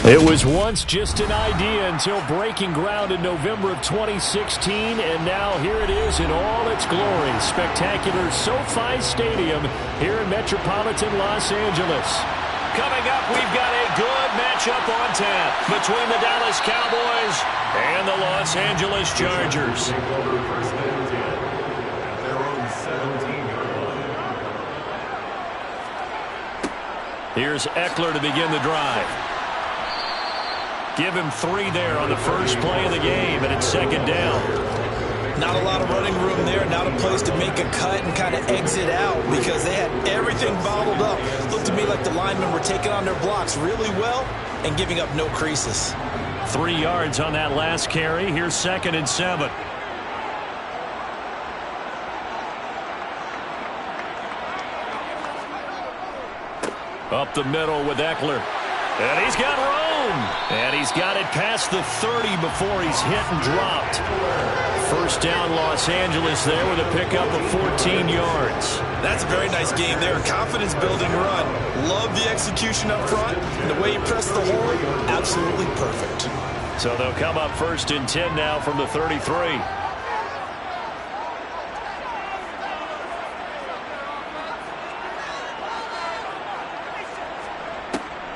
It was once just an idea until breaking ground in November of 2016, and now here it is in all its glory. Spectacular SoFi Stadium here in metropolitan Los Angeles. Coming up, we've got a good matchup on tap between the Dallas Cowboys and the Los Angeles Chargers. Here's Eckler to begin the drive. Give him 3 there on the first play of the game, and it's second down. Not a lot of running room there, not a place to make a cut and kind of exit out because they had everything bottled up. Looked to me like the linemen were taking on their blocks really well and giving up no creases. 3 yards on that last carry. Here's 2nd and 7. Up the middle with Eckler. And he's got room. And he's got it past the 30 before he's hit and dropped. First down, Los Angeles there with a pickup of 14 yards. That's a very nice game there. Confidence-building run. Love the execution up front. And the way he pressed the hole, absolutely perfect. So they'll come up 1st and 10 now from the 33.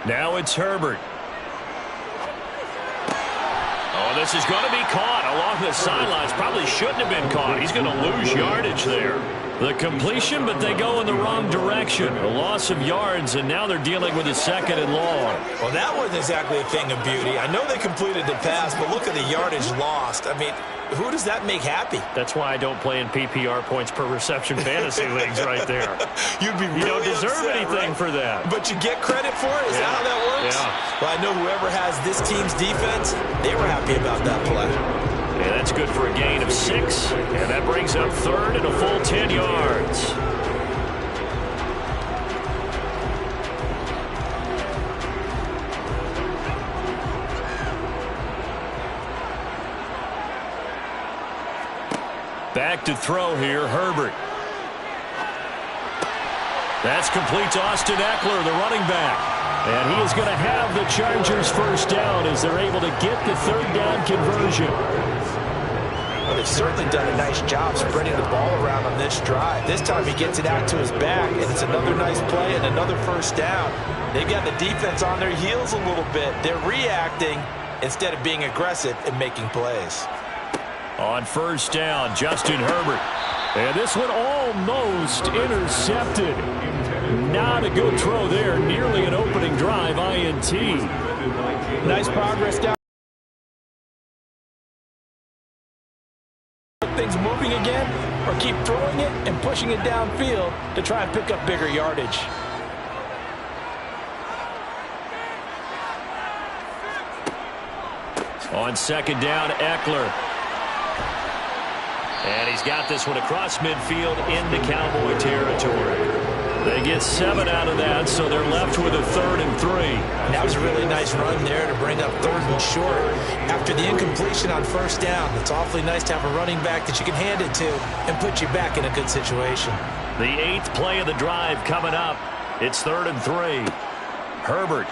Now it's Herbert. Oh, this is going to be caught along the sidelines. Probably shouldn't have been caught. He's going to lose yardage there. The completion, but they go in the wrong direction. A loss of yards, and now they're dealing with a 2nd and long. Well, that wasn't exactly a thing of beauty. I know they completed the pass, but look at the yardage lost. I mean, who does that make happy? That's why I don't play in PPR points per reception fantasy leagues right there. You'd be really You don't deserve upset, anything right? for that. But you get credit for it? Is that how that works? Yeah. Well, I know whoever has this team's defense, they were happy about that play. And that's good for a gain of 6. And that brings up 3rd and a full 10 yards. Back to throw here, Herbert. That's complete to Austin Eckler, the running back. And he is going to have the Chargers first down as they're able to get the 3rd down conversion. Well, they've certainly done a nice job spreading the ball around on this drive. This time he gets it out to his back, and it's another nice play and another first down. They've got the defense on their heels a little bit. They're reacting instead of being aggressive and making plays. On first down, Justin Herbert. And this one almost intercepted. Not a good throw there. Nearly an opening drive, INT. Nice progress down. Things moving again, or keep throwing it and pushing it downfield to try and pick up bigger yardage. On 2nd down, Eckler. And he's got this one across midfield into Cowboy territory. They get 7 out of that, so they're left with a 3rd and 3. And that was a really nice run there to bring up 3rd and short. After the incompletion on first down, it's awfully nice to have a running back that you can hand it to and put you back in a good situation. The 8th play of the drive coming up. It's 3rd and 3. Herbert.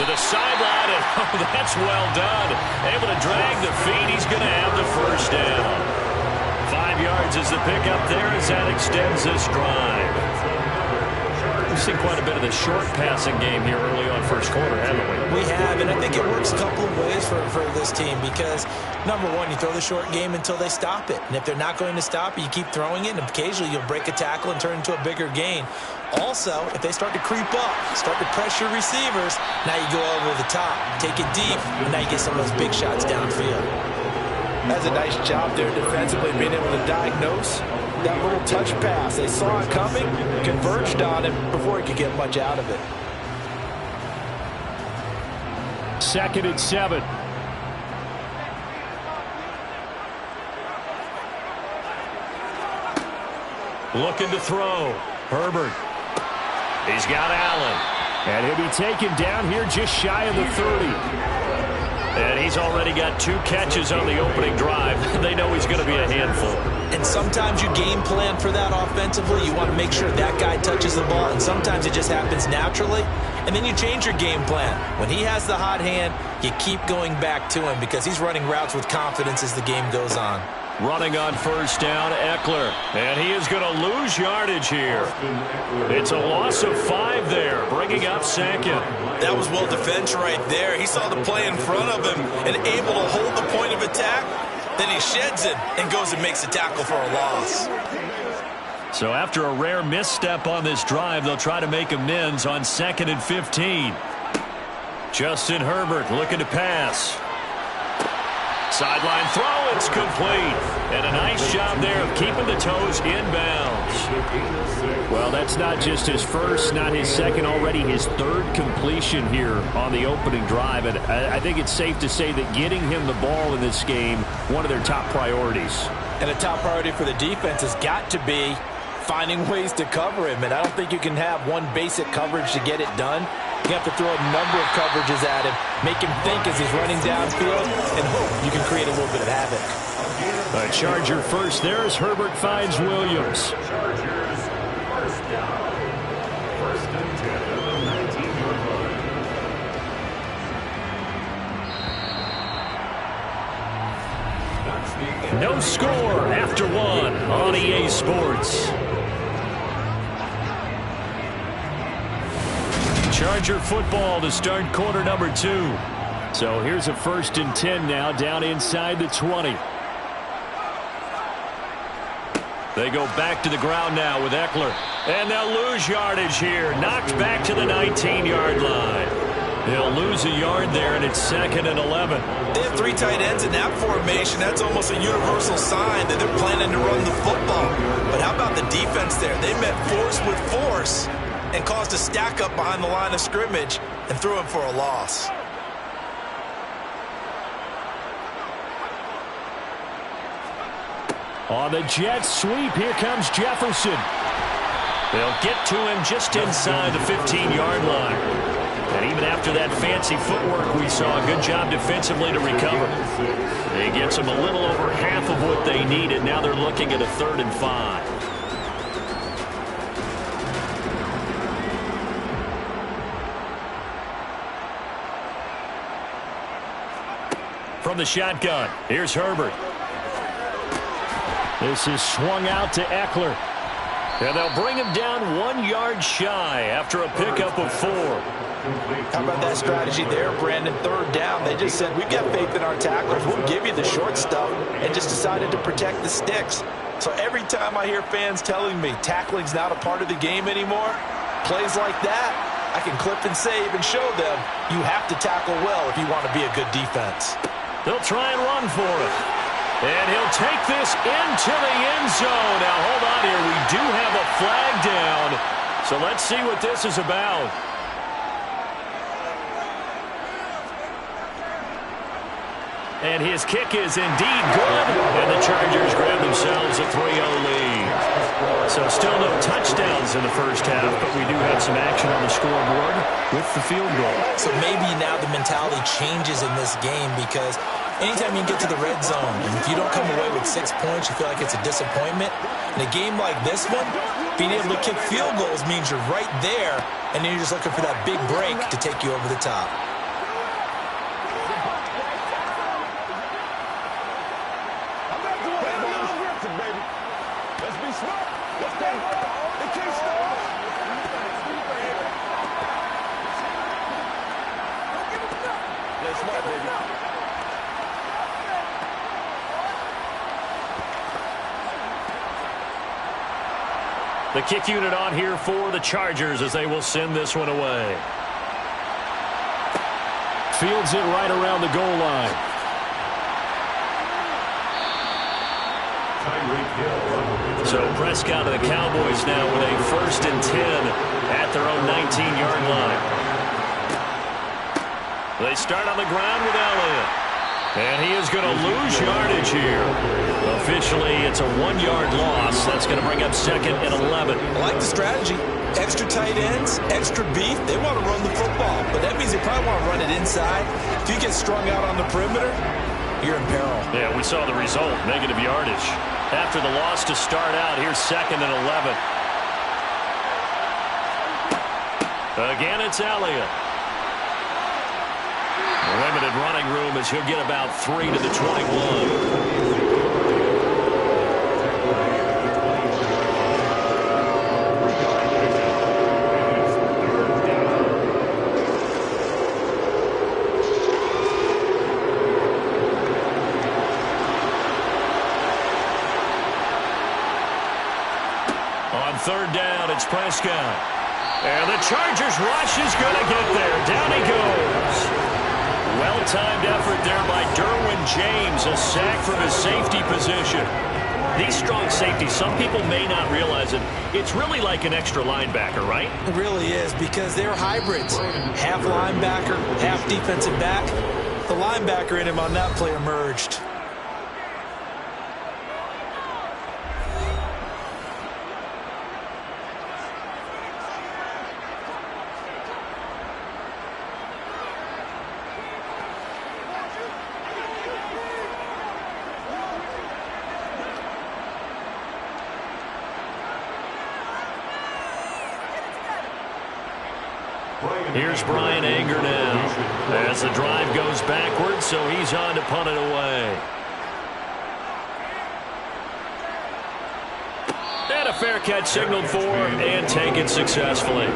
To the sideline, and oh, that's well done. Able to drag the feet. He's going to have the first down. 5 yards is the pickup there as that extends this drive. We've seen quite a bit of the short passing game here early on first quarter, haven't we? We have, and I think it works a couple of ways for this team because, number one, you throw the short game until they stop it. And if they're not going to stop it, you keep throwing it, and occasionally you'll break a tackle and turn into a bigger gain. Also, if they start to creep up, start to pressure receivers, now you go over the top, take it deep, and now you get some of those big shots downfield. That's a nice job there defensively, being able to diagnose that little touch pass. They saw it coming, converged on him before he could get much out of it. 2nd and 7. Looking to throw. Herbert. He's got Allen. And he'll be taken down here just shy of the 30. And he's already got 2 catches on the opening drive. They know he's going to be a handful. And sometimes you game plan for that offensively. You want to make sure that guy touches the ball. And sometimes it just happens naturally. and then you change your game plan. When he has the hot hand, you keep going back to him because he's running routes with confidence as the game goes on. Running on first down, Eckler. And he is going to lose yardage here. It's a loss of 5 there, bringing up second. That was well defense right there. He saw the play in front of him and able to hold the point of attack. Then he sheds it and goes and makes a tackle for a loss. So after a rare misstep on this drive, they'll try to make amends on 2nd and 15. Justin Herbert looking to pass. Sideline throw, it's complete. And a nice job there of keeping the toes inbounds. Well, that's not just his first, not his second, already his 3rd completion here on the opening drive. And I think it's safe to say that getting him the ball in this game, one of their top priorities. And a top priority for the defense has got to be finding ways to cover him. And I don't think you can have one basic coverage to get it done. You have to throw a number of coverages at him, make him think as he's running downfield, and hope you can create a little bit of havoc. A Charger first there as Herbert finds Williams. No score after 1 on EA Sports. Charger football to start quarter number 2. So here's a 1st and 10 now down inside the 20. They go back to the ground now with Eckler. And they'll lose yardage here. Knocked back to the 19-yard line. They'll lose a yard there, and it's 2nd and 11. They have 3 tight ends in that formation. That's almost a universal sign that they're planning to run the football. But how about the defense there? They met force with force and caused a stack up behind the line of scrimmage and threw him for a loss. On the jet sweep, here comes Jefferson. They'll get to him just inside the 15-yard line. And even after that fancy footwork, we saw a good job defensively to recover. They gets them a little over half of what they needed. Now they're looking at a 3rd and 5. From the shotgun, here's Herbert. This is swung out to Eckler. And they'll bring him down 1 yard shy after a pickup of 4. How about that strategy there, Brandon? 3rd down. They just said, we've got faith in our tacklers. We'll give you the short stuff, and just decided to protect the sticks. So every time I hear fans telling me tackling's not a part of the game anymore, plays like that, I can clip and save and show them you have to tackle well if you want to be a good defense. They'll try and run for it. And he'll take this into the end zone. Now, hold on here. We do have a flag down. So let's see what this is about. And his kick is indeed good. And the Chargers grab themselves a 3-0 lead. So still no touchdowns in the first half, but we do have some action on the scoreboard with the field goal. So maybe now the mentality changes in this game because anytime you get to the red zone, and if you don't come away with 6 points, you feel like it's a disappointment. In a game like this one, being able to kick field goals means you're right there, and then you're just looking for that big break to take you over the top. The kick unit on here for the Chargers as they will send this one away. Fields it right around the goal line. So Prescott and the Cowboys now with a 1st and 10 at their own 19-yard line. They start on the ground with Elliott. And he is going to lose yardage here. Officially, it's a 1-yard loss. That's going to bring up 2nd and 11. I like the strategy. Extra tight ends, extra beef. They want to run the football, but that means they probably want to run it inside. If you get strung out on the perimeter, you're in peril. Yeah, we saw the result, negative yardage. After the loss to start out, here's 2nd and 11. Again, it's Elliott. Limited running room as he'll get about 3 to the 21. On third down, it's Prescott. And the Chargers rush is going to get there. Down he goes. Well-timed effort there by Derwin James. A sack from his safety position. These strong safeties, some people may not realize it. It's really like an extra linebacker, right? It really is, because they're hybrids. Half linebacker, half defensive back. The linebacker in him on that play emerged. Here's Brian Anger now as the drive goes backwards, so he's on to punt it away. And a fair catch signaled for and taken successfully.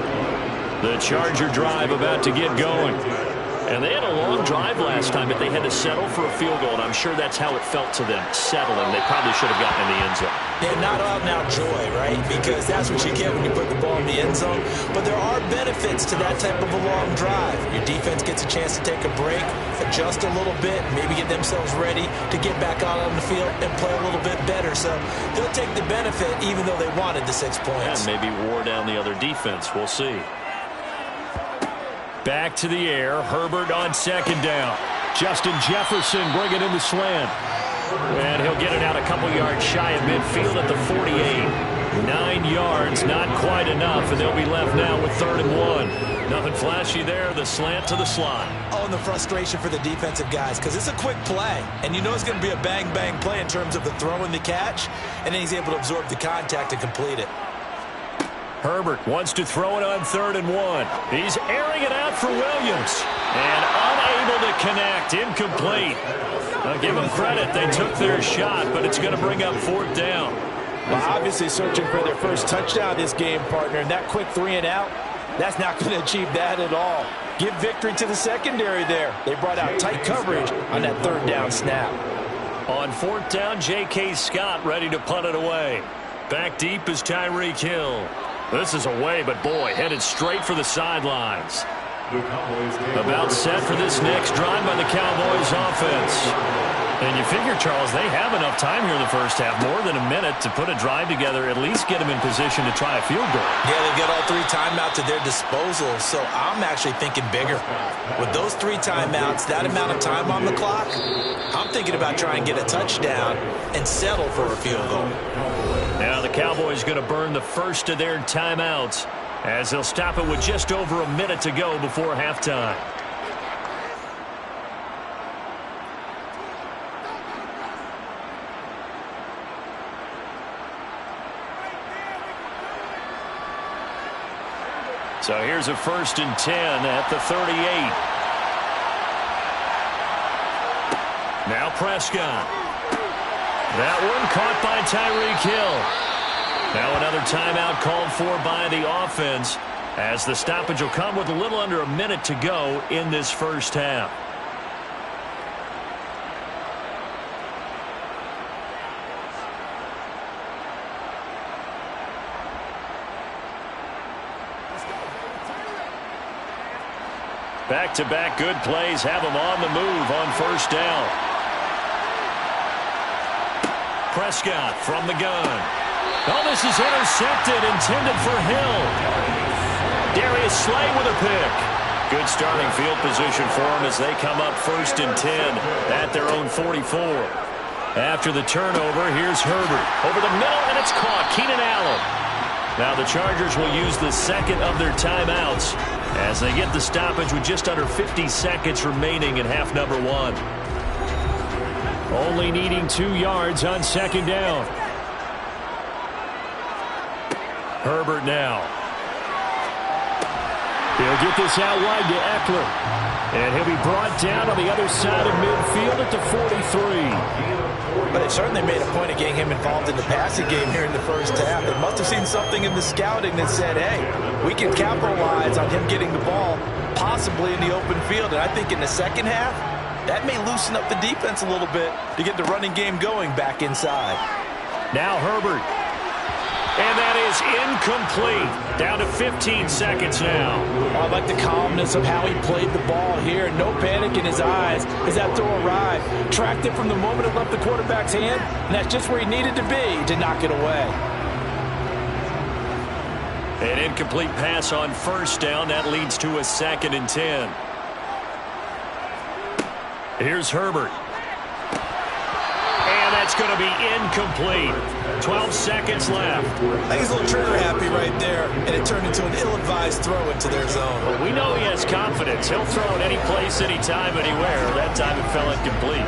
The Charger drive about to get going. And they had a long drive last time, but they had to settle for a field goal, and I'm sure that's how it felt to them, settling. They probably should have gotten in the end zone. Yeah, not out-and-out joy, right? Because that's what you get when you put the ball in the end zone. But there are benefits to that type of a long drive. Your defense gets a chance to take a break, adjust a little bit, maybe get themselves ready to get back out on the field and play a little bit better. So they'll take the benefit even though they wanted the 6 points. And maybe wore down the other defense. We'll see. Back to the air. Herbert on second down. Justin Jefferson bringing in the slant. And he'll get it out a couple yards shy of midfield at the 48. 9 yards, not quite enough, and they'll be left now with 3rd and 1. Nothing flashy there. The slant to the slot. Oh, and the frustration for the defensive guys, because it's a quick play. And you know it's going to be a bang-bang play in terms of the throw and the catch. And then he's able to absorb the contact and complete it. Herbert wants to throw it on 3rd and 1. He's airing it out for Williams. And unable to connect. Incomplete. I'll give them credit. They took their shot, but it's going to bring up 4th down. Well, obviously searching for their first touchdown this game, partner. And that quick 3 and out, that's not going to achieve that at all. Give victory to the secondary there. They brought out tight coverage on that 3rd down snap. On 4th down, J.K. Scott ready to punt it away. Back deep is Tyreek Hill. This is away, but boy, headed straight for the sidelines. About set for this next drive by the Cowboys offense. And you figure, Charles, they have enough time here in the first half, more than a minute, to put a drive together, at least get them in position to try a field goal. Yeah, they've got all 3 timeouts at their disposal, so I'm actually thinking bigger. With those 3 timeouts, that amount of time on the clock, I'm thinking about trying to get a touchdown and settle for a field goal. Now the Cowboys going to burn the first of their timeouts as they'll stop it with just over a minute to go before halftime. So here's a 1st and 10 at the 38. Now Prescott. That one caught by Tyreek Hill. Now another timeout called for by the offense as the stoppage will come with a little under a minute to go in this first half. Back-to-back good plays have them on the move on 1st down. Prescott from the gun. Oh, this is intercepted, intended for Hill. Darius Slay with a pick. Good starting field position for them as they come up 1st and 10 at their own 44. After the turnover, here's Herbert. Over the middle, and it's caught. Keenan Allen. Now the Chargers will use the second of their timeouts as they get the stoppage with just under 50 seconds remaining in half number 1. Only needing 2 yards on 2nd down. Herbert now. He'll get this out wide to Eckler. And he'll be brought down on the other side of midfield at the 43. But they certainly made a point of getting him involved in the passing game here in the first half. They must have seen something in the scouting that said, hey, we can capitalize on him getting the ball possibly in the open field. And I think in the second half, that may loosen up the defense a little bit to get the running game going back inside. Now Herbert. And that is incomplete. Down to 15 seconds now. I like the calmness of how he played the ball here. No panic in his eyes as that throw arrived. Tracked it from the moment it left the quarterback's hand, and that's just where he needed to be to knock it away. An incomplete pass on first down. That leads to a 2nd and 10. Here's Herbert. And that's going to be incomplete. 12 seconds left. I think he's a little trigger happy right there, and it turned into an ill-advised throw into their zone. Well, we know he has confidence. He'll throw it any place, anytime, anywhere. That time it fell incomplete.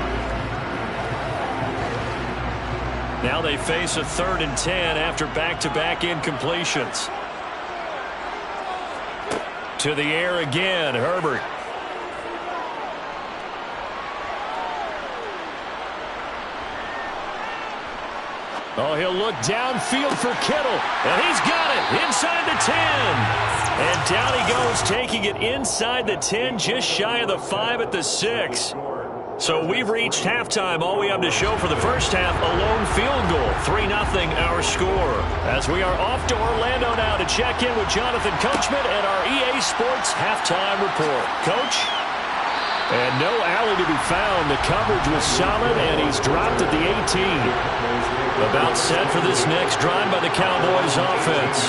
Now they face a 3rd and 10 after back-to-back incompletions. To the air again, Herbert. Oh, he'll look downfield for Kittle. And he's got it inside the 10. And down he goes, taking it inside the 10, just shy of the 5 at the 6. So we've reached halftime. All we have to show for the first half, a lone field goal. 3-0 our score. As we are off to Orlando now to check in with Jonathan Coachman and our EA Sports halftime report. Coach? And no alley to be found. The coverage was solid, and he's dropped at the 18. About set for this next drive by the Cowboys offense.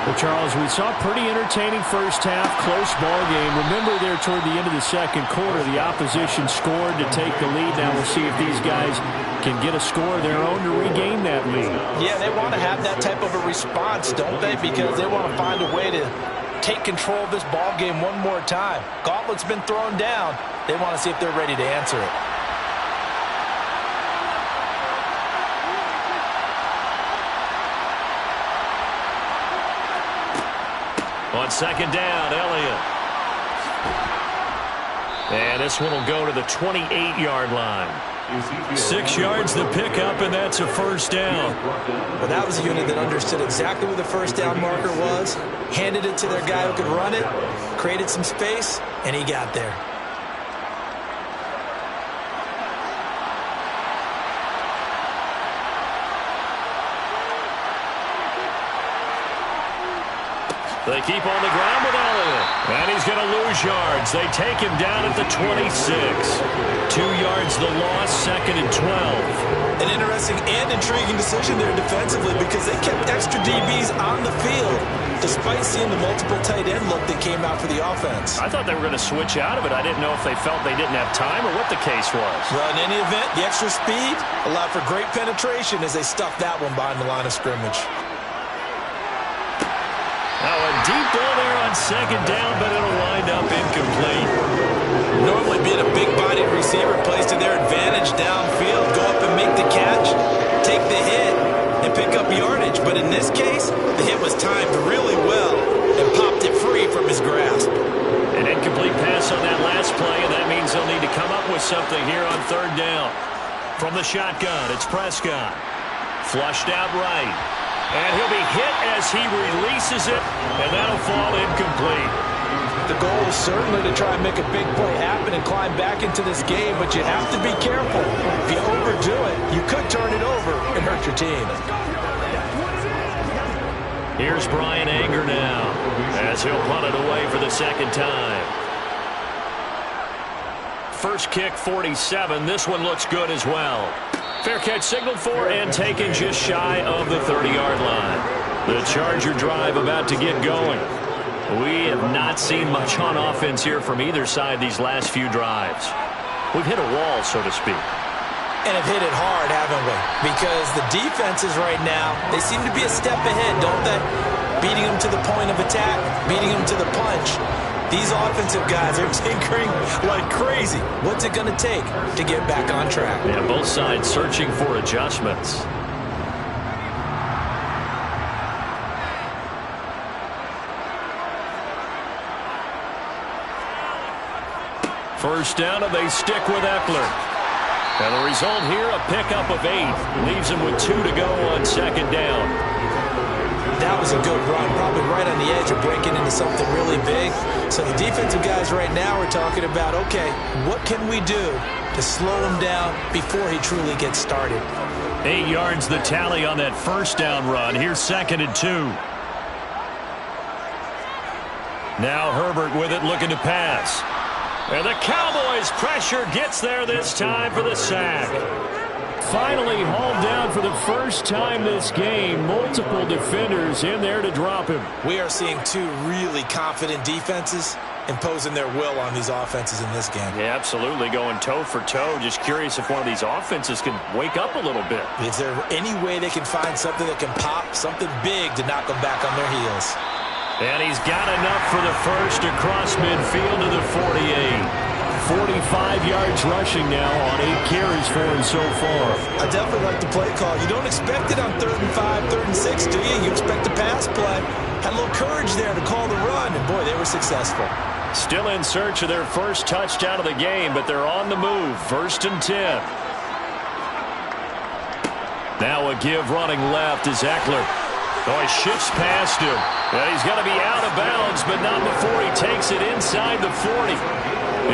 Well, Charles, we saw a pretty entertaining first half, close ball game. Remember there toward the end of the second quarter, the opposition scored to take the lead. Now we'll see if these guys can get a score of their own to regain that lead. Yeah, they want to have that type of a response, don't they? Because they want to find a way to take control of this ball game one more time. Gauntlet's been thrown down. They want to see if they're ready to answer it. On second down, Elliott. And this one will go to the 28-yard line. 6 yards the pickup, and that's a first down. Well, that was a unit that understood exactly where the first down marker was, handed it to their guy who could run it, created some space, and he got there. They keep on the ground with Elliott. And he's going to lose yards. They take him down at the 26. 2 yards the loss, 2nd and 12. An interesting and intriguing decision there defensively because they kept extra DBs on the field despite seeing the multiple tight end look that came out for the offense. I thought they were going to switch out of it. I didn't know if they felt they didn't have time or what the case was. Well, in any event, the extra speed allowed for great penetration as they stuffed that one behind the line of scrimmage. Now a deep ball there on second down, but it'll wind up incomplete. Normally being a big-bodied receiver plays to their advantage downfield, go up and make the catch, take the hit, and pick up yardage. But in this case, the hit was timed really well and popped it free from his grasp. An incomplete pass on that last play, and that means they'll need to come up with something here on third down. From the shotgun, it's Prescott. Flushed out right. And he'll be hit as he releases it, and that'll fall incomplete. The goal is certainly to try and make a big play happen and climb back into this game, but you have to be careful. If you overdo it, you could turn it over and hurt your team. Here's Brian Anger now, as he'll punt it away for the second time. First kick, 47. This one looks good as well. Fair catch signaled for and taken just shy of the 30-yard line. The Charger drive about to get going. We have not seen much on offense here from either side these last few drives. We've hit a wall, so to speak. And have hit it hard, haven't we? Because the defenses right now, they seem to be a step ahead, don't they? Beating them to the point of attack, beating them to the punch. These offensive guys are tinkering like crazy. What's it going to take to get back on track? Yeah, both sides searching for adjustments. First down, and they stick with Eckler. And the result here, a pickup of 8. Leaves him with 2 to go on second down. That was a good run, probably right on the edge of breaking into something really big. So the defensive guys right now are talking about, okay, what can we do to slow him down before he truly gets started? 8 yards the tally on that first down run. Here's 2nd and 2. Now Herbert with it, looking to pass. And the Cowboys' pressure gets there this time for the sack. Finally hauled down for the first time this game. Multiple defenders in there to drop him. We are seeing 2 really confident defenses imposing their will on these offenses in this game. Yeah, absolutely, going toe for toe. Just curious if one of these offenses can wake up a little bit. Is there any way they can find something that can pop, something big to knock them back on their heels? And he's got enough for the first across midfield to the 48. 45 yards rushing now on 8 carries for him so far. I definitely like the play call. You don't expect it on 3rd and 5, 3rd and 6, do you? You expect a pass play. Had a little courage there to call the run, and boy, they were successful. Still in search of their first touchdown of the game, but they're on the move. 1st and 10. Now a give running left is Eckler. Oh, he shifts past him. And he's going to be out of bounds, but not before he takes it inside the 40.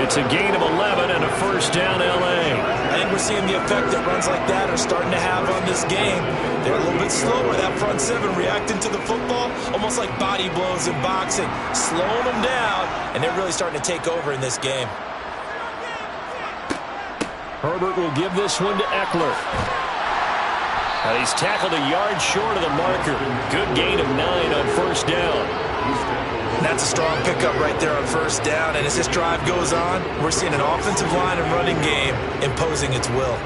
It's a gain of 11 and a first down, L.A. I think we're seeing the effect that runs like that are starting to have on this game. They're a little bit slower, that front 7, reacting to the football, almost like body blows in boxing, slowing them down, and they're really starting to take over in this game. Herbert will give this one to Eckler. And he's tackled a yard short of the marker. Good gain of 9 on first down. That's a strong pickup right there on first down. And as this drive goes on, we're seeing an offensive line and running game imposing its will.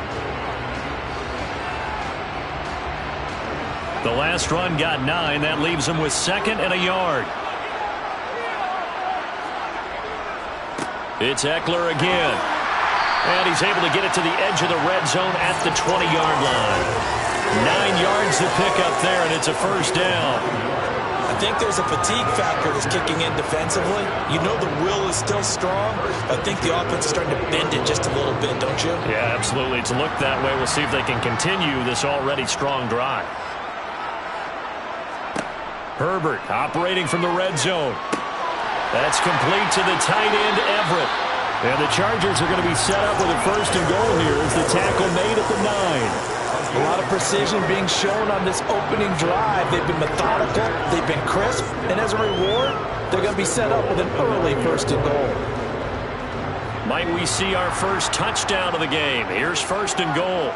The last run got 9. That leaves him with 2nd and a yard. It's Eckler again. And he's able to get it to the edge of the red zone at the 20-yard line. 9 yards to pick up there, and it's a first down. I think there's a fatigue factor that's kicking in defensively. You know the will is still strong. I think the offense is starting to bend it just a little bit, don't you? Yeah, absolutely. It's looked that way. We'll see if they can continue this already strong drive. Herbert operating from the red zone. That's complete to the tight end, Everett. And the Chargers are going to be set up with a first and goal here as the tackle made at the 9. A lot of precision being shown on this opening drive. They've been methodical, they've been crisp, and as a reward, they're going to be set up with an early first and goal. Might we see our first touchdown of the game? Here's 1st and goal.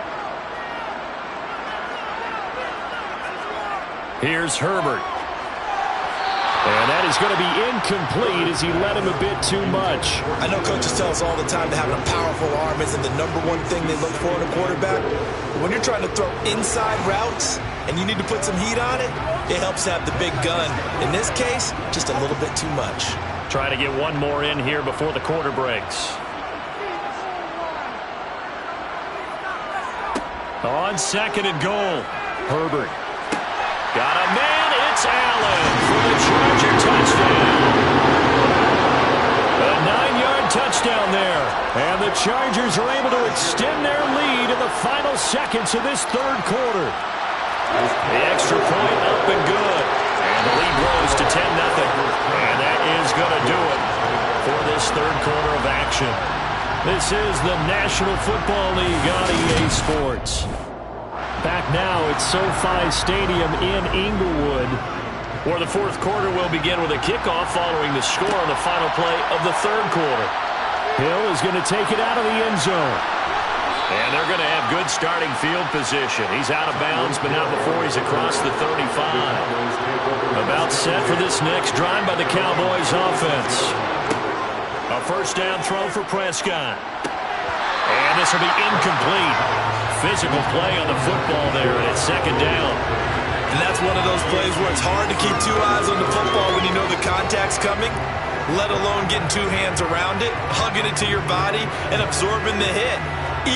Here's Herbert. And that is going to be incomplete as he led him a bit too much. I know coaches tell us all the time that having a powerful arm isn't the #1 thing they look for in a quarterback. But when you're trying to throw inside routes and you need to put some heat on it, it helps have the big gun. In this case, just a little bit too much. Try to get one more in here before the quarter breaks. On 2nd and goal, Herbert. Got a man, it's Allen for the Charger touchdown. A 9-yard touchdown there. And the Chargers are able to extend their lead in the final seconds of this 3rd quarter. The extra point up and good. And the lead grows to 10-0. And that is going to do it for this 3rd quarter of action. This is the National Football League on EA Sports. Back now at SoFi Stadium in Inglewood, where the 4th quarter will begin with a kickoff following the score on the final play of the 3rd quarter. Hill is going to take it out of the end zone. And they're going to have good starting field position. He's out of bounds, but not before he's across the 35. About set for this next drive by the Cowboys offense. A first down throw for Prescott. And this will be incomplete. Physical play on the football there, and it's 2nd down. And that's one of those plays where it's hard to keep 2 eyes on the football when you know the contact's coming, let alone getting 2 hands around it, hugging it to your body, and absorbing the hit,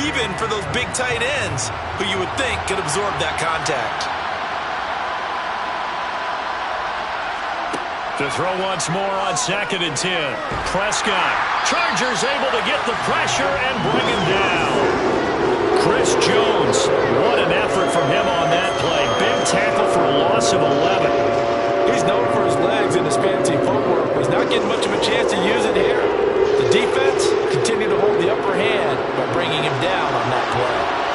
even for those big tight ends who you would think could absorb that contact. To throw once more on 2nd and 10. Prescott. Chargers able to get the pressure and bring him down. Chris Jones. What an effort from him on that play. Big tackle for a loss of 11. He's known for his legs and his fancy footwork, but he's not getting much of a chance to use it here. The defense continued to hold the upper hand by bringing him down on that play.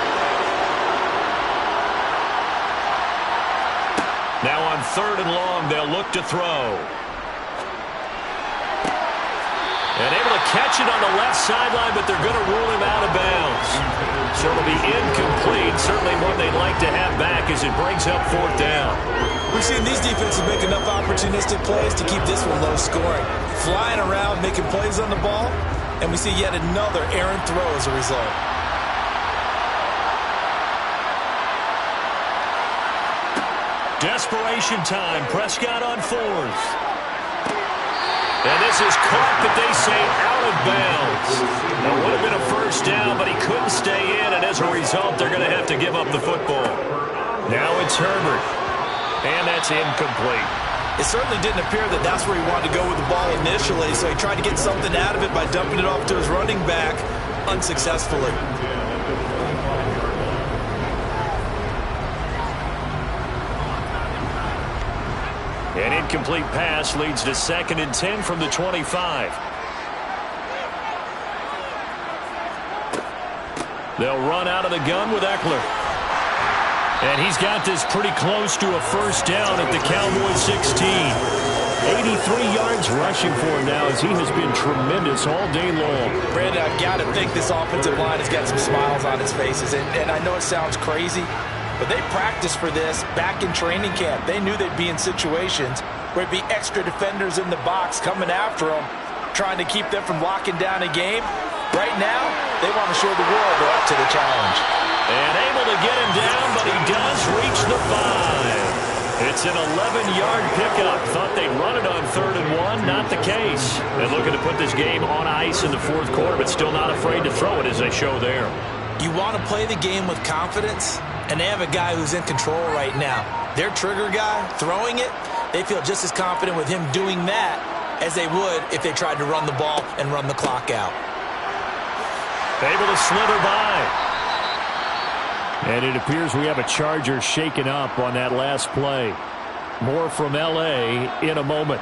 Now on 3rd and long, they'll look to throw. And able to catch it on the left sideline, but they're going to rule him out of bounds. So it'll be incomplete. Certainly one they'd like to have back as it brings up 4th down. We've seen these defenses make enough opportunistic plays to keep this one low scoring. Flying around, making plays on the ball, and we see yet another errant throw as a result. Desperation time. Prescott on 4th. And this is caught, but they say out of bounds. That would have been a 1st down, but he couldn't stay in, and as a result, they're going to have to give up the football. Now it's Herbert. And that's incomplete. It certainly didn't appear that that's where he wanted to go with the ball initially, so he tried to get something out of it by dumping it off to his running back unsuccessfully. An incomplete pass leads to 2nd and 10 from the 25. They'll run out of the gun with Eckler. And he's got this pretty close to a 1st down at the Cowboys 16. 83 yards rushing for him now as he has been tremendous all day long. Brandon, I've got to think this offensive line has got some smiles on its faces. And I know it sounds crazy, but they practiced for this back in training camp. They knew they'd be in situations where it'd be extra defenders in the box coming after them, trying to keep them from locking down a game. Right now, they want to show the world they're up to the challenge. And able to get him down, but he does reach the 5. It's an 11-yard pickup. Thought they'd run it on 3rd and 1. Not the case. And looking to put this game on ice in the 4th quarter, but still not afraid to throw it as they show there. You want to play the game with confidence, and they have a guy who's in control right now. Their trigger guy, throwing it, they feel just as confident with him doing that as they would if they tried to run the ball and run the clock out. Able to slither by. And it appears we have a Charger shaken up on that last play. More from L.A. in a moment.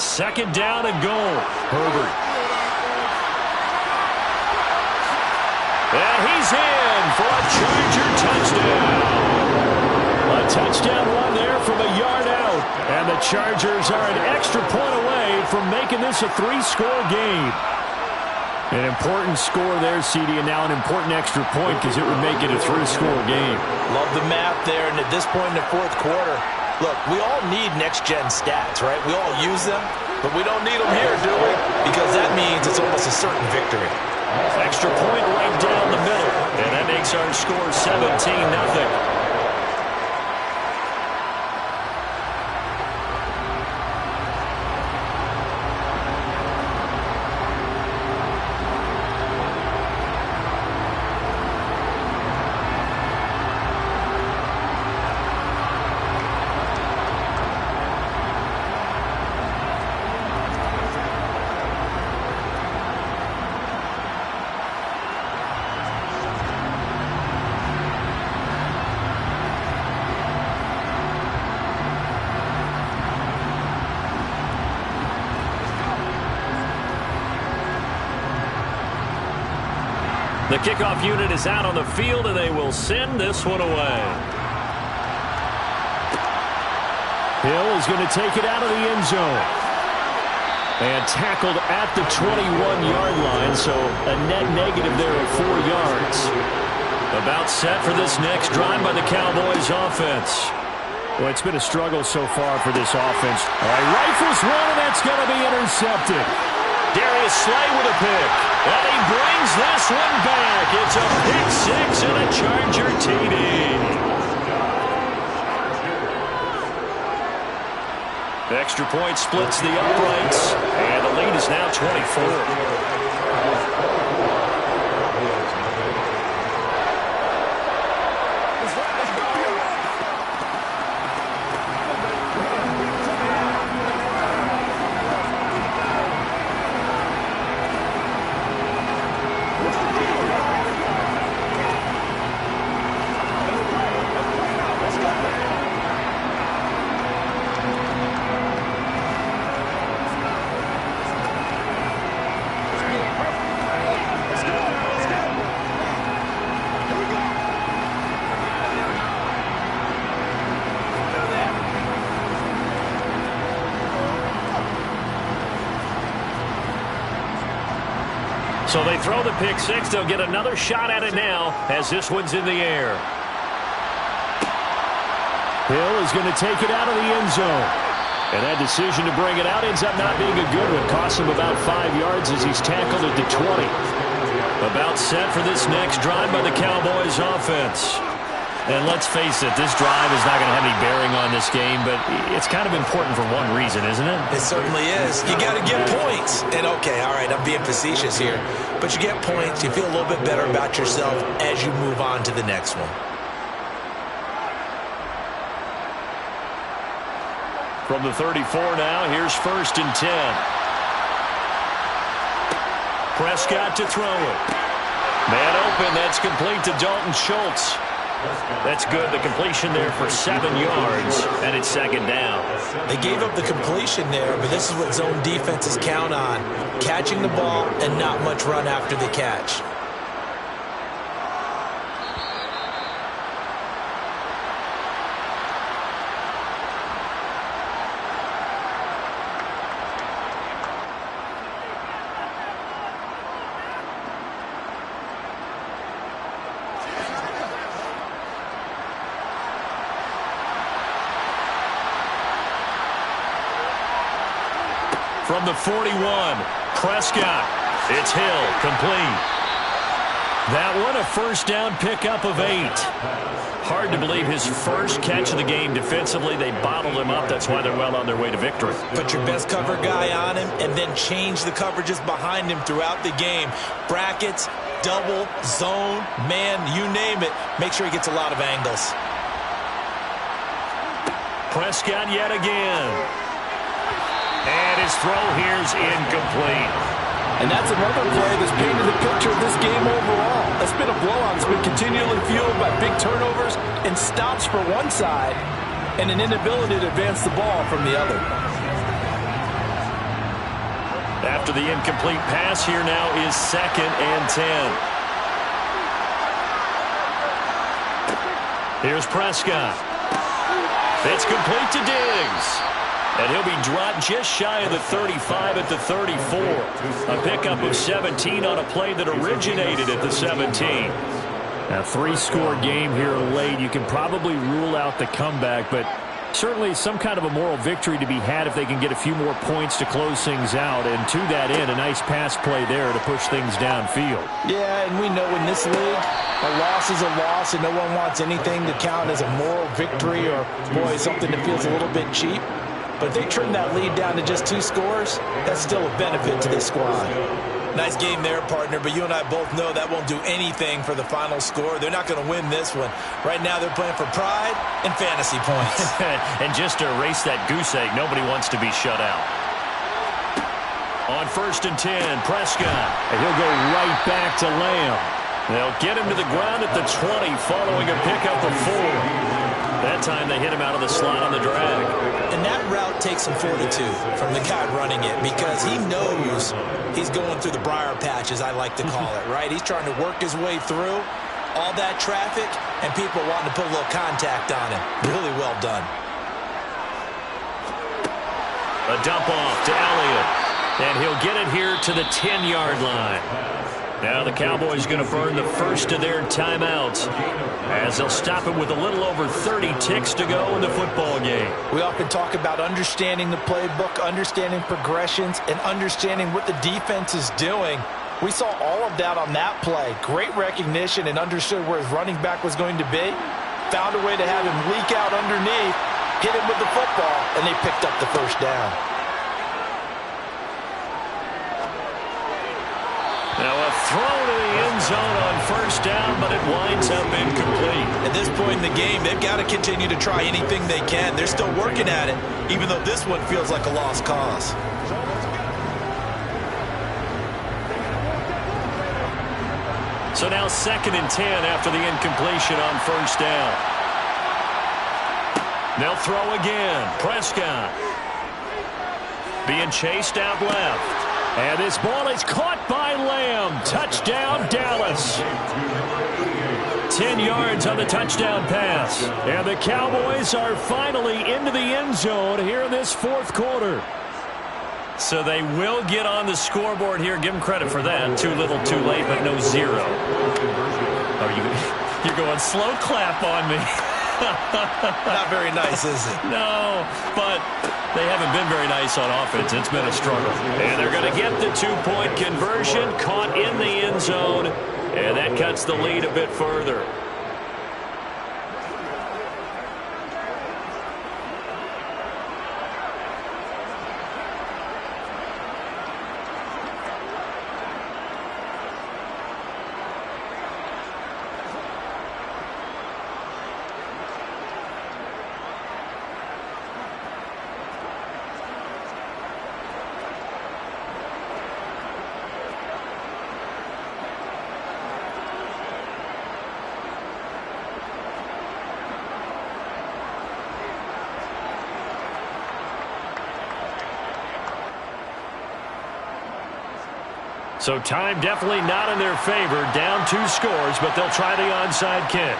Second down and goal. Herbert. And he's in for a Charger touchdown. A touchdown run there from a yard out. And the Chargers are an extra point away from making this a 3-score game. An important score there, CD, and now an important extra point because it would make it a 3-score game. Love the math there, and at this point in the 4th quarter, look, we all need next-gen stats, right? We all use them, but we don't need them here, do we? Because that means it's almost a certain victory. Extra point right down the middle, and that makes our score 17-0. The kickoff unit is out on the field, and they will send this one away. Hill is going to take it out of the end zone. And tackled at the 21-yard line, so a net negative there of 4 yards. About set for this next drive by the Cowboys offense. Well, it's been a struggle so far for this offense. All right, rifles one, and that's going to be intercepted. Darius Slay with a pick. And he brings this one back. It's a pick six and a Charger TD. The extra point splits the uprights, and the lead is now 24. So they throw the pick six. They'll get another shot at it now as this one's in the air. Hill is going to take it out of the end zone. And that decision to bring it out ends up not being a good one. Costs him about 5 yards as he's tackled at the 20. About set for this next drive by the Cowboys offense. And let's face it, this drive is not going to have any bearing on this game, but it's kind of important for one reason, isn't it? It certainly is. You got to get points. And, okay, all right, I'm being facetious here. But you get points, you feel a little bit better about yourself as you move on to the next one. From the 34 now, here's 1st and 10. Prescott to throw it. Man open, that's complete to Dalton Schultz. That's good. The completion there for 7 yards, and it's 2nd down. They gave up the completion there, but this is what zone defenses count on. Catching the ball and not much run after the catch. From the 41, Prescott. It's Hill, complete. That one, a 1st down pickup of 8. Hard to believe his first catch of the game defensively. They bottled him up. That's why they're well on their way to victory. Put your best cover guy on him and then change the coverages behind him throughout the game. Brackets, double, zone, man, you name it. Make sure he gets a lot of angles. Prescott yet again. And his throw here's incomplete. And that's another play that's painted the picture of this game overall. It's been a blowout. It's been continually fueled by big turnovers and stops for one side and an inability to advance the ball from the other. After the incomplete pass, here now is 2nd and 10. Here's Prescott. It's complete to Diggs. And he'll be dropped just shy of the 35 at the 34. A pickup of 17 on a play that originated at the 17. A 3-score game here late. You can probably rule out the comeback, but certainly some kind of a moral victory to be had if they can get a few more points to close things out. And to that end, a nice pass play there to push things downfield. Yeah, and we know in this league, a loss is a loss, and no one wants anything to count as a moral victory or, boy, something that feels a little bit cheap. But if they trim that lead down to just 2 scores, that's still a benefit to this squad. Nice game there, partner, but you and I both know that won't do anything for the final score. They're not going to win this one. Right now they're playing for pride and fantasy points. And just to erase that goose egg, nobody wants to be shut out. On 1st and 10, Prescott. And he'll go right back to Lamb. They'll get him to the ground at the 20 following a pickup of 4. That time they hit him out of the slot on the drag. And that route takes some fortitude from the guy running it because he knows he's going through the briar patch, as I like to call it, right? He's trying to work his way through all that traffic, and people wanting to put a little contact on him. Really well done. A dump off to Elliott. And he'll get it here to the 10-yard line. Now the Cowboys going to burn the first of their timeouts as they'll stop it with a little over 30 ticks to go in the football game. We often talk about understanding the playbook, understanding progressions, and understanding what the defense is doing. We saw all of that on that play. Great recognition and understood where his running back was going to be. Found a way to have him leak out underneath, hit him with the football, and they picked up the first down. Now a throw to the end zone on first down, but it winds up incomplete. At this point in the game, they've got to continue to try anything they can. They're still working at it, even though this one feels like a lost cause. So now 2nd and 10 after the incompletion on first down. They'll throw again. Prescott being chased out left. And this ball is caught by Lamb. Touchdown, Dallas. 10 yards on the touchdown pass. And the Cowboys are finally into the end zone here in this fourth quarter. So they will get on the scoreboard here. Give them credit for that. Too little, too late, but no zero. Oh, you're going slow clap on me. Not very nice, is it? No, but they haven't been very nice on offense. It's been a struggle. And they're going to get the 2-point conversion, caught in the end zone, and that cuts the lead a bit further. So time definitely not in their favor. Down 2 scores, but they'll try the onside kick.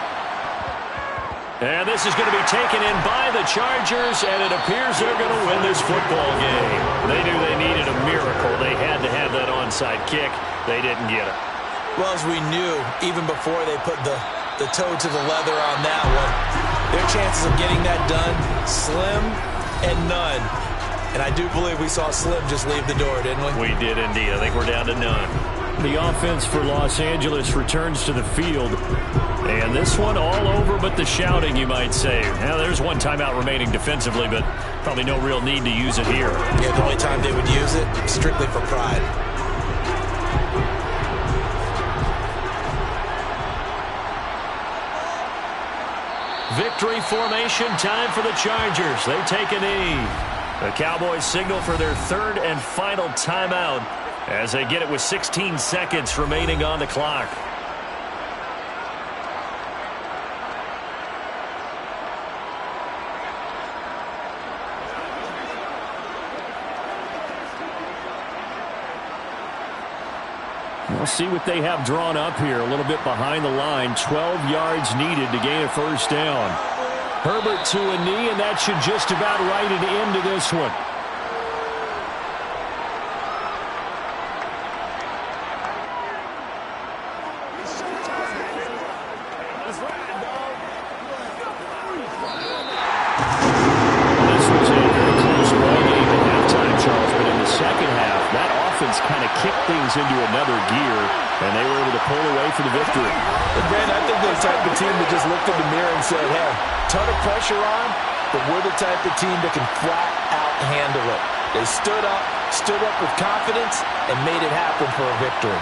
And this is going to be taken in by the Chargers, and it appears they're going to win this football game. They knew they needed a miracle. They had to have that onside kick. They didn't get it. Well, as we knew, even before they put the toe to the leather on that one, their chances of getting that done, slim and none. And I do believe we saw Slim just leave the door, didn't we? We did indeed. I think we're down to none. The offense for Los Angeles returns to the field. And this one all over but the shouting, you might say. Now, there's one timeout remaining defensively, but probably no real need to use it here. Yeah, the only time they would use it, strictly for pride. Victory formation time for the Chargers. They take a knee. The Cowboys signal for their 3rd and final timeout as they get it with 16 seconds remaining on the clock. We'll see what they have drawn up here. A little bit behind the line. 12 yards needed to gain a first down. Herbert to a knee, and that should just about write it into this one. This was a very close ball game at halftime, Charles, but in the second half, that offense kind of kicked things into another gear, and they were able to pull away for the victory. But, Brandon, I think they're the type of team that just looked in the mirror and said, hey, ton of pressure on, but we're the type of team that can flat out handle it. They stood up with confidence, and made it happen for a victory.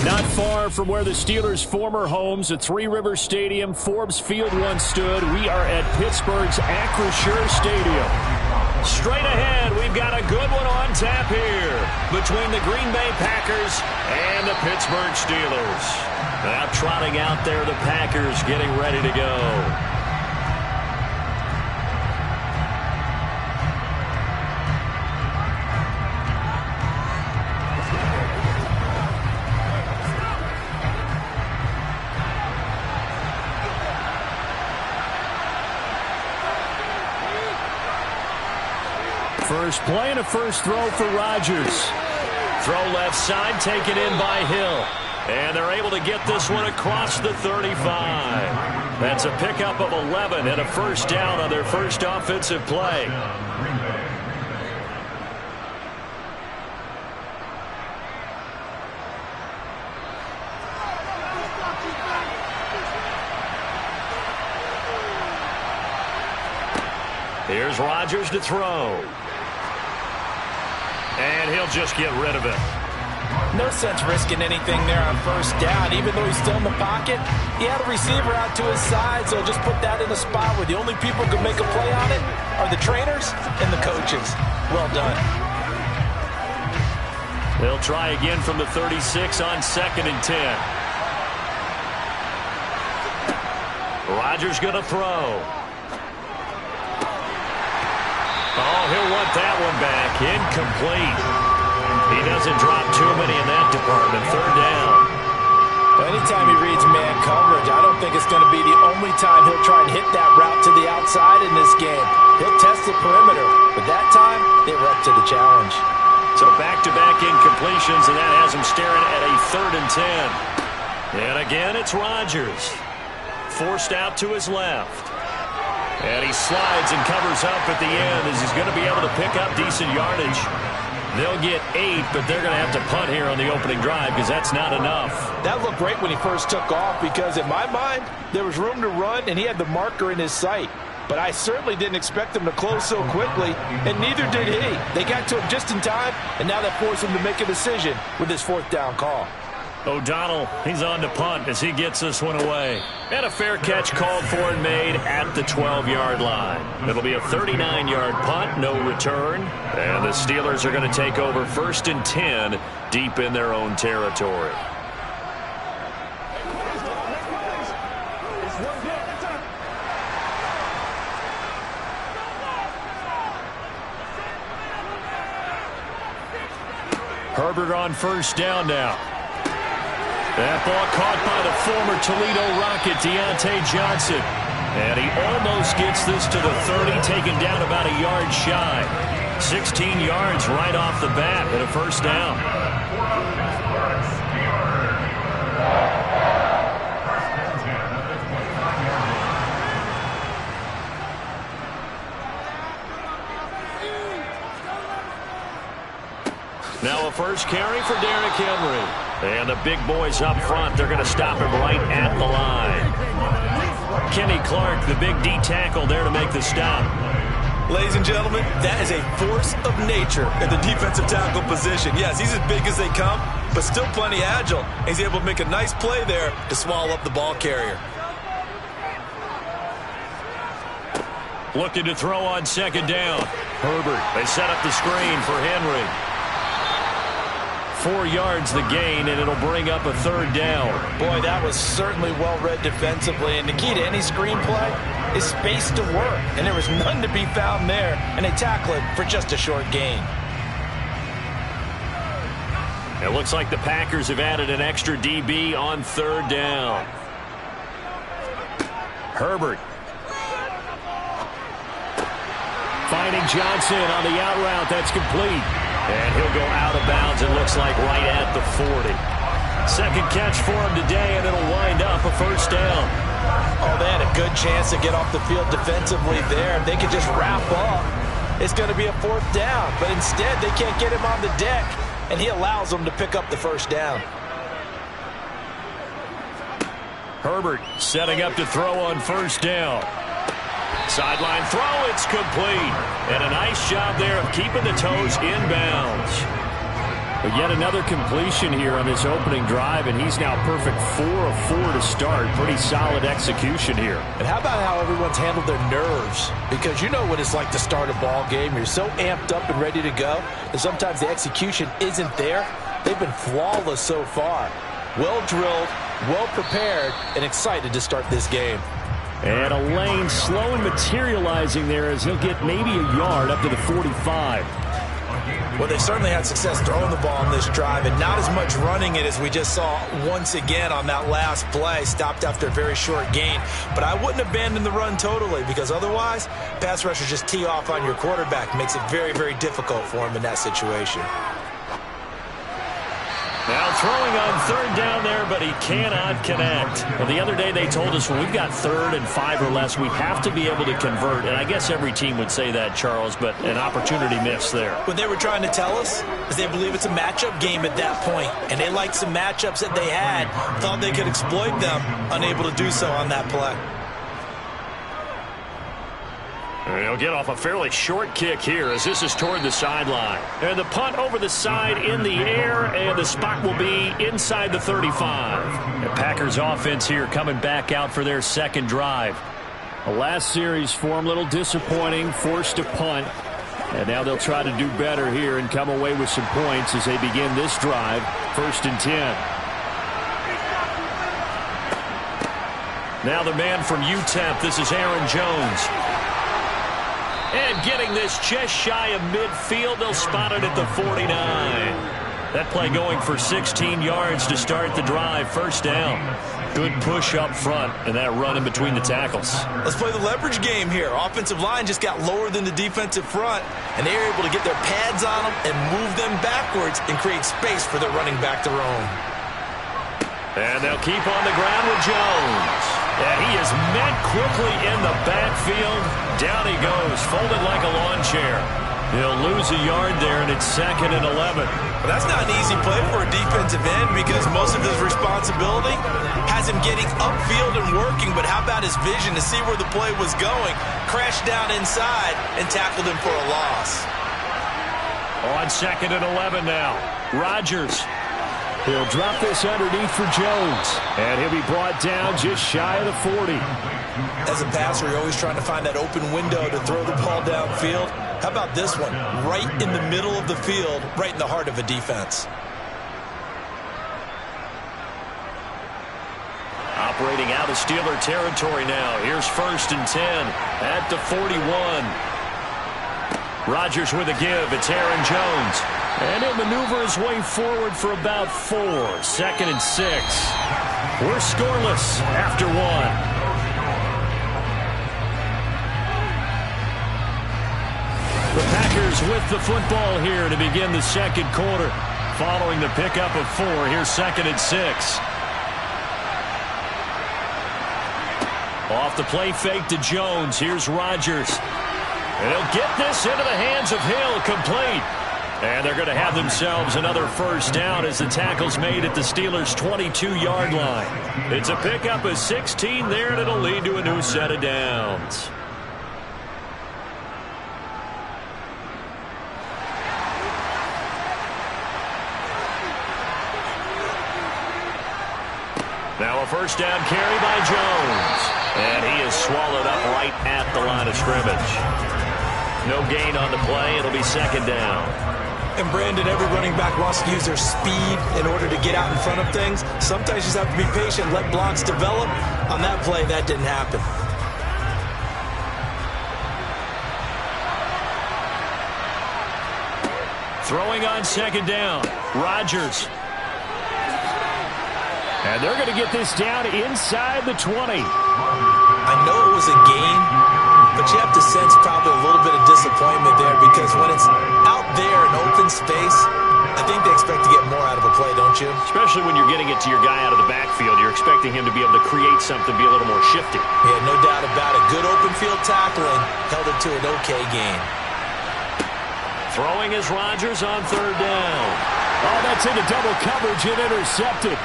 Not far from where the Steelers' former homes at Three Rivers Stadium, Forbes Field once stood, we are at Pittsburgh's Acrisure Stadium. Straight ahead, we've got a good one on tap here between the Green Bay Packers and the Pittsburgh Steelers. Now trotting out there, the Packers getting ready to go. First play and a first throw for Rodgers. Throw left side, taken in by Hill. And they're able to get this one across the 35. That's a pickup of 11 and a first down on their first offensive play. Here's Rodgers to throw. And he'll just get rid of it. No sense risking anything there on first down. Even though he's still in the pocket, he had a receiver out to his side, so just put that in a spot where the only people who can make a play on it are the trainers and the coaches. Well done. They'll try again from the 36 on 2nd and 10. Rodgers going to throw. Oh, he'll want that one back. Incomplete. He doesn't drop too many in that department. Third down. Anytime he reads man coverage, I don't think it's going to be the only time he'll try and hit that route to the outside in this game. He'll test the perimeter, but that time they were up to the challenge. So back-to-back incompletions, and that has him staring at a 3rd and 10. And again, it's Rodgers. Forced out to his left. And he slides and covers up at the end as he's going to be able to pick up decent yardage. They'll get 8, but they're going to have to punt here on the opening drive because that's not enough. That looked great when he first took off because in my mind, there was room to run and he had the marker in his sight. But I certainly didn't expect him to close so quickly, and neither did he. They got to him just in time, and now that forced him to make a decision with his 4th down call. O'Donnell, he's on to punt as he gets this one away. And a fair catch called for and made at the 12-yard line. It'll be a 39-yard punt, no return. And the Steelers are going to take over 1st and 10 deep in their own territory. Herbert on first down now. That ball caught by the former Toledo Rocket, Deontay Johnson. And he almost gets this to the 30, taken down about a yard shy. 16 yards right off the bat at a first down. Now a first carry for Derrick Henry. And the big boys up front, they're going to stop him right at the line. Kenny Clark, the big D tackle there to make the stop. Ladies and gentlemen, that is a force of nature at the defensive tackle position. Yes, he's as big as they come, but still plenty agile. He's able to make a nice play there to swallow up the ball carrier. Looking to throw on 2nd down. Herbert, they set up the screen for Henry. 4 yards the gain, and it'll bring up a 3rd down. Boy, that was certainly well-read defensively, and the key to any screenplay is space to work, and there was none to be found there, and they tackle it for just a short gain. It looks like the Packers have added an extra DB on 3rd down. Herbert. Finding Johnson on the out route. That's complete. And he'll go out of bounds, it looks like, right at the 40. Second catch for him today, and it'll wind up a first down. Oh, they had a good chance to get off the field defensively there. If they could just wrap up, it's going to be a 4th down. But instead, they can't get him on the deck, and he allows them to pick up the first down. Herbert setting up to throw on first down. Sideline throw, it's complete. And a nice job there of keeping the toes inbounds. But yet another completion here on this opening drive, and he's now perfect 4 of 4 to start. Pretty solid execution here. And how about how everyone's handled their nerves? Because you know what it's like to start a ball game. You're so amped up and ready to go, and sometimes the execution isn't there. They've been flawless so far. Well drilled, well prepared, and excited to start this game. And a lane slow and materializing there as he'll get maybe a yard up to the 45. Well, they certainly had success throwing the ball on this drive and not as much running it as we just saw once again on that last play. Stopped after a very short gain. But I wouldn't abandon the run totally, because otherwise, pass rushers just tee off on your quarterback. Makes it very, very difficult for him in that situation. Now throwing on third down there, but he cannot connect. Well, the other day they told us when we've got 3rd and 5 or less, we have to be able to convert. And I guess every team would say that, Charles, but an opportunity missed there. What they were trying to tell us is they believe it's a matchup game at that point. And they liked some matchups that they had, thought they could exploit them, unable to do so on that play. And he'll get off a fairly short kick here as this is toward the sideline. And the punt over the side in the air, and the spot will be inside the 35. The Packers offense here coming back out for their second drive. The last series for them, a little disappointing, forced to punt. And now they'll try to do better here and come away with some points as they begin this drive, 1st and 10. Now the man from UTEP, this is Aaron Jones. And getting this just shy of midfield, they'll spot it at the 49. That play going for 16 yards to start the drive, 1st down. Good push up front, and that run in between the tackles. Let's play the leverage game here. Offensive line just got lower than the defensive front, and they were able to get their pads on them and move them backwards and create space for their running back to roam. And they'll keep on the ground with Jones. And he is met quickly in the backfield. Down he goes, folded like a lawn chair. He'll lose a yard there, and it's 2nd and 11. Well, that's not an easy play for a defensive end because most of his responsibility has him getting upfield and working. But how about his vision to see where the play was going? Crashed down inside and tackled him for a loss. On 2nd and 11 now. Rodgers. He'll drop this underneath for Jones. And he'll be brought down just shy of the 40. As a passer, you're always trying to find that open window to throw the ball downfield. How about this one? Right in the middle of the field, right in the heart of a defense. Operating out of Steeler territory now. Here's 1st and 10 at the 41. Rodgers with a give. It's Aaron Jones. And he'll maneuver his way forward for about 4. 2nd and 6. We're scoreless after 1. The Packers with the football here to begin the second quarter. Following the pickup of 4, here's 2nd and 6. Off the play fake to Jones. Here's Rodgers. And he'll get this into the hands of Hill, complete. And they're going to have themselves another 1st down as the tackle's made at the Steelers' 22-yard line. It's a pickup of 16 there, and it'll lead to a new set of downs. Now a 1st down carry by Jones. And he is swallowed up right at the line of scrimmage. No gain on the play. It'll be 2nd down. And Brandon, every running back wants to use their speed in order to get out in front of things. Sometimes you just have to be patient, let blocks develop. On that play, that didn't happen. Throwing on 2nd down. Rodgers. And they're going to get this down inside the 20. I know it was a gain, but you have to sense probably a little bit of disappointment there because when it's out there in open space, I think they expect to get more out of a play, don't you? Especially when you're getting it to your guy out of the backfield. You're expecting him to be able to create something, be a little more shifty. Yeah, no doubt about it. Good open field tackling held it to an okay gain. Throwing is Rodgers on 3rd down. Oh, that's into double coverage and intercepted.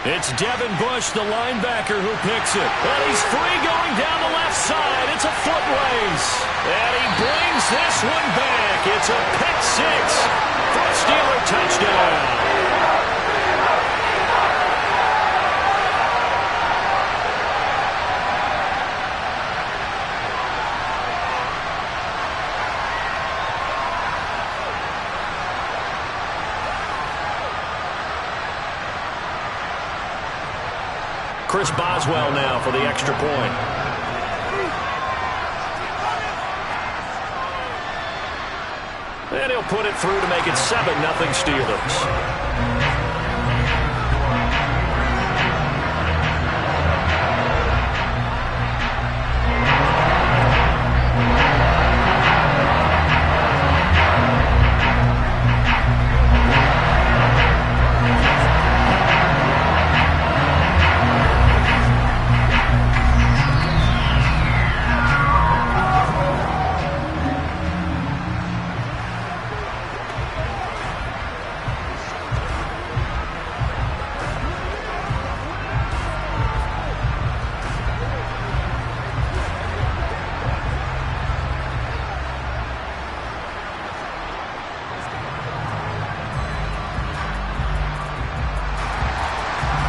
It's Devin Bush, the linebacker, who picks it. And he's free going down the left side. It's a foot race. And he brings this one back. It's a pick 6 Steeler touchdown. Chris Boswell now for the extra point. And he'll put it through to make it 7-0 Steelers.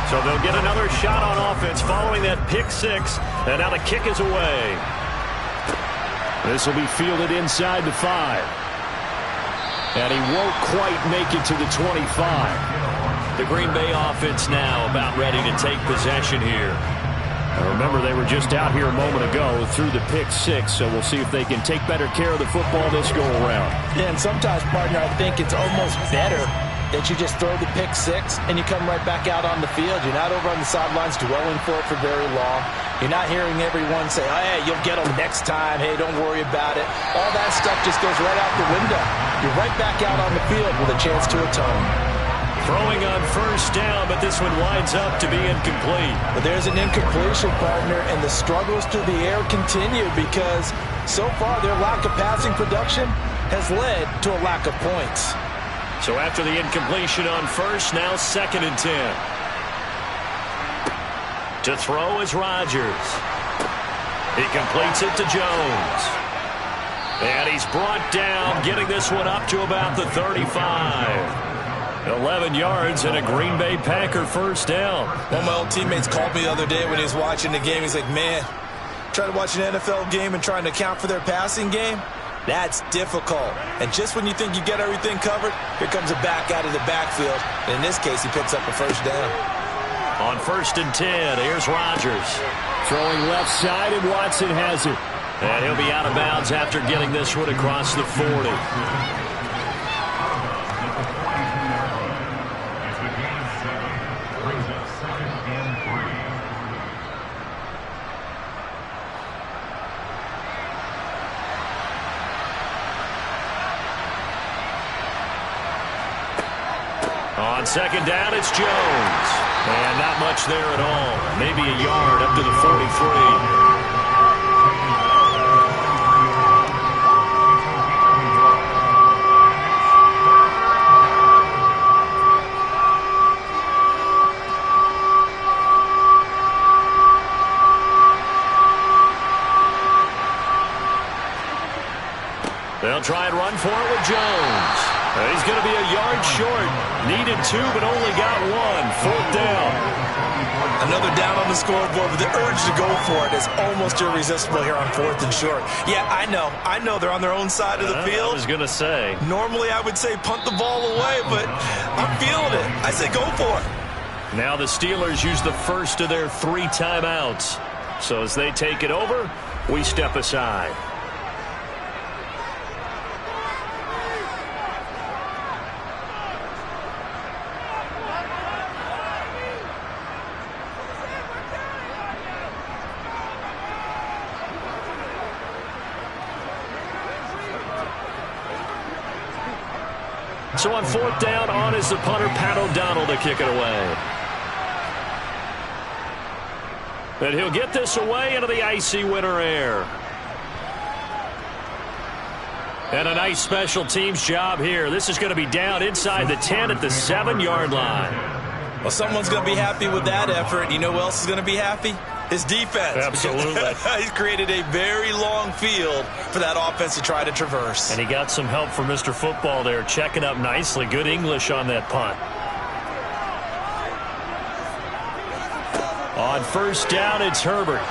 So they'll get another shot on offense following that pick six. And now the kick is away. This will be fielded inside the 5. And he won't quite make it to the 25. The Green Bay offense now about ready to take possession here. Now remember, they were just out here a moment ago through the pick six, so we'll see if they can take better care of the football this go around. Yeah, and sometimes, partner, I think it's almost better that you just throw the pick six and you come right back out on the field. You're not over on the sidelines dwelling for it for very long. You're not hearing everyone say, oh, hey, you'll get them next time. Hey, don't worry about it. All that stuff just goes right out the window. You're right back out on the field with a chance to atone. Throwing on first down, but this one winds up to be incomplete. But there's an incompletion, partner, and the struggles through the air continue because so far their lack of passing production has led to a lack of points. So after the incompletion on first, now 2nd and 10. To throw is Rodgers. He completes it to Jones. And he's brought down, getting this one up to about the 35. 11 yards and a Green Bay Packer first down. One of my old teammates called me the other day when he was watching the game. He's like, man, trying to watch an NFL game and trying to account for their passing game? That's difficult. And just when you think you get everything covered, here comes a back out of the backfield. And in this case, he picks up a first down. On 1st and 10, here's Rodgers. Throwing left side, and Watson has it. And he'll be out of bounds after getting this one across the 40. On 2nd down, it's Jones. And not much there at all. Maybe a yard up to the 43. They'll try and run for it with Jones. He's going to be a yard short. Needed 2, but only got 1. 4th down. Another down on the scoreboard, but the urge to go for it is almost irresistible here on 4th and short. Yeah, I know they're on their own side of the field. I was going to say. Normally I would say punt the ball away, but I'm feeling it. I say go for it. Now the Steelers use the first of their 3 timeouts. So as they take it over, we step aside. So on 4th down, on is the punter, Pat O'Donnell, to kick it away. And he'll get this away into the icy winter air. And a nice special teams job here. This is going to be down inside the 10 at the 7-yard line. Well, someone's going to be happy with that effort. You know who else is going to be happy? His defense. Absolutely. He's created a very long field for that offense to try to traverse. And he got some help from Mr. Football there, checking up nicely. Good English on that punt. On first down, it's Herbert.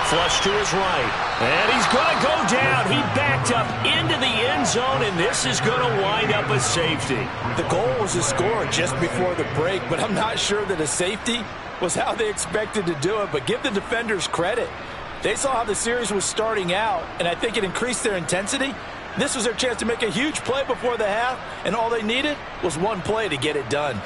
Flush to his right. And he's going to go down. He backed up into the end zone, and this is going to wind up a safety. The goal was to score just before the break, but I'm not sure that a safety was how they expected to do it. But give the defenders credit. They saw how the series was starting out, and I think it increased their intensity. This was their chance to make a huge play before the half, and all they needed was one play to get it done.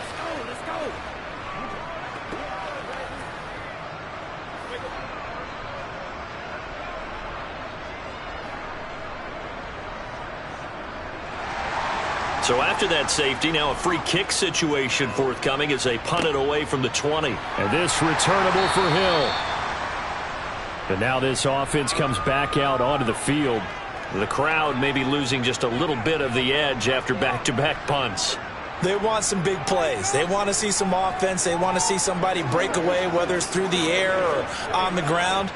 So after that safety, now a free kick situation forthcoming as they punt it away from the 20. And this returnable for Hill. And now this offense comes back out onto the field. The crowd may be losing just a little bit of the edge after back-to-back punts. They want some big plays. They want to see some offense. They want to see somebody break away, whether it's through the air or on the ground.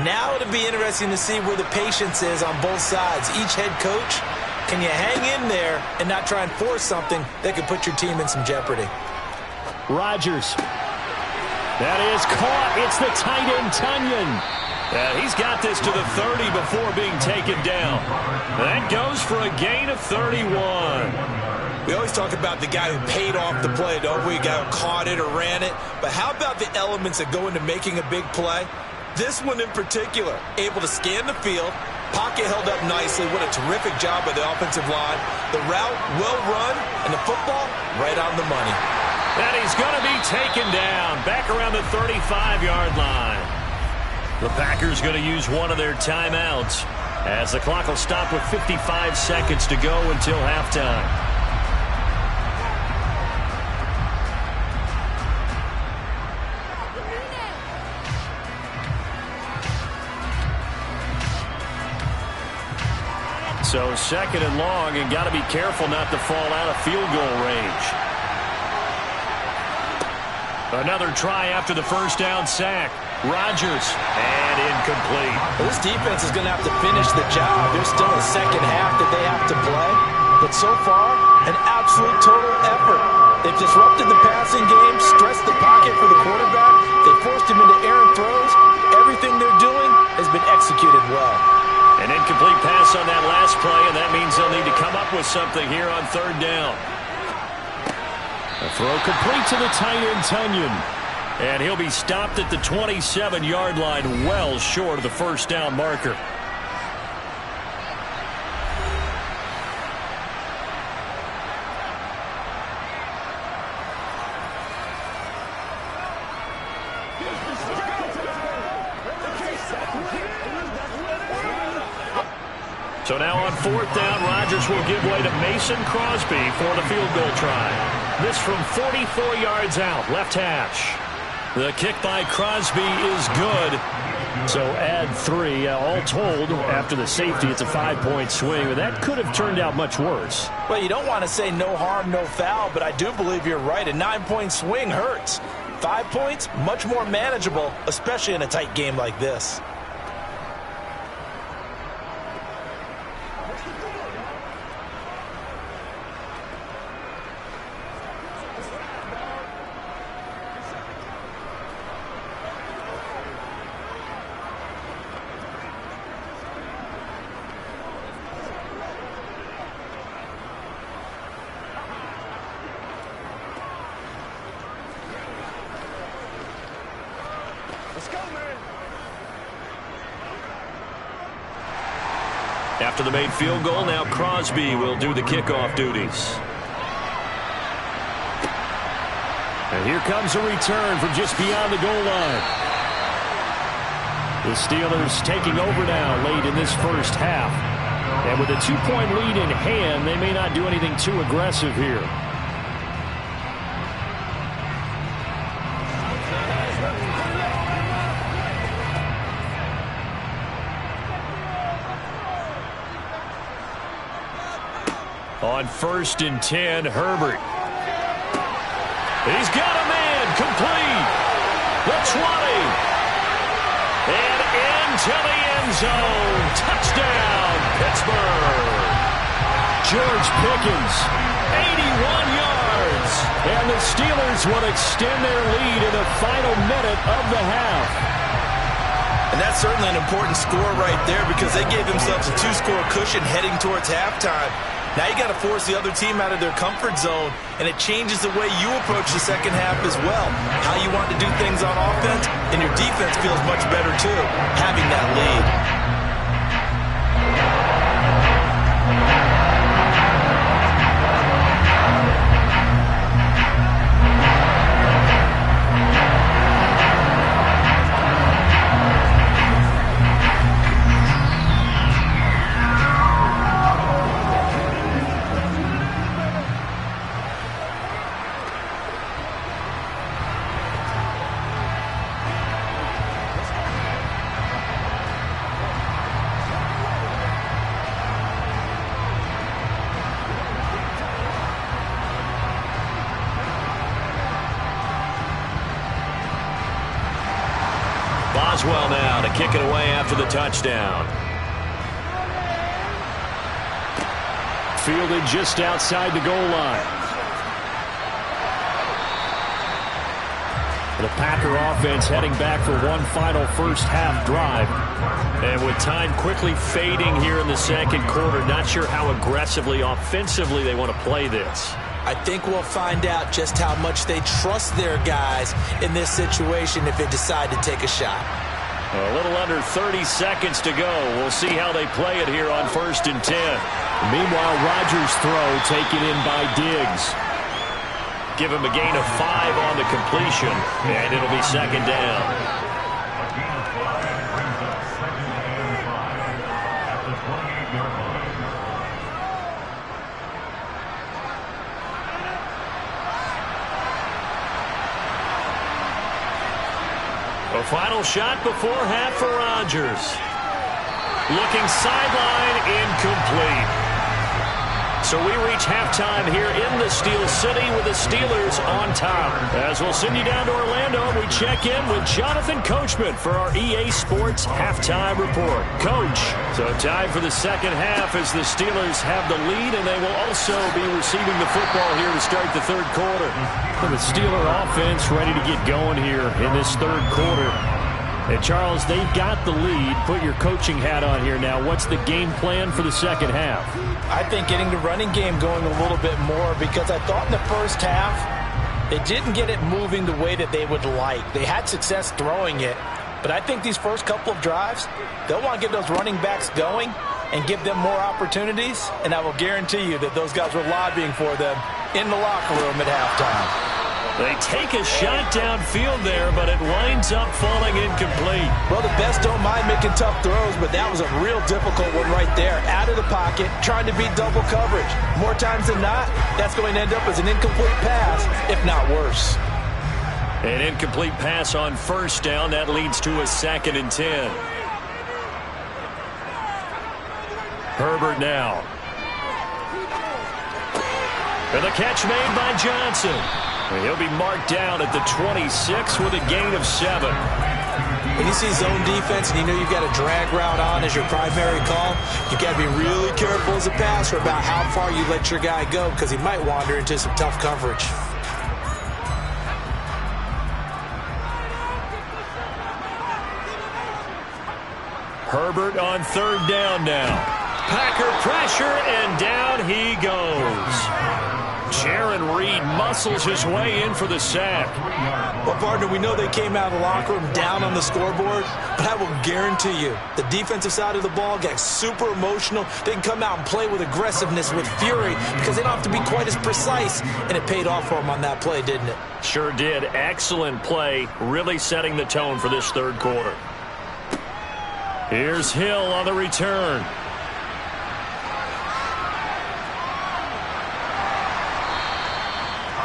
Now it'll be interesting to see where the patience is on both sides. Each head coach, can you hang in there and not try and force something that could put your team in some jeopardy? Rodgers. That is caught. It's the tight end, Tunyon. He's got this to the 30 before being taken down. That goes for a gain of 31. We always talk about the guy who paid off the play, don't we? The guy who caught it or ran it. But how about the elements that go into making a big play? This one in particular, able to scan the field, pocket held up nicely. What a terrific job by the offensive line. The route well run, and the football right on the money. And he's going to be taken down back around the 35-yard line. The Packers going to use one of their timeouts as the clock will stop with 55 seconds to go until halftime. So second and long, and got to be careful not to fall out of field goal range. Another try after the first down sack. Rodgers, and incomplete. Well, this defense is going to have to finish the job. There's still a second half that they have to play. But so far, an absolute total effort. They've disrupted the passing game, stressed the pocket for the quarterback. They forced him into errant throws. Everything they're doing has been executed well. An incomplete pass on that last play, and that means they'll need to come up with something here on third down. A throw complete to the tight end, Tunyon. And he'll be stopped at the 27-yard line, well short of the first down marker. So now on fourth down, Rodgers will give way to Mason Crosby for the field goal try. This from 44 yards out, left hash. The kick by Crosby is good. So add 3. All told, after the safety, it's a 5-point swing. But that could have turned out much worse. Well, you don't want to say no harm, no foul, but I do believe you're right. A 9-point swing hurts. 5 points, much more manageable, especially in a tight game like this. After the made field goal, now Crosby will do the kickoff duties. And here comes a return from just beyond the goal line. The Steelers taking over now late in this first half. And with a 2-point lead in hand, they may not do anything too aggressive here. On 1st and 10, Herbert. He's got a man complete. The zone. Touchdown, Pittsburgh. George Pickens, 81 yards. And the Steelers will extend their lead in the final minute of the half. And that's certainly an important score right there because they gave themselves a 2-score cushion heading towards halftime. Now you got to force the other team out of their comfort zone, and it changes the way you approach the second half as well. How you want to do things on offense, and your defense feels much better too, having that lead. Boswell now to kick it away after the touchdown. Fielded just outside the goal line. The Packer offense heading back for one final first half drive. And with time quickly fading here in the second quarter, not sure how aggressively offensively they want to play this. I think we'll find out just how much they trust their guys in this situation if they decide to take a shot. A little under 30 seconds to go. We'll see how they play it here on 1st and 10. Meanwhile, Rodgers' throw taken in by Diggs. Give him a gain of 5 on the completion, and it'll be second down. A final shot before half for Rodgers. Looking sideline, incomplete. So we reach halftime here in the Steel City with the Steelers on top. As we'll send you down to Orlando, we check in with Jonathan Coachman for our EA Sports Halftime Report. Coach, so time for the second half as the Steelers have the lead, and they will also be receiving the football here to start the third quarter. The Steeler offense ready to get going here in this third quarter. And Charles, they've got the lead. Put your coaching hat on here now. What's the game plan for the second half? I think getting the running game going a little bit more because I thought in the first half they didn't get it moving the way that they would like. They had success throwing it, but I think these first couple of drives, they'll want to get those running backs going and give them more opportunities, and I will guarantee you that those guys were lobbying for them in the locker room at halftime. They take a shot downfield there, but it winds up falling incomplete. Well, the best don't mind making tough throws, but that was a real difficult one right there. Out of the pocket, trying to beat double coverage. More times than not, that's going to end up as an incomplete pass, if not worse. An incomplete pass on first down. That leads to a 2nd and 10. Herbert now. And the catch made by Johnson. He'll be marked down at the 26 with a gain of 7. When you see zone defense and you know you've got a drag route on as your primary call, you've got to be really careful as a passer about how far you let your guy go because he might wander into some tough coverage. Herbert on 3rd down now. Packer pressure, and down he goes. Jaron Reed muscles his way in for the sack. Well, partner, we know they came out of the locker room down on the scoreboard, but I will guarantee you the defensive side of the ball got super emotional. They can come out and play with aggressiveness, with fury, because they don't have to be quite as precise, and it paid off for them on that play, didn't it? Sure did. Excellent play, really setting the tone for this third quarter. Here's Hill on the return.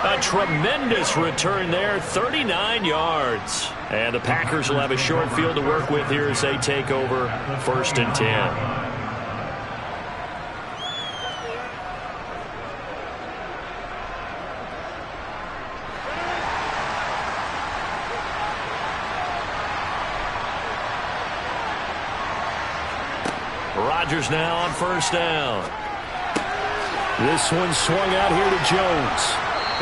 A tremendous return there, 39 yards. And the Packers will have a short field to work with here as they take over 1st and 10. Rodgers now on first down. This one swung out here to Jones.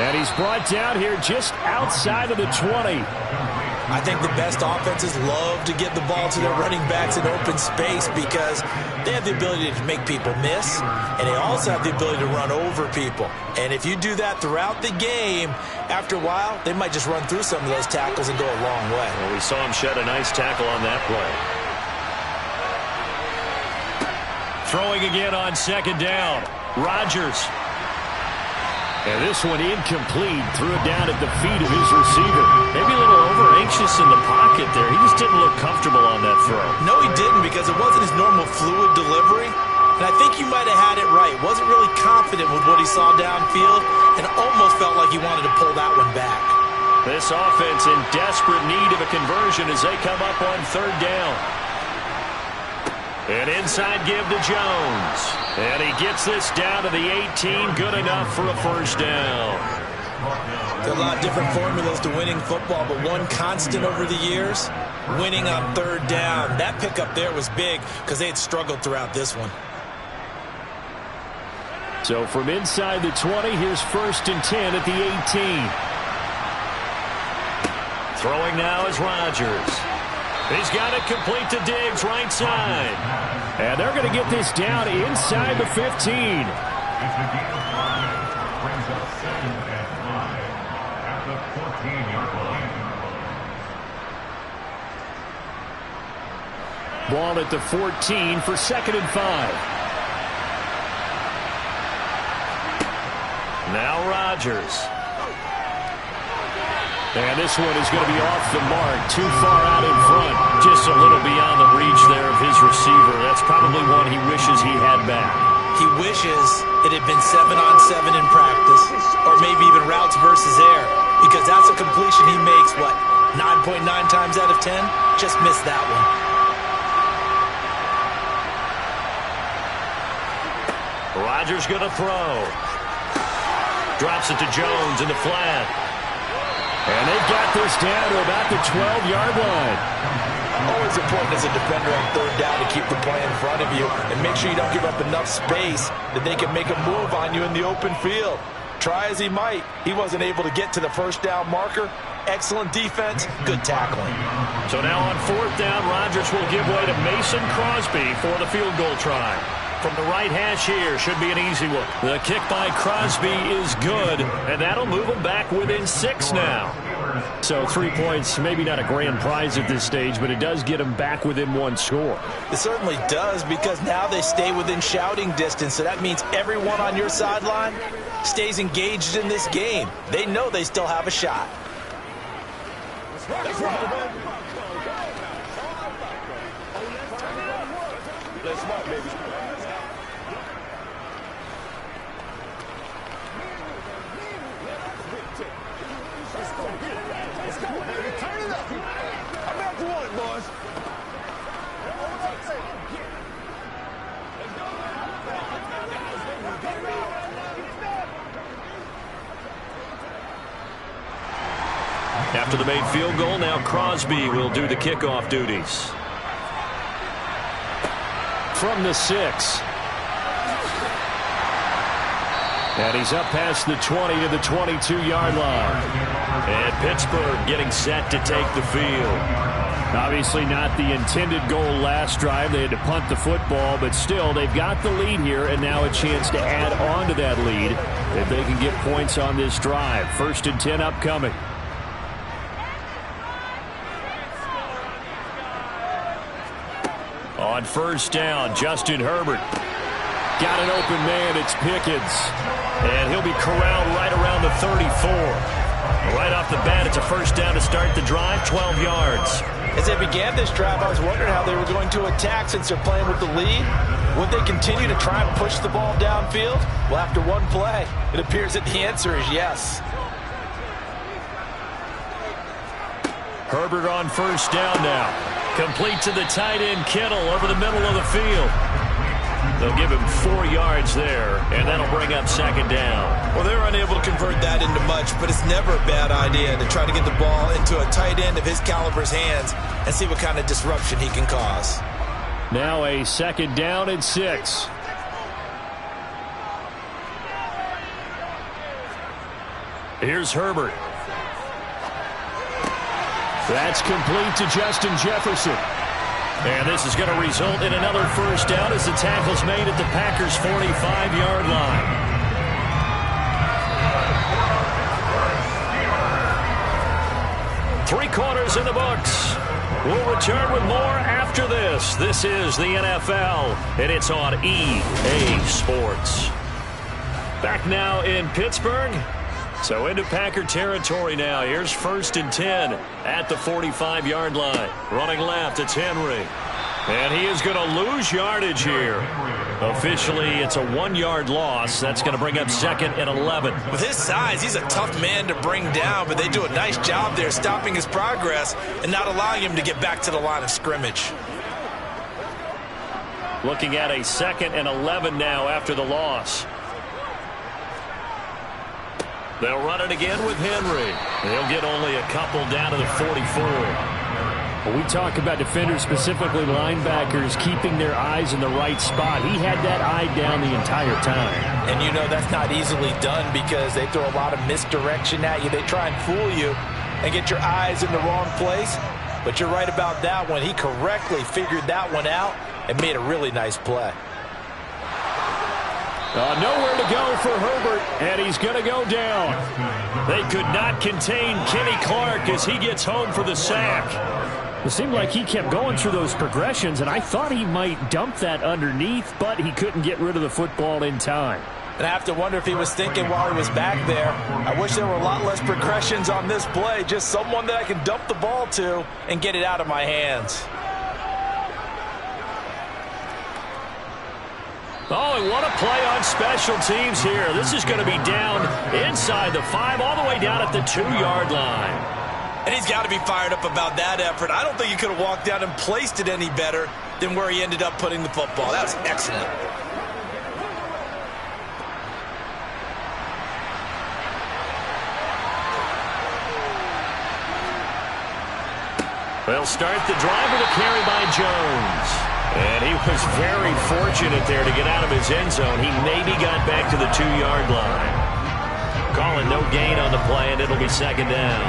And he's brought down here just outside of the 20. I think the best offenses love to get the ball to their running backs in open space because they have the ability to make people miss, and they also have the ability to run over people. And if you do that throughout the game, after a while, they might just run through some of those tackles and go a long way. Well, we saw him shed a nice tackle on that play. Throwing again on second down. Rodgers. And this one incomplete. Threw it down at the feet of his receiver. Maybe a little over-anxious in the pocket there. He just didn't look comfortable on that throw. No, he didn't, because it wasn't his normal fluid delivery. And I think you might have had it right. Wasn't really confident with what he saw downfield and almost felt like he wanted to pull that one back. This offense in desperate need of a conversion as they come up on third down. An inside give to Jones. And he gets this down to the 18. Good enough for a first down. There are a lot of different formulas to winning football, but one constant over the years, winning on third down. That pickup there was big because they had struggled throughout this one. So from inside the 20, here's first and 10 at the 18. Throwing now is Rodgers. He's got it complete to Diggs, right side. And they're going to get this down inside the 15. Ball at the 14 for 2nd and 5. Now Rodgers. And this one is going to be off the mark, too far out in front. Just a little beyond the reach there of his receiver. That's probably one he wishes he had back. He wishes it had been 7-on-7 in practice, or maybe even routes versus air, because that's a completion he makes, what, 9.9 times out of 10? Just missed that one. Rodgers going to throw. Drops it to Jones in the flat. And they've got this down to about the 12-yard line. Always important as a defender on third down to keep the play in front of you and make sure you don't give up enough space that they can make a move on you in the open field. Try as he might, he wasn't able to get to the first down marker. Excellent defense, good tackling. So now on fourth down, Rodgers will give way to Mason Crosby for the field goal try. From the right hash here, should be an easy one. The kick by Crosby is good, and that'll move them back within 6 now. So 3 points, maybe not a grand prize at this stage, but it does get them back within 1 score. It certainly does, because now they stay within shouting distance, so that means everyone on your sideline stays engaged in this game. They know they still have a shot. Let's run, man. Let's run, baby. After the made field goal, now Crosby will do the kickoff duties. From the 6. And he's up past the 20 to the 22-yard line. And Pittsburgh getting set to take the field. Obviously not the intended goal last drive. They had to punt the football, but still they've got the lead here, and now a chance to add on to that lead if they can get points on this drive. 1st and 10 upcoming. On first down, Justin Herbert. Got an open man, it's Pickens. And he'll be corralled right around the 34. Right off the bat, it's a first down to start the drive, 12 yards. As they began this drive, I was wondering how they were going to attack since they're playing with the lead. Would they continue to try and push the ball downfield? Well, after one play, it appears that the answer is yes. Herbert on first down now. Complete to the tight end, Kittle, over the middle of the field. They'll give him 4 yards there, and that'll bring up second down. Well, they were unable to convert that into much, but it's never a bad idea to try to get the ball into a tight end of his caliber's hands and see what kind of disruption he can cause. Now a 2nd down and 6. Here's Herbert. That's complete to Justin Jefferson. And this is going to result in another 1st down as the tackle's made at the Packers' 45-yard line. Three quarters in the books. We'll return with more after this. This is the NFL, and it's on EA Sports. Back now in Pittsburgh. So into Packer territory now. Here's 1st and 10 at the 45-yard line. Running left, it's Henry. And he is going to lose yardage here. Officially, it's a 1-yard loss. That's going to bring up 2nd and 11. With his size, he's a tough man to bring down, but they do a nice job there stopping his progress and not allowing him to get back to the line of scrimmage. Looking at a 2nd and 11 now after the loss. They'll run it again with Henry. They'll get only a couple down to the 44. We talk about defenders, specifically linebackers, keeping their eyes in the right spot. He had that eye down the entire time. And you know that's not easily done because they throw a lot of misdirection at you. They try and fool you and get your eyes in the wrong place. But you're right about that one. He correctly figured that one out and made a really nice play. Nowhere to go for Herbert, and he's going to go down. They could not contain Kenny Clark as he gets home for the sack. It seemed like he kept going through those progressions, and I thought he might dump that underneath, but he couldn't get rid of the football in time. And I have to wonder if he was thinking while he was back there, I wish there were a lot less progressions on this play, just someone that I can dump the ball to and get it out of my hands. Oh, and what a play on special teams here. This is going to be down inside the 5, all the way down at the 2-yard line. And he's got to be fired up about that effort. I don't think he could have walked down and placed it any better than where he ended up putting the football. That was excellent. They'll start the drive with a carry by Jones. And he was very fortunate there to get out of his end zone. He maybe got back to the 2-yard line. Calling no gain on the play, and it'll be 2nd down.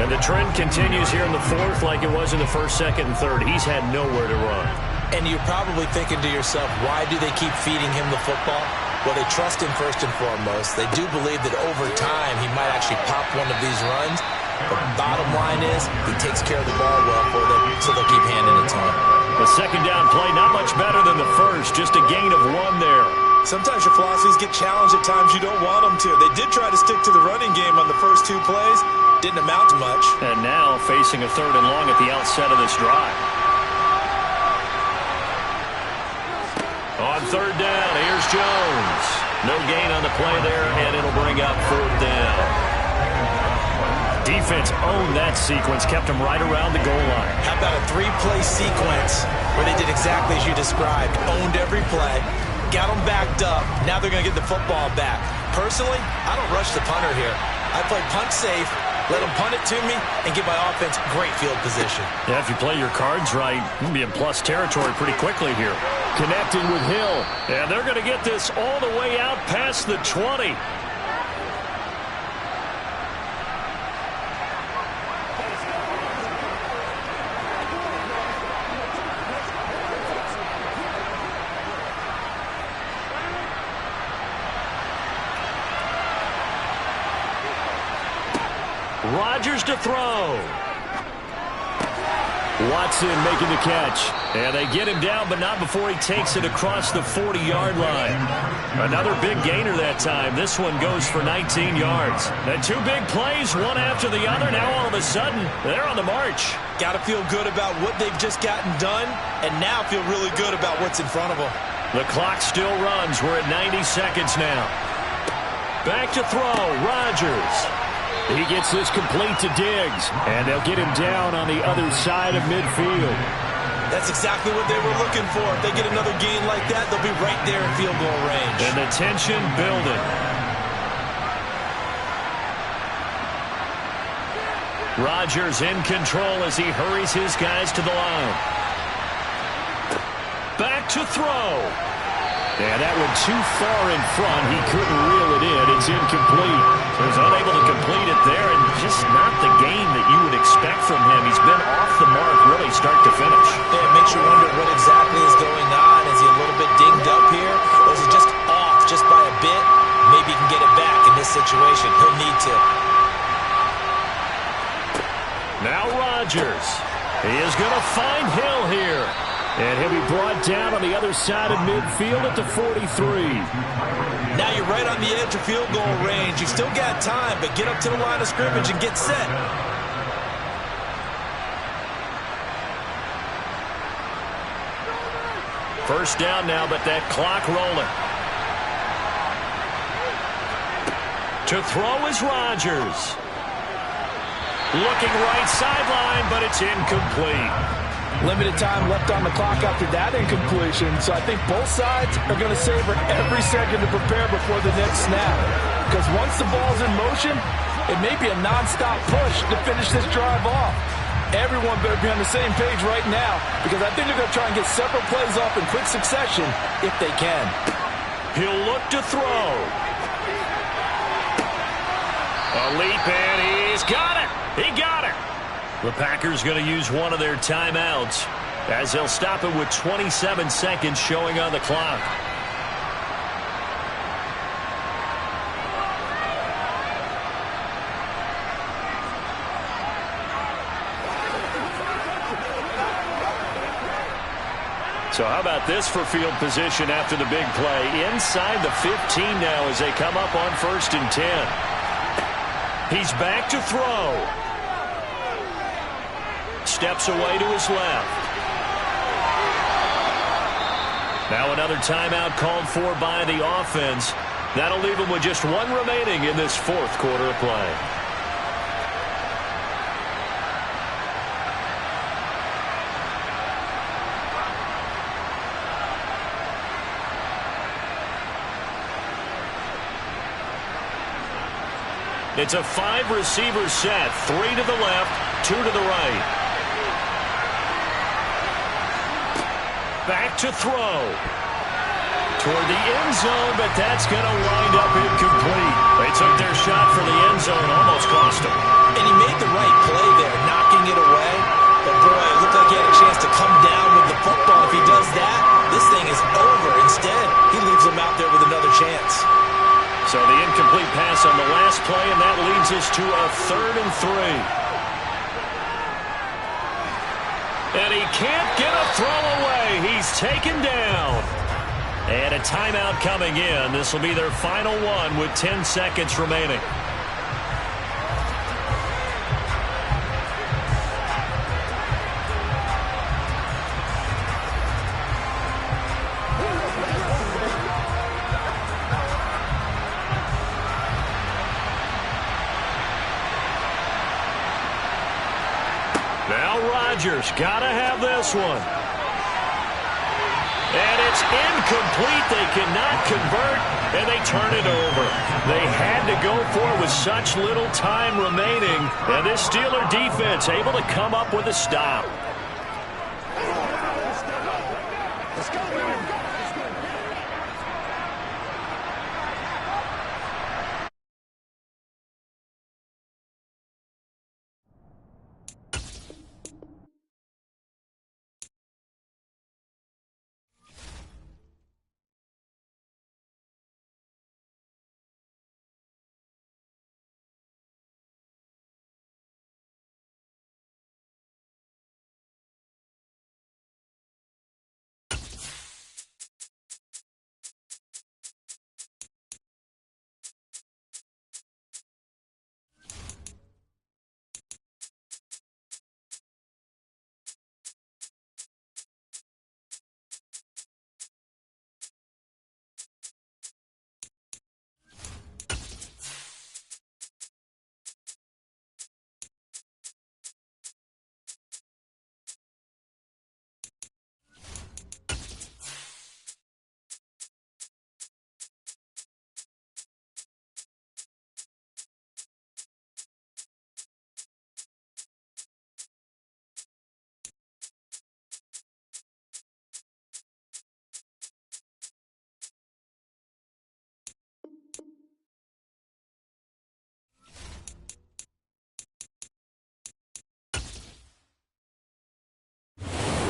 And the trend continues here in the 4th like it was in the 1st, 2nd, and 3rd. He's had nowhere to run. And you're probably thinking to yourself, why do they keep feeding him the football? Well, they trust him first and foremost. They do believe that over time he might actually pop one of these runs. But bottom line is he takes care of the ball well for them, so they'll keep handing it to him. The 2nd down play, not much better than the 1st. Just a gain of 1 there. Sometimes your philosophies get challenged at times you don't want them to. They did try to stick to the running game on the first 2 plays. Didn't amount to much. And now facing a 3rd and long at the outset of this drive. On 3rd down, here's Jones. No gain on the play there, and it'll bring up 4th down. Defense owned that sequence, kept them right around the goal line. How about a 3-play sequence where they did exactly as you described? Owned every play, got them backed up. Now they're going to get the football back. Personally, I don't rush the punter here. I play punt safe, let them punt it to me, and give my offense great field position. Yeah, if you play your cards right, you'll be in plus territory pretty quickly here. Connecting with Hill, and they're going to get this all the way out past the 20. Rodgers to throw. Watson making the catch. And they get him down, but not before he takes it across the 40-yard line. Another big gainer that time. This one goes for 19 yards. And 2 big plays, one after the other. Now all of a sudden, they're on the march. Got to feel good about what they've just gotten done, and now feel really good about what's in front of them. The clock still runs. We're at 90 seconds now. Back to throw, Rodgers. He gets this complete to Diggs, and they'll get him down on the other side of midfield. That's exactly what they were looking for. If they get another gain like that, they'll be right there in field goal range. And the tension building. Rodgers in control as he hurries his guys to the line. back to throw. And that went too far in front. He couldn't reel it in. It's incomplete. So he's unable to complete it there, and just not the game that you would expect from him. He's been off the mark really start to finish. Yeah, it makes you wonder what exactly is going on. Is he a little bit dinged up here, or is he just off just by a bit? Maybe he can get it back in this situation. He'll need to. Now Rodgers. He is going to find Hill here. And he'll be brought down on the other side of midfield at the 43. Now you're right on the edge of field goal range. You've still got time, but get up to the line of scrimmage and get set. First down now, but that clock rolling. To throw is Rodgers. Looking right sideline, but it's incomplete. Limited time left on the clock after that incompletion, so I think both sides are going to savor every second to prepare before the next snap. Because once the ball's in motion, it may be a nonstop push to finish this drive off. Everyone better be on the same page right now, because I think they're going to try and get several plays off in quick succession if they can. He'll look to throw. A leap, and he's got it. He got it. The Packers going to use one of their timeouts as they'll stop it with 27 seconds showing on the clock. So how about this for field position after the big play? Inside the 15 now as they come up on 1st and 10. He's back to throw. Steps away to his left. Now another timeout called for by the offense. That'll leave him with just one remaining in this 4th quarter of play. It's a 5-receiver set. 3 to the left, 2 to the right. Back to throw. Toward the end zone, but that's going to wind up incomplete. They took their shot for the end zone, almost cost him. And he made the right play there, knocking it away. But boy, it looked like he had a chance to come down with the football. If he does that, this thing is over. Instead, he leaves him out there with another chance. So the incomplete pass on the last play, and that leads us to a 3rd and 3. And he can't get a throw away. He's taken down. And a timeout coming in. This will be their final one with 10 seconds remaining. Rodgers got to have this one. And it's incomplete. They cannot convert, and they turn it over. They had to go for it with such little time remaining. And this Steeler defense able to come up with a stop.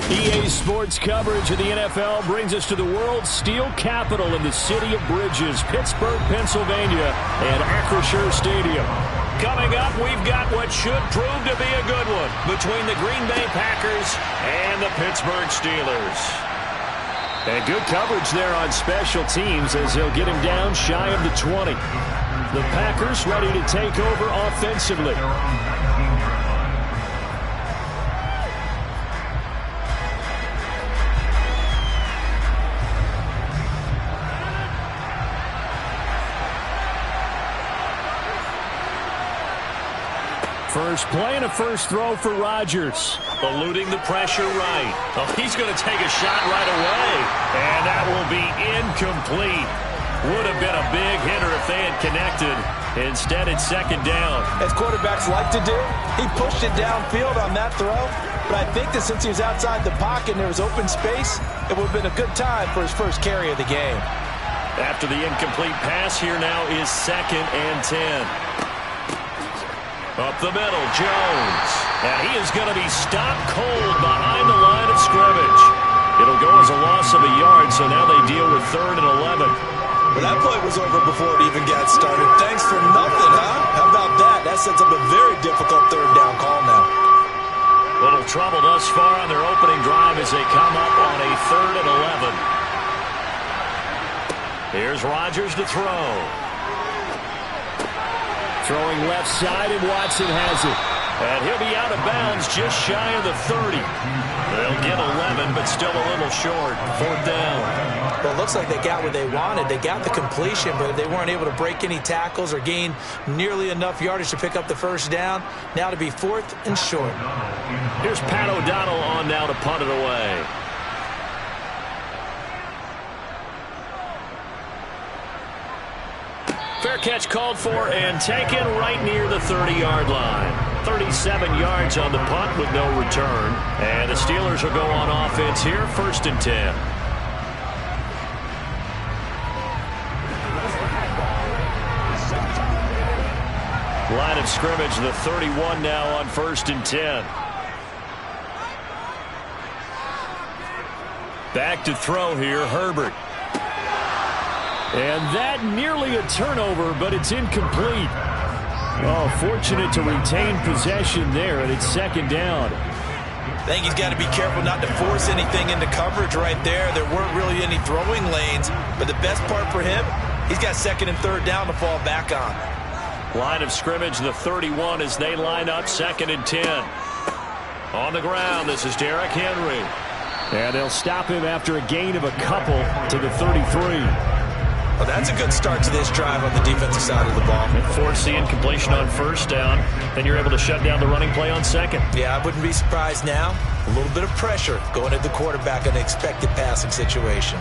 EA Sports coverage of the NFL brings us to the world's steel capital in the city of bridges, Pittsburgh, Pennsylvania, and Acrisure Stadium. Coming up, we've got what should prove to be a good one between the Green Bay Packers and the Pittsburgh Steelers. And good coverage there on special teams as they'll get him down shy of the 20. The Packers ready to take over offensively. First play and a first throw for Rodgers. Eluding the pressure right. Oh, he's going to take a shot right away. And that will be incomplete. Would have been a big hitter if they had connected. Instead, it's second down. As quarterbacks like to do, he pushed it downfield on that throw. But I think that since he was outside the pocket and there was open space, it would have been a good time for his first carry of the game. After the incomplete pass, here now is 2nd and 10. Up the middle, Jones. And he is going to be stopped cold behind the line of scrimmage. It'll go as a loss of a yard, so now they deal with 3rd and 11. Well, that play was over before it even got started. Thanks for nothing, huh? How about that? That sets up a very difficult 3rd down call now. Little trouble thus far on their opening drive as they come up on a 3rd and 11. Here's Rodgers to throw. Throwing left side, and Watson has it. And he'll be out of bounds just shy of the 30. They'll get 11, but still a little short. 4th down. Well, it looks like they got what they wanted. They got the completion, but they weren't able to break any tackles or gain nearly enough yardage to pick up the first down. Now to be 4th and short. Here's Pat O'Donnell on now to punt it away. Fair catch called for and taken right near the 30-yard line. 37 yards on the punt with no return. And the Steelers will go on offense here, 1st and 10. Line of scrimmage, the 31 now on 1st and 10. Back to throw here, Herbert. And that nearly a turnover, but it's incomplete. Oh, fortunate to retain possession there, and it's 2nd down. I think he's got to be careful not to force anything into coverage right there. There weren't really any throwing lanes, but the best part for him, he's got 2nd and 3rd down to fall back on. Line of scrimmage, the 31 as they line up, 2nd and 10. On the ground, this is Derrick Henry. And they'll stop him after a gain of a couple to the 33. Well, that's a good start to this drive on the defensive side of the ball. Force the incompletion on 1st down. Then you're able to shut down the running play on 2nd. Yeah, I wouldn't be surprised now. A little bit of pressure going at the quarterback in an expected passing situation.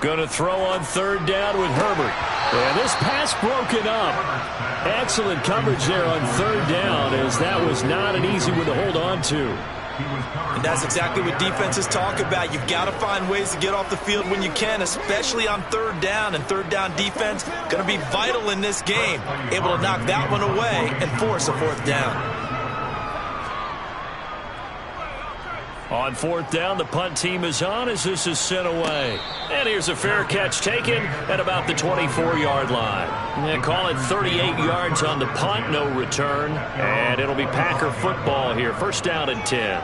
Going to throw on 3rd down with Herbert. And this pass broken up. Excellent coverage there on 3rd down, as that was not an easy one to hold on to. And that's exactly what defenses talk about. You've got to find ways to get off the field when you can, especially on 3rd down. And 3rd down defense going to be vital in this game. Able to knock that one away and force a 4th down. On 4th down, the punt team is on as this is sent away. And here's a fair catch taken at about the 24-yard line. And call it 38 yards on the punt, no return. And it'll be Packer football here, 1st down and 10.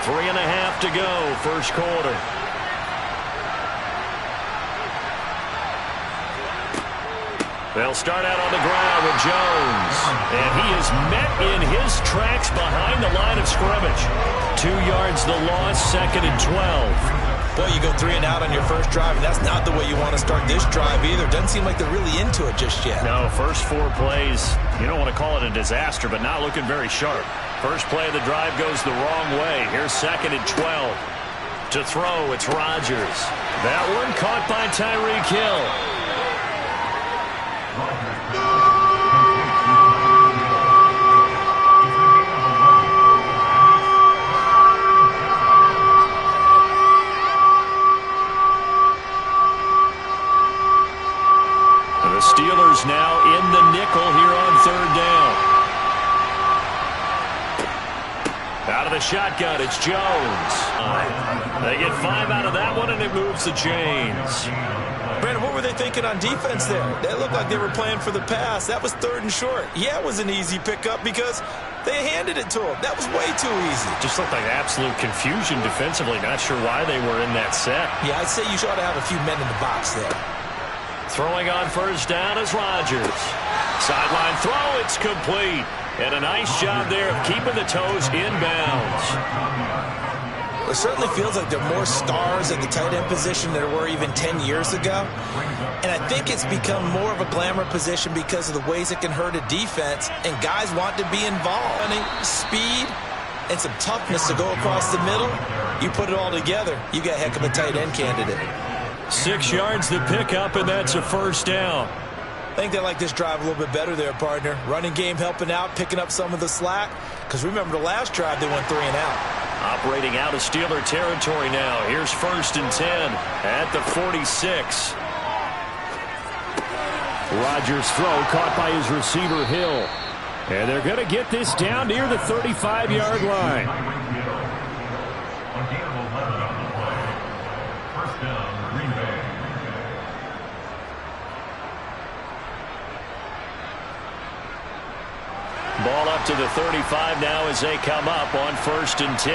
Three and a half to go, 1st quarter. They'll start out on the ground with Jones. And he is met in his tracks behind the line of scrimmage. 2 yards the loss, 2nd and 12. Boy, you go 3 and out on your first drive, and that's not the way you want to start this drive either. Doesn't seem like they're really into it just yet. No, first 4 plays, you don't want to call it a disaster, but not looking very sharp. First play of the drive goes the wrong way. Here's 2nd and 12. To throw, it's Rodgers. That one caught by Tyreek Hill. Steelers now in the nickel here on third down. Out of the shotgun, it's Jones. They get 5 out of that one, and it moves the chains. Brandon, what were they thinking on defense there? They looked like they were playing for the pass. That was 3rd and short. Yeah, it was an easy pickup because they handed it to him. That was way too easy. Just looked like absolute confusion defensively. Not sure why they were in that set. Yeah, I'd say you ought to have a few men in the box there. Throwing on first down is Rodgers. Sideline throw, it's complete. And a nice job there of keeping the toes in bounds. It certainly feels like there are more stars at the tight end position than there were even 10 years ago. And I think it's become more of a glamour position because of the ways it can hurt a defense, and guys want to be involved. Speed and some toughness to go across the middle. You put it all together, you got a heck of a tight end candidate. 6 yards the pickup, and that's a first down. I think they like this drive a little bit better there, partner. Running game helping out, picking up some of the slack. Because remember the last drive, they went 3 and out. Operating out of Steeler territory now. Here's 1st and 10 at the 46. Rodgers' throw caught by his receiver, Hill. And they're going to get this down near the 35-yard line. Ball up to the 35 now as they come up on 1st and 10.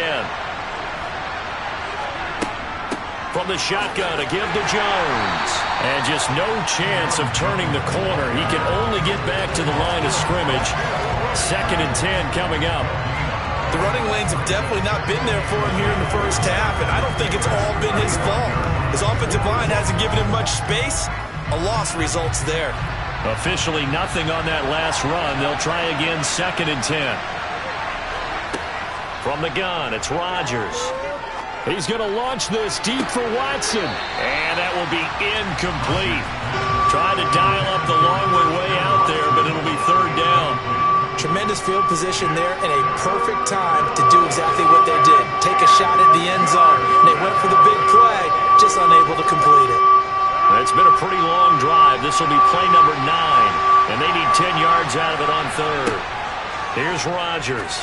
From the shotgun, a give to Jones. And just no chance of turning the corner. He can only get back to the line of scrimmage. 2nd and 10 coming up. The running lanes have definitely not been there for him here in the first half, and I don't think it's all been his fault. His offensive line hasn't given him much space. A loss results there. Officially nothing on that last run. They'll try again 2nd and 10. From the gun, it's Rodgers. He's going to launch this deep for Watson. And that will be incomplete. Tried to dial up the long way out there, but it'll be 3rd down. Tremendous field position there and a perfect time to do exactly what they did. Take a shot at the end zone. And they went for the big play, just unable to complete it. It's been a pretty long drive. This will be play number 9. And they need 10 yards out of it on 3rd. Here's Rodgers.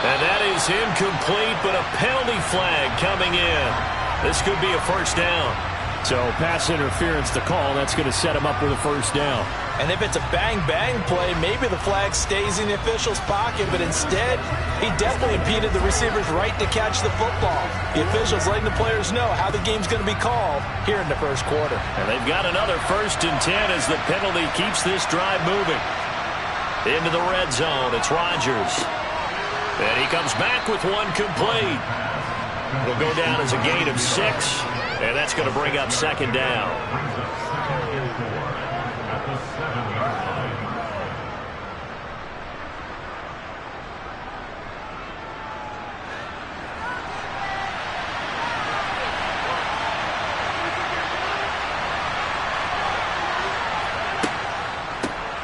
And that is incomplete, but a penalty flag coming in. This could be a first down. So pass interference to call. That's going to set him up with a first down. And if it's a bang-bang play, maybe the flag stays in the official's pocket, but instead, he definitely impeded the receiver's right to catch the football. The officials letting the players know how the game's going to be called here in the first quarter. And they've got another 1st and 10 as the penalty keeps this drive moving. Into the red zone, it's Rodgers. And he comes back with one complete. It'll go down as a gain of 6, and that's going to bring up 2nd down.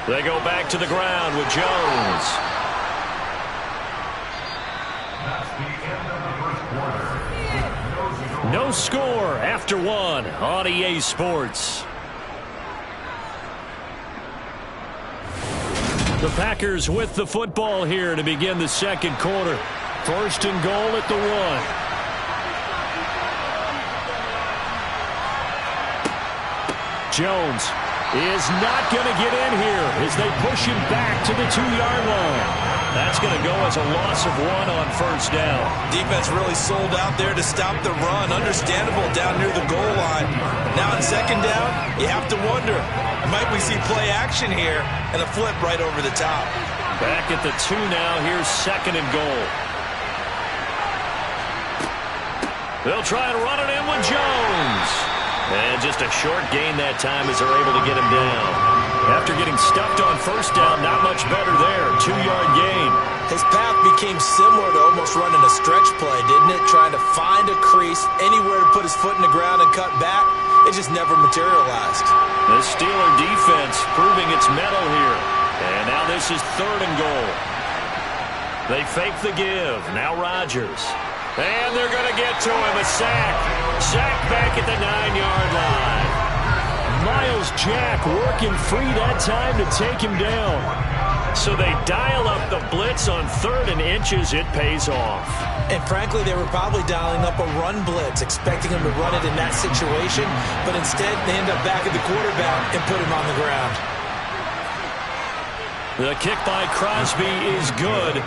They go back to the ground with Jones. No score after 1 on EA Sports. The Packers with the football here to begin the second quarter. 1st and goal at the 1. Jones is not going to get in here as they push him back to the 2-yard line. That's going to go as a loss of 1 on first down. Defense really sold out there to stop the run. Understandable down near the goal line. Now in second down, you have to wonder, might we see play action here and a flip right over the top? Back at the 2 now. Here's 2nd and goal. They'll try and run it in with Jones. And just a short gain that time as they're able to get him down. After getting stuffed on first down, not much better there. 2-yard gain. His path became similar to almost running a stretch play, didn't it? Trying to find a crease, anywhere to put his foot in the ground and cut back. It just never materialized. The Steeler defense proving its mettle here. And now this is 3rd and goal. They fake the give. Now Rodgers. And they're going to get to him. A sack. Sack back at the 9-yard line. Miles Jack working free that time to take him down. So they dial up the blitz on 3rd and inches. It pays off. And frankly, they were probably dialing up a run blitz, expecting him to run it in that situation. But instead, they end up back at the quarterback and put him on the ground. The kick by Crosby is good.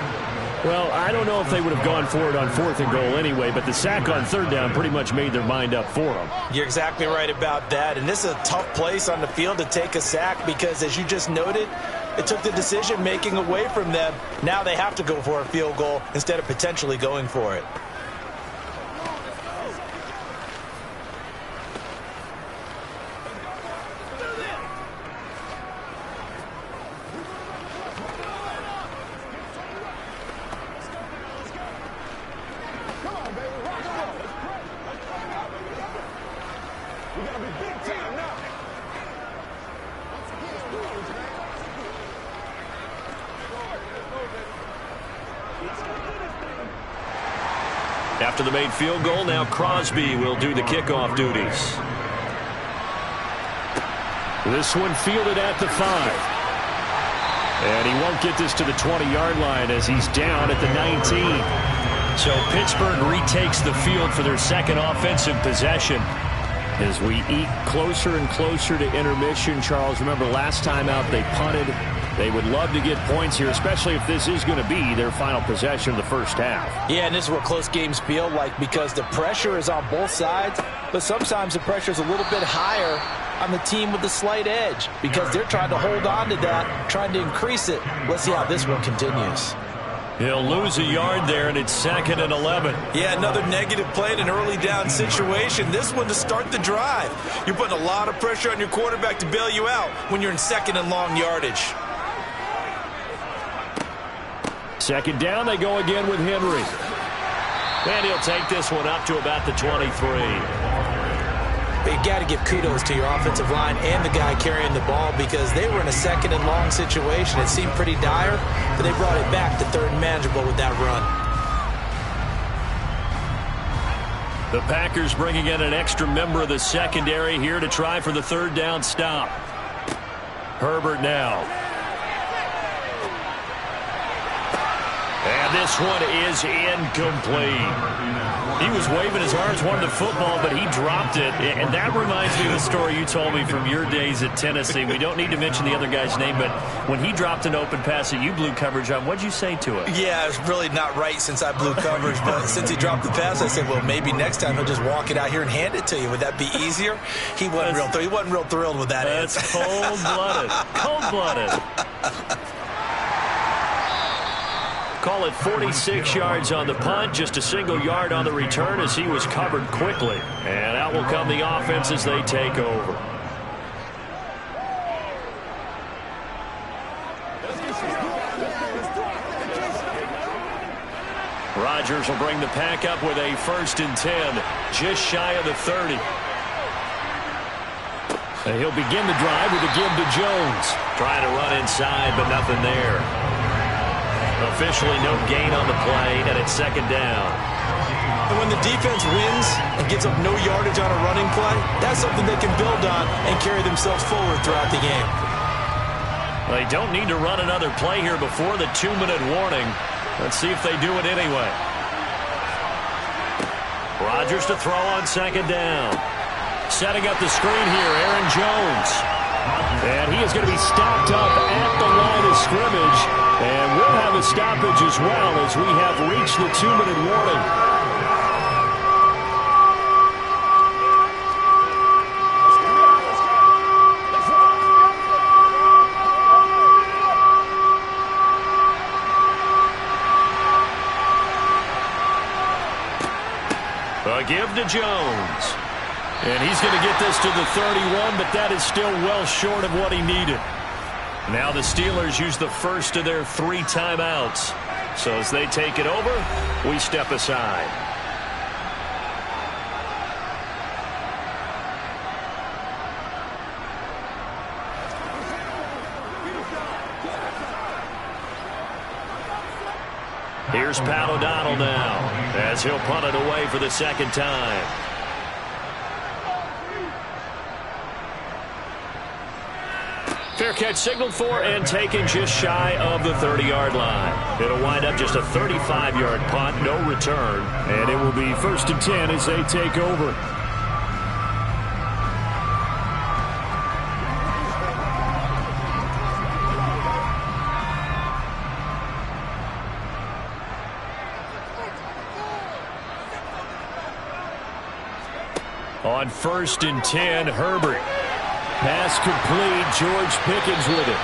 Well, I don't know if they would have gone for it on 4th and goal anyway, but the sack on 3rd down pretty much made their mind up for them. You're exactly right about that. And this is a tough place on the field to take a sack because, as you just noted, it took the decision-making away from them. Now they have to go for a field goal instead of potentially going for it. After the made field goal, now Crosby will do the kickoff duties. This one fielded at the 5. And he won't get this to the 20-yard line as he's down at the 19. So Pittsburgh retakes the field for their second offensive possession. As we eat closer and closer to intermission, Charles, remember last time out they punted. They would love to get points here, especially if this is going to be their final possession of the first half. Yeah, and this is what close games feel like because the pressure is on both sides, but sometimes the pressure is a little bit higher on the team with the slight edge because they're trying to hold on to that, trying to increase it. Let's see how this one continues. He'll lose a yard there, and it's 2nd and 11. Yeah, another negative play in an early down situation. This one to start the drive. You're putting a lot of pressure on your quarterback to bail you out when you're in 2nd and long yardage. 2nd down, they go again with Henry. And he'll take this one up to about the 23. But you got to give kudos to your offensive line and the guy carrying the ball because they were in a 2nd and long situation. It seemed pretty dire, but they brought it back to 3rd and manageable with that run. The Packers bringing in an extra member of the secondary here to try for the 3rd down stop. Herbert now. And this one is incomplete. He was waving his arms, wanted the football, but he dropped it. And that reminds me of the story you told me from your days at Tennessee. We don't need to mention the other guy's name, but when he dropped an open pass that you blew coverage on, what'd you say to it? Yeah, it's really not right since I blew coverage, but since he dropped the pass, I said, well, maybe next time he'll just walk it out here and hand it to you. Would that be easier? He wasn't real thrilled with that answer. That's cold-blooded. Cold-blooded. Call it 46 yards on the punt, just a single yard on the return as he was covered quickly. And out will come the offense as they take over. Rodgers will bring the pack up with a 1st and 10, just shy of the 30. And he'll begin the drive with a give to Jones. Trying to run inside, but nothing there. Officially no gain on the play, and it's 2nd down. And when the defense wins and gives up no yardage on a running play, that's something they can build on and carry themselves forward throughout the game. They don't need to run another play here before the 2-minute warning. Let's see if they do it anyway. Rodgers to throw on 2nd down. Setting up the screen here, Aaron Jones. And he is going to be stopped up at the line of scrimmage. And we'll have a stoppage as well as we have reached the 2-minute warning. A give to Jones. And he's going to get this to the 31, but that is still well short of what he needed. Now the Steelers use the first of their 3 timeouts. So as they take it over, we step aside. Here's Pat O'Donnell now as he'll punt it away for the 2nd time. Fair catch signaled for and taken just shy of the 30-yard line. It'll wind up just a 35-yard punt, no return. And it will be 1st and 10 as they take over. On 1st and 10, Herbert. Pass complete. George Pickens with it.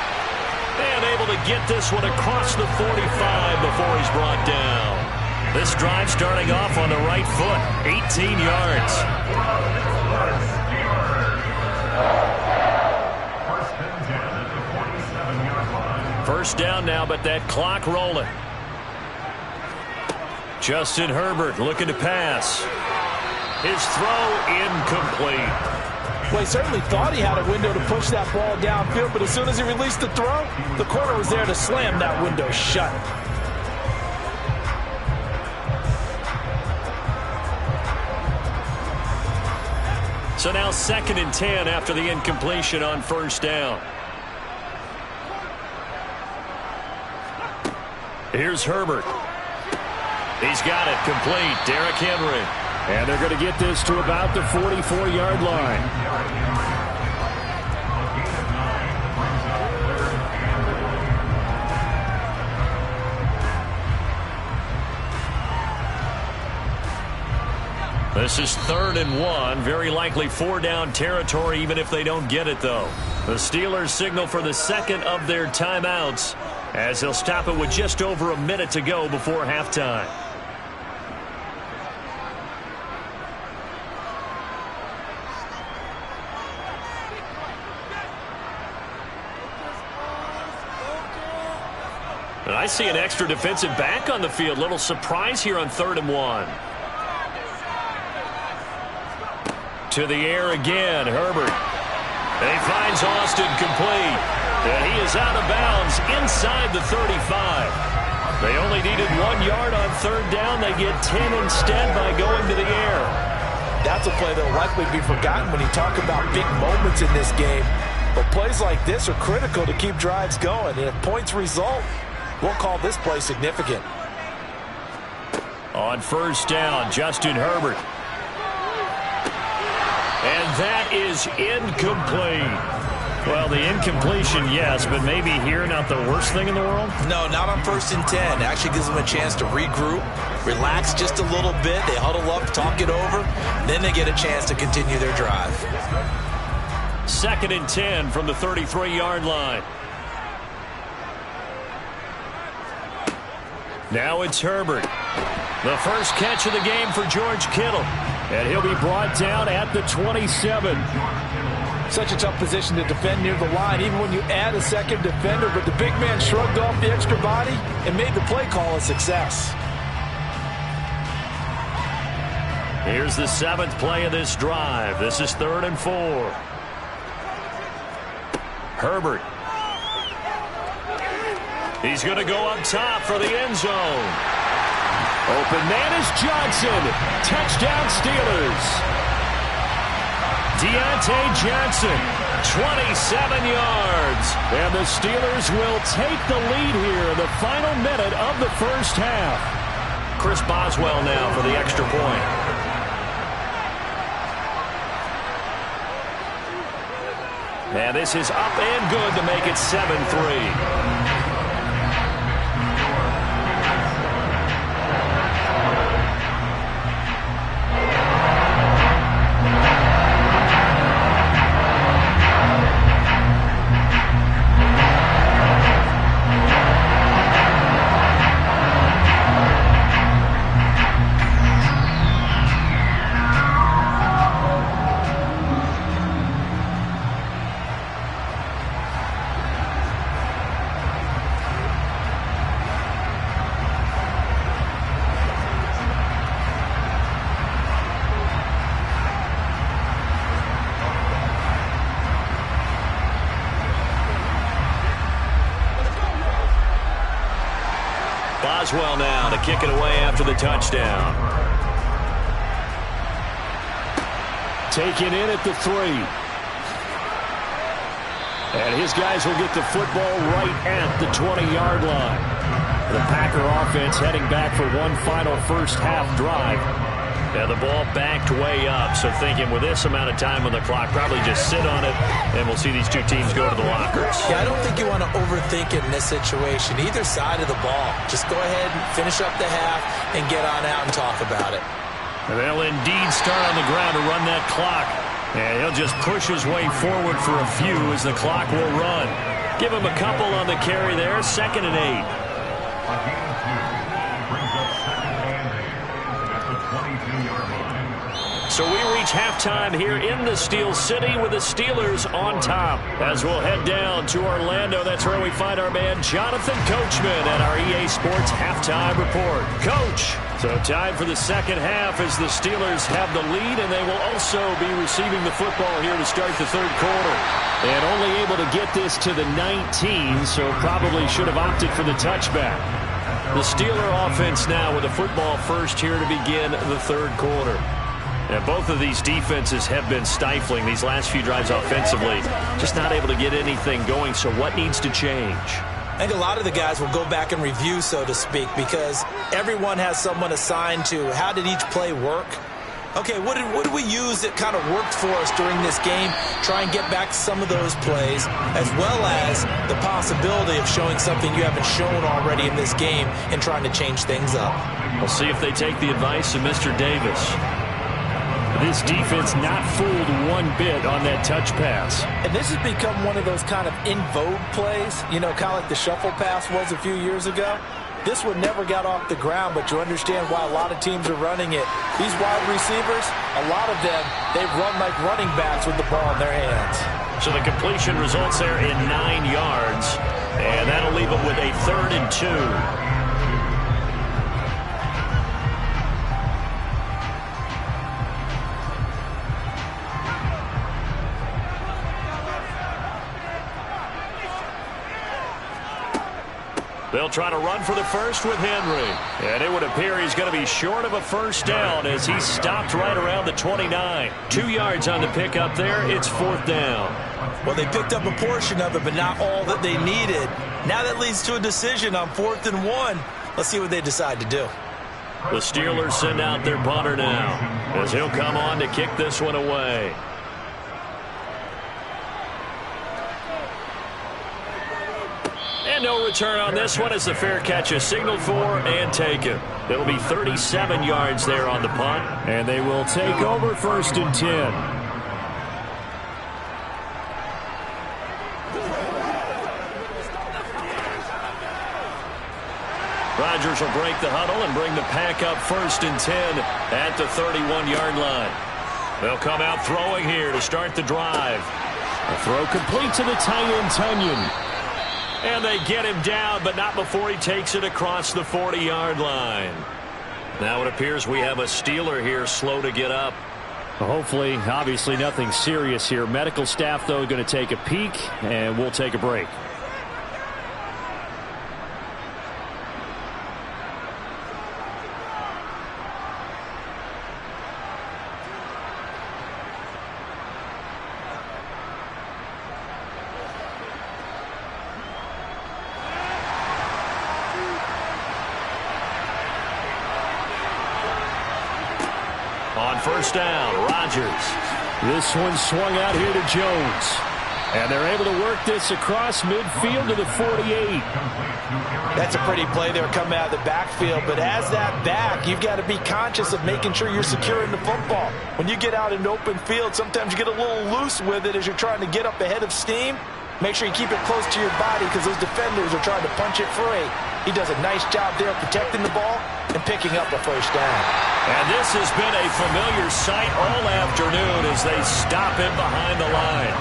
And able to get this one across the 45 before he's brought down. This drive starting off on the right foot. 18 yards. First down now, but that clock rolling. Justin Herbert looking to pass. His throw incomplete. Well, he certainly thought he had a window to push that ball downfield, but as soon as he released the throw, the corner was there to slam that window shut. So now 2nd and 10 after the incompletion on 1st down. Here's Herbert. He's got it complete. Derrick Henry. And they're going to get this to about the 44-yard line. This is 3rd and 1. Very likely 4-down territory, even if they don't get it, though. The Steelers signal for the second of their timeouts as they'll stop it with just over a minute to go before halftime. And I see an extra defensive back on the field. Little surprise here on 3rd and 1. To the air again, Herbert. And he finds Austin complete. And he is out of bounds inside the 35. They only needed 1 yard on 3rd down. They get 10 instead by going to the air. That's a play that will likely be forgotten when you talk about big moments in this game. But plays like this are critical to keep drives going. And if points result, we'll call this play significant. On 1st down, Justin Herbert. And that is incomplete. Well, the incompletion, yes, but maybe here not the worst thing in the world? No, not on 1st and 10. Actually gives them a chance to regroup, relax just a little bit. They huddle up, talk it over. Then they get a chance to continue their drive. 2nd and 10 from the 33-yard line. Now it's Herbert. The first catch of the game for George Kittle. And he'll be brought down at the 27. Such a tough position to defend near the line, even when you add a second defender. But the big man shrugged off the extra body and made the play call a success. Here's the 7th play of this drive. This is 3rd and 4. Herbert. He's going to go up top for the end zone. Open man is Johnson. Touchdown Steelers. Deontay Johnson, 27 yards. And the Steelers will take the lead here in the final minute of the first half. Chris Boswell now for the extra point. And this is up and good to make it 7-3. Boswell now to kick it away after the touchdown. Taken in at the 3. And his guys will get the football right at the 20-yard line. The Packer offense heading back for one final first-half drive. Yeah, the ball backed way up, so thinking with this amount of time on the clock, probably just sit on it, and we'll see these two teams go to the lockers. Yeah, I don't think you want to overthink it in this situation. Either side of the ball. Just go ahead and finish up the half and get on out and talk about it. And they'll indeed start on the ground to run that clock. And he'll just push his way forward for a few as the clock will run. Give him a couple on the carry there, 2nd and 8. So we reach halftime here in the Steel City with the Steelers on top. As we'll head down to Orlando, that's where we find our man Jonathan Coachman at our EA Sports Halftime Report. Coach! So time for the second half as the Steelers have the lead, and they will also be receiving the football here to start the third quarter. And only able to get this to the 19, so probably should have opted for the touchback. The Steeler offense now with the football first here to begin the third quarter. And both of these defenses have been stifling these last few drives offensively. Just not able to get anything going, so what needs to change? I think a lot of the guys will go back and review, so to speak, because everyone has someone assigned to how did each play work. Okay, what did we use that kind of worked for us during this game? Try and get back some of those plays, as well as the possibility of showing something you haven't shown already in this game and trying to change things up. We'll see if they take the advice of Mr. Davis. This defense not fooled one bit on that touch pass. And this has become one of those kind of in vogue plays, you know, kind of like the shuffle pass was a few years ago. This one never got off the ground, but you understand why a lot of teams are running it. These wide receivers, a lot of them, they run like running backs with the ball in their hands. So the completion results there in 9 yards, and that'll leave them with a 3rd and 2. They'll try to run for the first with Henry. And it would appear he's going to be short of a first down as he stopped right around the 29. 2 yards on the pickup there. It's 4th down. Well, they picked up a portion of it, but not all that they needed. Now that leads to a decision on 4th and 1. Let's see what they decide to do. The Steelers send out their punter now as he'll come on to kick this one away. And no return on this one as the fair catch is signaled for and taken. It'll be 37 yards there on the punt. And they will take over 1st and 10. Rodgers will break the huddle and bring the pack up 1st and 10 at the 31-yard line. They'll come out throwing here to start the drive. A throw complete to the tight end, Tunyon. And they get him down, but not before he takes it across the 40-yard line. Now it appears we have a Steeler here slow to get up. Hopefully, obviously nothing serious here. Medical staff, though, going to take a peek, and we'll take a break. On 1st down, Rodgers. This one swung out here to Jones. And they're able to work this across midfield to the 48. That's a pretty play there coming out of the backfield, but as that back, you've got to be conscious of making sure you're securing the football. When you get out in open field, sometimes you get a little loose with it as you're trying to get up ahead of steam. Make sure you keep it close to your body because those defenders are trying to punch it free. He does a nice job there protecting the ball and picking up a 1st down. And this has been a familiar sight all afternoon as they stop him behind the line.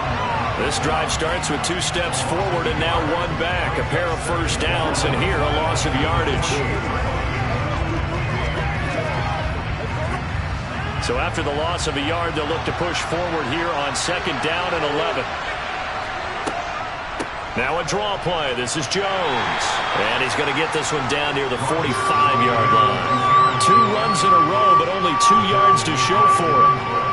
This drive starts with 2 steps forward and now 1 back. A pair of 1st downs, and here a loss of yardage. So after the loss of a yard, they'll look to push forward here on 2nd down and 11. Now a draw play. This is Jones. And he's going to get this one down near the 45-yard line. 2 runs in a row, but only 2 yards to show for it.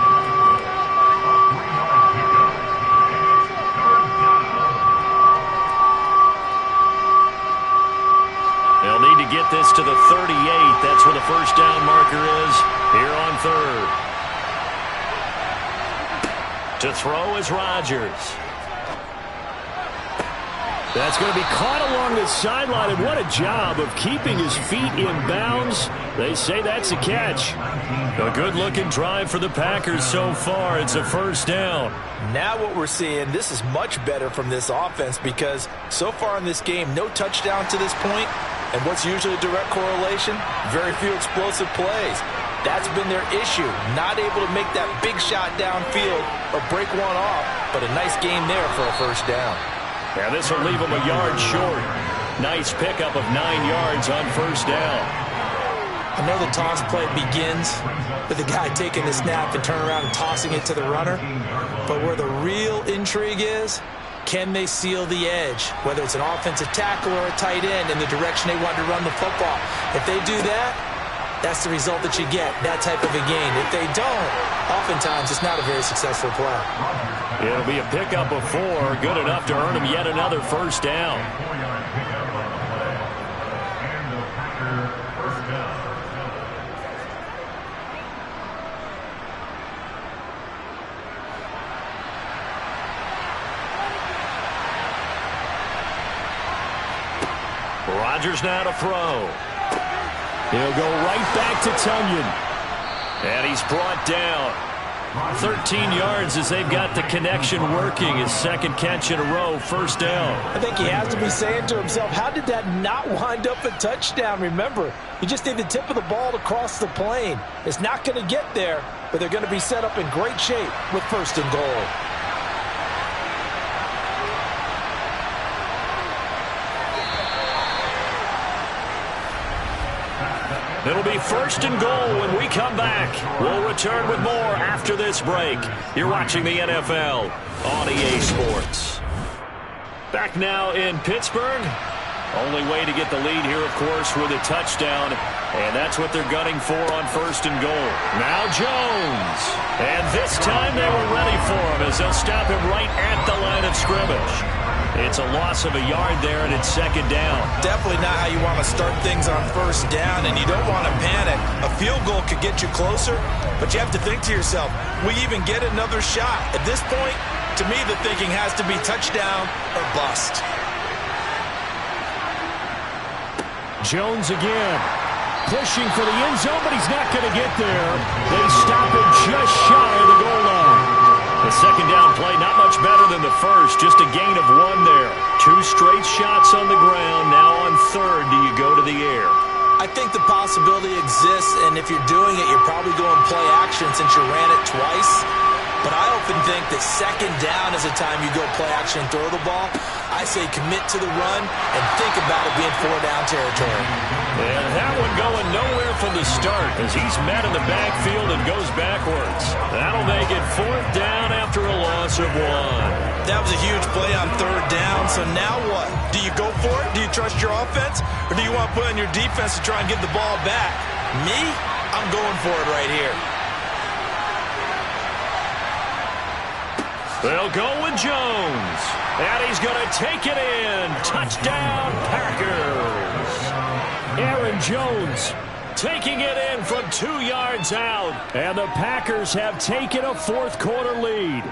third. To throw is Rodgers. That's going to be caught along the sideline, and what a job of keeping his feet in bounds. They say that's a catch. A good-looking drive for the Packers so far. It's a first down. Now what we're seeing, this is much better from this offense because so far in this game, no touchdown to this point. And what's usually a direct correlation? Very few explosive plays. That's been their issue. Not able to make that big shot downfield or break one off, but a nice game there for a first down. Yeah, this will leave them a yard short. Nice pickup of 9 yards on first down. I know the toss play begins with the guy taking the snap and turning around and tossing it to the runner. But where the real intrigue is, can they seal the edge? Whether it's an offensive tackle or a tight end in the direction they want to run the football. If they do that, that's the result that you get, that type of a gain. If they don't, oftentimes it's not a very successful play. It'll be a pickup of 4, good enough to earn him yet another first down. Rodgers now to throw. He'll go right back to Tunyon. And he's brought down. 13 yards as they've got the connection working. His second catch in a row, first down. I think he has to be saying to himself, how did that not wind up a touchdown? Remember, you just need the tip of the ball to cross the plane. It's not going to get there, but they're going to be set up in great shape with first and goal. It'll be first and goal when we come back. We'll return with more after this break. You're watching the NFL on EA Sports. Back now in Pittsburgh. Only way to get the lead here, of course, with a touchdown. And that's what they're gunning for on first and goal. Now Jones. And this time they were ready for him as they'll stop him right at the line of scrimmage. It's a loss of a yard there, and it's second down. Definitely not how you want to start things on first down, and you don't want to panic. A field goal could get you closer, but you have to think to yourself, we even get another shot. At this point, to me, the thinking has to be touchdown or bust. Jones again. Pushing for the end zone, but he's not going to get there. They stop him just shy of the goal line. The second down play, not much better than the first. Just a gain of 1 there. 2 straight shots on the ground. Now on third, do you go to the air? I think the possibility exists, and if you're doing it, you're probably going play action since you ran it twice. But I often think that second down is the time you go play action and throw the ball. I say commit to the run and think about it being 4-down territory. And that one going nowhere from the start as he's met in the backfield and goes backwards. That'll make it 4th down after a loss of 1. That was a huge play on 3rd down, so now what? Do you go for it? Do you trust your offense? Or do you want to put on your defense to try and get the ball back? Me? I'm going for it right here. They'll go with Jones. And he's going to take it in. Touchdown, Packers. Aaron Jones taking it in from 2 yards out. And the Packers have taken a 4th quarter lead.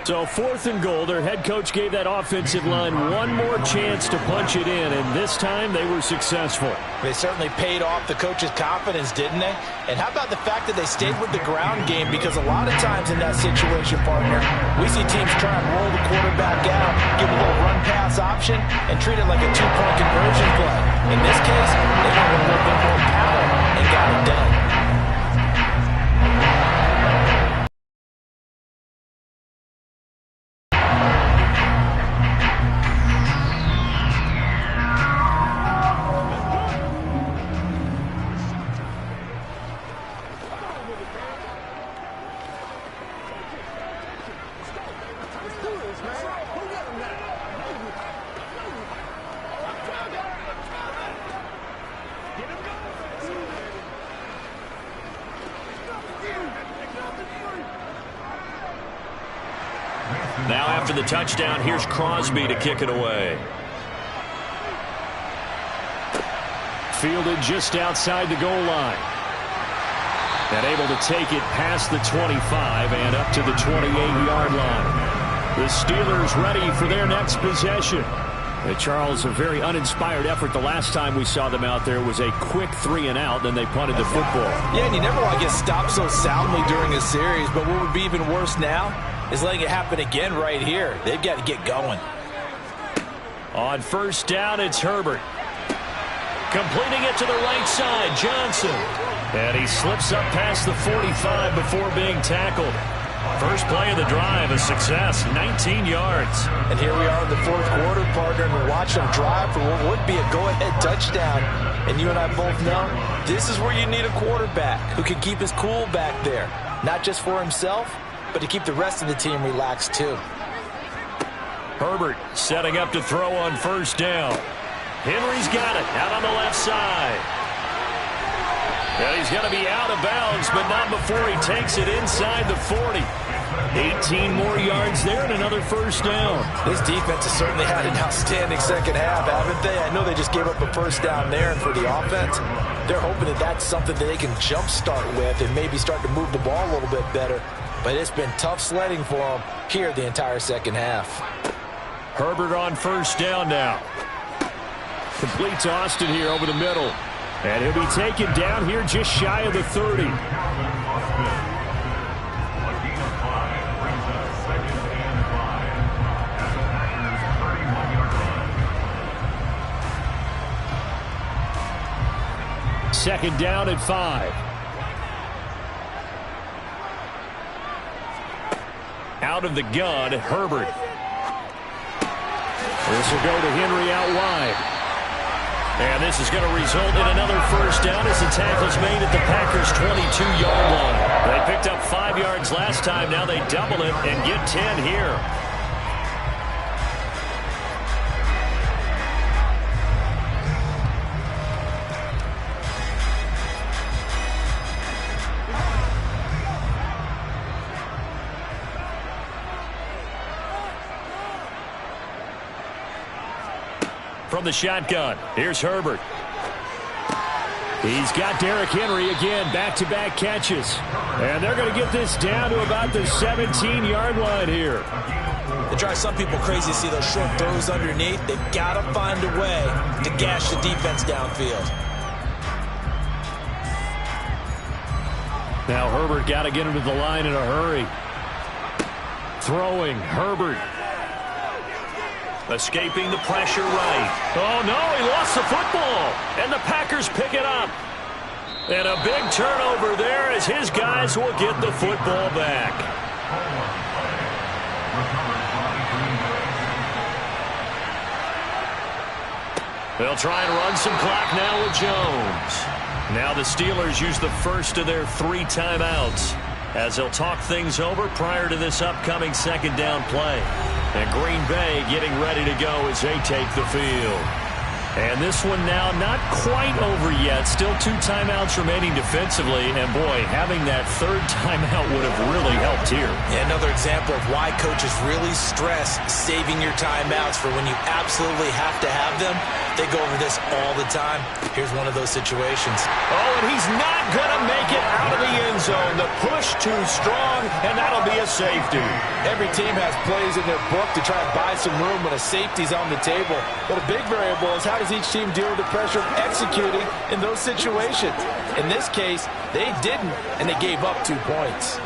So 4th and goal, their head coach gave that offensive line one more chance to punch it in, and this time they were successful. They certainly paid off the coach's confidence, didn't they? And how about the fact that they stayed with the ground game? Because a lot of times in that situation, partner, we see teams try and roll the quarterback out, give a little run-pass option, and treat it like a 2-point conversion play. In this case, they went with a little bit more power and got it done. Now after the touchdown, here's Crosby to kick it away. Fielded just outside the goal line. And able to take it past the 25 and up to the 28-yard line. The Steelers ready for their next possession. Charles, a very uninspired effort. The last time we saw them out there was a quick 3-and-out, then they punted the football. Yeah, and you never want to get stopped so soundly during a series, but what would be even worse now is letting it happen again right here. They've got to get going. On first down, it's Herbert. Completing it to the right side, Johnson. And he slips up past the 45 before being tackled. First play of the drive, a success, 19 yards. And here we are in the fourth quarter, partner, and we're watching them drive for what would be a go-ahead touchdown. And you and I both know this is where you need a quarterback who can keep his cool back there. Not just for himself, but to keep the rest of the team relaxed too. Herbert setting up to throw on first down. Henry's got it out on the left side. And he's going to be out of bounds, but not before he takes it inside the 40. 18 more yards there and another first down. This defense has certainly had an outstanding second half, haven't they? I know they just gave up a first down there, and for the offense, they're hoping that that's something that they can jumpstart with and maybe start to move the ball a little bit better. But it's been tough sledding for them here the entire second half. Herbert on first down now. Complete to Austin here over the middle. And he'll be taken down here just shy of the 30. Second down at 5. Out of the gun, Herbert. This will go to Henry out wide. And this is going to result in another first down as the tackle's made at the Packers' 22-yard line. They picked up 5 yards last time. Now they double it and get 10 here. From the shotgun, here's Herbert. He's got Derrick Henry again, back-to-back catches. And they're going to get this down to about the 17-yard line here. It drives some people crazy to see those short throws underneath. They've got to find a way to gash the defense downfield. Now Herbert got to get him to the line in a hurry. Throwing, Herbert. Escaping the pressure right. Oh, no, he lost the football. And the Packers pick it up. And a big turnover there as his guys will get the football back. They'll try and run some clock now with Jones. Now the Steelers use the first of their 3 timeouts as they'll talk things over prior to this upcoming second down play. And Green Bay getting ready to go as they take the field. And this one now not quite over yet. Still 2 timeouts remaining defensively. And, boy, having that third timeout would have really helped here. Yeah, another example of why coaches really stress saving your timeouts for when you absolutely have to have them. They go over this all the time. Here's one of those situations. Oh, and he's not going to make it out of the end zone. The push too strong, and that'll be a safety. Every team has plays in their book to try and buy some room when a safety's on the table. But a big variable is how does each team deal with the pressure of executing in those situations. In this case, they didn't, and they gave up 2 points.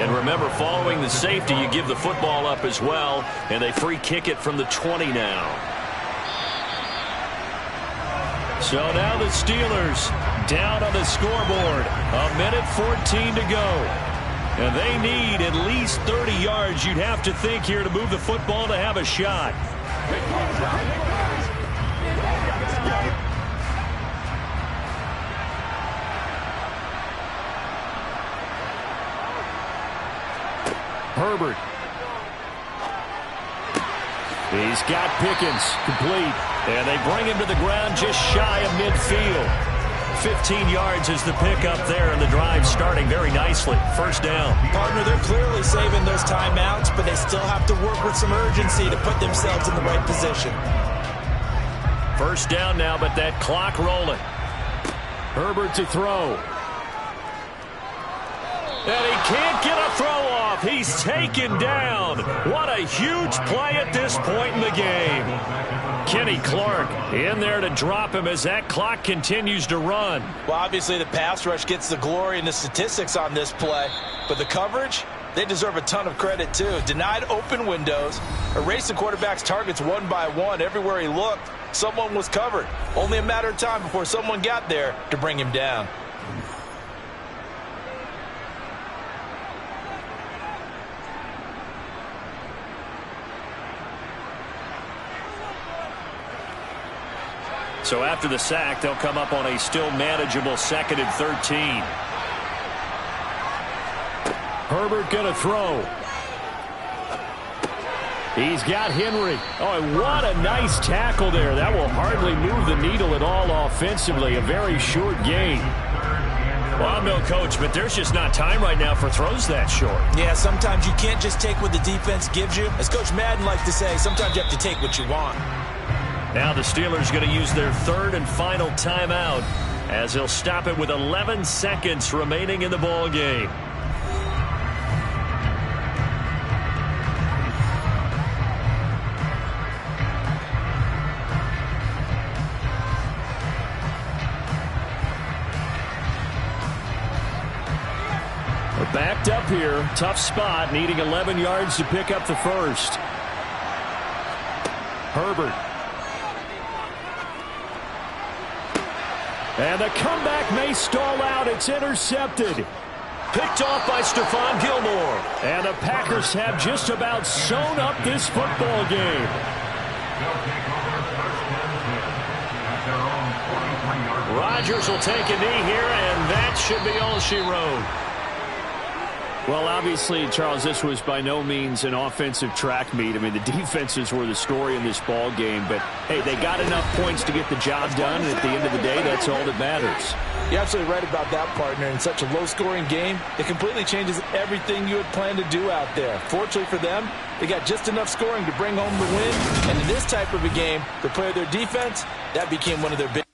And remember, following the safety, you give the football up as well, and they free kick it from the 20 now. So now the Steelers down on the scoreboard. 1:14 to go. And they need at least 30 yards, you'd have to think, here to move the football to have a shot. Herbert. He's got Pickens complete. And they bring him to the ground just shy of midfield. 15 yards is the pickup there, and the drive starting very nicely. First down. Partner, they're clearly saving those timeouts, but they still have to work with some urgency to put themselves in the right position. First down now, but that clock rolling. Herbert to throw. And he can't get a throw off. He's taken down. What a huge play at this point in the game. Kenny Clark in there to drop him as that clock continues to run. Well, obviously the pass rush gets the glory and the statistics on this play, but the coverage, they deserve a ton of credit too. Denied open windows, erased the quarterback's targets one by one. Everywhere he looked, someone was covered. Only a matter of time before someone got there to bring him down. So after the sack, they'll come up on a still manageable 2nd and 13. Herbert going to throw. He's got Henry. Oh, and what a nice tackle there. That will hardly move the needle at all offensively. A very short gain. Well, I'm no coach, but there's just not time right now for throws that short. Yeah, sometimes you can't just take what the defense gives you. As Coach Madden likes to say, sometimes you have to take what you want. Now the Steelers going to use their 3rd and final timeout as they'll stop it with 11 seconds remaining in the ball game. We're backed up here. Tough spot, needing 11 yards to pick up the first. Herbert. And the comeback may stall out. It's intercepted. Picked off by Stephon Gilmore. And the Packers have just about sewn up this football game. Rodgers will take a knee here, and that should be all she wrote. Well, obviously, Charles, this was by no means an offensive track meet. I mean, the defenses were the story in this ball game. But, hey, they got enough points to get the job done. And at the end of the day, that's all that matters. You're absolutely right about that, partner. In such a low-scoring game, it completely changes everything you had planned to do out there. Fortunately for them, they got just enough scoring to bring home the win. And in this type of a game, to play their defense, that became one of their big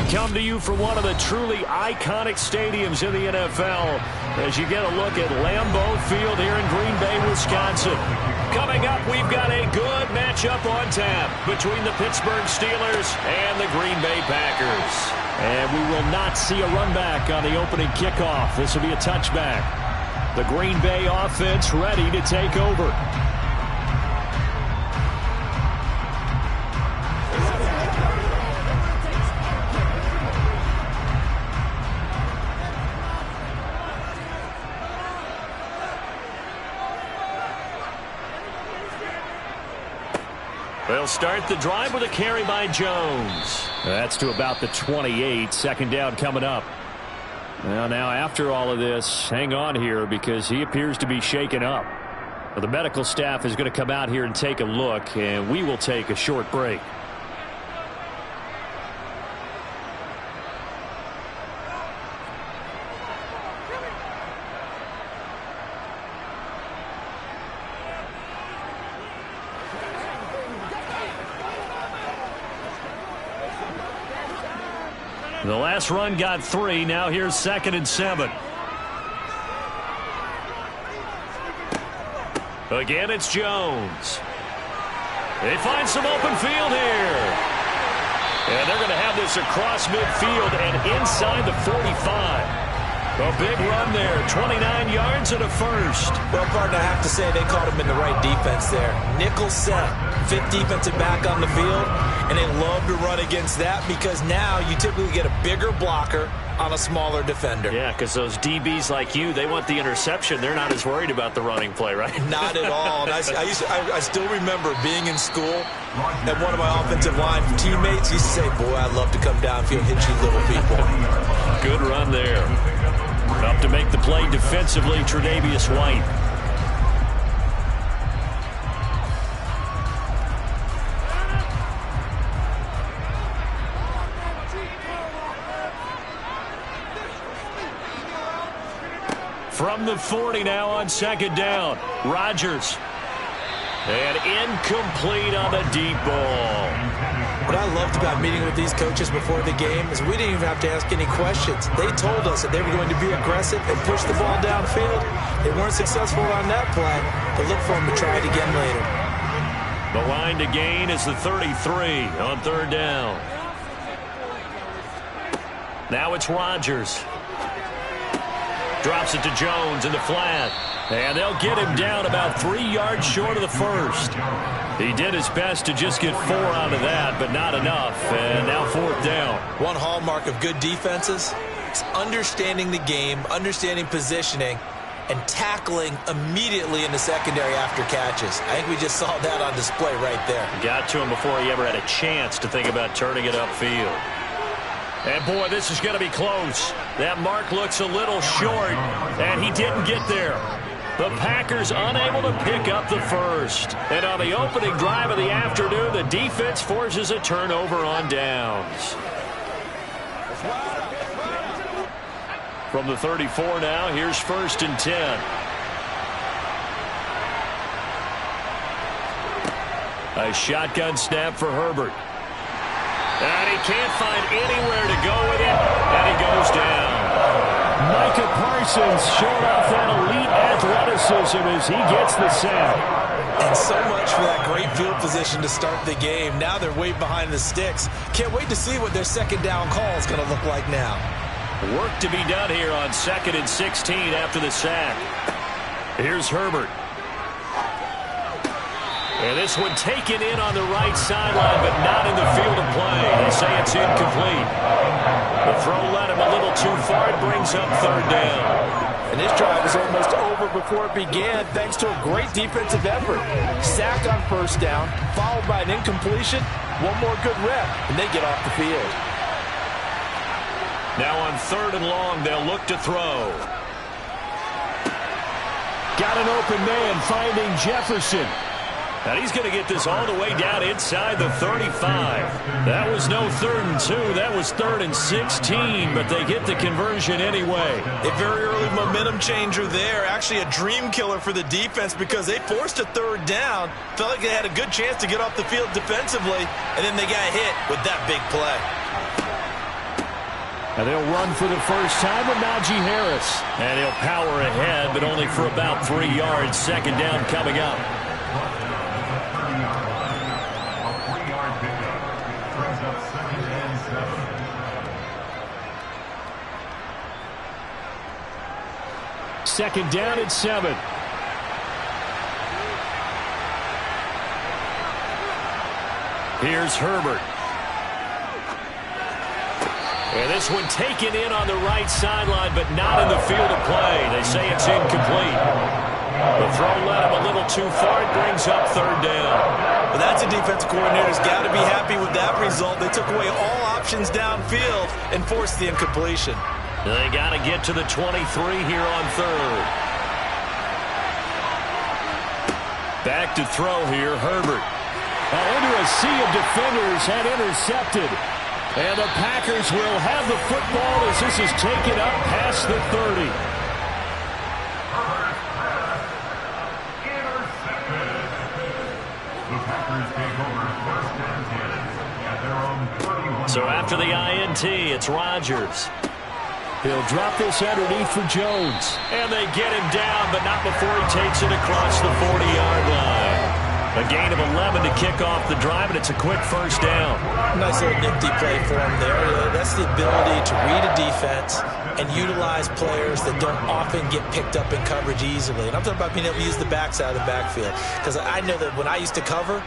come to you from one of the truly iconic stadiums in the NFL as you get a look at Lambeau Field here in Green Bay, Wisconsin. Coming up, we've got a good matchup on tap between the Pittsburgh Steelers and the Green Bay Packers. And we will not see a run back on the opening kickoff. This will be a touchback. The Green Bay offense ready to take over. They'll start the drive with a carry by Jones. That's to about the 28. Second down coming up. Well, now after all of this, hang on here because he appears to be shaken up. Well, the medical staff is going to come out here and take a look, and we will take a short break. The last run got 3. Now here's 2nd and 7. Again, it's Jones. They find some open field here. And they're going to have this across midfield and inside the 45. A big run there, 29 yards and a first. Well, partner, I have to say they caught him in the right defense there. Nickel set, 5th defensive back on the field, and they love to run against that because now you typically get a bigger blocker on a smaller defender. Yeah, because those DBs like you, they want the interception. They're not as worried about the running play, right? Not at all. And I still remember being in school, and one of my offensive line teammates used to say, boy, I'd love to come downfield and hit you little people. Good run there. Up to make the play defensively, Tre'Davious White. From the 40 now on 2nd down. Rodgers. And incomplete on the deep ball. What I loved about meeting with these coaches before the game is we didn't even have to ask any questions. They told us that they were going to be aggressive and push the ball downfield. They weren't successful on that play, but look for them to try it again later. The line to gain is the 33 on 3rd down. Now it's Rodgers. Drops it to Jones in the flat. And they'll get him down about 3 yards short of the first. He did his best to just get 4 out of that, but not enough. And now 4th down. One hallmark of good defenses is understanding the game, understanding positioning, and tackling immediately in the secondary after catches. I think we just saw that on display right there. Got to him before he ever had a chance to think about turning it upfield. And, boy, this is going to be close. That mark looks a little short, and he didn't get there. The Packers unable to pick up the first. And on the opening drive of the afternoon, the defense forces a turnover on downs. From the 34 now, here's 1st and 10. A shotgun snap for Herbert. And he can't find anywhere to go with it, and he goes down. Micah Parsons showed off that elite athleticism as he gets the sack. And so much for that great field position to start the game. Now they're way behind the sticks. Can't wait to see what their 2nd down call is going to look like now. Work to be done here on 2nd and 16 after the sack. Here's Herbert. And this one taken in on the right sideline, but not in the field of play. They say it's incomplete. The throw led him a little too far. It brings up 3rd down. And this drive is almost over before it began thanks to a great defensive effort. Sack on 1st down, followed by an incompletion. One more good rep, and they get off the field. Now on 3rd and long, they'll look to throw. Got an open man finding Jefferson. And he's going to get this all the way down inside the 35. That was no 3rd and 2. That was 3rd and 16, but they get the conversion anyway. A very early momentum changer there. Actually a dream killer for the defense because they forced a 3rd down. Felt like they had a good chance to get off the field defensively, and then they got hit with that big play. And they'll run for the first time with Najee Harris. And he'll power ahead, but only for about 3 yards. Second down coming up. Second down at 7. Here's Herbert. And this one taken in on the right sideline, but not in the field of play. They say it's incomplete. The throw led him a little too far. It brings up third down. Well, that's a defensive coordinator's got to be happy with that result. They took away all options downfield and forced the incompletion. They got to get to the 23 here on third. Back to throw here, Herbert. Into a sea of defenders had intercepted. And the Packers will have the football as this is taken up past the 30. So after the INT, it's Rodgers. He'll drop this underneath for Jones. And they get him down, but not before he takes it across the 40-yard line. A gain of 11 to kick off the drive, and it's a quick first down. Nice little nifty play for him there. That's the ability to read a defense and utilize players that don't often get picked up in coverage easily. And I'm talking about being able to use the backside of the backfield. Because I know that when I used to cover,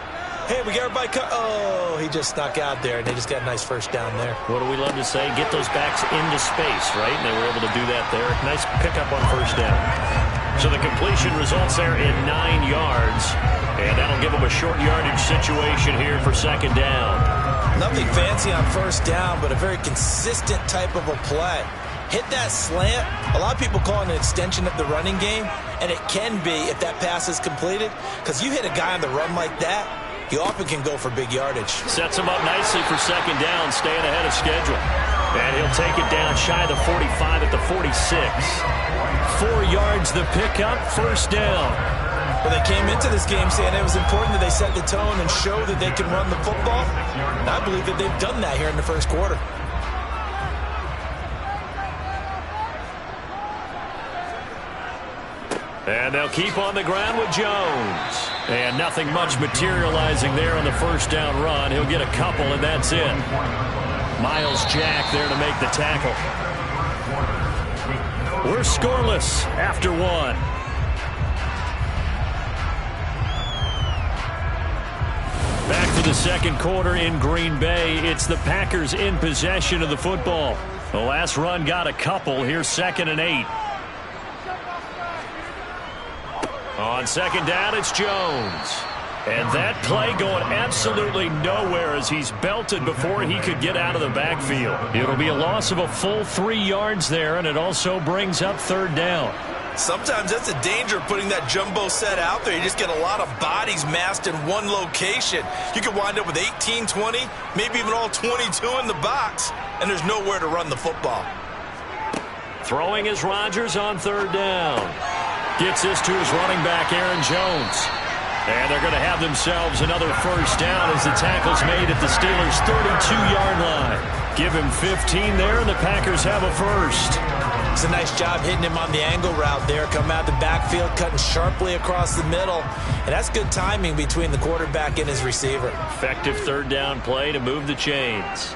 hey, we got everybody oh, he just snuck out there, and they just got a nice first down there. What do we love to say? Get those backs into space, right? And they were able to do that there. Nice pickup on first down. So the completion results there in 9 yards. And that'll give them a short yardage situation here for second down. Nothing fancy on first down, but a very consistent type of a play. Hit that slant. A lot of people call it an extension of the running game, and it can be if that pass is completed. Because you hit a guy on the run like that, you often can go for big yardage. Sets him up nicely for second down, staying ahead of schedule. And he'll take it down shy of the 45 at the 46. 4 yards the pickup, first down. Well, they came into this game saying it was important that they set the tone and show that they can run the football. And I believe that they've done that here in the first quarter. And they'll keep on the ground with Jones. And nothing much materializing there on the first down run. He'll get a couple, and that's it. Miles Jack there to make the tackle. We're scoreless after one. Back for the second quarter in Green Bay. It's the Packers in possession of the football. The last run got a couple. Here's 2nd and 8. On second down, it's Jones. And that play going absolutely nowhere as he's belted before he could get out of the backfield. It'll be a loss of a full 3 yards there, and it also brings up third down. Sometimes that's a danger of putting that jumbo set out there. You just get a lot of bodies massed in one location. You could wind up with 18, 20, maybe even all 22 in the box, and there's nowhere to run the football. Throwing is Rodgers on third down. Gets this to his running back, Aaron Jones. And they're going to have themselves another first down as the tackle's made at the Steelers' 32-yard line. Give him 15 there, and the Packers have a first. It's a nice job hitting him on the angle route there. Coming out the backfield, cutting sharply across the middle. And that's good timing between the quarterback and his receiver. Effective third down play to move the chains.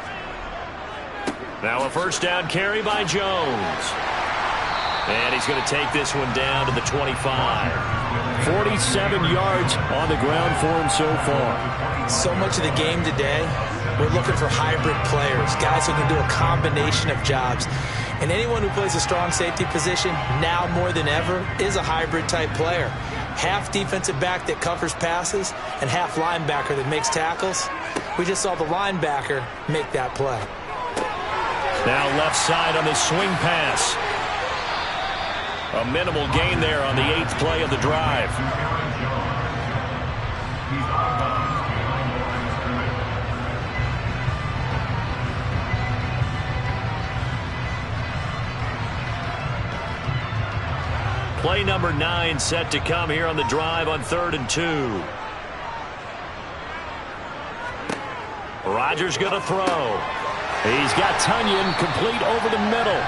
Now a first down carry by Jones. And he's going to take this one down to the 25. 47 yards on the ground for him so far. So much of the game today, we're looking for hybrid players, guys who can do a combination of jobs. And anyone who plays a strong safety position, now more than ever, is a hybrid-type player. Half defensive back that covers passes and half linebacker that makes tackles. We just saw the linebacker make that play. Now left side on the swing pass. A minimal gain there on the 8th play of the drive. Play number 9 set to come here on the drive on 3rd and 2. Rodgers going to throw. He's got Tunyon complete over the middle.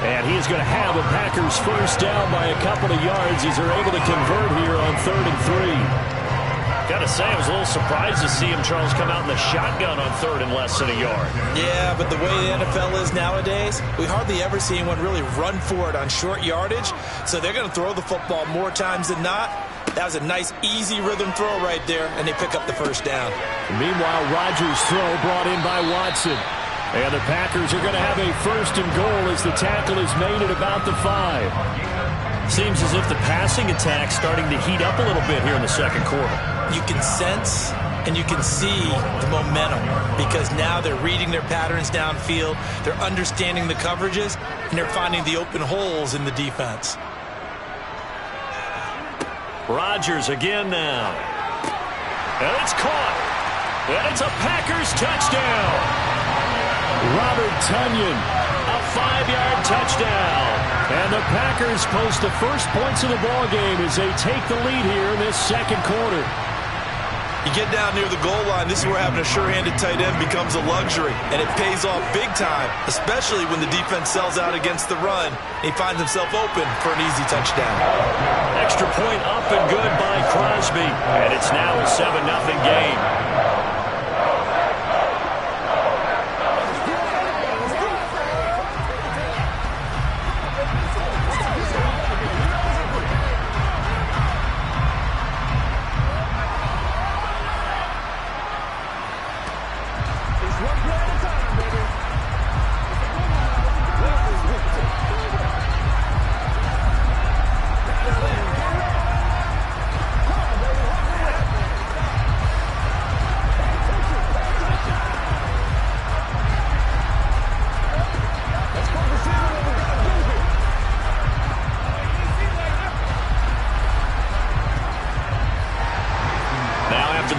And he's going to have a Packers first down by a couple of yards as they're able to convert here on 3rd and 3. Got to say, I was a little surprised to see him, Charles, come out in the shotgun on 3rd and less than a yard. Yeah, but the way the NFL is nowadays, we hardly ever see anyone really run for it on short yardage. So they're going to throw the football more times than not. That was a nice, easy rhythm throw right there, and they pick up the first down. Meanwhile, Rodgers' throw brought in by Watson. And the Packers are going to have a 1st and goal as the tackle is made at about the 5. Seems as if the passing attack's starting to heat up a little bit here in the second quarter. You can sense and you can see the momentum because now they're reading their patterns downfield, they're understanding the coverages, and they're finding the open holes in the defense. Rodgers again now. And it's caught. And it's a Packers touchdown. Robert Tunyon, a 5-yard touchdown. And the Packers post the first points of the ballgame as they take the lead here in this second quarter. You get down near the goal line, this is where having a sure-handed tight end becomes a luxury, and it pays off big time, especially when the defense sells out against the run. He finds himself open for an easy touchdown. Extra point up and good by Crosby, and it's now a 7-0 game.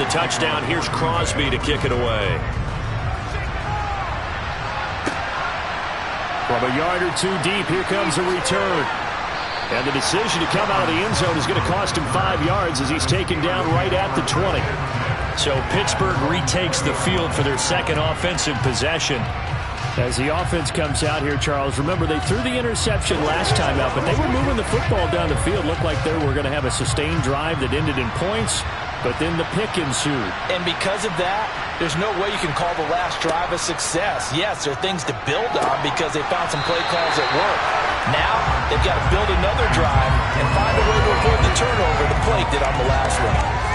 Touchdown. Here's Crosby to kick it away. From a yard or two deep, here comes a return. And the decision to come out of the end zone is going to cost him 5 yards as he's taken down right at the 20. So Pittsburgh retakes the field for their second offensive possession. As the offense comes out here, Charles, remember they threw the interception last time out, but they were moving the football down the field. Looked like they were going to have a sustained drive that ended in points, but then the pick ensued. And because of that, there's no way you can call the last drive a success. Yes, there are things to build on because they found some play calls that work. Now, they've got to build another drive and find a way to avoid the turnover the play did on the last one.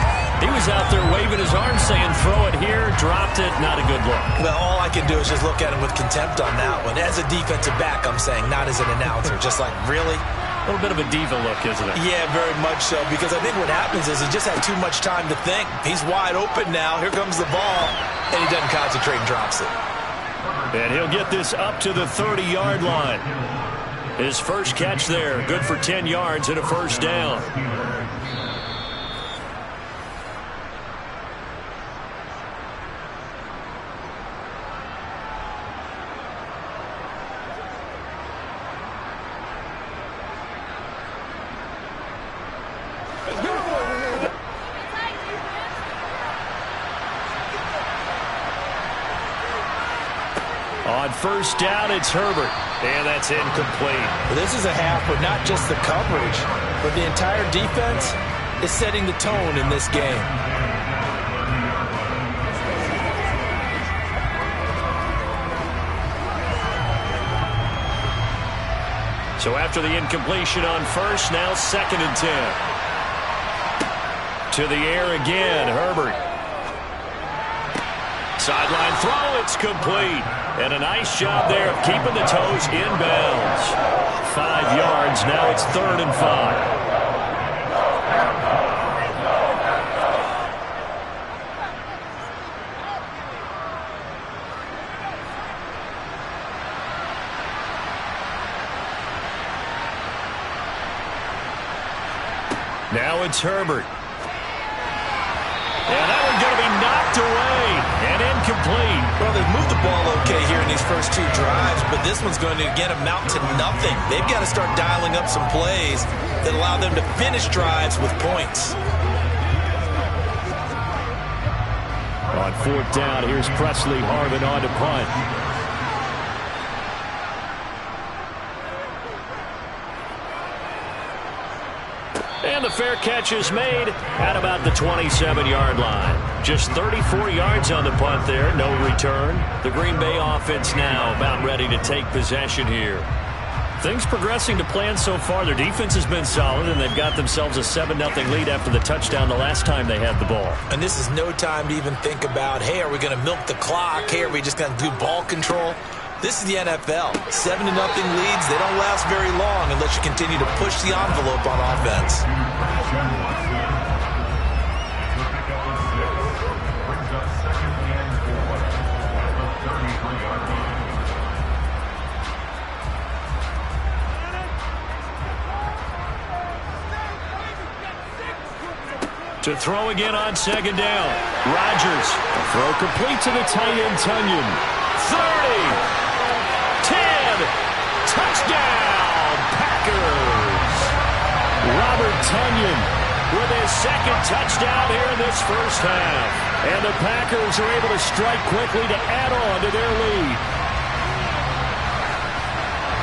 He was out there waving his arm saying, throw it here, dropped it, not a good look. Well, all I can do is just look at him with contempt on that one. As a defensive back, I'm saying, not as an announcer. Just like, really? A little bit of a diva look, isn't it? Yeah, very much so, because I think what happens is he just had too much time to think. He's wide open now. Here comes the ball, and he doesn't concentrate and drops it. And he'll get this up to the 30-yard line. His first catch there, good for 10 yards and a first down. On first down, it's Herbert. And that's incomplete. This is a half where not just the coverage, but the entire defense is setting the tone in this game. So after the incompletion on first, now 2nd and 10. To the air again, Herbert. Sideline throw, it's complete. And a nice job there of keeping the toes in bounds. 5 yards, now it's 3rd and 5. Now it's Herbert. And that one's going to be knocked away and incomplete. Well, they've moved the ball okay here in these first 2 drives, but this one's going to, again, amount to nothing. They've got to start dialing up some plays that allow them to finish drives with points. On 4th down, here's Presley Harvin on to punt. And the fair catch is made at about the 27-yard line. Just 34 yards on the punt there, no return. The Green Bay offense now about ready to take possession here. Things progressing to plan so far. Their defense has been solid, and they've got themselves a 7-0 lead after the touchdown the last time they had the ball. And this is no time to even think about, hey, are we going to milk the clock? Hey, are we just going to do ball control? This is the NFL. 7-0 leads. They don't last very long unless you continue to push the envelope on offense. To throw again on second down. Rodgers. Throw complete to the tight end, Tunyon. 30. 10. Touchdown, Packers. Robert Tunyon With his second touchdown here in this first half. And the Packers are able to strike quickly to add on to their lead.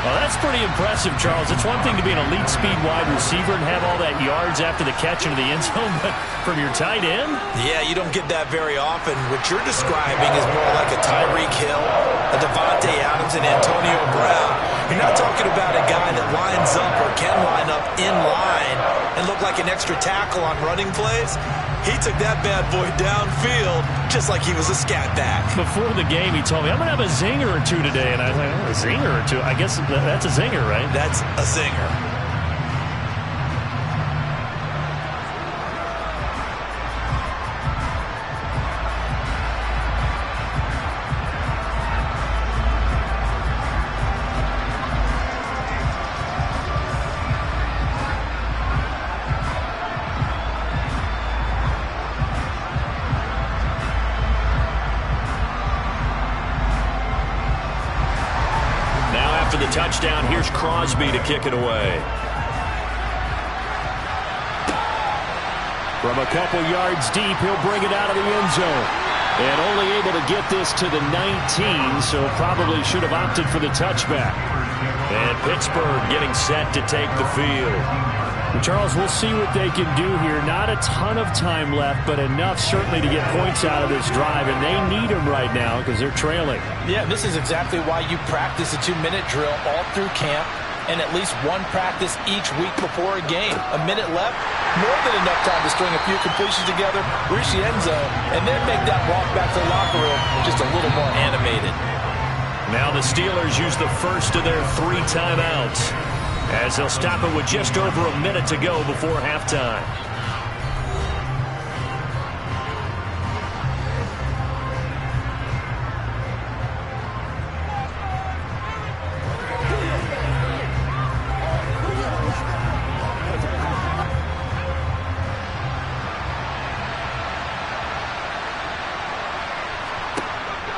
Well, that's pretty impressive, Charles. It's one thing to be an elite speed wide receiver and have all that yards after the catch into the end zone, but from your tight end? Yeah, you don't get that very often. What you're describing is more like a Tyreek Hill, a Devontae Adams, and Antonio Brown. You're not talking about a guy that lines up or can line up in line and look like an extra tackle on running plays. He took that bad boy downfield just like he was a scat back. Before the game, he told me, I'm going to have a zinger or two today. And I was like, oh, a zinger or two? I guess that's a zinger, right? That's a zinger. Touchdown. Here's Crosby to kick it away. From a couple yards deep, he'll bring it out of the end zone. And only able to get this to the 19, so probably should have opted for the touchback. And Pittsburgh getting set to take the field. Charles, we'll see what they can do here. Not a ton of time left, but enough certainly to get points out of this drive, and they need them right now because they're trailing. Yeah, this is exactly why you practice a 2-minute drill all through camp and at least one practice each week before a game. A minute left, more than enough time to string a few completions together, reach the end zone, and then make that walk back to the locker room just a little more animated. Now the Steelers use the first of their 3 timeouts, as they'll stop it with just over a minute to go before halftime.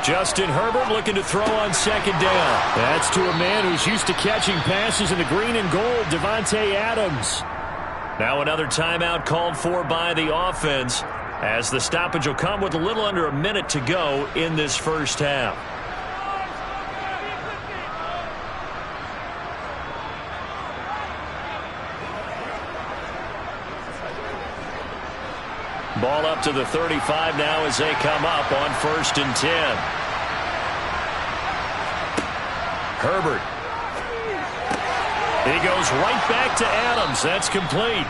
Justin Herbert looking to throw on second down. That's to a man who's used to catching passes in the green and gold, Devontae Adams. Now another timeout called for by the offense, as the stoppage will come with a little under a minute to go in this first half. Ball up to the 35 now as they come up on 1st and 10. Herbert. He goes right back to Adams. That's complete.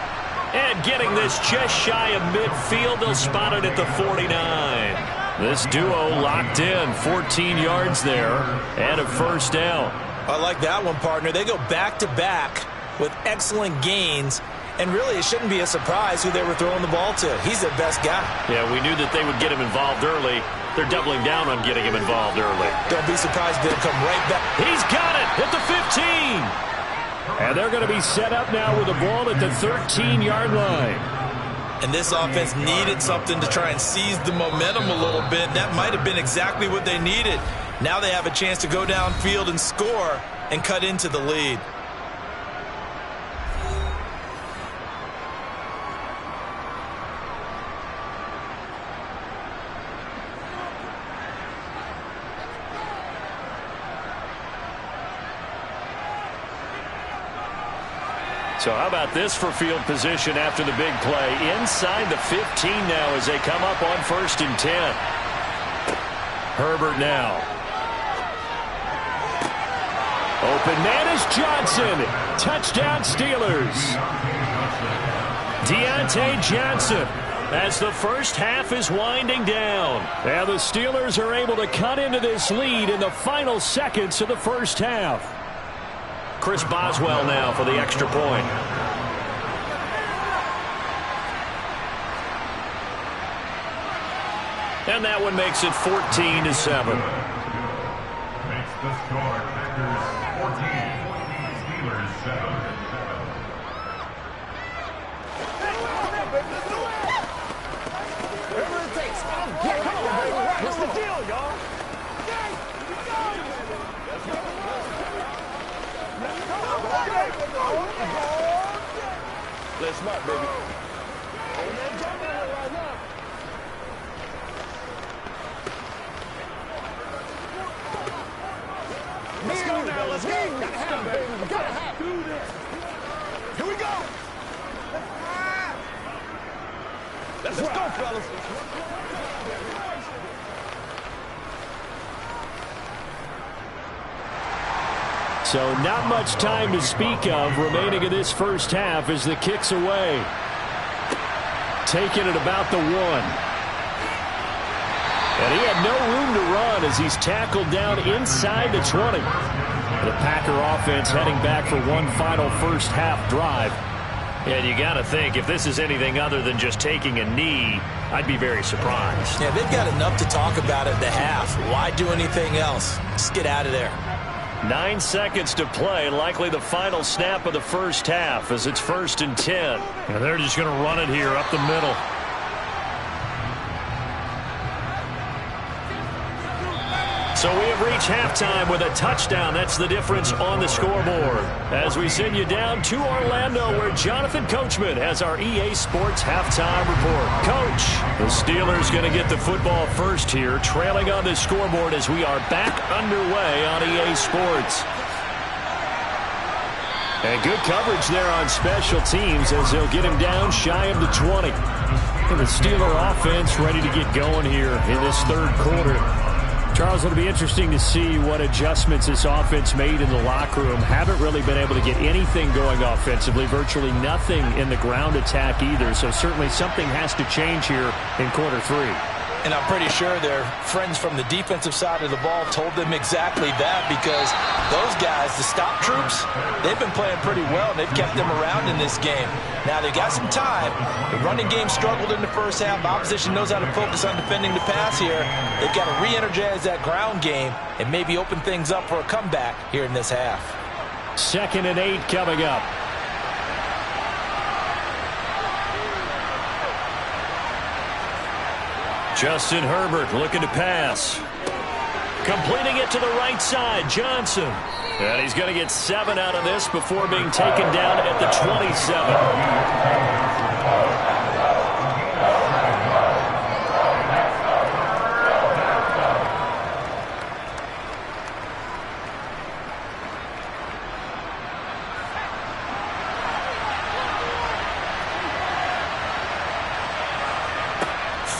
And getting this just shy of midfield. They'll spot it at the 49. This duo locked in. 14 yards there and a first down. I like that one, partner. They go back-to-back with excellent gains. And really, it shouldn't be a surprise who they were throwing the ball to. He's their best guy. Yeah, we knew that they would get him involved early. They're doubling down on getting him involved early. Don't be surprised they'll come right back. He's got it at the 15. And they're going to be set up now with the ball at the 13-yard line. And this offense needed something to try and seize the momentum a little bit. That might have been exactly what they needed. Now they have a chance to go downfield and score and cut into the lead. So how about this for field position after the big play? Inside the 15 now as they come up on 1st and 10. Herbert now. Open man is Johnson. Touchdown Steelers. Deontay Johnson as the first half is winding down. And the Steelers are able to cut into this lead in the final seconds of the first half. Chris Boswell now for the extra point. And that one makes it 14-7. Makes the score Packers 14, Steelers 7. Whatever it takes. What's the deal, y'all? Let's not, baby. Let's go now. Let's go. Gotta have it, baby. Gotta have it. Do this. Here we go. Let's go, fellas. So not much time to speak of remaining in this first half as the kick's away. Taking it about the 1. And he had no room to run as he's tackled down inside the 20. The Packer offense heading back for one final first half drive. And you got to think, if this is anything other than just taking a knee, I'd be very surprised. Yeah, they've got enough to talk about at the half. Why do anything else? Just get out of there. 9 seconds to play, likely the final snap of the first half as it's 1st and 10. And they're just going to run it here up the middle. So we have reached halftime with a touchdown. That's the difference on the scoreboard. As we send you down to Orlando, where Jonathan Coachman has our EA Sports halftime report. Coach, the Steelers going to get the football first here, trailing on the scoreboard as we are back underway on EA Sports. And good coverage there on special teams as they'll get him down shy of the 20. And the Steeler offense ready to get going here in this third quarter. Charles, it'll be interesting to see what adjustments this offense made in the locker room. Haven't really been able to get anything going offensively, virtually nothing in the ground attack either. So certainly something has to change here in quarter 3. And I'm pretty sure their friends from the defensive side of the ball told them exactly that, because those guys, the stop troops, they've been playing pretty well, and they've kept them around in this game. Now, they got some time. The running game struggled in the first half. Opposition knows how to focus on defending the pass here. They've got to re-energize that ground game and maybe open things up for a comeback here in this half. 2nd and 8 coming up. Justin Herbert looking to pass. Completing it to the right side, Johnson. And he's going to get 7 out of this before being taken down at the 27.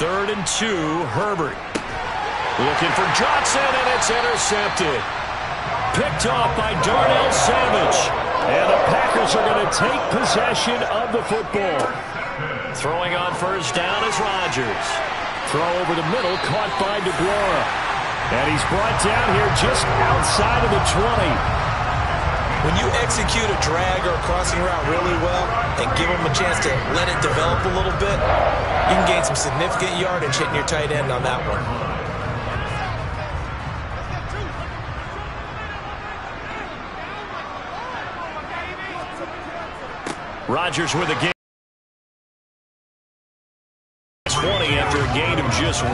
Third and 2, Herbert. Looking for Johnson, and it's intercepted. Picked off by Darnell Savage. And the Packers are going to take possession of the football. Throwing on first down is Rodgers. Throw over the middle, caught by DeGuara. And he's brought down here just outside of the 20. When you execute a drag or a crossing route really well and give them a chance to let it develop a little bit, you can gain some significant yardage hitting your tight end on that one. Rodgers with a gain. 20 after a gain of just 1.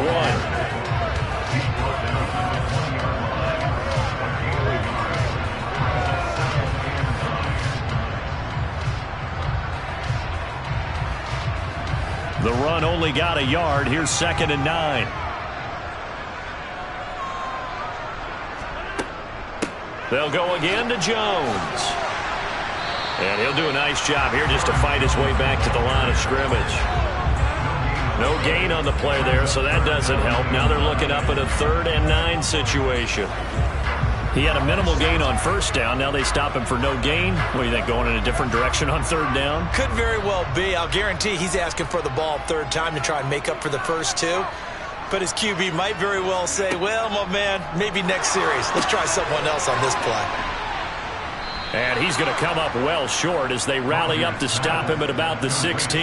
The run only got a yard. Here's 2nd and 9. They'll go again to Jones. And he'll do a nice job here just to fight his way back to the line of scrimmage. No gain on the play there, so that doesn't help. Now they're looking up at a 3rd and 9 situation. He had a minimal gain on first down. Now they stop him for no gain. What do you think, going in a different direction on 3rd down? Could very well be. I'll guarantee he's asking for the ball 3rd time to try and make up for the first 2. But his QB might very well say, well, my man, maybe next series. Let's try someone else on this play. And he's going to come up well short as they rally up to stop him at about the 16.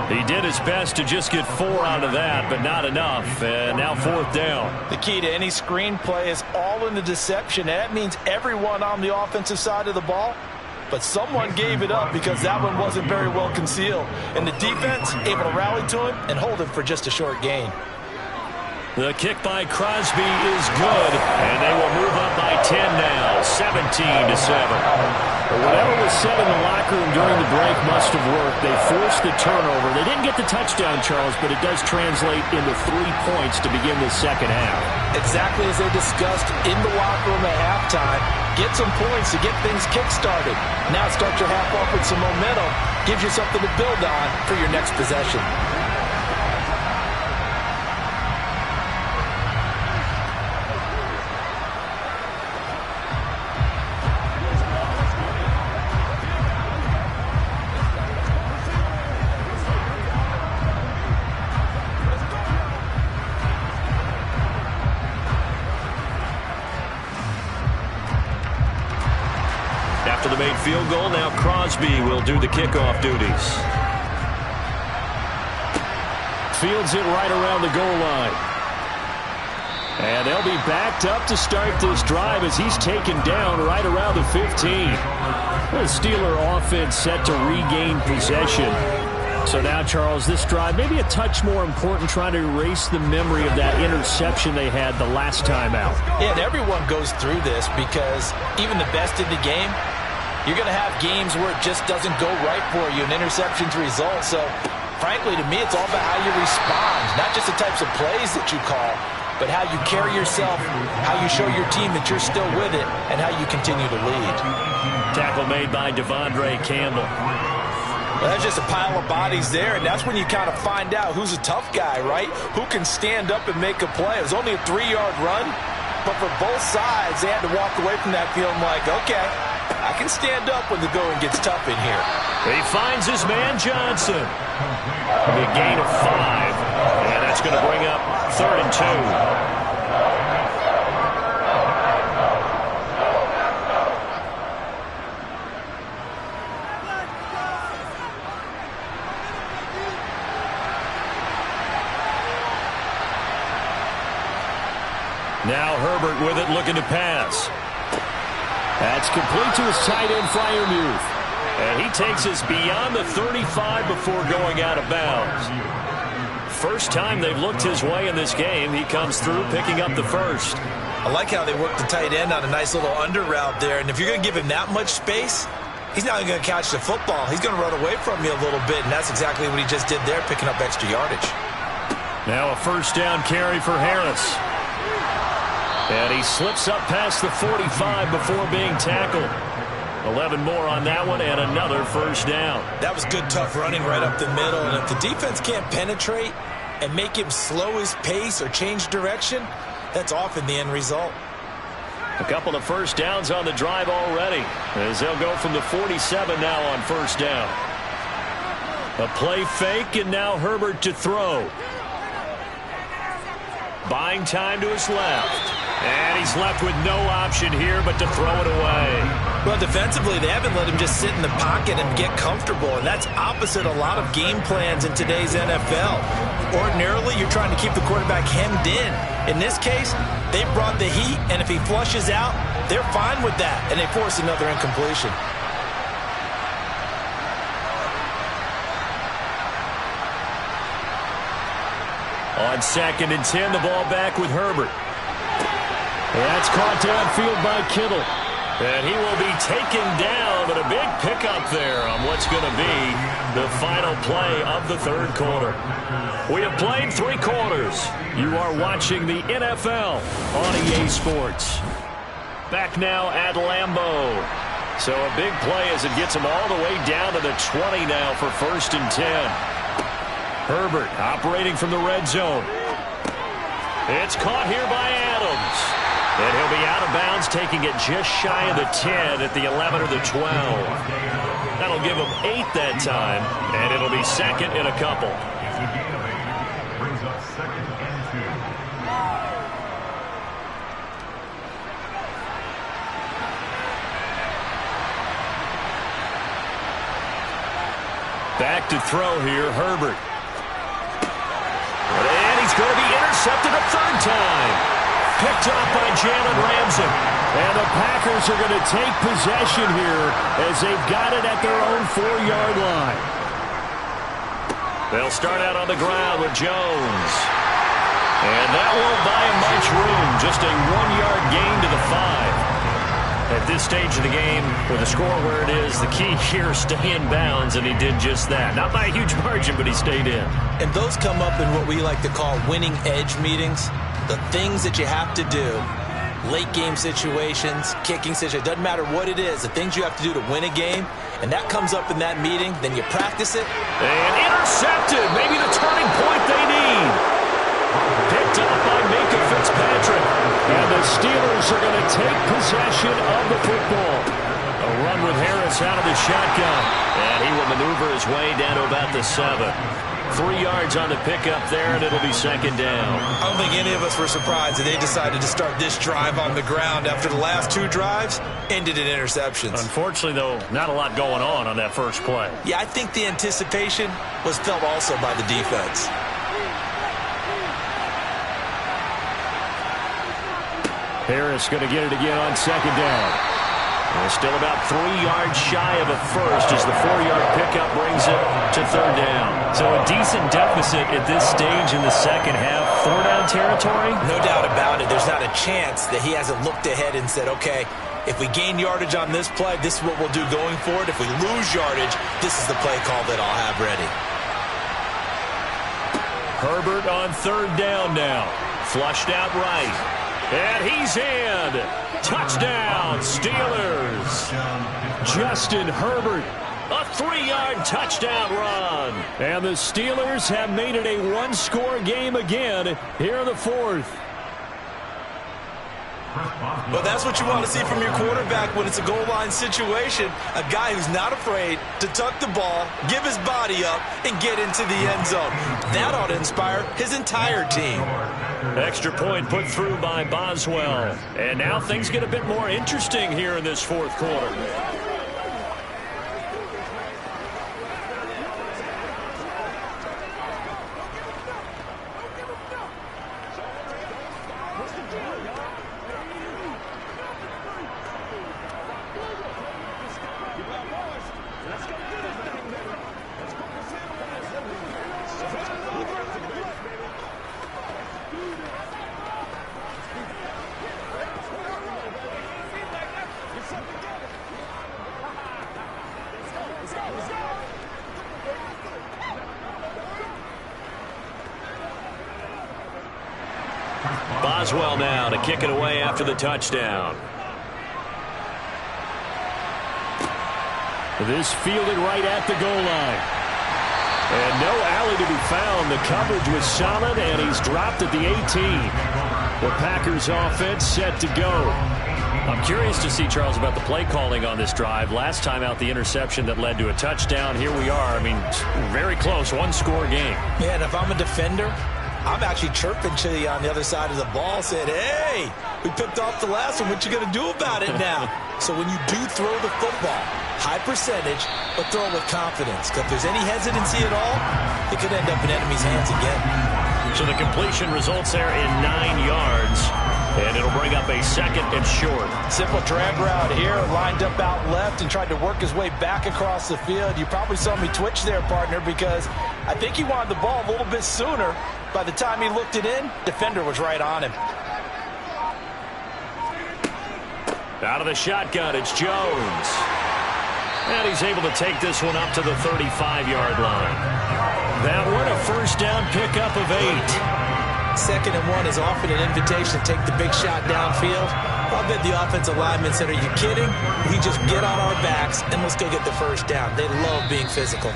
He did his best to just get 4 out of that, but not enough. And now 4th down. The key to any screenplay is all in the deception. And that means everyone on the offensive side of the ball. But someone gave it up because that one wasn't very well concealed. And the defense able to rally to him and hold him for just a short gain. The kick by Crosby is good, and they will move up by 10 now, 17-7. Whatever was said in the locker room during the break must have worked. They forced the turnover. They didn't get the touchdown, Charles, but it does translate into 3 points to begin the second half. Exactly as they discussed in the locker room at halftime. Get some points to get things kick-started. Now start your half off with some momentum. Gives you something to build on for your next possession. After the made field goal, now Crosby will do the kickoff duties. Fields it right around the goal line. And they'll be backed up to start this drive as he's taken down right around the 15. The Steeler offense set to regain possession. So now, Charles, this drive maybe a touch more important, trying to erase the memory of that interception they had the last time out. Yeah, and everyone goes through this because even the best in the game, you're going to have games where it just doesn't go right for you, and interceptions result. So, frankly, to me, it's all about how you respond, not just the types of plays that you call, but how you carry yourself, how you show your team that you're still with it, and how you continue to lead. Tackle made by Devondre Campbell. Well, that's just a pile of bodies there, and that's when you kind of find out who's a tough guy, right? Who can stand up and make a play. It was only a 3-yard run, but for both sides, they had to walk away from that feeling like, okay, I can stand up when the going gets tough in here. He finds his man Johnson. A gain of 5, and that's going to bring up 3rd and 2. Now Herbert with it, looking to pass. That's complete to his tight end, Freiermuth. And he takes us beyond the 35 before going out of bounds. First time they've looked his way in this game. He comes through, picking up the first. I like how they work the tight end on a nice little under route there. And if you're going to give him that much space, he's not going to catch the football. He's going to run away from you a little bit, and that's exactly what he just did there, picking up extra yardage. Now a first down carry for Harris. And he slips up past the 45 before being tackled. 11 more on that one, and another first down. That was good, tough running right up the middle. And if the defense can't penetrate and make him slow his pace or change direction, that's often the end result. A couple of first downs on the drive already, as they'll go from the 47 now on first down. A play fake, and now Herbert to throw. Buying time to his left. And he's left with no option here but to throw it away. Well, defensively, they haven't let him just sit in the pocket and get comfortable, and that's opposite a lot of game plans in today's NFL. Ordinarily, you're trying to keep the quarterback hemmed in. In this case, they brought the heat, and if he flushes out, they're fine with that, and they force another incompletion. On 2nd and 10, the ball back with Herbert. That's caught downfield by Kittle. And he will be taken down, but a big pickup there on what's going to be the final play of the third quarter. We have played 3 quarters. You are watching the NFL on EA Sports. Back now at Lambeau. So a big play as it gets him all the way down to the 20 now for 1st and 10. Herbert operating from the red zone. It's caught here by Adams. And he'll be out of bounds, taking it just shy of the 10 at the 11 or the 12. That'll give him 8 that time, and it'll be 2nd and a couple. Brings up 2nd and 2. Back to throw here, Herbert. And he's going to be intercepted a 3rd time. Picked off by Jalen Ramsey. And the Packers are going to take possession here as they've got it at their own 4-yard line. They'll start out on the ground with Jones. And that won't buy him much room. Just a 1-yard gain to the 5. At this stage of the game, with the score where it is, the key here is stay in bounds, and he did just that. Not by a huge margin, but he stayed in. And those come up in what we like to call winning edge meetings. The things that you have to do, late game situations, kicking situations, doesn't matter what it is, the things you have to do to win a game, and that comes up in that meeting, then you practice it. And intercepted, maybe the turning point they need. Picked up by Minka Fitzpatrick. And the Steelers are going to take possession of the football. A run with Harris out of the shotgun. And he will maneuver his way down to about the 7. 3 yards on the pickup there, and it'll be 2nd down. I don't think any of us were surprised that they decided to start this drive on the ground after the last 2 drives ended in interceptions. Unfortunately, though, not a lot going on that first play. Yeah, I think the anticipation was felt also by the defense. Harris going to get it again on 2nd down. And still about 3 yards shy of a first as the 4-yard pickup brings it to 3rd down. So a decent deficit at this stage in the second half. 4-down territory? No doubt about it. There's not a chance that he hasn't looked ahead and said, okay, if we gain yardage on this play, this is what we'll do going forward. If we lose yardage, this is the play call that I'll have ready. Herbert on 3rd down now. Flushed out right. And he's in. Touchdown, Steelers. Justin Herbert. A 3-yard touchdown run. And the Steelers have made it a 1-score game again here in the 4th. Well, that's what you want to see from your quarterback when it's a goal line situation. A guy who's not afraid to tuck the ball, give his body up, and get into the end zone. That ought to inspire his entire team. Extra point put through by Boswell. And now things get a bit more interesting here in this 4th quarter. Boswell now to kick it away after the touchdown. This fielded right at the goal line. And no alley to be found. The coverage was solid, and he's dropped at the 18. The Packers offense set to go. I'm curious to see, Charles, about the play calling on this drive. Last time out, the interception that led to a touchdown. Here we are. I mean, very close, 1-score game. Yeah, and if I'm a defender, I'm actually chirping to you on the other side of the ball, saying, hey, we picked off the last one. What you going to do about it now? So when you do throw the football, high percentage, but throw it with confidence. Because if there's any hesitancy at all, it could end up in enemy's hands again. So the completion results there in 9 yards. And it'll bring up a 2nd and short. Simple drag route here, lined up out left and tried to work his way back across the field. You probably saw me twitch there, partner, because I think he wanted the ball a little bit sooner. By the time he looked it in, defender was right on him. Out of the shotgun, it's Jones. And he's able to take this one up to the 35-yard line. That one a 1st down pickup of 8. 2nd and 1 is often an invitation to take the big shot downfield. I'll bet the offensive linemen said, are you kidding? We just get on our backs and let's go get the first down. They love being physical.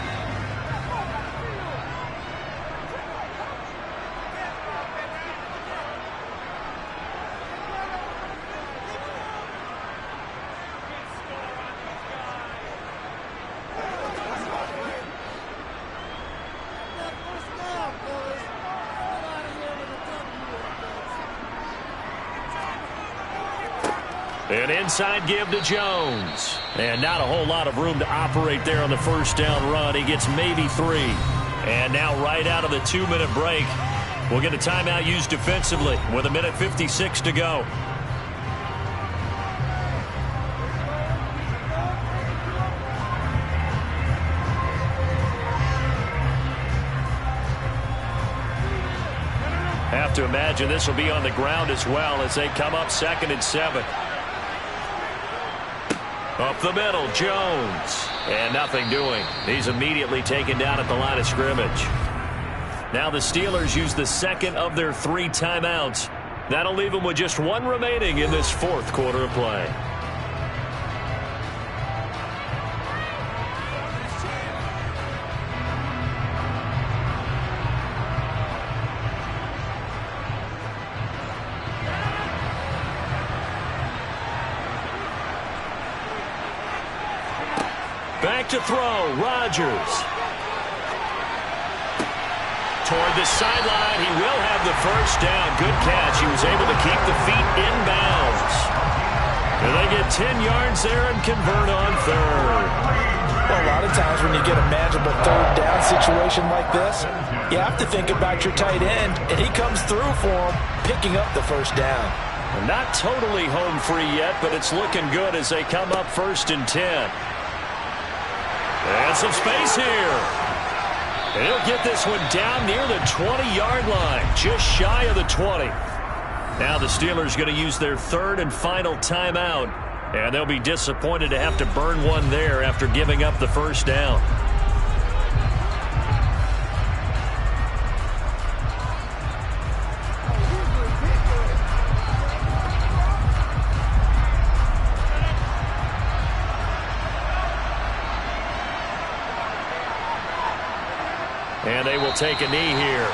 An inside give to Jones. And not a whole lot of room to operate there on the first down run. He gets maybe 3. And now right out of the 2-minute break, we'll get a timeout used defensively with 1:56 to go. Have to imagine this will be on the ground as well as they come up 2nd and 7. Up the middle, Jones. And nothing doing. He's immediately taken down at the line of scrimmage. Now the Steelers use the second of their 3 timeouts. That'll leave them with just 1 remaining in this 4th quarter of play. Back to throw, Rodgers. Toward the sideline, he will have the first down. Good catch. He was able to keep the feet in bounds. And they get 10 yards there and convert on 3rd. Well, a lot of times when you get a manageable 3rd down situation like this, you have to think about your tight end, and he comes through for him, picking up the first down. Not totally home free yet, but it's looking good as they come up 1st and 10. And some space here. And he'll get this one down near the 20-yard line, just shy of the 20. Now the Steelers going to use their 3rd and final timeout, and they'll be disappointed to have to burn one there after giving up the first down. And they will take a knee here.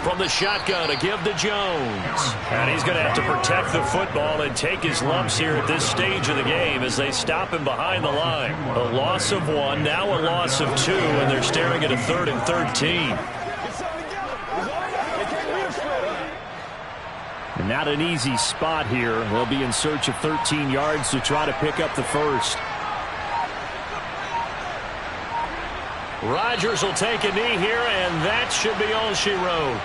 From the shotgun, a give to Jones. And he's going to have to protect the football and take his lumps here at this stage of the game as they stop him behind the line. A loss of 1, now a loss of 2, and they're staring at a 3rd and 13. And not an easy spot here. They'll be in search of 13 yards to try to pick up the first. Rodgers will take a knee here, and that should be all she wrote.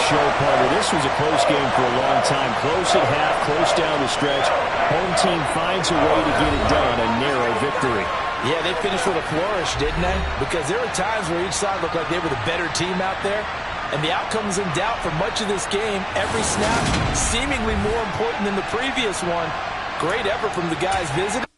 Show, partner. This was a close game for a long time. Close at half, close down the stretch. Home team finds a way to get it done, a narrow victory. Yeah, they finished with a flourish, didn't they? Because there were times where each side looked like they were the better team out there, and the outcome was in doubt for much of this game. Every snap seemingly more important than the previous one. Great effort from the guys visiting.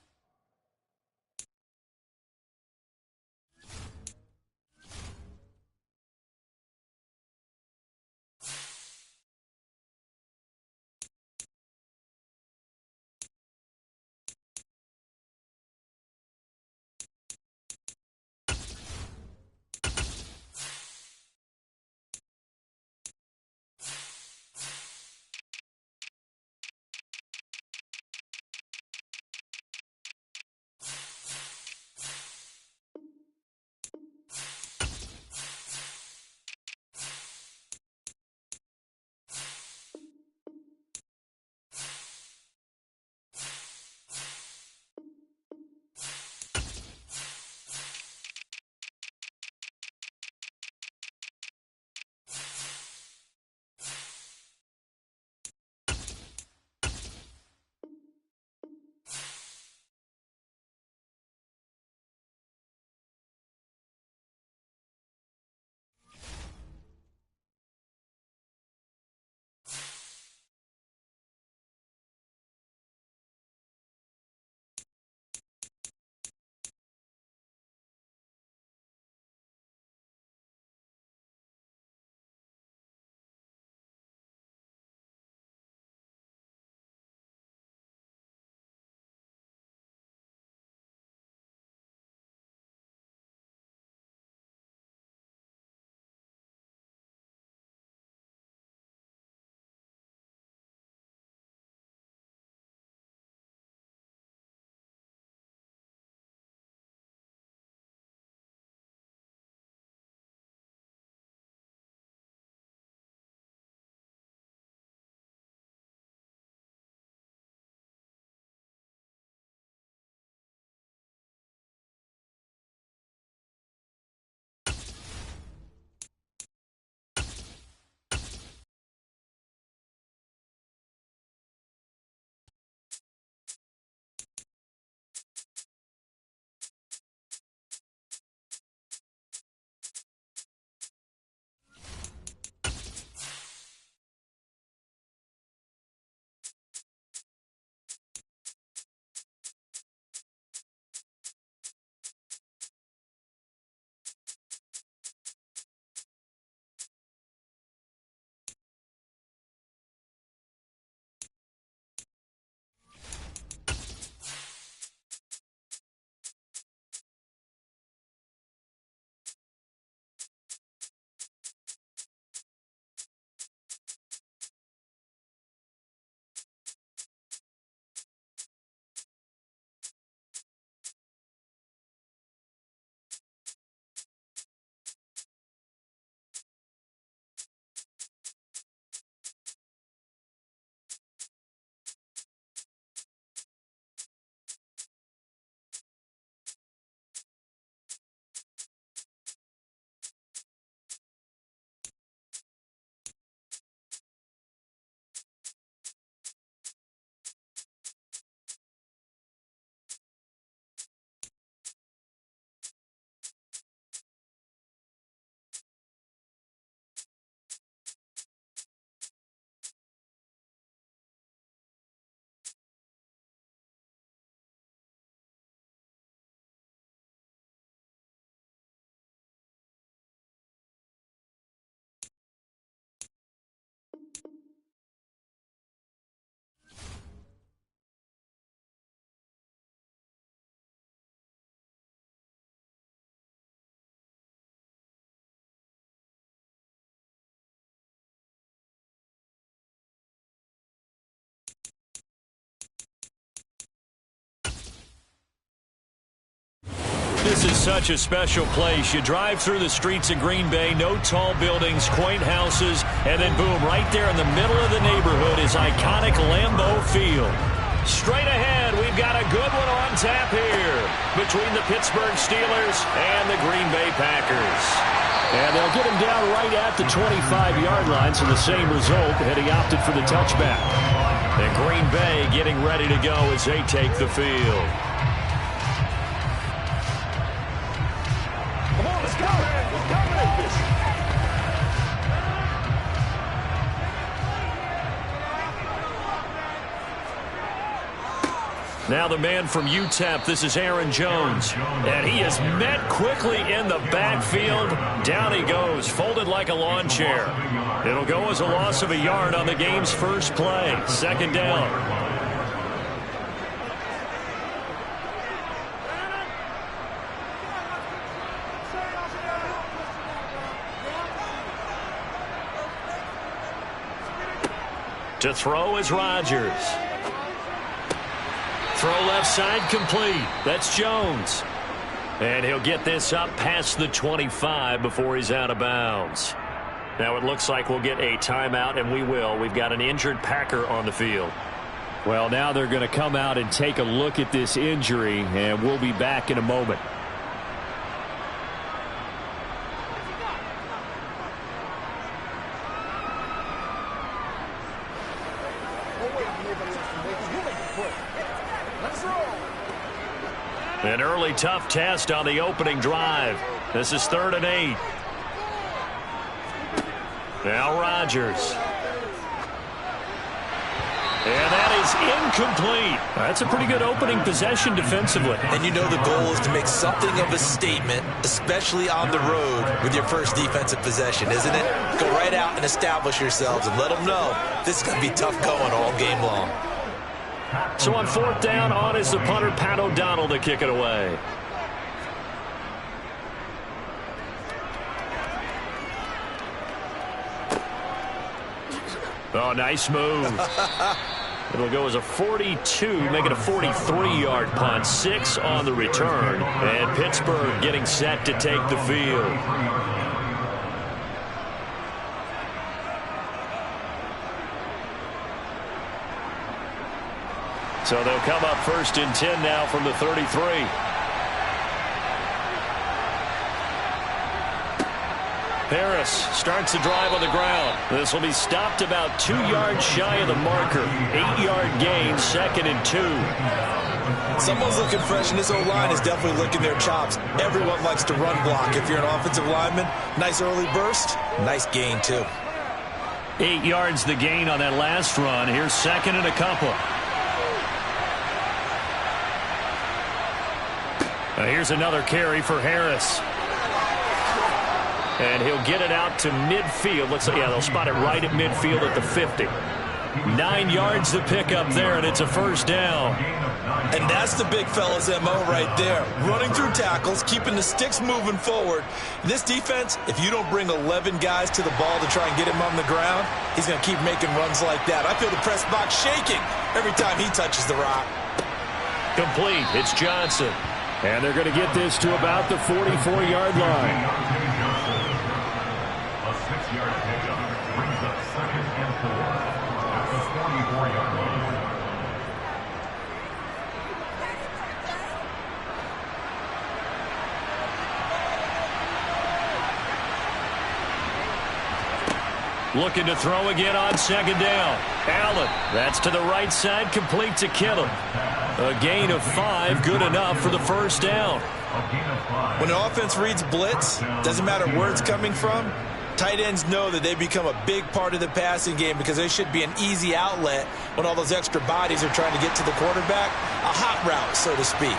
This is such a special place. You drive through the streets of Green Bay, no tall buildings, quaint houses, and then boom, right there in the middle of the neighborhood is iconic Lambeau Field. Straight ahead, we've got a good one on tap here between the Pittsburgh Steelers and the Green Bay Packers. And they'll get him down right at the 25-yard line, so the same result, and he opted for the touchback. And Green Bay getting ready to go as they take the field. Come on, let's go. Let's dominate this. Now the man from UTEP, this is Aaron Jones. And he is met quickly in the backfield. Down he goes, folded like a lawn chair. It'll go as a loss of a yard on the game's first play. Second down. To throw is Rodgers. Throw left side complete. That's Jones. And he'll get this up past the 25 before he's out of bounds. Now it looks like we'll get a timeout, and we will. We've got an injured Packer on the field. Well, now they're going to come out and take a look at this injury, and we'll be back in a moment. An early tough test on the opening drive. This is 3rd and 8. Now Rodgers. And that is incomplete. That's a pretty good opening possession defensively. And you know the goal is to make something of a statement, especially on the road with your first defensive possession, isn't it? Go right out and establish yourselves and let them know this is going to be tough going all game long. So on 4th down, on is the punter, Pat O'Donnell, to kick it away. Oh, nice move. It'll go as a 42, make it a 43-yard punt. 6 on the return. And Pittsburgh getting set to take the field. So they'll come up 1st and 10 now from the 33. Harris starts the drive on the ground. This will be stopped about 2 yards shy of the marker. 8-yard gain, 2nd and 2. Someone's looking fresh, and this O-line is definitely licking their chops. Everyone likes to run block. If you're an offensive lineman, nice early burst, nice gain too. 8 yards the gain on that last run. Here's 2nd and a couple. Here's another carry for Harris. And he'll get it out to midfield. Looks like, yeah, they'll spot it right at midfield at the 50. 9 yards to pick up there, and it's a 1st down. And that's the big fella's MO right there. Running through tackles, keeping the sticks moving forward. This defense, if you don't bring 11 guys to the ball to try and get him on the ground, he's going to keep making runs like that. I feel the press box shaking every time he touches the rock. Complete. It's Johnson. And they're going to get this to about the 44-yard line. A 6-yard pickup brings up 2nd and 4 at the 44-yard line. Looking to throw again on 2nd down. Allen, that's to the right side, complete to Kittle. A gain of 5, good enough for the 1st down. When the offense reads blitz, doesn't matter where it's coming from, tight ends know that they become a big part of the passing game because they should be an easy outlet when all those extra bodies are trying to get to the quarterback. A hot route, so to speak.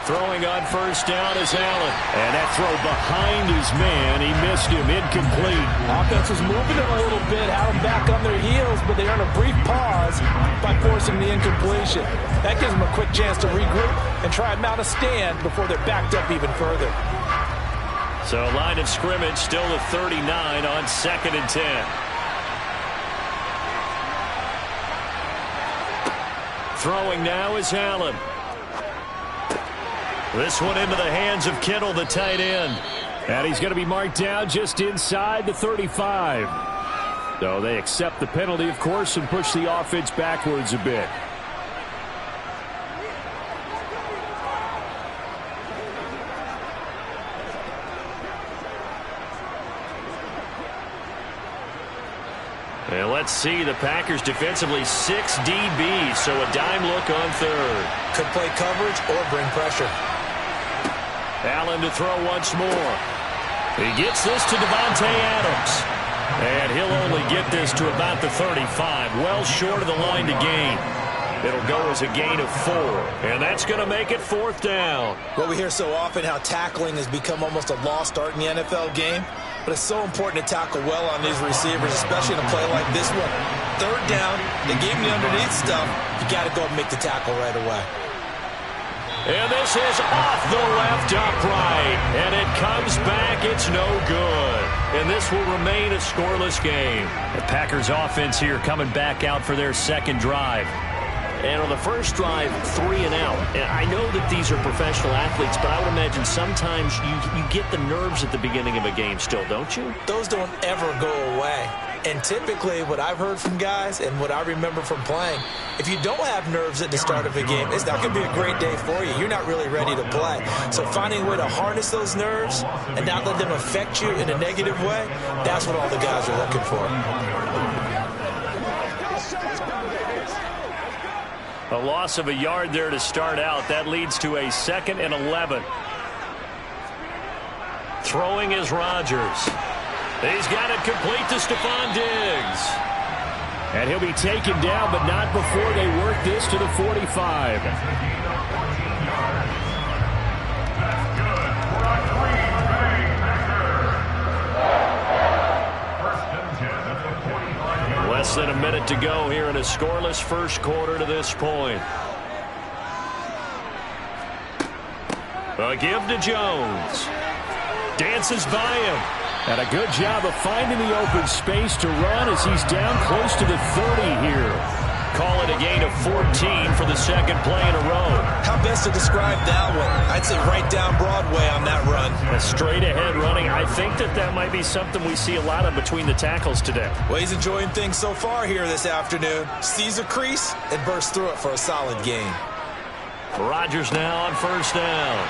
Throwing on 1st down is Allen. And that throw behind his man. He missed him. Incomplete. Offense was moving them a little bit, had them back on their heels, but they earned a brief pause by forcing the incompletion. That gives them a quick chance to regroup and try and mount a stand before they're backed up even further. So line of scrimmage still at 39 on 2nd and 10. Throwing now is Allen. This one into the hands of Kittle, the tight end. And he's going to be marked down just inside the 35. So they accept the penalty, of course, and push the offense backwards a bit. And let's see, the Packers defensively 6 DBs, so a dime look on third. Could play coverage or bring pressure. Allen to throw once more. He gets this to Devontae Adams. And he'll only get this to about the 35, well short of the line to gain. It'll go as a gain of 4, and that's going to make it 4th down. Well, we hear so often how tackling has become almost a lost art in the NFL game, but it's so important to tackle well on these receivers, especially in a play like this one. 3rd down, they gave me underneath stuff. You got to go and make the tackle right away. And this is off the left upright, and it comes back. It's no good. And this will remain a scoreless game. The Packers offense here coming back out for their second drive. And on the first drive, 3 and out. And I know that these are professional athletes, but I would imagine sometimes you get the nerves at the beginning of a game still, don't you? Those don't ever go away. And typically what I've heard from guys and what I remember from playing, if you don't have nerves at the start of a game, it's not going to be a great day for you. You're not really ready to play. So finding a way to harness those nerves and not let them affect you in a negative way, that's what all the guys are looking for. A loss of a yard there to start out. That leads to a 2nd and 11. Throwing is Rodgers. He's got it complete to Stephon Diggs. And he'll be taken down, but not before they work this to the 45. Less than a minute to go here in a scoreless first quarter to this point. A give to Jones. Dances by him. And a good job of finding the open space to run as he's down close to the 30 here. Call it a gain of 14 for the 2nd play in a row. How best to describe that one? I'd say right down Broadway on that run. A straight ahead running. I think that might be something we see a lot of between the tackles today. Well, he's enjoying things so far here this afternoon. Sees a crease and bursts through it for a solid gain. Rodgers now on 1st down.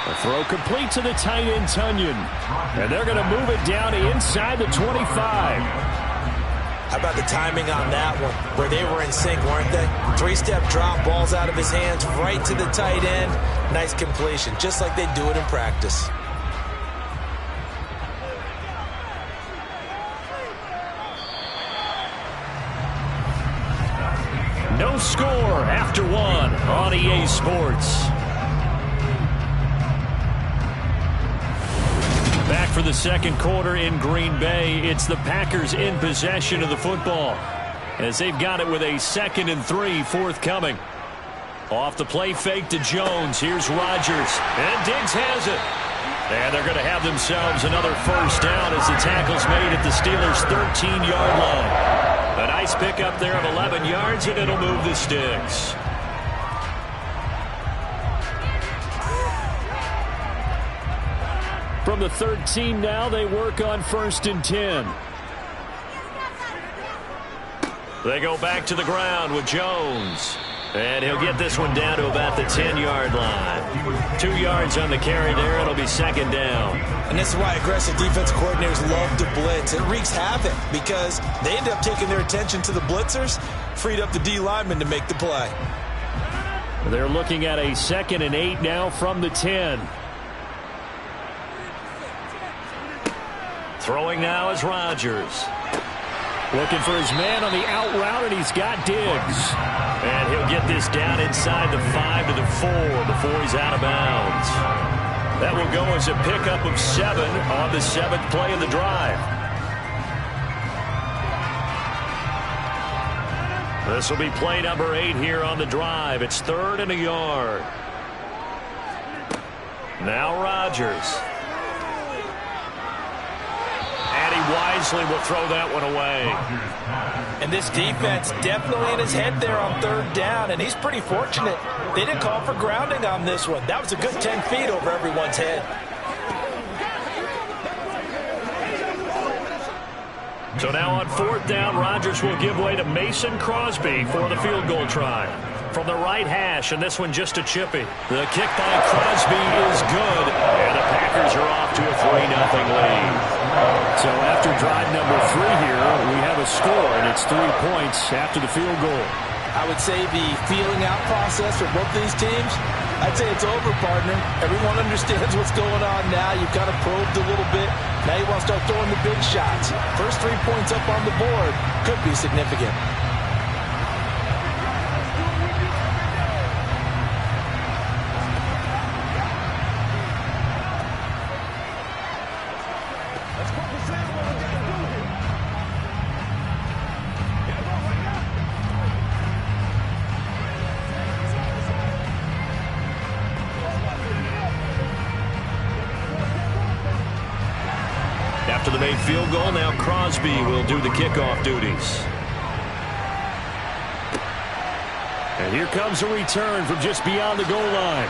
A throw complete to the tight end, Tunyon. And they're going to move it down to inside the 25. How about the timing on that one, where they were in sync, weren't they? 3-step drop, balls out of his hands, right to the tight end. Nice completion, just like they do it in practice. No score after 1 on EA Sports. Back for the 2nd quarter in Green Bay. It's the Packers in possession of the football as they've got it with a 2nd and 3 forthcoming. Off the play fake to Jones. Here's Rodgers. And Diggs has it. And they're going to have themselves another 1st down as the tackle's made at the Steelers' 13-yard line. A nice pickup there of 11 yards, and it'll move the sticks. From the 13 now, they work on 1st and 10. They go back to the ground with Jones. And he'll get this one down to about the 10-yard line. 2 yards on the carry there. It'll be 2nd down. And this is why aggressive defense coordinators love to blitz. It wreaks havoc because they end up taking their attention to the blitzers, freed up the D lineman to make the play. They're looking at a 2nd and 8 now from the 10. Throwing now is Rodgers. Looking for his man on the out route, and he's got Diggs. And he'll get this down inside the 5 to the 4 before he's out of bounds. That will go as a pickup of 7 on the 7th play of the drive. This will be play number 8 here on the drive. It's 3rd and a yard. Now Rodgers. And he wisely will throw that one away. And this defense definitely in his head there on third down, and he's pretty fortunate. They didn't call for grounding on this one. That was a good 10 feet over everyone's head. So now on fourth down, Rodgers will give way to Mason Crosby for the field goal try. From the right hash, and this one just a chippy. The kick by Crosby is good, and the Packers are off to a 3-0 lead. So after drive number 3 here, we have a score, and it's 3 points after the field goal. I would say the feeling out process for both these teams, I'd say it's over, partner. Everyone understands what's going on now. You've kind of probed a little bit. Now you want to start throwing the big shots. First 3 points up on the board could be significant. After the made field goal, now Crosby will do the kickoff duties. And here comes a return from just beyond the goal line.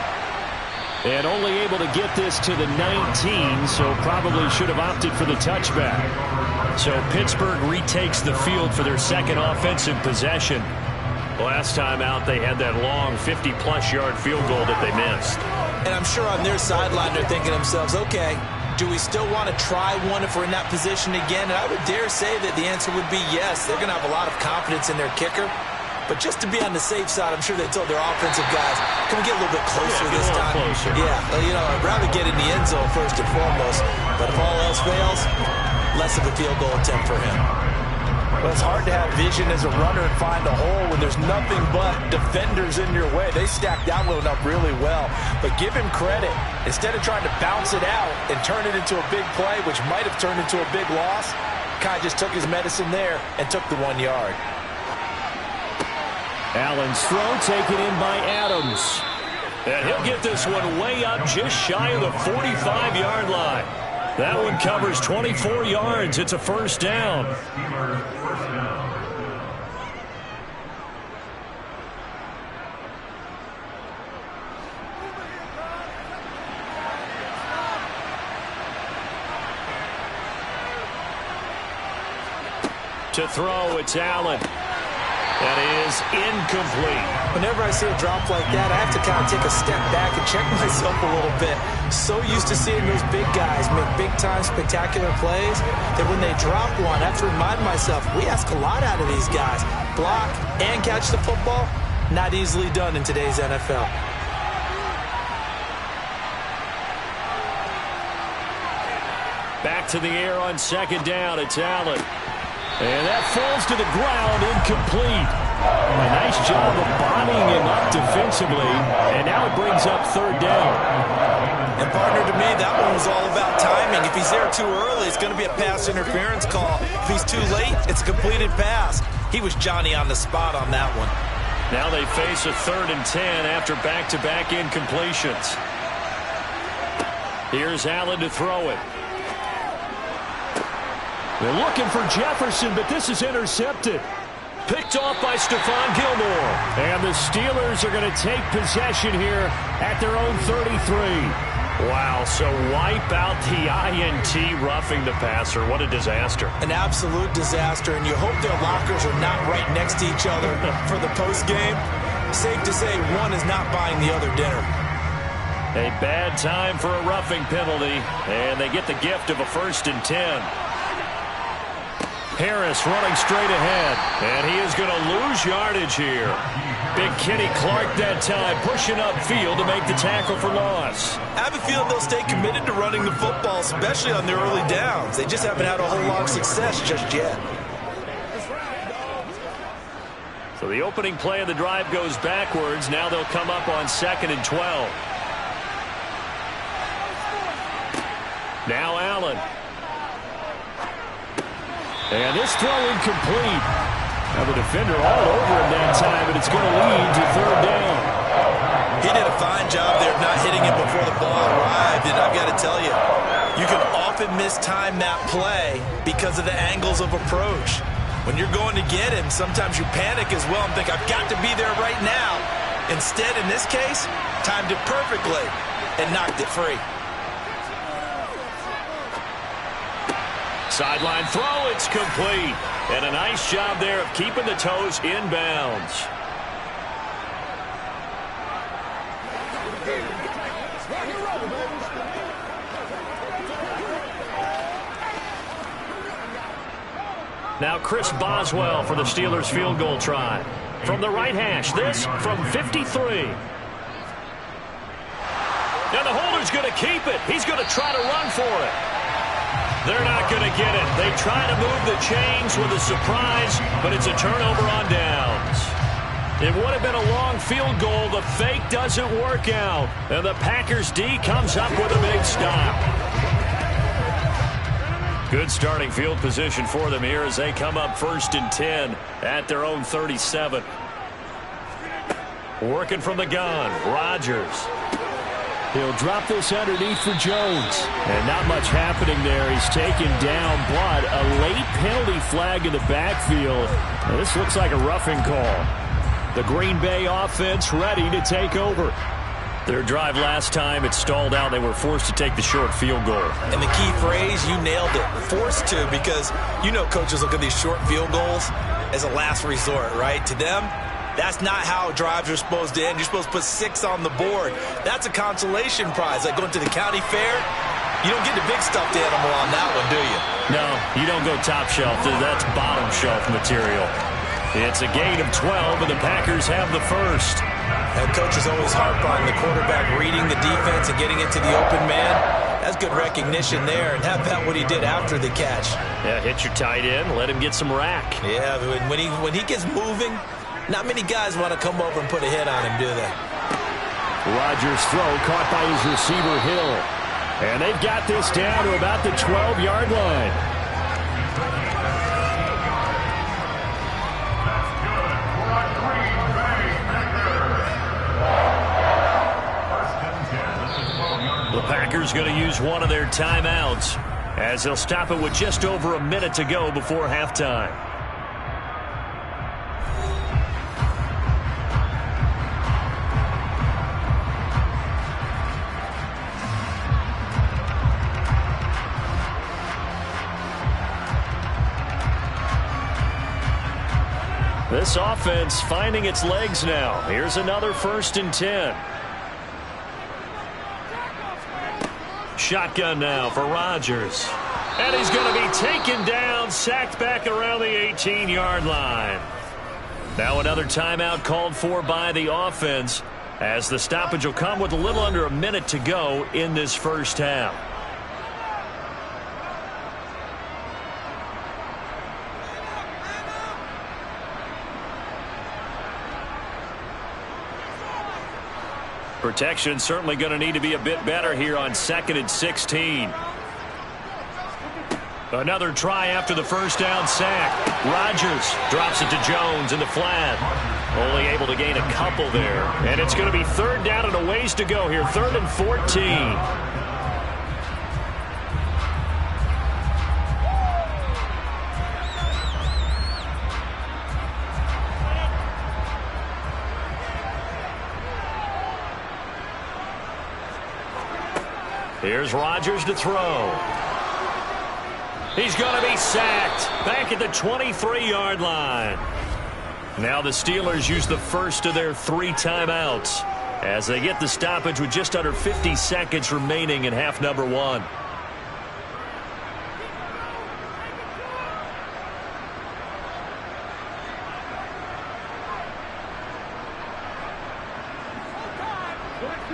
And only able to get this to the 19, so probably should have opted for the touchback. So Pittsburgh retakes the field for their second offensive possession. Last time out, they had that long 50-plus yard field goal that they missed. And I'm sure on their sideline they're thinking to themselves, okay, do we still want to try one if we're in that position again? And I would dare say that the answer would be yes. They're going to have a lot of confidence in their kicker. But just to be on the safe side, I'm sure they told their offensive guys, can we get a little bit closer this time? Closer. Yeah, you know, I'd rather get in the end zone first and foremost. But if all else fails, less of a field goal attempt for him. Well, it's hard to have vision as a runner and find a hole when there's nothing but defenders in your way. They stacked that one up really well. But give him credit. Instead of trying to bounce it out and turn it into a big play, which might have turned into a big loss, Kai just took his medicine there and took the 1 yard. Allen's throw taken in by Adams. And he'll get this one way up just shy of the 45-yard line. That one covers 24 yards. It's a first down. To throw, it's Allen. That is incomplete. Whenever I see a drop like that, I have to kind of take a step back and check myself a little bit. So used to seeing those big guys make big-time spectacular plays that when they drop one, I have to remind myself, we ask a lot out of these guys. Block and catch the football, not easily done in today's NFL. Back to the air on second down. It's Allen. And that falls to the ground, incomplete. A nice job of bodying him up defensively, and now it brings up third down. And partner, to me, that one was all about timing. If he's there too early, it's going to be a pass interference call. If he's too late, it's a completed pass. He was Johnny on the spot on that one. Now they face a 3rd and 10 after back-to-back incompletions. Here's Allen to throw it. They're looking for Jefferson, but this is intercepted. Picked off by Stephon Gilmore. And the Steelers are going to take possession here at their own 33. Wow, so wipe out the INT roughing the passer. What a disaster. An absolute disaster, and you hope their lockers are not right next to each other for the postgame. Safe to say one is not buying the other dinner. A bad time for a roughing penalty, and they get the gift of a 1st and 10. Harris running straight ahead, and he is going to lose yardage here. Big Kenny Clark that time pushing upfield to make the tackle for loss. I have a feeling they'll stay committed to running the football, especially on their early downs. They just haven't had a whole lot of success just yet. So the opening play of the drive goes backwards. Now they'll come up on 2nd and 12. Now Allen. And this throw incomplete. Now the defender all over him that time, but it's going to lead to 3rd down. He did a fine job there of not hitting it before the ball arrived, and I've got to tell you, you can often mistime that play because of the angles of approach. When you're going to get him, sometimes you panic as well and think, I've got to be there right now. Instead, in this case, timed it perfectly and knocked it free. Sideline throw, it's complete. And a nice job there of keeping the toes in bounds. Now Chris Boswell for the Steelers field goal try. From the right hash, this from 53. Now the holder's going to keep it. He's going to try to run for it. They're not going to get it. They try to move the chains with a surprise, but it's a turnover on downs. It would have been a long field goal. The fake doesn't work out. And the Packers D comes up with a big stop. Good starting field position for them here as they come up 1st and 10 at their own 37. Working from the gun, Rodgers. He'll drop this underneath for Jones. And not much happening there. He's taken down, but a late penalty flag in the backfield. Now, this looks like a roughing call. The Green Bay offense ready to take over. Their drive last time, it stalled out. They were forced to take the short field goal. And the key phrase, you nailed it, forced to, because you know coaches look at these short field goals as a last resort, right? To them, that's not how drives are supposed to end. You're supposed to put 6 on the board. That's a consolation prize. Like going to the county fair, you don't get the big stuffed animal on that one, do you? No, you don't go top shelf. That's bottom shelf material. It's a gain of 12, and the Packers have the first. And coaches always harp on the quarterback reading the defense and getting into the open man. That's good recognition there. And how about what he did after the catch? Yeah, hit your tight end, let him get some rack. Yeah, when he gets moving, not many guys want to come over and put a hit on him, do they? Rodgers' throw caught by his receiver, Hill. And they've got this down to about the 12-yard line. The Packers going to use one of their timeouts as they'll stop it with just over a minute to go before halftime. This offense finding its legs now. Here's another 1st and 10. Shotgun now for Rodgers. And he's going to be taken down, sacked back around the 18-yard line. Now another timeout called for by the offense as the stoppage will come with a little under a minute to go in this first half. Protection certainly going to need to be a bit better here on 2nd and 16. Another try after the first down sack. Rodgers drops it to Jones in the flat. Only able to gain a couple there. And it's going to be 3rd down and a ways to go here. 3rd and 14. Here's Rodgers to throw. He's going to be sacked back at the 23-yard line. Now the Steelers use the first of their 3 timeouts as they get the stoppage with just under 50 seconds remaining in half number 1.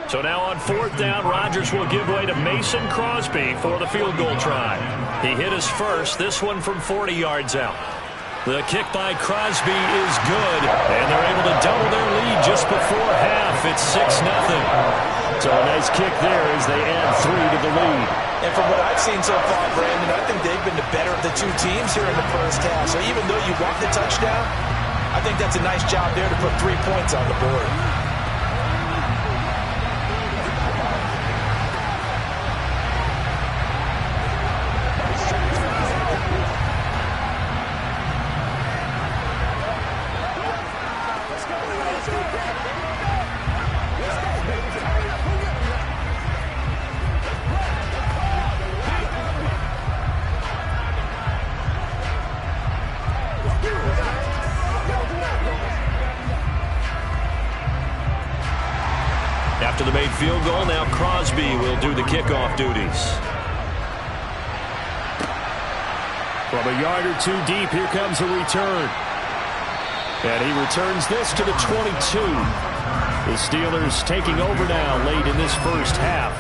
So now on 4th down, Rodgers will give way to Mason Crosby for the field goal try. He hit his first, this one from 40 yards out. The kick by Crosby is good, and they're able to double their lead just before half. It's 6-0. So a nice kick there as they add 3 to the lead. And from what I've seen so far, Brandon, I think they've been the better of the 2 teams here in the first half. So even though you want the touchdown, I think that's a nice job there to put 3 points on the board. made field goal. Now Crosby will do the kickoff duties. From a yard or two deep, here comes a return. And he returns this to the 22. The Steelers taking over now late in this first half.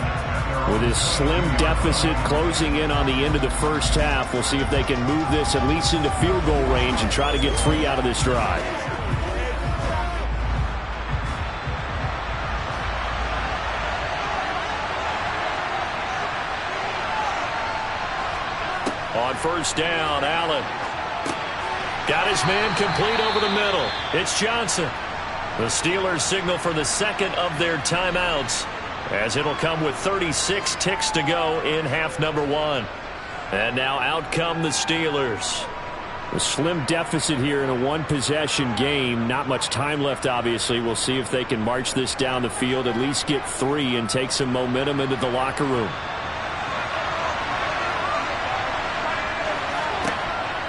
With this slim deficit closing in on the end of the first half, we'll see if they can move this at least into field goal range and try to get 3 out of this drive. On first down, Allen. Got his man complete over the middle. It's Johnson. The Steelers signal for the second of their timeouts, as it'll come with 36 ticks to go in half number 1. And now out come the Steelers. A slim deficit here in a one-possession game. Not much time left, obviously. We'll see if they can march this down the field, at least get 3, and take some momentum into the locker room.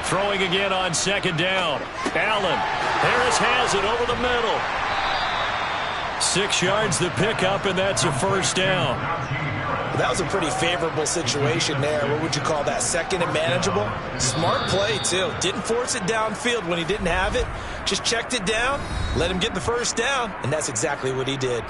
Throwing again on second down. Allen. Harris has it over the middle. 6 yards the pickup, and that's a first down. That was a pretty favorable situation there. What would you call that? Second and manageable? Smart play, too. Didn't force it downfield when he didn't have it. Just checked it down, let him get the first down, and that's exactly what he did.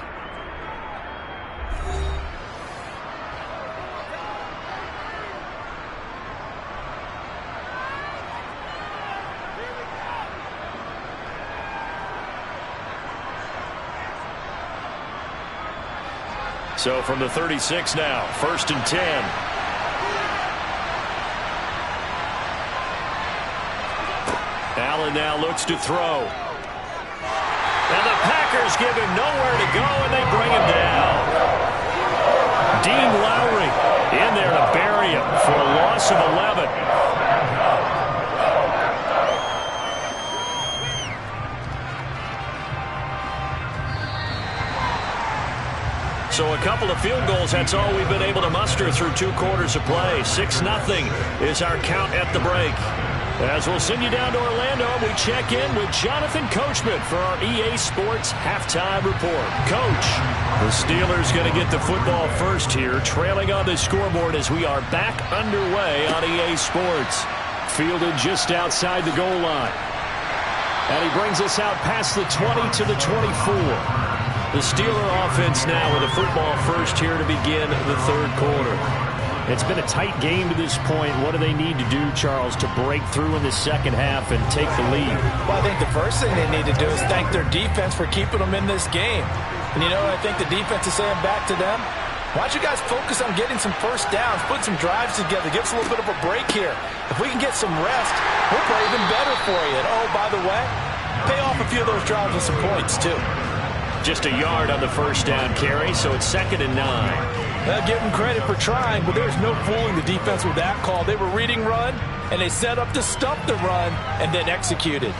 So from the 36 now, 1st and 10. Allen now looks to throw. And the Packers give him nowhere to go, and they bring him down. Dean Lowry in there to bury him for a loss of 11. So a couple of field goals, that's all we've been able to muster through 2 quarters of play. 6-0 is our count at the break. As we'll send you down to Orlando, we check in with Jonathan Coachman for our EA Sports Halftime Report. Coach, the Steelers going to get the football first here, trailing on the scoreboard as we are back underway on EA Sports. Fielded just outside the goal line. And he brings us out past the 20 to the 24. The Steeler offense now with a football first here to begin the third quarter. It's been a tight game to this point. What do they need to do, Charles, to break through in the second half and take the lead? Well, I think the first thing they need to do is thank their defense for keeping them in this game. And, you know, I think the defense is saying back to them, why don't you guys focus on getting some first downs, put some drives together, give us a little bit of a break here. If we can get some rest, we'll play even better for you. And, oh, by the way, pay off a few of those drives with some points, too. Just a yard on the first down carry, so it's 2nd and 9. Well, give them credit for trying, but there's no fooling the defense with that call. They were reading run, and they set up to stop the run and then executed.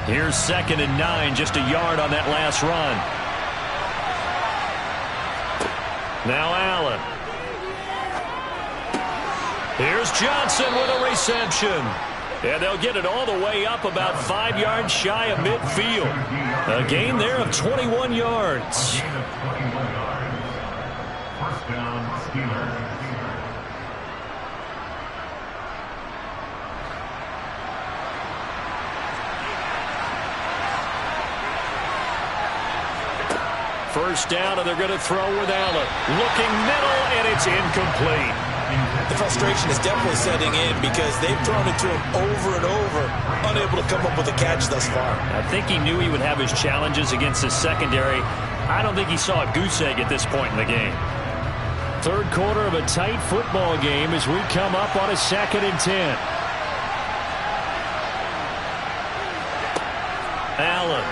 Here's 2nd and 9, just a yard on that last run. Now Allen. Here's Johnson with a reception. And they'll get it all the way up about 5 yards shy of midfield. A gain there of 21 yards. First down, Steelers. First down, and they're going to throw with Allen. Looking middle, and it's incomplete. The frustration is definitely setting in because they've thrown it to him over and over, unable to come up with a catch thus far. I think he knew he would have his challenges against the secondary. I don't think he saw a goose egg at this point in the game. Third quarter of a tight football game as we come up on a 2nd and 10. Allen.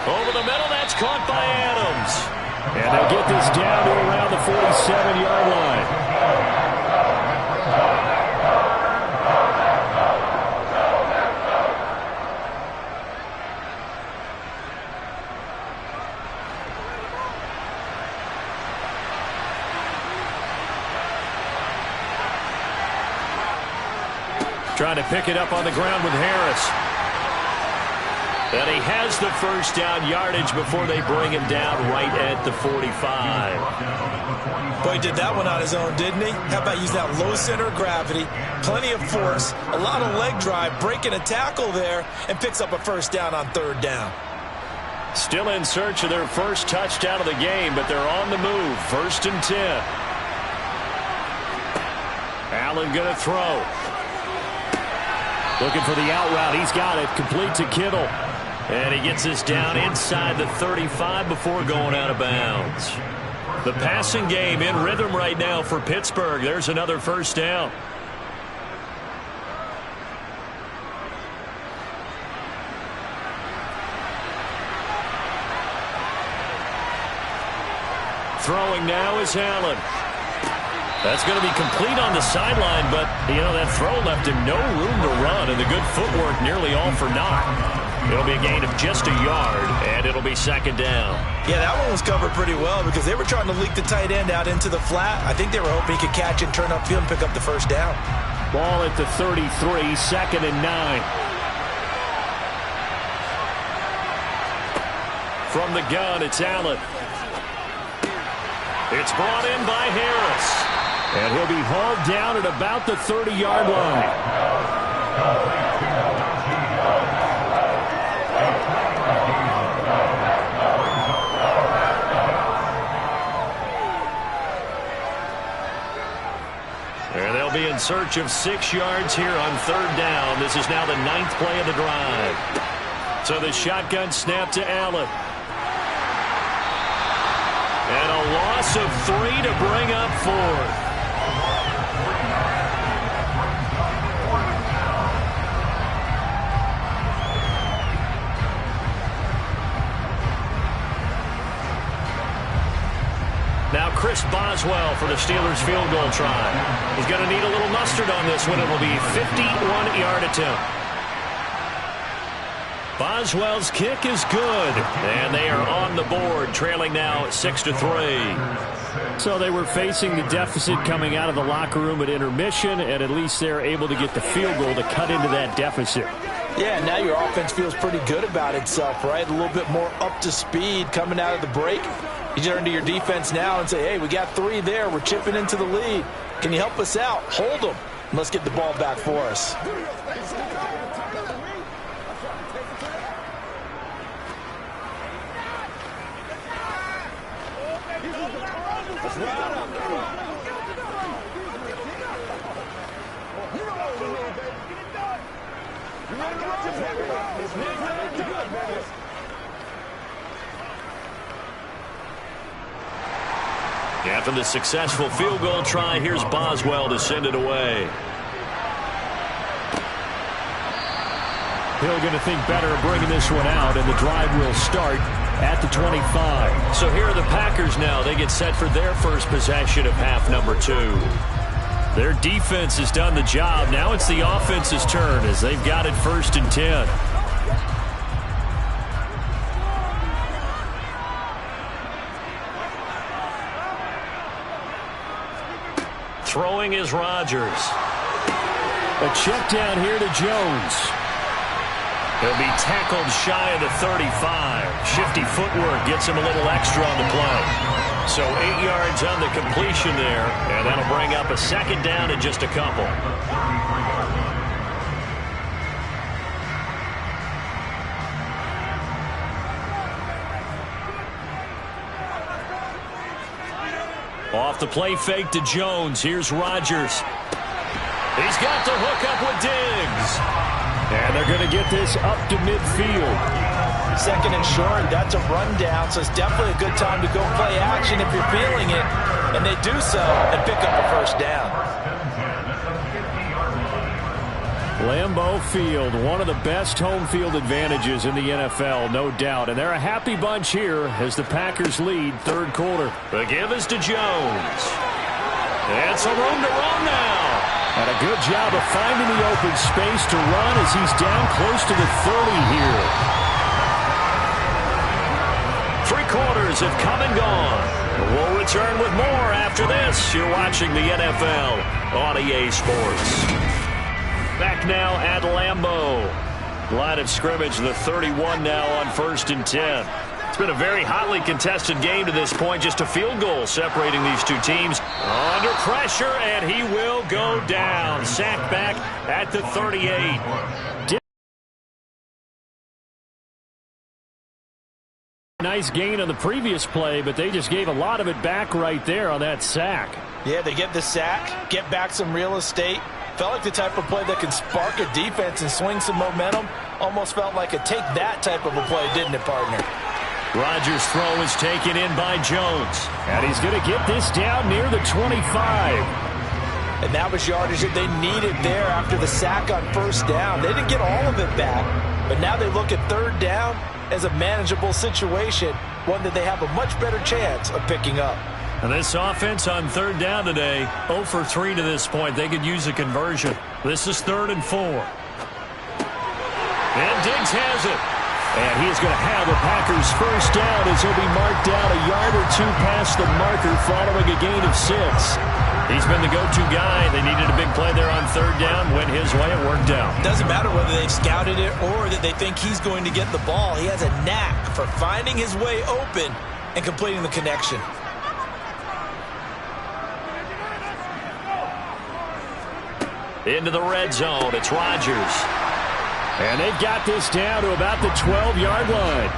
Over the middle, that's caught by Adams. And they'll get this down to around the 47-yard line. Trying to pick it up on the ground with Harris. And he has the first down yardage before they bring him down right at the 45. Boy, he did that one on his own, didn't he? How about using that low center of gravity, plenty of force, a lot of leg drive, breaking a tackle there, and picks up a first down on third down. Still in search of their first touchdown of the game, but they're on the move. 1st and 10. Allen going to throw. Looking for the out route. He's got it. Complete to Kittle. And he gets this down inside the 35 before going out of bounds. The passing game in rhythm right now for Pittsburgh. There's another first down. Throwing now is Allen. That's going to be complete on the sideline, but, that throw left him no room to run, and the good footwork nearly all for naught. It'll be a gain of just a yard, and it'll be 2nd down. Yeah, that one was covered pretty well because they were trying to leak the tight end out into the flat. I think they were hoping he could catch and turn upfield and pick up the first down. Ball at the 33, 2nd and 9. From the gun, it's Allen. It's brought in by Harris. And he'll be hauled down at about the 30-yard line. And they'll be in search of 6 yards here on 3rd down. This is now the 9th play of the drive. So the shotgun snap to Allen. And a loss of 3 to bring up 4th. Now Chris Boswell for the Steelers field goal try. He's going to need a little mustard on this one. It will be a 51-yard attempt. Boswell's kick is good, and they are on the board, trailing now 6-3. So they were facing the deficit coming out of the locker room at intermission, and at least they're able to get the field goal to cut into that deficit. Yeah, now your offense feels pretty good about itself, right? A little bit more up to speed coming out of the break. You turn to your defense now and say, hey, we got 3 there. We're chipping into the lead. Can you help us out? Hold them. And let's get the ball back for us. After the successful field goal try, here's Boswell to send it away. Hill going to think better of bringing this one out, and the drive will start at the 25. So here are the Packers now. They get set for their first possession of half number 2. Their defense has done the job. Now it's the offense's turn as they've got it 1st and 10. Throwing is Rodgers. A check down here to Jones. He'll be tackled shy of the 35. Shifty footwork gets him a little extra on the play. So 8 yards on the completion there, and that'll bring up a 2nd down in just a couple. Off the play fake to Jones. Here's Rodgers. He's got the hook up with Diggs. And they're going to get this up to midfield. 2nd and short, that's a rundown, so it's definitely a good time to go play action if you're feeling it. And they do so and pick up a first down. Lambeau Field, one of the best home field advantages in the NFL, no doubt. And they're a happy bunch here as the Packers lead 3rd quarter. The give is to Jones. And some room to run now. And a good job of finding the open space to run as he's down close to the 30 here. 3 quarters have come and gone. We'll return with more after this. You're watching the NFL on EA Sports. Back now at Lambeau. Line of scrimmage, the 31 now on 1st and 10. It's been a very hotly contested game to this point. Just a field goal separating these two teams. Under pressure, and he will go down. Sacked back at the 38. Nice gain on the previous play, but they just gave a lot of it back right there on that sack. Yeah, they get the sack, get back some real estate. Felt like the type of play that can spark a defense and swing some momentum. Almost felt like a take that type of a play, didn't it, partner? Rodgers' throw is taken in by Jones. And he's going to get this down near the 25. And that was yardage that they needed there after the sack on 1st down. They didn't get all of it back, but now they look at 3rd down as a manageable situation, one that they have a much better chance of picking up. And this offense on 3rd down today, 0 for 3 to this point. They could use a conversion. This is 3rd and 4. And Diggs has it. And he's going to have the Packers' 1st down as he'll be marked down a yard or 2 past the marker following a gain of 6. He's been the go-to guy. They needed a big play there on 3rd down. Went his way. It worked out. Doesn't matter whether they've scouted it or that they think he's going to get the ball. He has a knack for finding his way open and completing the connection. Into the red zone. It's Rodgers. And they've got this down to about the 12-yard line.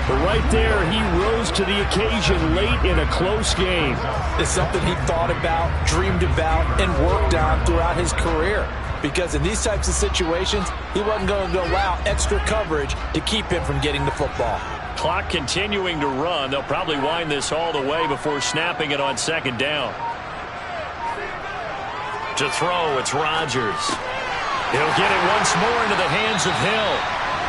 But right there, he rose to the occasion late in a close game. It's something he thought about, dreamed about, and worked on throughout his career. Because in these types of situations, he wasn't going to allow extra coverage to keep him from getting the football. Clock continuing to run. They'll probably wind this all the way before snapping it on 2nd down. To throw, it's Rodgers. He'll get it once more into the hands of Hill.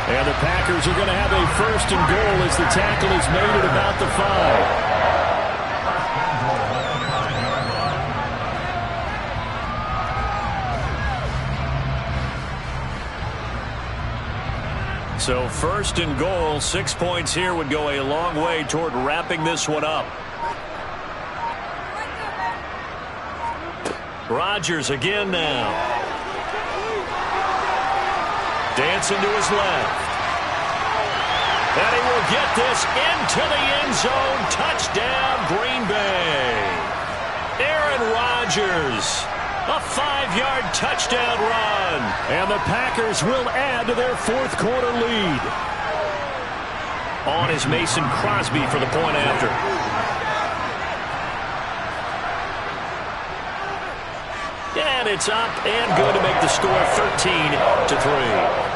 And the Packers are going to have a 1st and goal as the tackle is made at about the 5. So 1st and goal, 6 points here would go a long way toward wrapping this one up. Rodgers again now. Dancing to his left. And he will get this into the end zone. Touchdown, Green Bay. Aaron Rodgers. A 5-yard touchdown run. And the Packers will add to their 4th quarter lead. On is Mason Crosby for the point after. And it's up and good to make the score 13-3.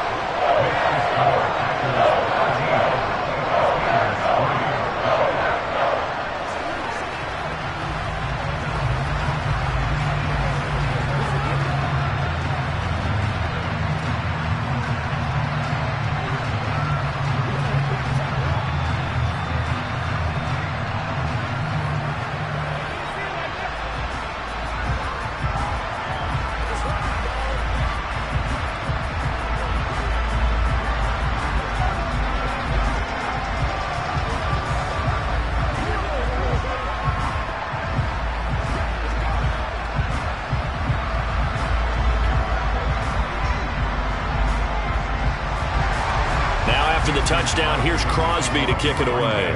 After the touchdown, here's Crosby to kick it away.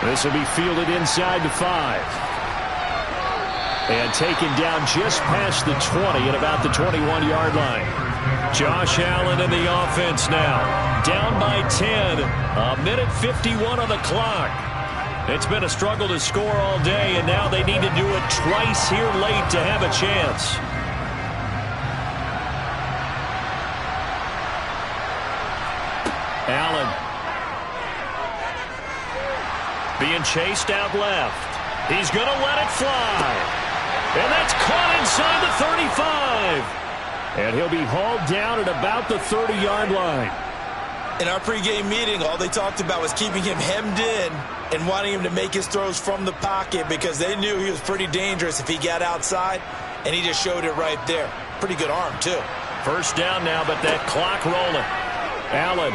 This will be fielded inside the 5. And taken down just past the 20 at about the 21-yard line. Josh Allen in the offense now. Down by 10. A minute 51 on the clock. It's been a struggle to score all day, and now they need to do it twice here late to have a chance. Allen. Being chased out left. He's going to let it fly. And that's caught inside the 35. And he'll be hauled down at about the 30-yard line. In our pregame meeting, all they talked about was keeping him hemmed in and wanting him to make his throws from the pocket because they knew he was pretty dangerous if he got outside, and he just showed it right there. Pretty good arm, too. 1st down now, but that clock rolling. Allen.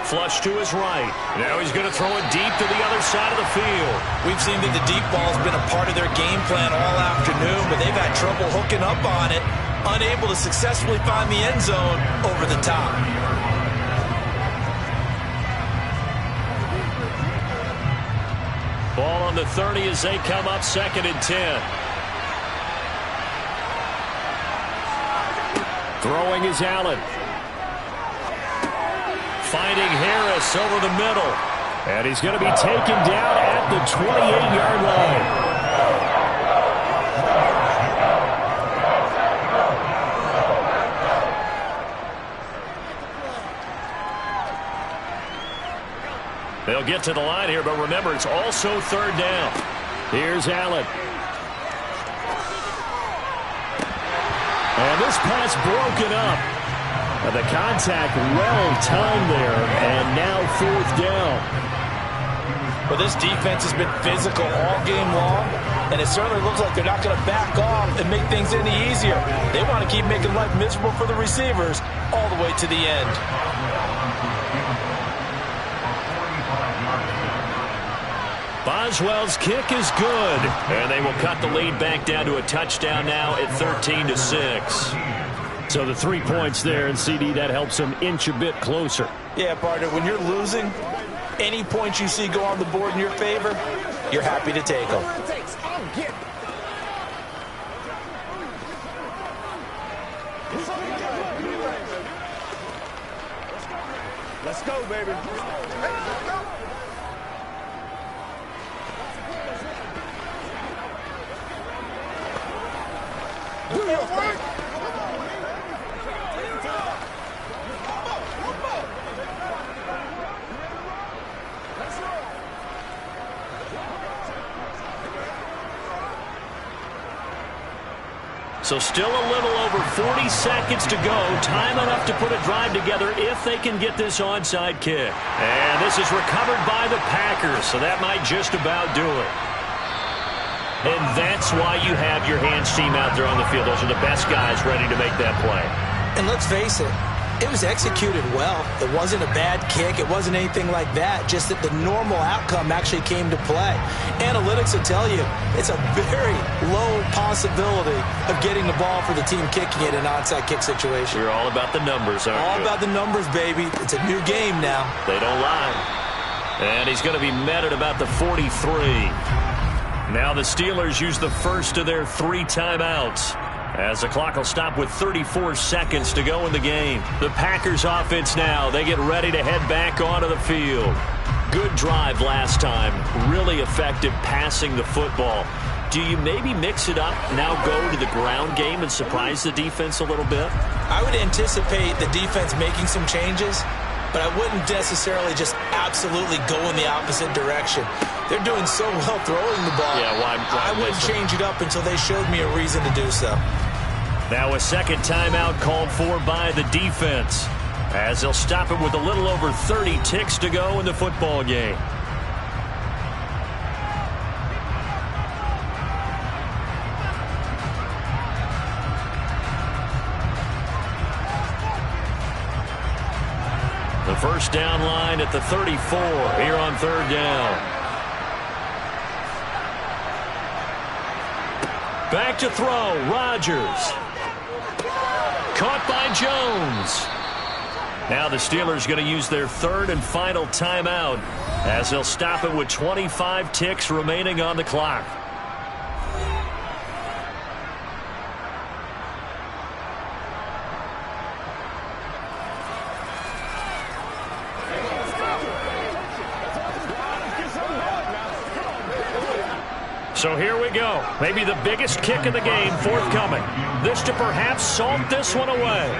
Flush to his right. Now he's going to throw it deep to the other side of the field. We've seen that the deep ball has been a part of their game plan all afternoon, but they've had trouble hooking up on it. unable to successfully find the end zone over the top. Ball on the 30 as they come up 2nd and 10. Throwing is Allen. Finding Harris over the middle. And he's going to be taken down at the 28-yard line. They'll get to the line here, but remember, it's also 3rd down. Here's Allen. And this pass broken up. And the contact well timed there, and now 4th down. Well, this defense has been physical all game long, and it certainly looks like they're not going to back off and make things any easier. They want to keep making life miserable for the receivers all the way to the end. Boswell's kick is good, and they will cut the lead back down to a touchdown now at 13-6. So the 3 points there, and CD, that helps them inch a bit closer. Yeah, partner, when you're losing, any points you see go on the board in your favor, you're happy to take them. Let's go, baby. Do your work. So still a little over 40 seconds to go. Time enough to put a drive together if they can get this onside kick. And this is recovered by the Packers, so that might just about do it. And that's why you have your hands team out there on the field. Those are the best guys ready to make that play. And let's face it, it was executed well. It wasn't a bad kick. It wasn't anything like that. Just that the normal outcome actually came to play. Analytics will tell you it's a very low possibility of getting the ball for the team kicking it in an onside kick situation. You're all about the numbers, aren't you? All about the numbers, baby. It's a new game now. They don't lie. And he's going to be met at about the 43. Now the Steelers use the first of their 3 timeouts, as the clock will stop with 34 seconds to go in the game. The Packers offense now, they get ready to head back onto the field. Good drive last time. Really effective passing the football. Do you maybe mix it up, now go to the ground game and surprise the defense a little bit? I would anticipate the defense making some changes, but I wouldn't necessarily just absolutely go in the opposite direction. They're doing so well throwing the ball. Yeah, why I wouldn't change it up until they showed me a reason to do so. Now a second timeout called for by the defense, as they'll stop it with a little over 30 ticks to go in the football game. The first down line at the 34 here on 3rd down. Back to throw, Rodgers. Caught by Jones. Now the Steelers going to use their 3rd and final timeout, as they'll stop it with 25 ticks remaining on the clock. So here we go. Maybe the biggest kick of the game forthcoming. This to perhaps salt this one away.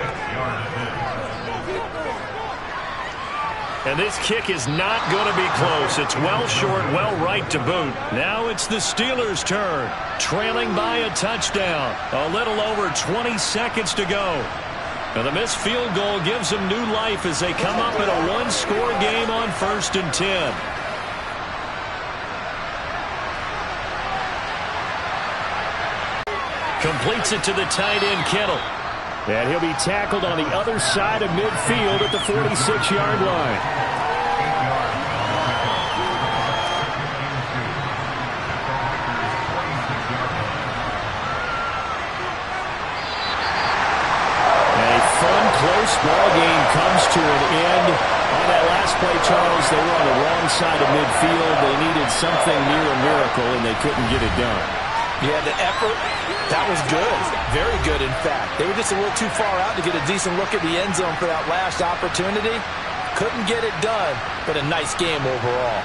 And this kick is not going to be close. It's well short, well right to boot. Now it's the Steelers' turn, trailing by a touchdown. A little over 20 seconds to go. And the missed field goal gives them new life as they come up in a one-score game on 1st and 10. Completes it to the tight end, Kittle. And he'll be tackled on the other side of midfield at the 46-yard line. this ball game comes to an end. On that last play, Charles, they were on the wrong side of midfield. They needed something near a miracle, and they couldn't get it done. Yeah, the effort, that was good. Very good, in fact. They were just a little too far out to get a decent look at the end zone for that last opportunity. Couldn't get it done, but a nice game overall.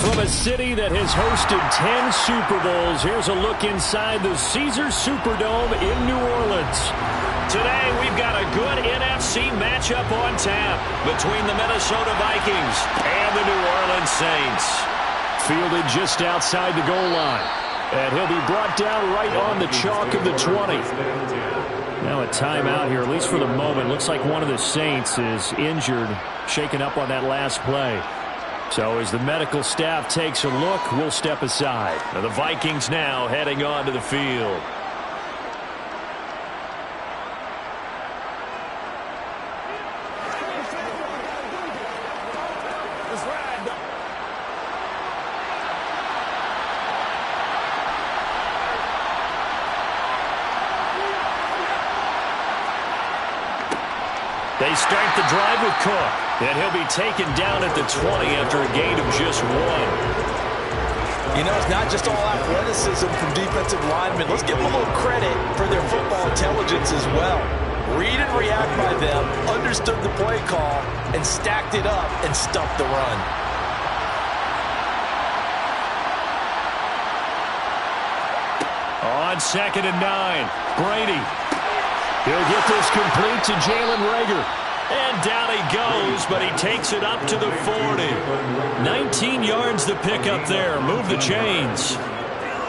From a city that has hosted 10 Super Bowls, here's a look inside the Caesars Superdome in New Orleans. Today, we've got a good NFC matchup on tap between the Minnesota Vikings and the New Orleans Saints. Fielded just outside the goal line. And he'll be brought down right on the chalk of the 20. Now a timeout here, at least for the moment. Looks like one of the Saints is injured, shaken up on that last play. So as the medical staff takes a look, we'll step aside. Now the Vikings now heading onto the field. They start the drive with Cook, and he'll be taken down at the 20 after a gain of just 1. You know, it's not just all athleticism from defensive linemen. Let's give them a little credit for their football intelligence as well. Read and react by them, understood the play call, and stacked it up and stuffed the run. On 2nd and 9, Brady. He'll get this complete to Jalen Reagor. And down he goes, but he takes it up to the 40. 19 yards to pick up there. Move the chains.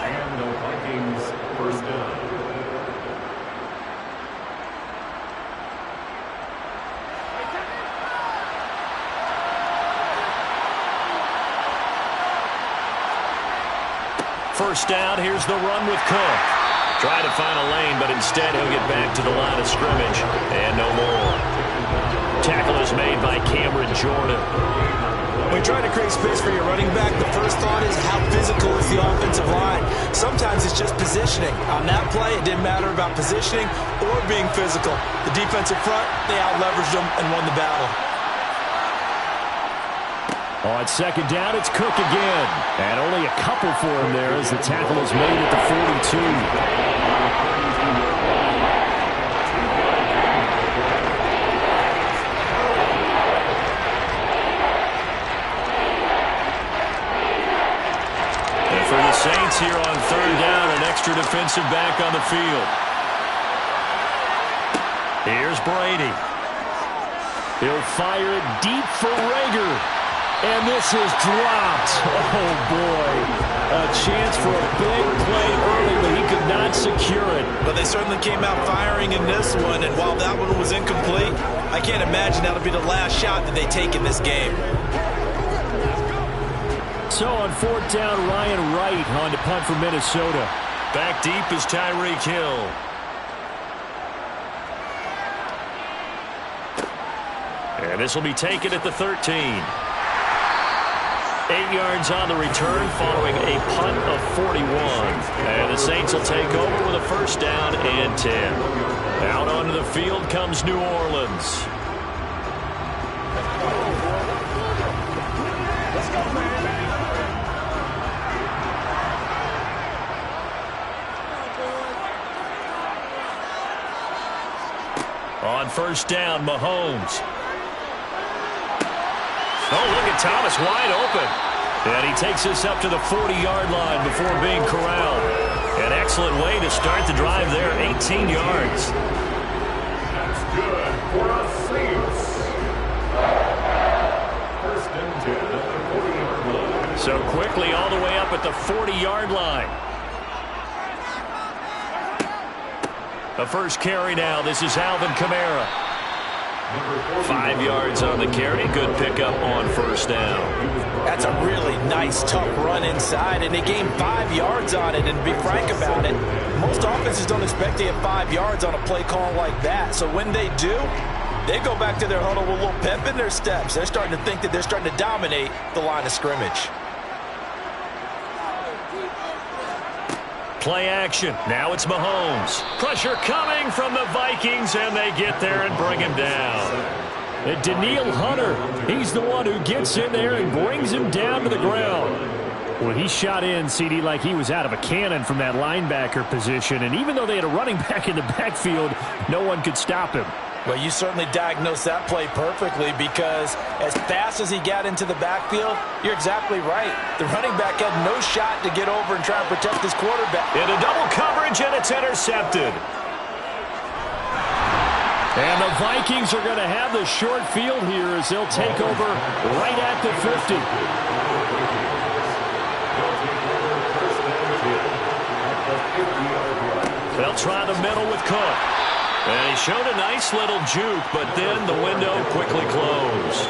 And the Vikings first down. First down, here's the run with Cook. Try to find a lane, but instead he'll get back to the line of scrimmage. And no more. Tackle is made by Cameron Jordan. When you're trying to create space for your running back, the first thought is how physical is the offensive line. Sometimes it's just positioning. On that play, it didn't matter about positioning or being physical. The defensive front, they out-leveraged them and won the battle. On 2nd down, it's Cook again. And only a couple for him there as the tackle is made at the 42. And for the Saints here on 3rd down, an extra defensive back on the field. Here's Brady. He'll fire it deep for Reagor. And this is dropped. Oh, boy. A chance for a big play early, but he could not secure it. But they certainly came out firing in this one, and while that one was incomplete, I can't imagine that'll be the last shot that they take in this game. So on 4th down, Ryan Wright on to punt for Minnesota. Back deep is Tyreek Hill. And this will be taken at the 13. 8 yards on the return following a punt of 41. And the Saints will take over with a first down and 10. Out onto the field comes New Orleans. Let's go, man. On first down, Mahomes. Oh, look at Thomas wide open. And he takes this up to the 40-yard line before being corralled. An excellent way to start the drive there, 18 yards. That's good for the Saints. First and 10 at the 40-yard line. So quickly all the way up at the 40-yard line. The first carry now. This is Alvin Kamara. 5 yards on the carry. Good pickup on first down. That's a really nice, tough run inside, and they gained 5 yards on it. And to be frank about it, most offenses don't expect to get 5 yards on a play call like that. So when they do, they go back to their huddle with a little pep in their steps. They're starting to think that they're starting to dominate the line of scrimmage. Play action. Now it's Mahomes. Pressure coming from the Vikings, and they get there and bring him down. And Danielle Hunter, he's the one who gets in there and brings him down to the ground. Well, he shot in, CD, like he was out of a cannon from that linebacker position. And even though they had a running back in the backfield, no one could stop him. Well, you certainly diagnosed that play perfectly because as fast as he got into the backfield, you're exactly right. The running back had no shot to get over and try and protect his quarterback. Into double coverage, and it's intercepted. And the Vikings are going to have the short field here as they'll take over right at the 50. They'll try the middle with Cook. And he showed a nice little juke, but then the window quickly closed.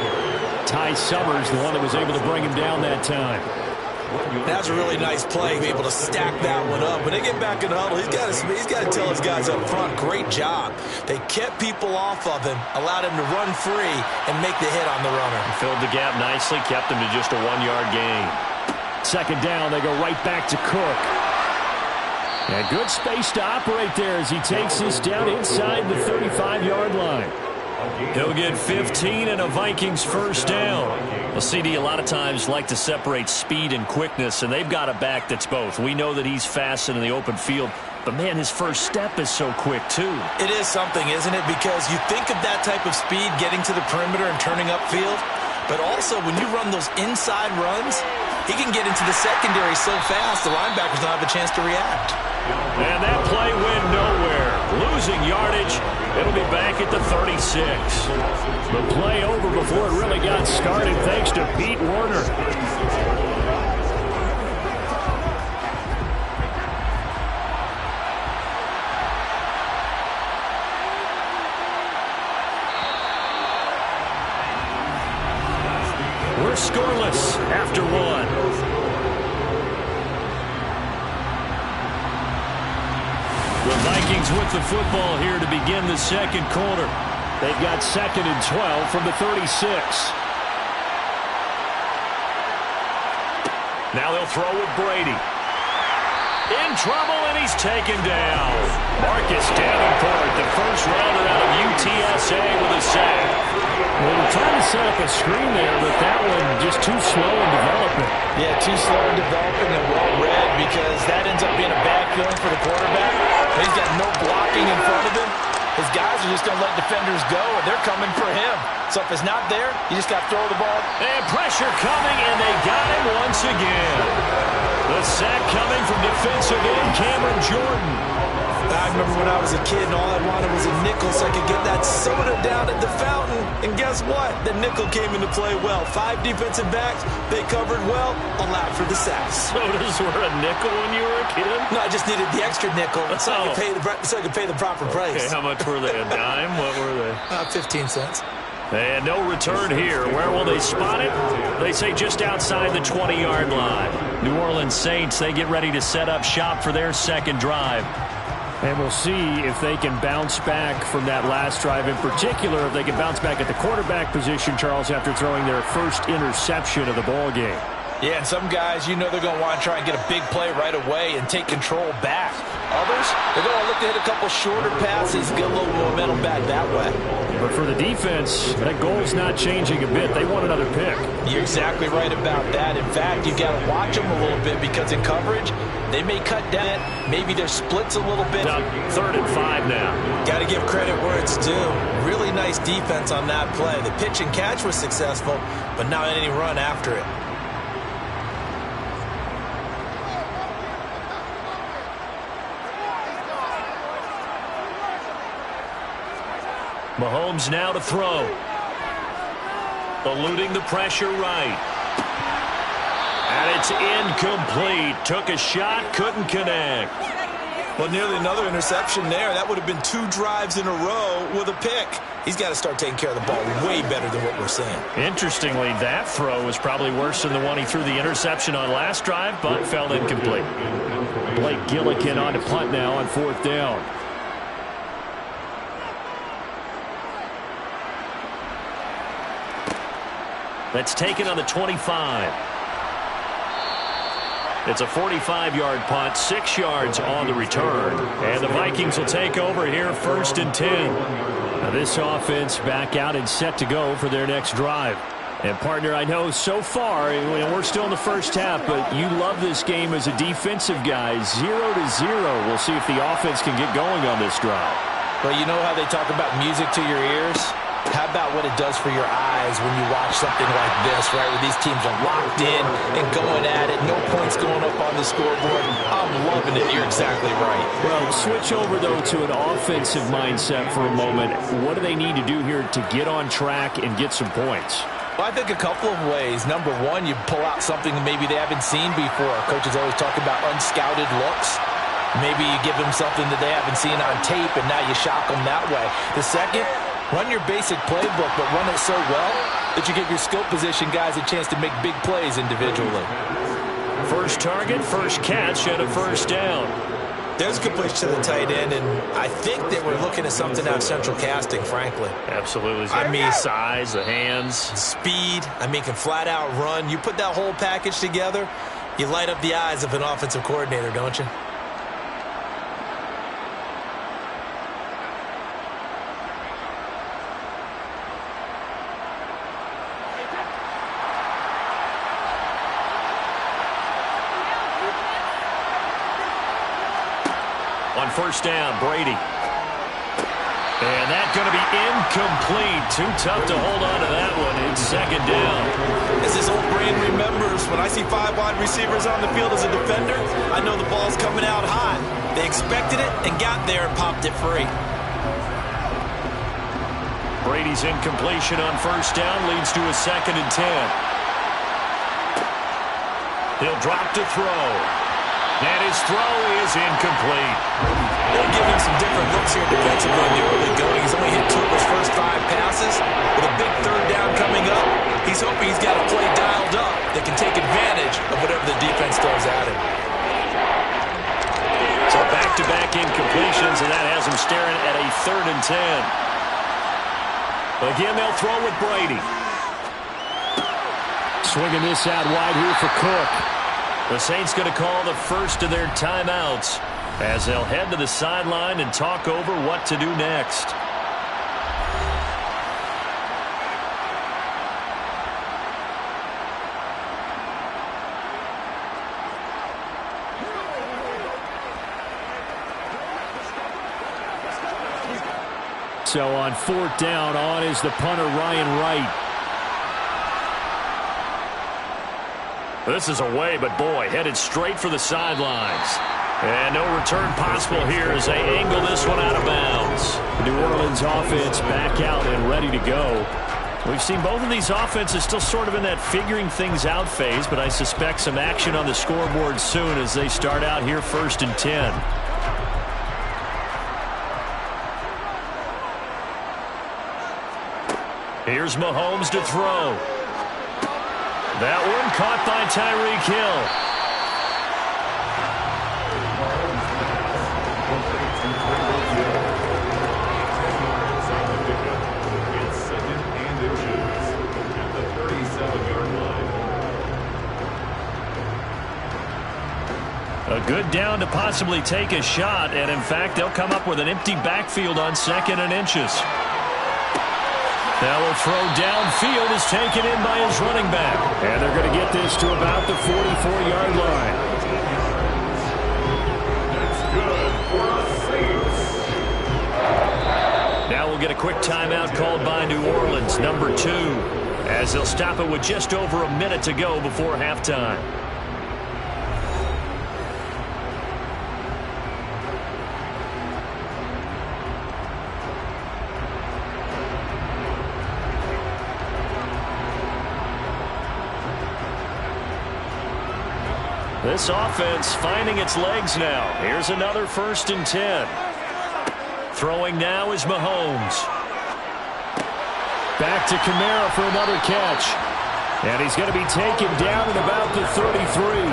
Ty Summers, the one that was able to bring him down that time. That's a really nice play, be able to stack that one up. When they get back in the huddle, he's got to tell his guys up front, great job. They kept people off of him, allowed him to run free, and make the hit on the runner. Filled the gap nicely, kept him to just a 1-yard gain. Second down, they go right back to Cook. And good space to operate there as he takes this down inside the 35-yard line. He'll get 15 and a Vikings first down. Well, CD a lot of times like to separate speed and quickness, and they've got a back that's both. We know that he's fast in the open field, but, man, his first step is so quick, too. It is something, isn't it? Because you think of that type of speed getting to the perimeter and turning upfield, but also when you run those inside runs, he can get into the secondary so fast the linebackers don't have a chance to react. And that play went nowhere. Losing yardage. It'll be back at the 36. The play over before it really got started thanks to Pete Warner. We're scoreless after one. The Vikings with the football here to begin the second quarter. They've got 2nd and 12 from the 36. Now they'll throw with Brady. In trouble, and he's taken down. Marcus Davenport, the first rounder out of UTSA with a sack. Well, we're trying to set up a screen there, but that one just too slow in development. Yeah, too slow in developing and well-read because that ends up being a bad feeling for the quarterback. He's got no blocking in front of him. His guys are just going to let defenders go, and they're coming for him. So if it's not there, you just got to throw the ball. And pressure coming, and they got him once again. The sack coming from defensive end Cameron Jordan. I remember when I was a kid and all I wanted was a nickel so I could get that soda down at the fountain. And guess what? The nickel came into play well. 5 defensive backs, they covered well, allowed for the sacks. Sodas were a nickel when you were a kid? No, I just needed the extra nickel so I could pay the proper price. Okay, how much were they? A dime? What were they? 15 cents. And no return here. Where will they spot it? They say just outside the 20-yard line. New Orleans Saints, they get ready to set up shop for their second drive. And we'll see if they can bounce back from that last drive. In particular, if they can bounce back at the quarterback position, Charles, after throwing their first interception of the ball game. Yeah, and some guys, you know they're going to want to try and get a big play right away and take control back. Others, they're going to look to hit a couple shorter passes, get a little momentum back that way. But for the defense, that goal's not changing a bit. They want another pick. You're exactly right about that. In fact, you've got to watch them a little bit because in coverage, they may cut down. Maybe their splits a little bit. 3rd and 5 now. Got to give credit where it's due. Really nice defense on that play. The pitch and catch was successful, but not any run after it. Mahomes now to throw. Eluding the pressure right. And it's incomplete. Took a shot, couldn't connect. Well, nearly another interception there. That would have been 2 drives in a row with a pick. He's got to start taking care of the ball way better than what we're seeing. Interestingly, that throw was probably worse than the one he threw the interception on last drive, but fell incomplete. Blake Gillikin on to punt now on 4th down. That's taken on the 25. It's a 45-yard punt, 6 yards on the return. And the Vikings will take over here 1st and 10. Now this offense back out and set to go for their next drive. And, partner, I know so far, we're still in the first half, but you love this game as a defensive guy. 0-0. We'll see if the offense can get going on this drive. Well, you know how they talk about music to your ears? How about what it does for your eyes when you watch something like this, right, where these teams are locked in and going at it, no points going up on the scoreboard. I'm loving it. You're exactly right. Well, switch over, though, to an offensive mindset for a moment. What do they need to do here to get on track and get some points? Well, I think a couple of ways. Number one, you pull out something maybe they haven't seen before. Coaches always talk about unscouted looks. Maybe you give them something that they haven't seen on tape, and now you shock them that way. The second, run your basic playbook, but run it so well that you give your skill position guys a chance to make big plays individually. First target, first catch, and a first down. There's a good push to the tight end, and I think that we're looking at something out of central casting, frankly. Absolutely. I mean, size, the hands. Speed, can flat out run. You put that whole package together, you light up the eyes of an offensive coordinator, don't you? On first down, Brady. And that's going to be incomplete. Too tough to hold on to that one. It's second down. As his old brain remembers, when I see 5 wide receivers on the field as a defender, I know the ball's coming out hot. They expected it and got there and popped it free. Brady's incompletion on first down leads to a 2nd and 10. He'll drop to throw. And his throw is incomplete. They'll give him some different looks here defensively in the early going. He's only hit 2 of his first 5 passes. With a big third down coming up, he's hoping he's got a play dialed up that can take advantage of whatever the defense throws at him. So back-to-back incompletions, and that has him staring at a 3rd and 10. Again, they'll throw with Brady. Swinging this out wide here for Cook. The Saints going to call the first of their timeouts as they'll head to the sideline and talk over what to do next. So on 4th down, on is the punter, Ryan Wright. This is away, but boy, headed straight for the sidelines. And no return possible here as they angle this one out of bounds. The New Orleans offense back out and ready to go. We've seen both of these offenses still sort of in that figuring things out phase, but I suspect some action on the scoreboard soon as they start out here 1st and 10. Here's Mahomes to throw. That one caught by Tyreek Hill. It's 2nd and inches at the 37-yard line. A good down to possibly take a shot, and in fact, they'll come up with an empty backfield on 2nd and inches. Now a throw downfield is taken in by his running back. And they're going to get this to about the 44-yard line. That's good for the Saints. Now we'll get a quick timeout called by New Orleans, number 2, as they'll stop it with just over a minute to go before halftime. This offense finding its legs now. Here's another 1st and 10. Throwing now is Mahomes. Back to Kamara for another catch. And he's going to be taken down at about the 33.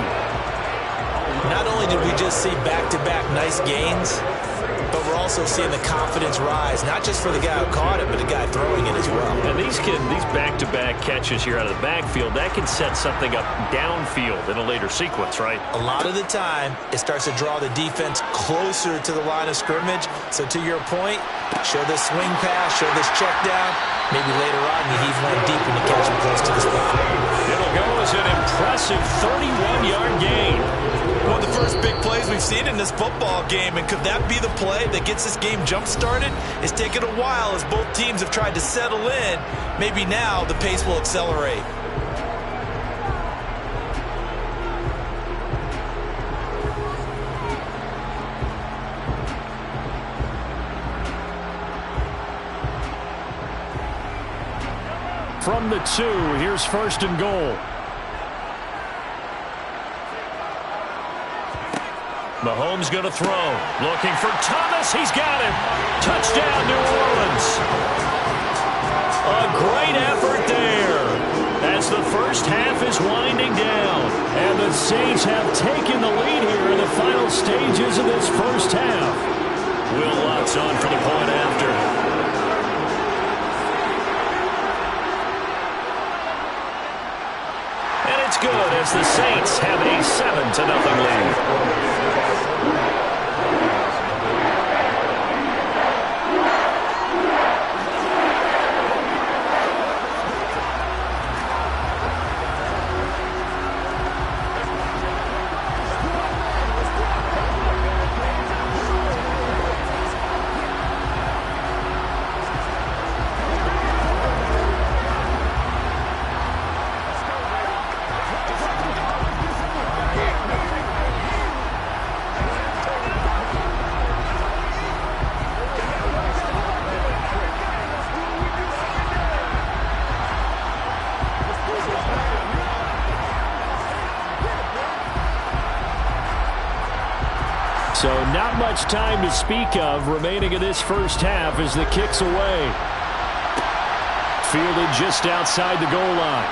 Not only did we just see back-to-back nice gains, but we're also seeing the confidence rise, not just for the guy who caught it, but the guy throwing it as well. And these back-to-back catches here out of the backfield, that can set something up downfield in a later sequence, right? A lot of the time, it starts to draw the defense closer to the line of scrimmage. So to your point, show this swing pass, show this check down. Maybe later on, you heave one deep and you catch him close to the spot. It'll go as an impressive 31-yard gain. One of the first big plays plays we've seen in this football game, and could that be the play that gets this game jump-started? It's taken a while as both teams have tried to settle in. Maybe now the pace will accelerate. From the 2, here's 1st and goal. Mahomes going to throw. Looking for Thomas. He's got him. Touchdown, New Orleans. A great effort there as the first half is winding down. And the Saints have taken the lead here in the final stages of this first half. Will Lutz on for the point after. Good as the Saints have a 7-0 lead. So not much time to speak of remaining in this first half as the kick's away. Fielded just outside the goal line.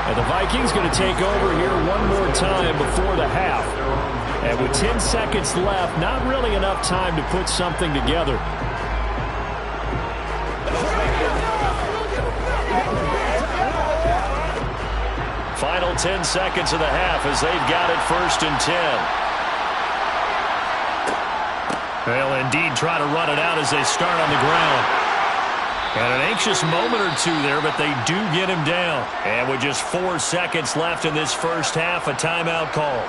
And the Vikings going to take over here one more time before the half. And with 10 seconds left, not really enough time to put something together. Final 10 seconds of the half as they've got it 1st and 10. They'll indeed try to run it out as they start on the ground. And an anxious moment or two there, but they do get him down. And with just 4 seconds left in this first half, a timeout call.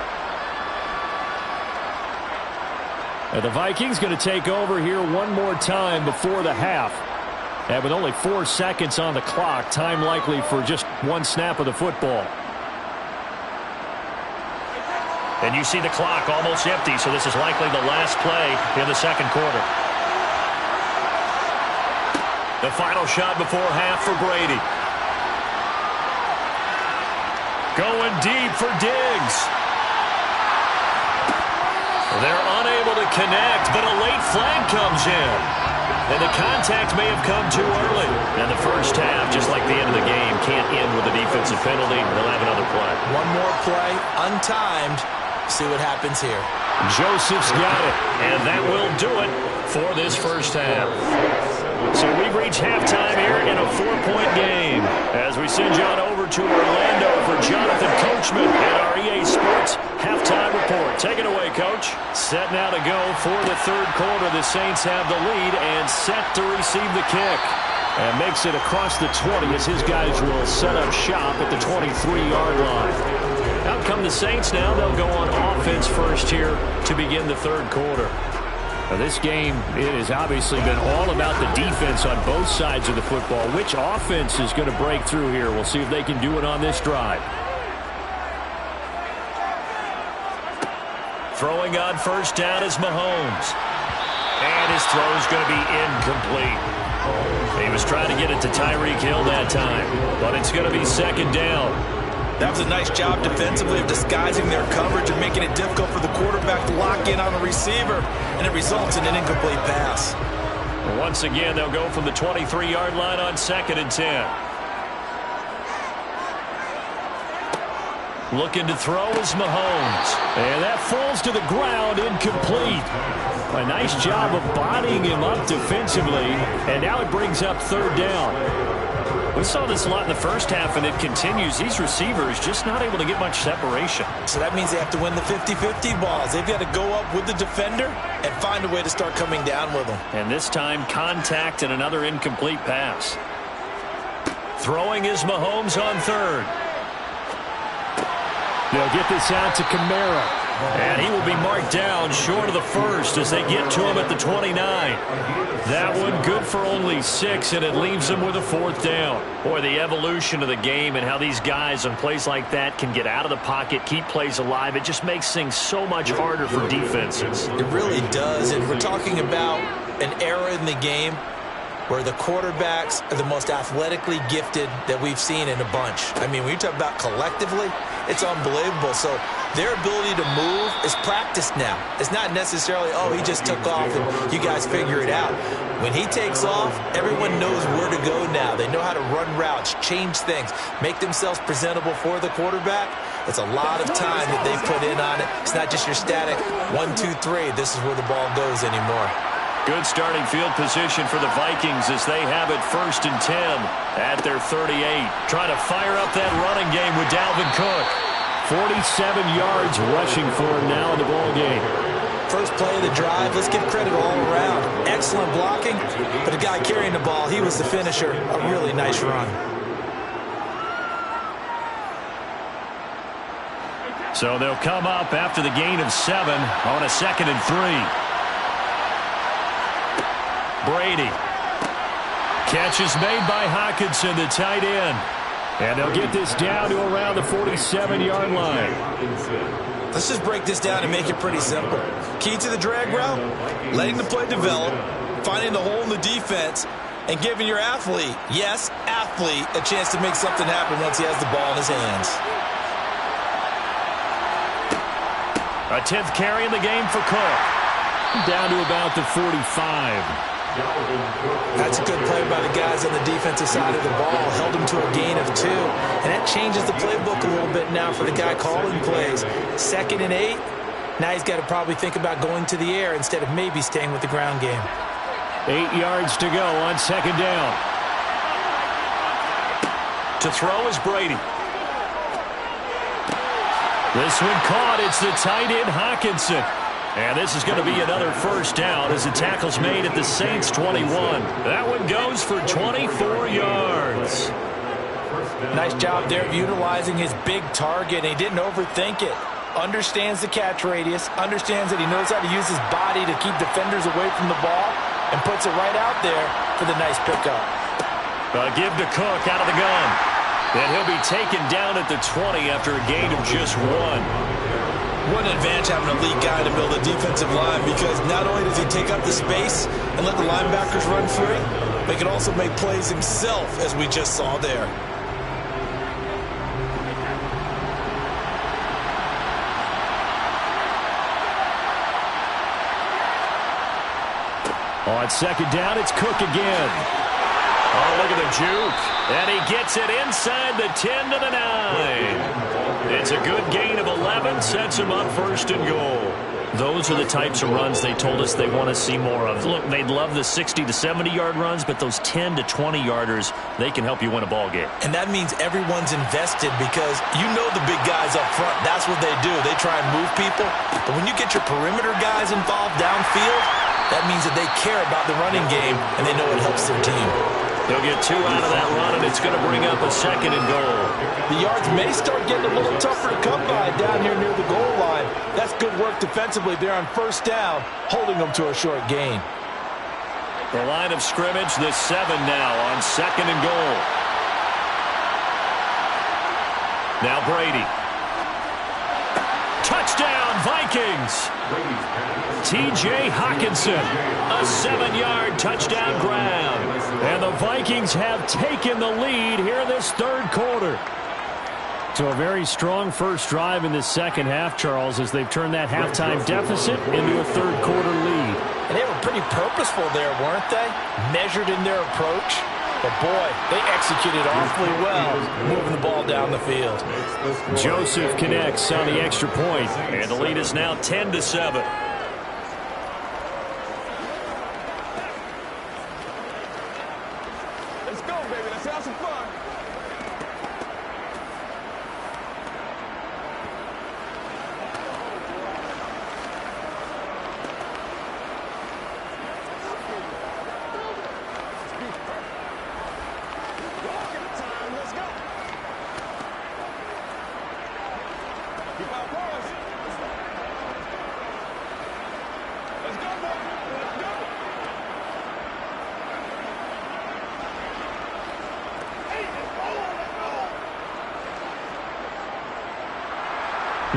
And the Vikings going to take over here one more time before the half. And with only 4 seconds on the clock, time likely for just one snap of the football. And you see the clock almost empty, so this is likely the last play in the second quarter. The final shot before half for Brady. Going deep for Diggs. They're unable to connect, but a late flag comes in. And the contact may have come too early. And the first half, just like the end of the game, can't end with a defensive penalty. They'll have another play. One more play, untimed. See what happens here. Joseph's got it. And that will do it for this first half. So we've reached halftime here in a 4-point game. As we send you on over to Orlando for Jonathan Coachman at our EA Sports Halftime Report. Take it away, Coach. Set now to go for the third quarter. The Saints have the lead and set to receive the kick. And makes it across the 20 as his guys will set up shop at the 23-yard line. Out come the Saints now. They'll go on offense first here to begin the third quarter. Now this game, it has obviously been all about the defense on both sides of the football. Which offense is going to break through here? We'll see if they can do it on this drive. Throwing on first down is Mahomes. And his throw is going to be incomplete. He was trying to get it to Tyreek Hill that time, but it's going to be second down. That was a nice job defensively of disguising their coverage and making it difficult for the quarterback to lock in on the receiver, and it results in an incomplete pass. Once again, they'll go from the 23-yard line on 2nd and 10. Looking to throw is Mahomes. And that falls to the ground, incomplete. A nice job of bodying him up defensively, and now it brings up third down. We saw this a lot in the first half, and it continues. These receivers just not able to get much separation. So that means they have to win the 50-50 balls. They've got to go up with the defender and find a way to start coming down with them. And this time, contact and another incomplete pass. Throwing is Mahomes on third. They'll get this out to Kamara. And he will be marked down short of the first as they get to him at the 29. That one good for only 6, and it leaves them with a 4th down. Boy, the evolution of the game and how these guys on plays like that can get out of the pocket, keep plays alive, it just makes things so much harder for defenses. It really does, and we're talking about an era in the game where the quarterbacks are the most athletically gifted that we've seen in a bunch. I mean, when you talk about collectively, it's unbelievable. So their ability to move is practiced now. It's not necessarily, oh, he just took off and you guys figure it out. When he takes off, everyone knows where to go now. They know how to run routes, change things, make themselves presentable for the quarterback. It's a lot of time that they put in on it. It's not just your static 1, 2, 3. This is where the ball goes anymore. Good starting field position for the Vikings as they have it 1st and 10 at their 38. Trying to fire up that running game with Dalvin Cook. 47 yards rushing for him now in the ball game. First play of the drive, let's give credit all around. Excellent blocking, but the guy carrying the ball, he was the finisher. A really nice run. So they'll come up after the gain of 7 on a 2nd and 3. Brady. Catch is made by Hockenson, the tight end. And they'll get this down to around the 47-yard line. Let's just break this down and make it pretty simple. Key to the drag route, letting the play develop, finding the hole in the defense, and giving your athlete, yes, athlete, a chance to make something happen once he has the ball in his hands. A 10th carry in the game for Cook. Down to about the 45. That's a good play by the guys on the defensive side of the ball. Held him to a gain of 2. And that changes the playbook a little bit now for the guy calling plays. 2nd and 8. Now he's got to probably think about going to the air instead of maybe staying with the ground game. 8 yards to go on 2nd down. To throw is Brady. This one caught. It's the tight end Hockenson. And this is going to be another 1st down as the tackle's made at the Saints' 21. That one goes for 24 yards. Nice job there of utilizing his big target. He didn't overthink it. Understands the catch radius. Understands that he knows how to use his body to keep defenders away from the ball. And puts it right out there for the nice pickup. Give to Cook out of the gun. And he'll be taken down at the 20 after a gain of just 1. What an advantage having a lead guy to build a defensive line, because not only does he take up the space and let the linebackers run free, but he can also make plays himself, as we just saw there. On 2nd down, it's Cook again. Oh, look at the juke. And he gets it inside the 10 to the 9. It's a good gain of 11, sets him up 1st and goal. Those are the types of runs they told us they want to see more of. Look, they'd love the 60 to 70-yard runs, but those 10 to 20-yarders, they can help you win a ball game. And that means everyone's invested, because you know the big guys up front, that's what they do. They try and move people. But when you get your perimeter guys involved downfield, that means that they care about the running game, and they know it helps their team. They'll get 2 out of that run, and it's going to bring up a 2nd and goal. The yards may start getting a little tougher to come by down here near the goal line. That's good work defensively there on 1st down, holding them to a short gain. The line of scrimmage, the 7 now on 2nd and goal. Now Brady. Touchdown, Vikings! T.J. Hockenson, a 7-yard touchdown grab. And the Vikings have taken the lead here in this 3rd quarter. So a very strong first drive in the 2nd half, Charles, as they've turned that halftime deficit into a 3rd quarter lead. And they were pretty purposeful there, weren't they? Measured in their approach. But boy, they executed awfully well, moving the ball down the field. Joseph connects on the extra point. And the lead is now 10 to 7. Let's go, baby. Let's have some fun.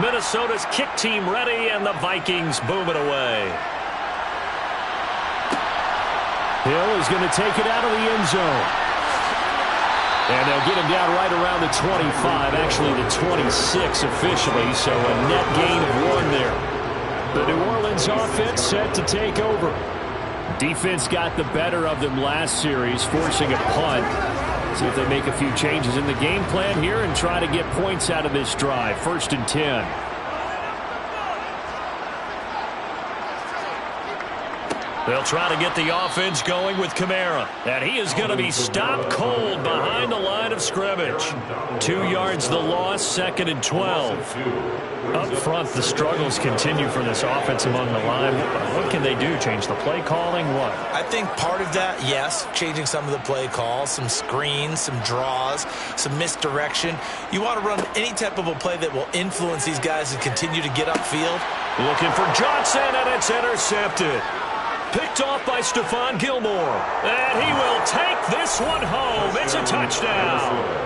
Minnesota's kick team ready, and the Vikings boom it away. Hill is going to take it out of the end zone. And they'll get him down right around the 25, actually the 26 officially, so a net gain of 1 there. The New Orleans offense set to take over. Defense got the better of them last series, forcing a punt. See if they make a few changes in the game plan here and try to get points out of this drive. 1st and 10. They'll try to get the offense going with Kamara. And he is going to be stopped cold behind the line of scrimmage. 2 yards the loss, 2nd and 12. Up front, the struggles continue for this offense among the line. What can they do? Change the play calling? What? I think part of that, yes, changing some of the play calls, some screens, some draws, some misdirection. You want to run any type of a play that will influence these guys to continue to get upfield. Looking for Johnson, and it's intercepted. Picked off by Stephon Gilmore. And he will take this one home. It's a touchdown.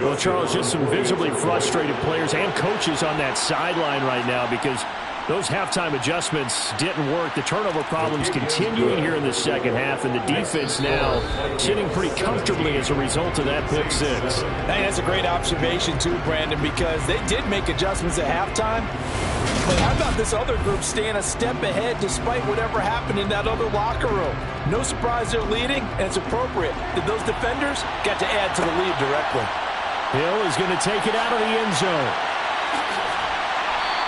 Well, Charles, just some visibly frustrated players and coaches on that sideline right now because those halftime adjustments didn't work. The turnover problems continuing here in the second half, and the defense now sitting pretty comfortably as a result of that pick 6. Hey, that's a great observation too, Brandon, because they did make adjustments at halftime. But how about this other group staying a step ahead despite whatever happened in that other locker room? No surprise they're leading, and it's appropriate that those defenders got to add to the lead directly. Hill is going to take it out of the end zone.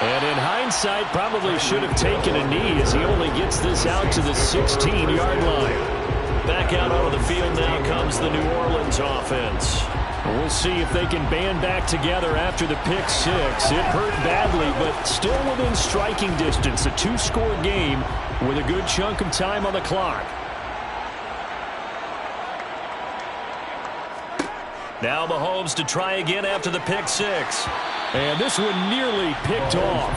And in hindsight, probably should have taken a knee as he only gets this out to the 16-yard line. Back out onto the field now comes the New Orleans offense. We'll see if they can band back together after the pick 6. It hurt badly, but still within striking distance. A 2-score game with a good chunk of time on the clock. Now Mahomes to try again after the pick 6. And this one nearly picked off.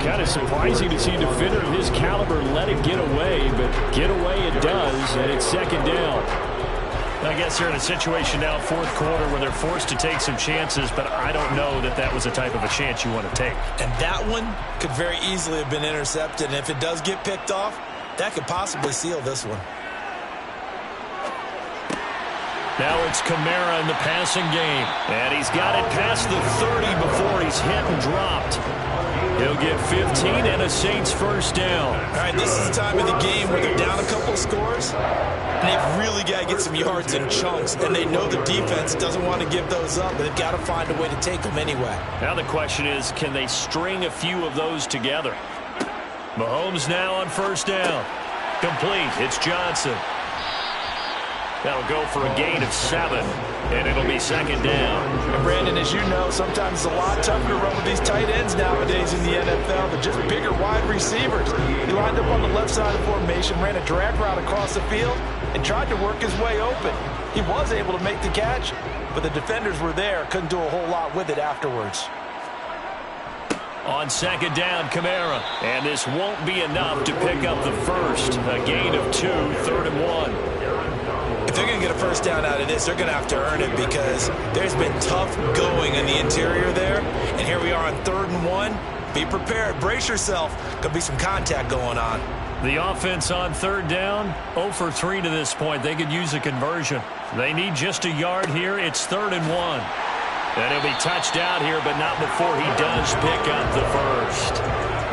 Kind of surprising to see a defender of his caliber let it get away, but get away it does, and it's 2nd down. I guess they're in a situation now, 4th quarter, where they're forced to take some chances, but I don't know that that was the type of a chance you want to take. And that one could very easily have been intercepted, and if it does get picked off, that could possibly seal this one. Now it's Kamara in the passing game. And he's got it past the 30 before he's hit and dropped. He'll get 15 and a Saints 1st down. All right, this is the time of the game where they're down a couple of scores, and they've really got to get some yards in chunks, and they know the defense doesn't want to give those up, but they've got to find a way to take them anyway. Now the question is, can they string a few of those together? Mahomes now on 1st down. Complete. It's Johnson. That'll go for a gain of 7, and it'll be 2nd down. And Brandon, as you know, sometimes it's a lot tougher to run with these tight ends nowadays in the NFL. They're just bigger wide receivers. He lined up on the left side of the formation, ran a drag route across the field, and tried to work his way open. He was able to make the catch, but the defenders were there, couldn't do a whole lot with it afterwards. On 2nd down, Kamara. And this won't be enough to pick up the first. A gain of 2, 3rd and 1. If they're going to get a 1st down out of this, they're going to have to earn it because there's been tough going in the interior there. And here we are on 3rd and 1. Be prepared. Brace yourself. Could be some contact going on. The offense on 3rd down, 0 for 3 to this point. They could use a conversion. They need just a yard here. It's 3rd and 1. And he'll be touched out here, but not before he does pick up the first.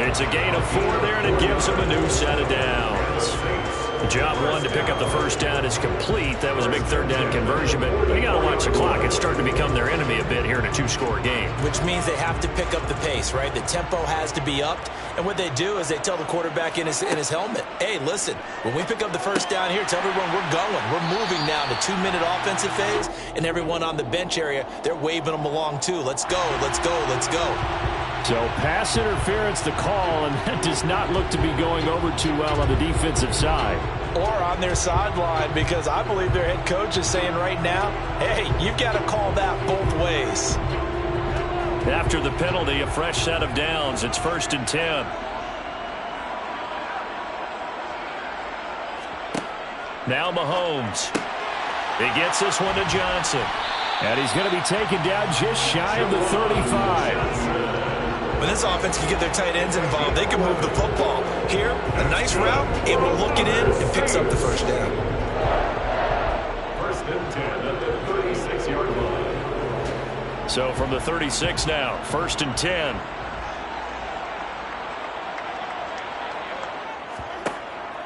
It's a gain of 4 there, and it gives him a new set of downs. Job 1 to pick up the 1st down is complete. That was a big 3rd down conversion, but you got to watch the clock. It's starting to become their enemy a bit here in a 2-score game. Which means they have to pick up the pace, right? The tempo has to be upped. And what they do is they tell the quarterback in his helmet, hey, listen, when we pick up the 1st down here, tell everyone we're going. We're moving now to 2-minute offensive phase, and everyone on the bench area, they're waving them along too. Let's go, let's go, let's go. So pass interference the call, and that does not look to be going over too well on the defensive side. Or on their sideline, because I believe their head coach is saying right now, hey, you've got to call that both ways. After the penalty, a fresh set of downs. It's 1st and 10. Now Mahomes. He gets this one to Johnson. And he's going to be taken down just shy of the 35. When this offense can get their tight ends involved, they can move the football. Here, a nice route, able to look it in, and picks up the first down. First and 10 at the 36-yard line. So from the 36 now, first and 10.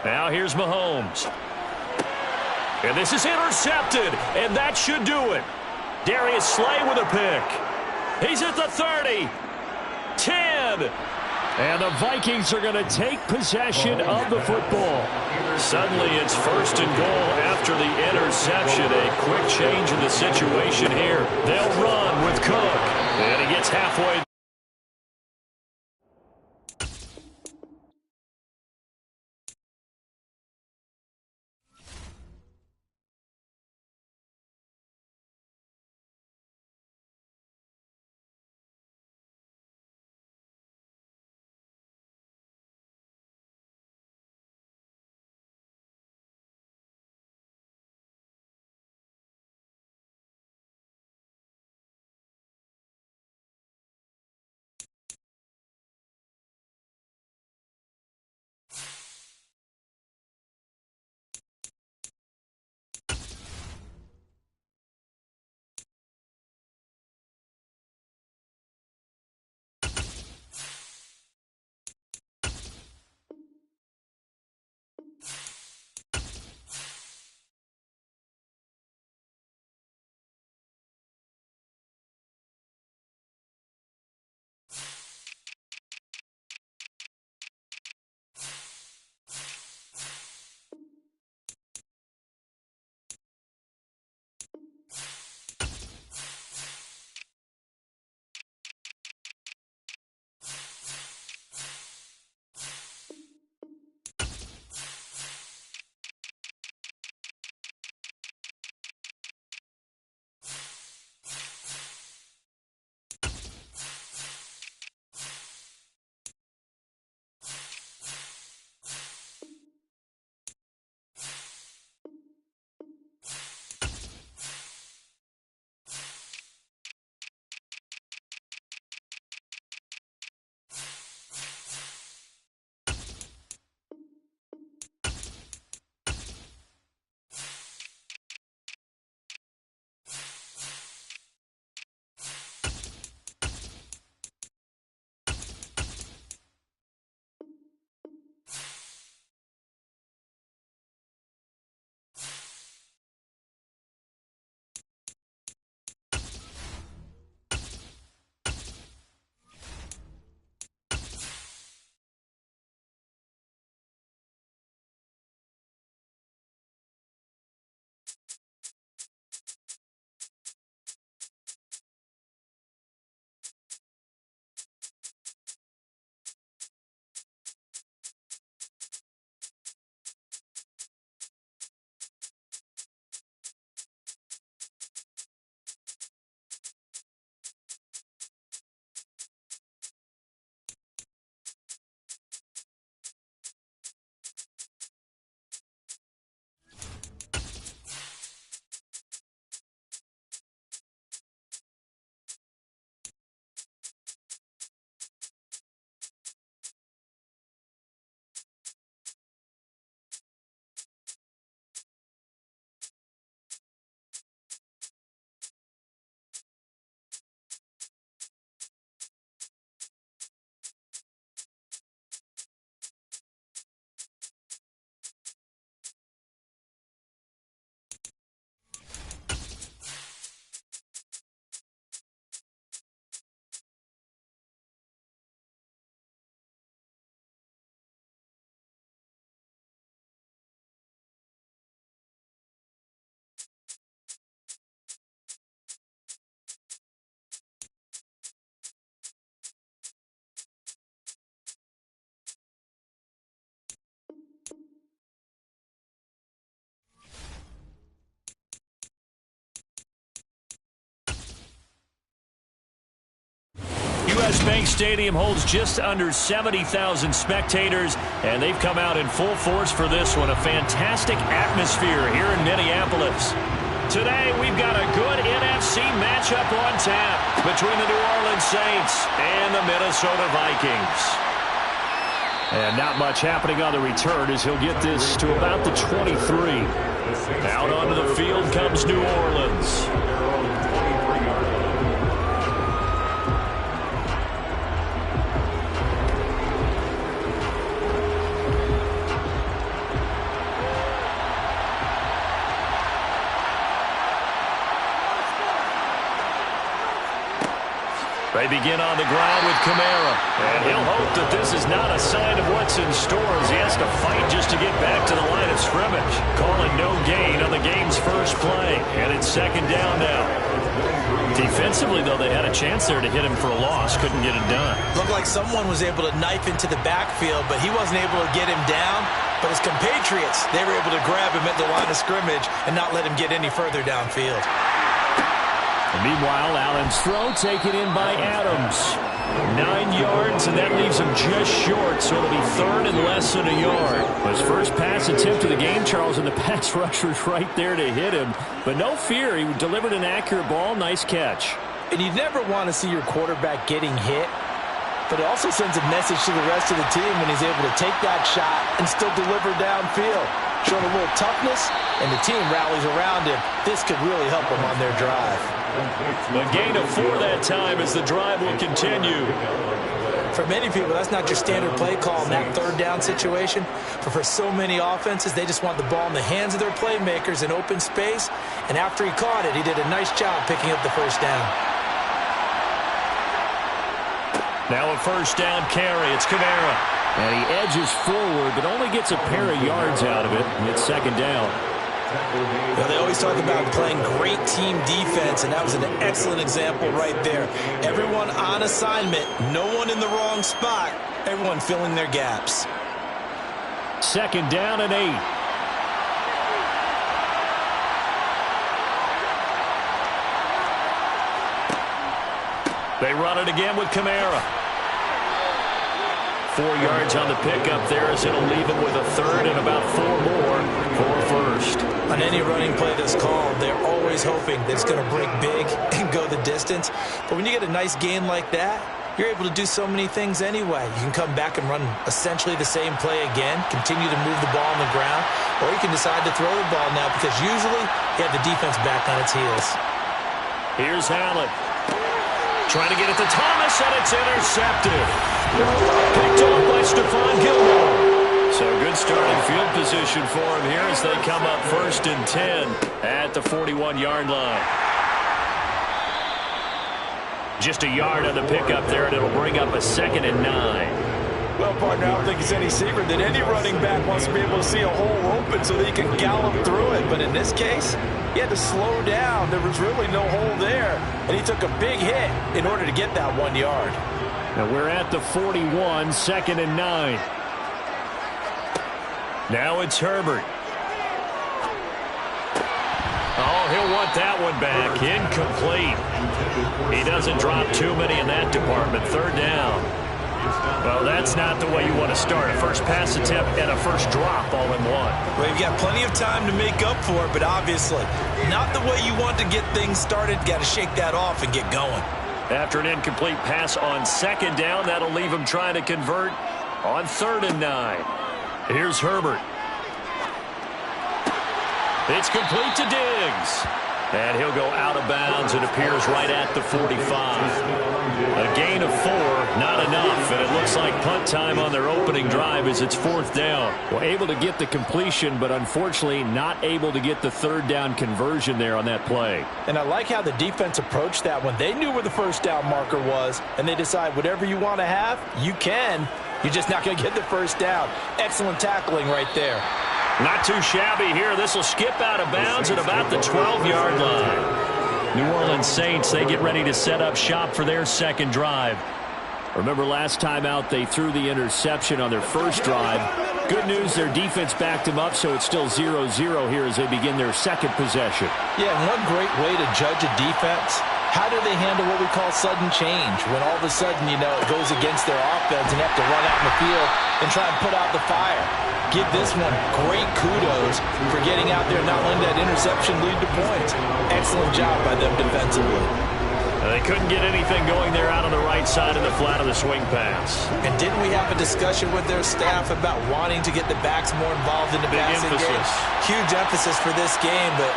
Now here's Mahomes. And this is intercepted, and that should do it. Darius Slay with a pick. He's at the 30. 10. And the Vikings are going to take possession of the football. Suddenly it's first and goal after the interception. A quick change in the situation here. They'll run with Cook. And he gets halfway. U.S. Bank Stadium holds just under 70,000 spectators, and they've come out in full force for this one. A fantastic atmosphere here in Minneapolis. Today, we've got a good NFC matchup on tap between the New Orleans Saints and the Minnesota Vikings. And not much happening on the return as he'll get this to about the 23. Out onto the field comes New Orleans. They begin on the ground with Kamara. And he'll hope that this is not a sign of what's in store as he has to fight just to get back to the line of scrimmage. Calling no gain on the game's first play. And it's second down now. Defensively, though, they had a chance there to hit him for a loss. Couldn't get it done. Looked like someone was able to knife into the backfield, but he wasn't able to get him down. But his compatriots, they were able to grab him at the line of scrimmage and not let him get any further downfield. And meanwhile, Allen's throw taken in by Adams. 9 yards, and that leaves him just short, so it'll be third and less than a yard. His first pass attempt of the game, Charles, and the pass rusher's right there to hit him. But no fear, he delivered an accurate ball. Nice catch. And you never want to see your quarterback getting hit, but it also sends a message to the rest of the team when he's able to take that shot and still deliver downfield. Showing a little toughness, and the team rallies around him. This could really help them on their drive. A gain of 4 that time as the drive will continue. For many people, that's not your standard play call in that third down situation. But for so many offenses, they just want the ball in the hands of their playmakers in open space. And after he caught it, he did a nice job picking up the first down. Now a first down carry. It's Kamara. And he edges forward, but only gets a pair of yards out of it. And it's second down. Well, they always talk about playing great team defense, and that was an excellent example right there. Everyone on assignment, no one in the wrong spot, everyone filling their gaps. Second down and 8. They run it again with Kamara. 4 yards on the pickup there as it'll leave him with a third and about 4 more for a first. On any running play that's called, they're always hoping that it's going to break big and go the distance. But when you get a nice gain like that, you're able to do so many things anyway. You can come back and run essentially the same play again, continue to move the ball on the ground, or you can decide to throw the ball now because usually you have the defense back on its heels. Here's Allen. Trying to get it to Thomas, and it's intercepted. Picked off by Stephon Gilmore. So good starting field position for him here as they come up first and 10 at the 41-yard line. Just a yard on the pickup there, and it'll bring up a second and 9. Well, partner, I don't think it's any secret that any running back wants to be able to see a hole open so that he can gallop through it. But in this case, he had to slow down. There was really no hole there, and he took a big hit in order to get that 1 yard. Now we're at the 41, second and 9. Now it's Herbert. Oh, he'll want that one back. Incomplete. He doesn't drop too many in that department. Third down. Well, that's not the way you want to start. A first pass attempt and a first drop all in one. Well, you've got plenty of time to make up for it, but obviously not the way you want to get things started. Got to shake that off and get going. After an incomplete pass on second down, that'll leave him trying to convert on third and 9. Here's Herbert. It's complete to Diggs. And he'll go out of bounds. It appears right at the 45. A gain of 4, not enough. And it looks like punt time on their opening drive as it's fourth down. Well, able to get the completion, but unfortunately not able to get the third down conversion there on that play. And I like how the defense approached that one. They knew where the first down marker was, and they decide whatever you want to have, you can. You're just not going to get the first down. Excellent tackling right there. Not too shabby here. This will skip out of bounds at about the 12-yard line. New Orleans Saints, they get ready to set up shop for their second drive. Remember last time out they threw the interception on their first drive. Good news, their defense backed them up, so it's still 0-0 here as they begin their second possession. Yeah, and one great way to judge a defense How do they handle what we call sudden change? When all of a sudden, it goes against their offense and they have to run out in the field and try and put out the fire. Give this one great kudos for getting out there and not letting that interception lead to points. Excellent job by them defensively. They couldn't get anything going there out on the right side of the flat of the swing pass. And didn't we have a discussion with their staff about wanting to get the backs more involved in the passing game? Huge emphasis for this game, but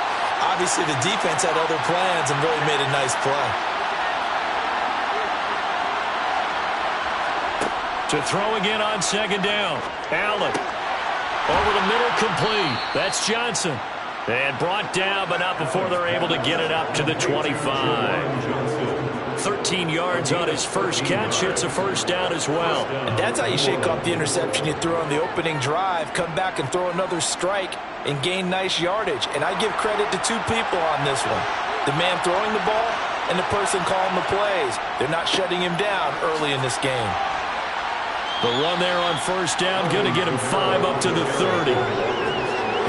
obviously the defense had other plans and really made a nice play. To throw again on second down. Allen. Over the middle, complete. That's Johnson. And brought down, but not before they're able to get it up to the 25. 13 yards on his first catch. It's a first down as well. And that's how you shake off the interception you threw on the opening drive. Come back and throw another strike and gain nice yardage. And I give credit to two people on this one. The man throwing the ball and the person calling the plays. They're not shutting him down early in this game. The one there on first down, going to get him 5 up to the 30.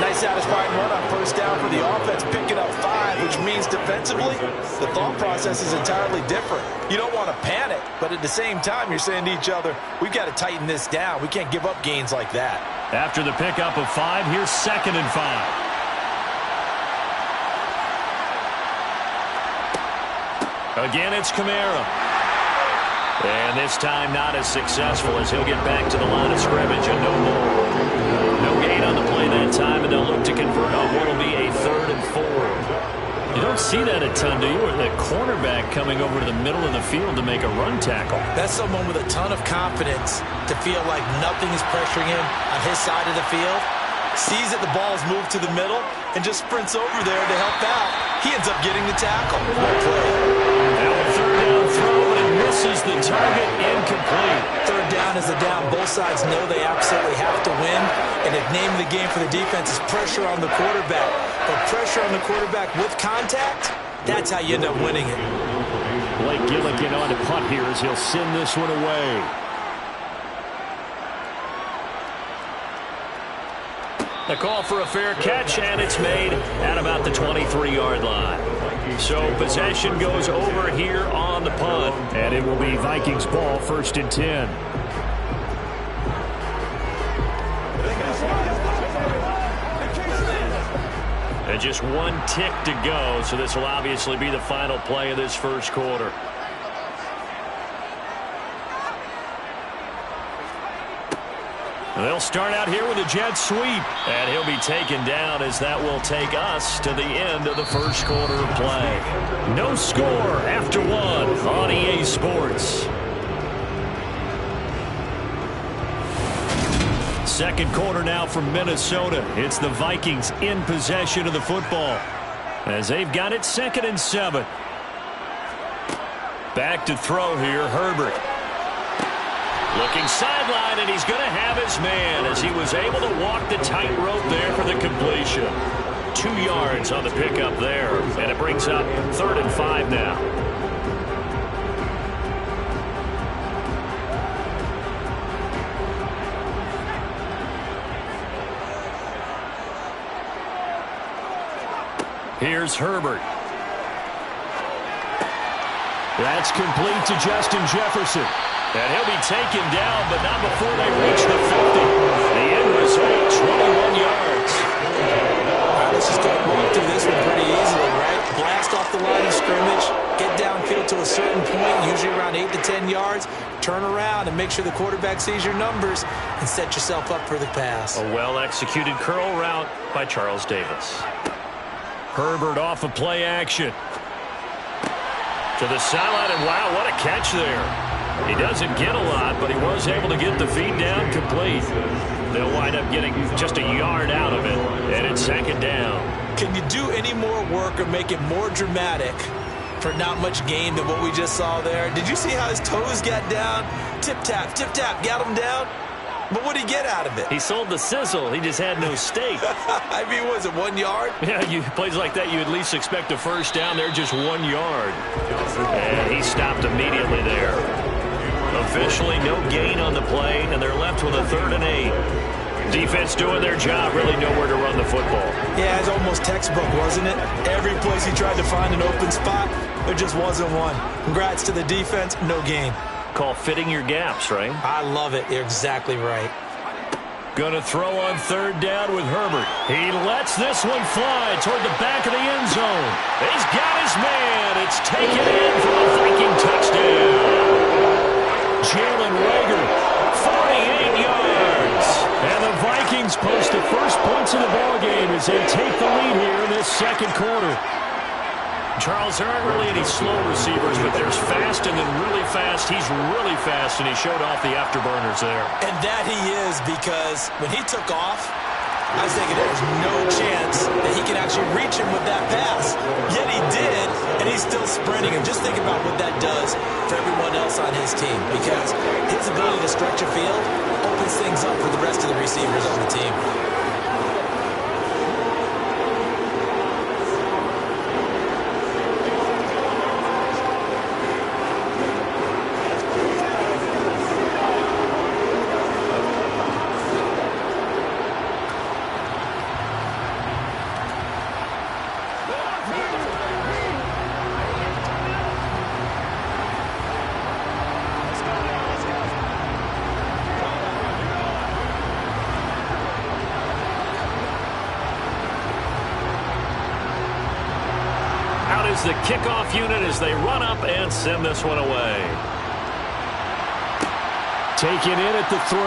Nice satisfying run on first down for the offense, picking up 5, which means defensively, the thought process is entirely different. You don't want to panic, but at the same time, you're saying to each other, we've got to tighten this down. We can't give up gains like that. After the pickup of 5, here's 2nd and 5. Again, it's Kamara. And this time not as successful as he'll get back to the line of scrimmage and no more. No gain on the play that time, and they'll look to convert on what will be a 3rd and 4. You don't see that a ton, do you? Or the cornerback coming over to the middle of the field to make a run tackle. That's someone with a ton of confidence to feel like nothing is pressuring him on his side of the field. Sees that the ball is moved to the middle and just sprints over there to help out. He ends up getting the tackle. Well played. Now a 3rd down throw, and it misses the target, incomplete. 3rd down is a down. Both sides know they absolutely have to win, and if name of the game for the defense is pressure on the quarterback. But pressure on the quarterback with contact, that's how you end up winning it. Blake Gillikin on to punt here as he'll send this one away. The call for a fair catch, and it's made at about the 23-yard line. So possession goes over here on the punt, and it will be Vikings ball, 1st and 10. And just one tick to go, so this will obviously be the final play of this first quarter. They'll start out here with a jet sweep, and he'll be taken down as that will take us to the end of the first quarter of play. No score after 1 on EA Sports. Second quarter now from Minnesota. It's the Vikings in possession of the football as they've got it 2nd and 7. Back to throw here, Herbert. Looking sideline, and he's going to have his man as he was able to walk the tightrope there for the completion. 2 yards on the pickup there, and it brings up 3rd and 5 now. Here's Herbert. That's complete to Justin Jefferson. And he'll be taken down, but not before they reach the 50. The end result, 21 yards. All right, let's just go and walk through this one pretty easily, right? Blast off the line of scrimmage, get downfield to a certain point, usually around 8 to 10 yards, turn around and make sure the quarterback sees your numbers and set yourself up for the pass. A well-executed curl route by Charles Davis. Herbert off of play action. To the sideline, and wow, what a catch there. He doesn't get a lot, but he was able to get the feed down complete. They'll wind up getting just a yard out of it, and it's 2nd down. Can you do any more work or make it more dramatic for not much gain than what we just saw there? Did you see how his toes got down? Tip-tap, got him down. But what did he get out of it? He sold the sizzle. He just had no steak. I mean, was it 1 yard? Yeah, plays like that, you at least expect a first down there, just 1 yard. And he stopped immediately there. Officially, no gain on the play, and they're left with a 3rd and 8. Defense doing their job, really nowhere to run the football. Yeah, it's almost textbook, wasn't it? Every place he tried to find an open spot, There just wasn't one. Congrats to the defense. No gain. Call fitting your gaps, right? I love it. You're exactly right. Going to throw on third down with Herbert. He lets this one fly toward the back of the end zone. He's got his man. It's taken in for a Viking touchdown. Jalen Reagor, 48 yards. And the Vikings post the first points of the ballgame as they take the lead here in this second quarter. Charles, there aren't really any slow receivers, but there's fast and then really fast. He's really fast, and he showed off the afterburners there. And that he is, because when he took off, I was thinking there's no chance that he can actually reach him with that pass. Yet he did, and he's still sprinting. And just think about what that does for everyone else on his team, because his ability to stretch a field opens things up for the rest of the receivers on the team. The kickoff unit as they run up and send this one away. Taken in at the 3.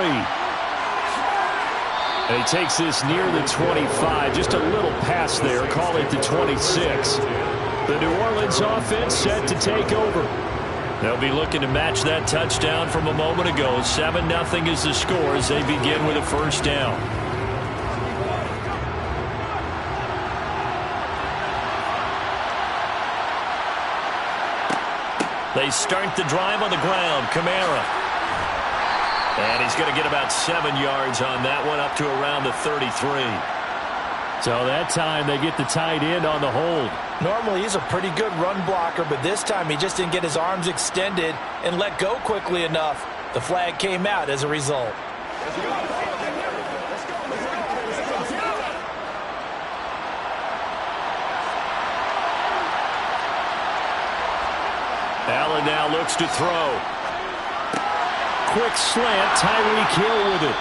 And he takes this near the 25. Just a little pass there. Call it the 26. The New Orleans offense set to take over. They'll be looking to match that touchdown from a moment ago. 7-0 is the score as they begin with a first down. They start the drive on the ground. Kamara. And he's going to get about 7 yards on that one, up to around the 33. So that time they get the tight end on the hold. Normally he's a pretty good run blocker, but this time he just didn't get his arms extended and let go quickly enough. The flag came out as a result. Allen now looks to throw. Quick slant, Tyreek Hill with it.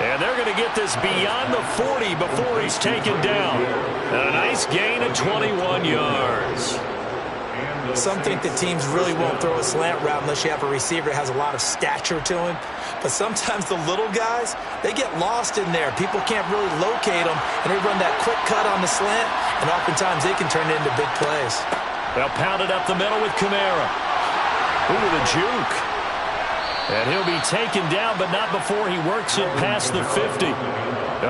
And they're going to get this beyond the 40 before he's taken down. And a nice gain of 21 yards. Some think that teams really won't throw a slant route unless you have a receiver that has a lot of stature to him. But sometimes the little guys, they get lost in there. People can't really locate them, and they run that quick cut on the slant, and oftentimes they can turn it into big plays. They'll pound it up the middle with Kamara. Ooh, the juke. And he'll be taken down, but not before he works it past the 50.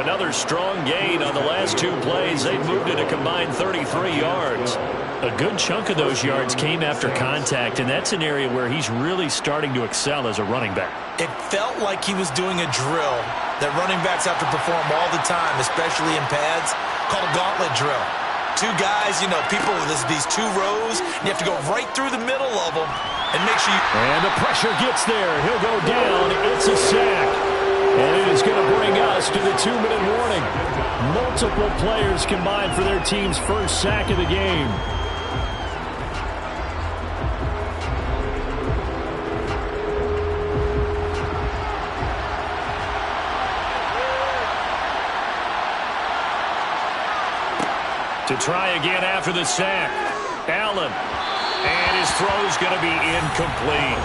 Another strong gain on the last 2 plays. They've moved it a combined 33 yards. A good chunk of those yards came after contact, and that's an area where he's really starting to excel as a running back. It felt like he was doing a drill that running backs have to perform all the time, especially in pads, called a gauntlet drill. 2 guys, people with these 2 rows, and you have to go right through the middle of them and make sure you... And the pressure gets there. He'll go down. It's a sack. And it is going to bring us to the 2-minute warning. Multiple players combined for their team's first sack of the game. To try again after the sack. Allen. And his throw's going to be incomplete.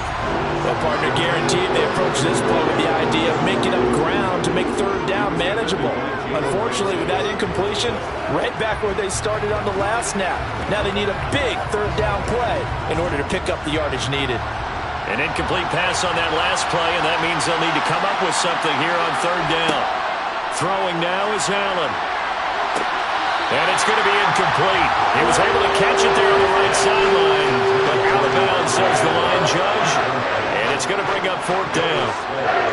Well, partner, guaranteed they approach this play with the idea of making up ground to make third down manageable. Unfortunately, with that incompletion, right back where they started on the last snap. Now they need a big third down play in order to pick up the yardage needed. An incomplete pass on that last play, and that means they'll need to come up with something here on third down. Throwing now is Allen. And it's going to be incomplete. He was able to catch it there on the right sideline, but out of bounds, says the line judge. And it's going to bring up fourth down.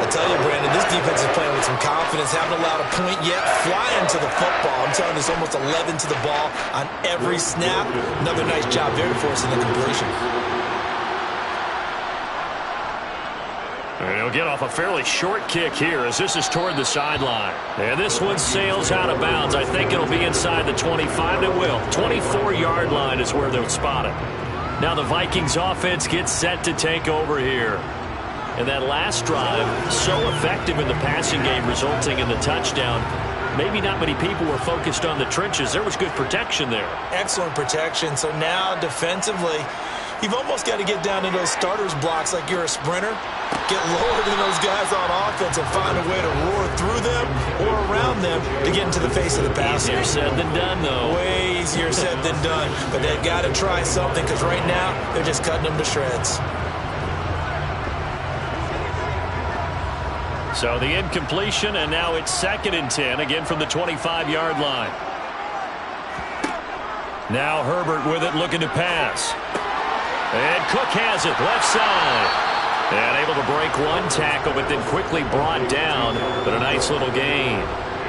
I tell you, Brandon, this defense is playing with some confidence, haven't allowed a point yet, flying to the football. I'm telling you, it's almost 11 to the ball on every snap. Another nice job, very forcing the completion. And he'll get off a fairly short kick here as this is toward the sideline. And this one sails out of bounds. I think it'll be inside the 25. It will. 24-yard line is where they'll spot it. Now the Vikings offense gets set to take over here. And that last drive, so effective in the passing game, resulting in the touchdown. Maybe not many people were focused on the trenches. There was good protection there. Excellent protection. So now defensively, you've almost got to get down to those starters blocks like you're a sprinter. Get lower than those guys on offense and find a way to roar through them or around them to get into the face of the passer. Easier said than done, though. Way easier said than done. But they've got to try something because right now they're just cutting them to shreds. So the incompletion, and now it's 2nd and 10, again from the 25-yard line. Now Herbert with it, looking to pass. And Cook has it, left side. And able to break one tackle, but then quickly brought down. But a nice little gain.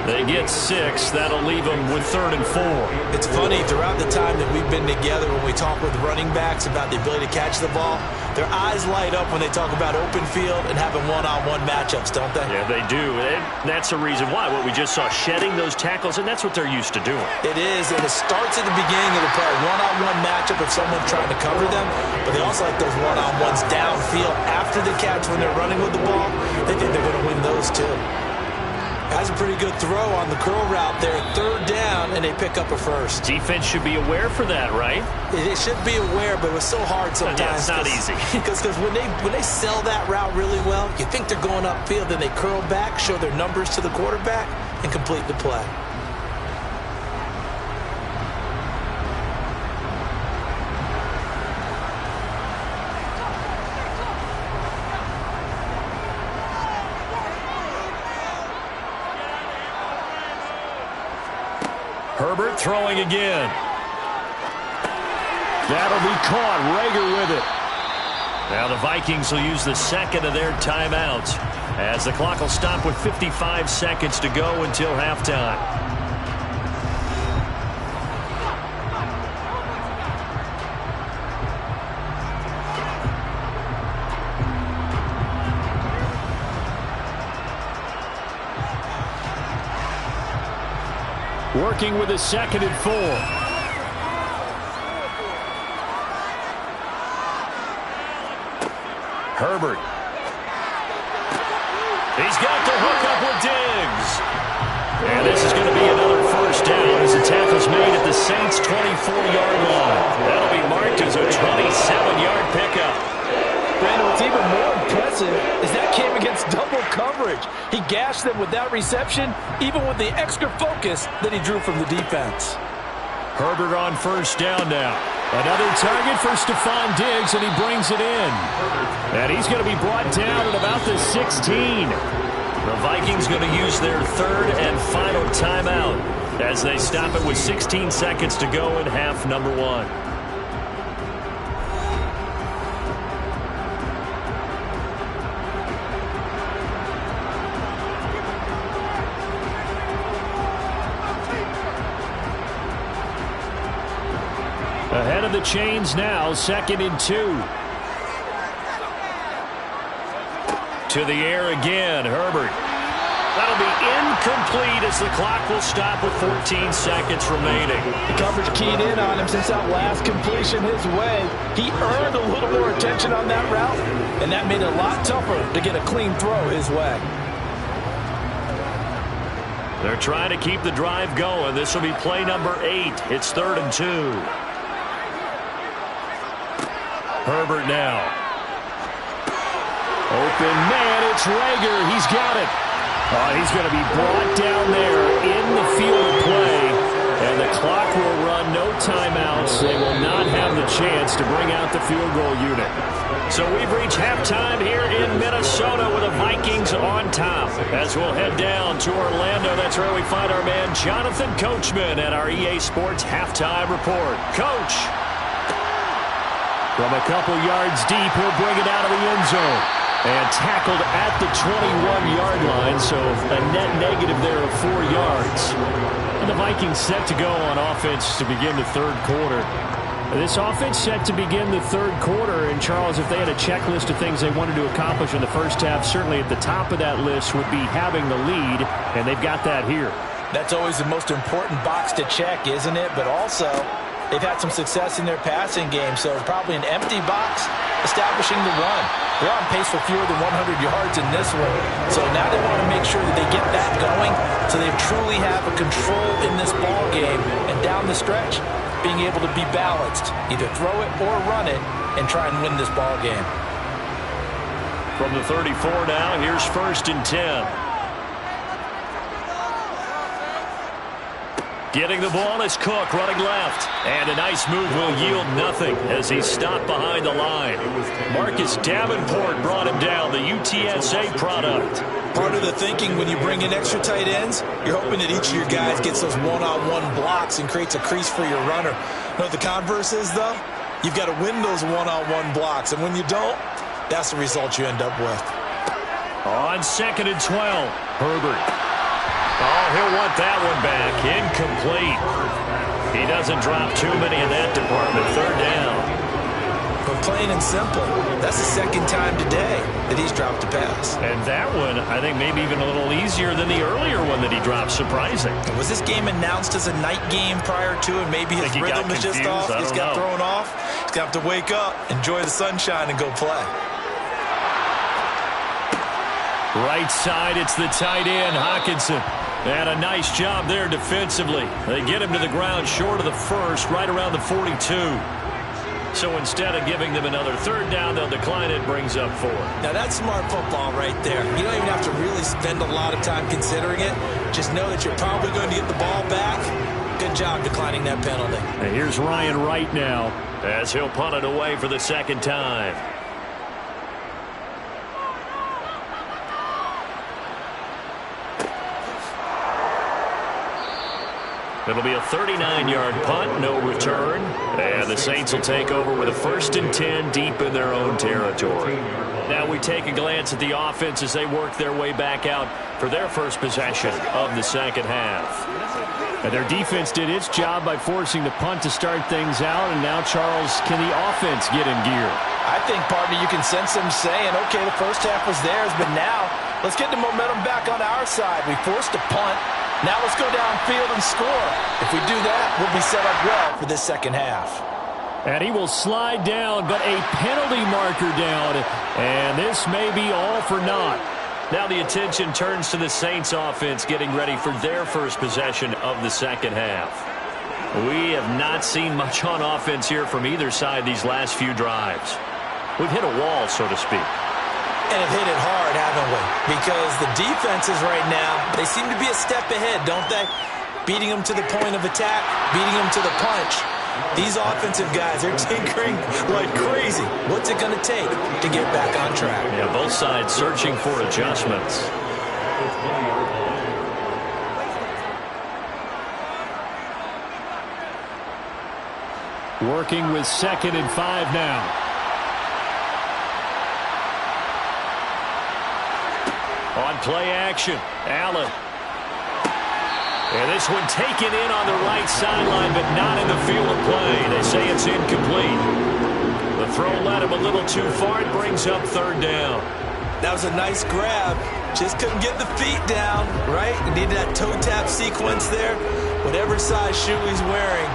They get 6. That'll leave them with 3rd and 4. It's funny, throughout the time that we've been together, when we talk with running backs about the ability to catch the ball, their eyes light up when they talk about open field and having one-on-one matchups, don't they? Yeah, they do. And that's the reason why. What we just saw, shedding those tackles, and that's what they're used to doing. It is, and it starts at the beginning of the play. One-on-one matchup if someone's trying to cover them, but they also like those one-on-ones downfield after the catch when they're running with the ball. They think they're going to win those too. Has a pretty good throw on the curl route there. 3rd down, and they pick up a first. Defense should be aware for that, right? They should be aware, but it was so hard sometimes. Yeah, it's not easy. Because when they sell that route really well, you think they're going upfield, then they curl back, show their numbers to the quarterback, and complete the play. Herbert throwing again. That'll be caught. Rager with it. Now the Vikings will use the 2nd of their timeouts as the clock will stop with 55 seconds to go until halftime. Working with a 2nd and 4. Herbert. He's got the hook up with Diggs. And this is going to be another first down as the tackle's made at the Saints' 24-yard line. That'll be marked as a 27-yard pickup. Brandon, what's even more impressive is that came against double coverage. He gashed them with that reception, even with the extra focus that he drew from the defense. Herbert on first down now. Another target for Stephon Diggs, and he brings it in. And he's going to be brought down at about the 16. The Vikings going to use their 3rd and final timeout as they stop it with 16 seconds to go in half number 1. Ahead of the chains now, 2nd and 2. To the air again, Herbert. That'll be incomplete as the clock will stop with 14 seconds remaining. The coverage keyed in on him since that last completion his way. He earned a little more attention on that route, and that made it a lot tougher to get a clean throw his way. They're trying to keep the drive going. This will be play number 8. It's 3rd and 2. Herbert now. Open man, it's Rager. He's got it. He's going to be brought down there in the field of play. And the clock will run, no timeouts. They will not have the chance to bring out the field goal unit. So we've reached halftime here in Minnesota with the Vikings on top. As we'll head down to Orlando, that's where we find our man Jonathan Coachman at our EA Sports Halftime Report. Coach. From a couple yards deep, he'll bring it out of the end zone. And tackled at the 21-yard line, so a net negative there of 4 yards. And the Vikings set to go on offense to begin the 3rd quarter. This offense set to begin the 3rd quarter, and Charles, if they had a checklist of things they wanted to accomplish in the first half, certainly at the top of that list would be having the lead, and they've got that here. That's always the most important box to check, isn't it? But also, They've had some success in their passing game, so probably an empty box establishing the run. They're on pace for fewer than 100 yards in this one. So now they want to make sure that they get that going so they truly have a control in this ball game. And down the stretch, being able to be balanced. Either throw it or run it and try and win this ball game. From the 34 now, here's 1st and 10. Getting the ball is Cook running left. And a nice move will yield nothing as he's stopped behind the line. Marcus Davenport brought him down, the UTSA product. Part of the thinking when you bring in extra tight ends, you're hoping that each of your guys gets those one-on-one blocks and creates a crease for your runner. You know what the converse is, though? You've got to win those one-on-one blocks, and when you don't, that's the result you end up with. On 2nd and 12, Herbert. Oh, he'll want that one back. Incomplete. He doesn't drop too many in that department. 3rd down. But plain and simple, that's the 2nd time today that he's dropped a pass. And that one, I think, maybe even a little easier than the earlier one that he dropped. Surprising. Was this game announced as a night game prior to, and maybe his rhythm is just off? He's got thrown off. He's going to have to wake up, enjoy the sunshine, and go play. Right side, it's the tight end, Hockenson. And a nice job there defensively. They get him to the ground short of the 1st, right around the 42. So instead of giving them another 3rd down, they'll decline it, brings up 4. Now that's smart football right there. You don't even have to really spend a lot of time considering it. Just know that you're probably going to get the ball back. Good job declining that penalty. And here's Ryan Wright now as he'll punt it away for the 2nd time. It'll be a 39-yard punt, no return. And the Saints will take over with a 1st and 10 deep in their own territory. Now we take a glance at the offense as they work their way back out for their first possession of the 2nd half. And their defense did its job by forcing the punt to start things out. And now, Charles, can the offense get in gear? I think, partner, you can sense them saying, okay, the first half was theirs, but now let's get the momentum back on our side. We forced a punt. Now let's go downfield and score. If we do that, we'll be set up well for this 2nd half. And he will slide down, but a penalty marker down. And this may be all for naught. Now the attention turns to the Saints offense getting ready for their first possession of the 2nd half. We have not seen much on offense here from either side these last few drives. We've hit a wall, so to speak. And have hit it hard, haven't we? Because the defenses right now, they seem to be a step ahead, don't they? Beating them to the point of attack, beating them to the punch. These offensive guys, they're tinkering like crazy. What's it going to take to get back on track? Yeah, both sides searching for adjustments. Working with 2nd and 5 now. On play action, Allen. And this one taken in on the right sideline, but not in the field of play. They say it's incomplete. The throw led him a little too far. It brings up 3rd down. That was a nice grab. Just couldn't get the feet down, right? You needed that toe tap sequence there. Whatever size shoe he's wearing,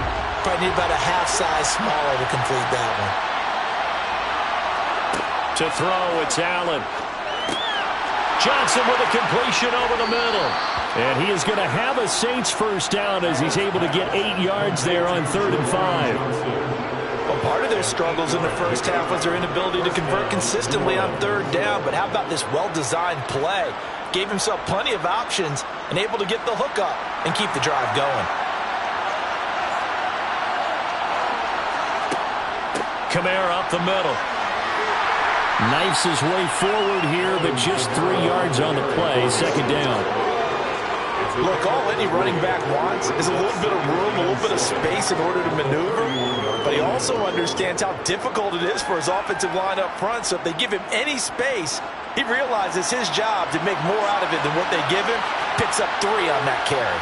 probably need about a half size smaller to complete that one. To throw, it's Allen. Johnson with a completion over the middle. And he is going to have a Saints 1st down as he's able to get 8 yards there on 3rd and 5. Well, part of their struggles in the first half was their inability to convert consistently on 3rd down. But how about this well-designed play? Gave himself plenty of options and able to get the hook up and keep the drive going. Kamara up the middle. Knifes his way forward here, but just 3 yards on the play. 2nd down. Look, all any running back wants is a little bit of room, a little bit of space in order to maneuver. But he also understands how difficult it is for his offensive line up front. So if they give him any space, he realizes his job to make more out of it than what they give him. Picks up 3 on that carry.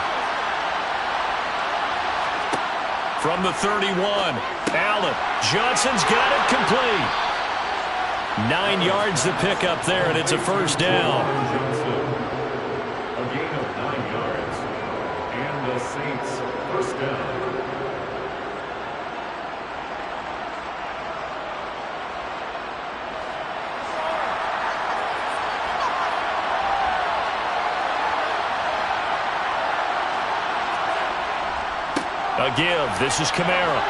From the 31, Allen. Johnson's got it complete. 9 yards to pick up there, and it's a 1st down. A gain of 9 yards. And the Saints 1st down. A give. This is Kamara.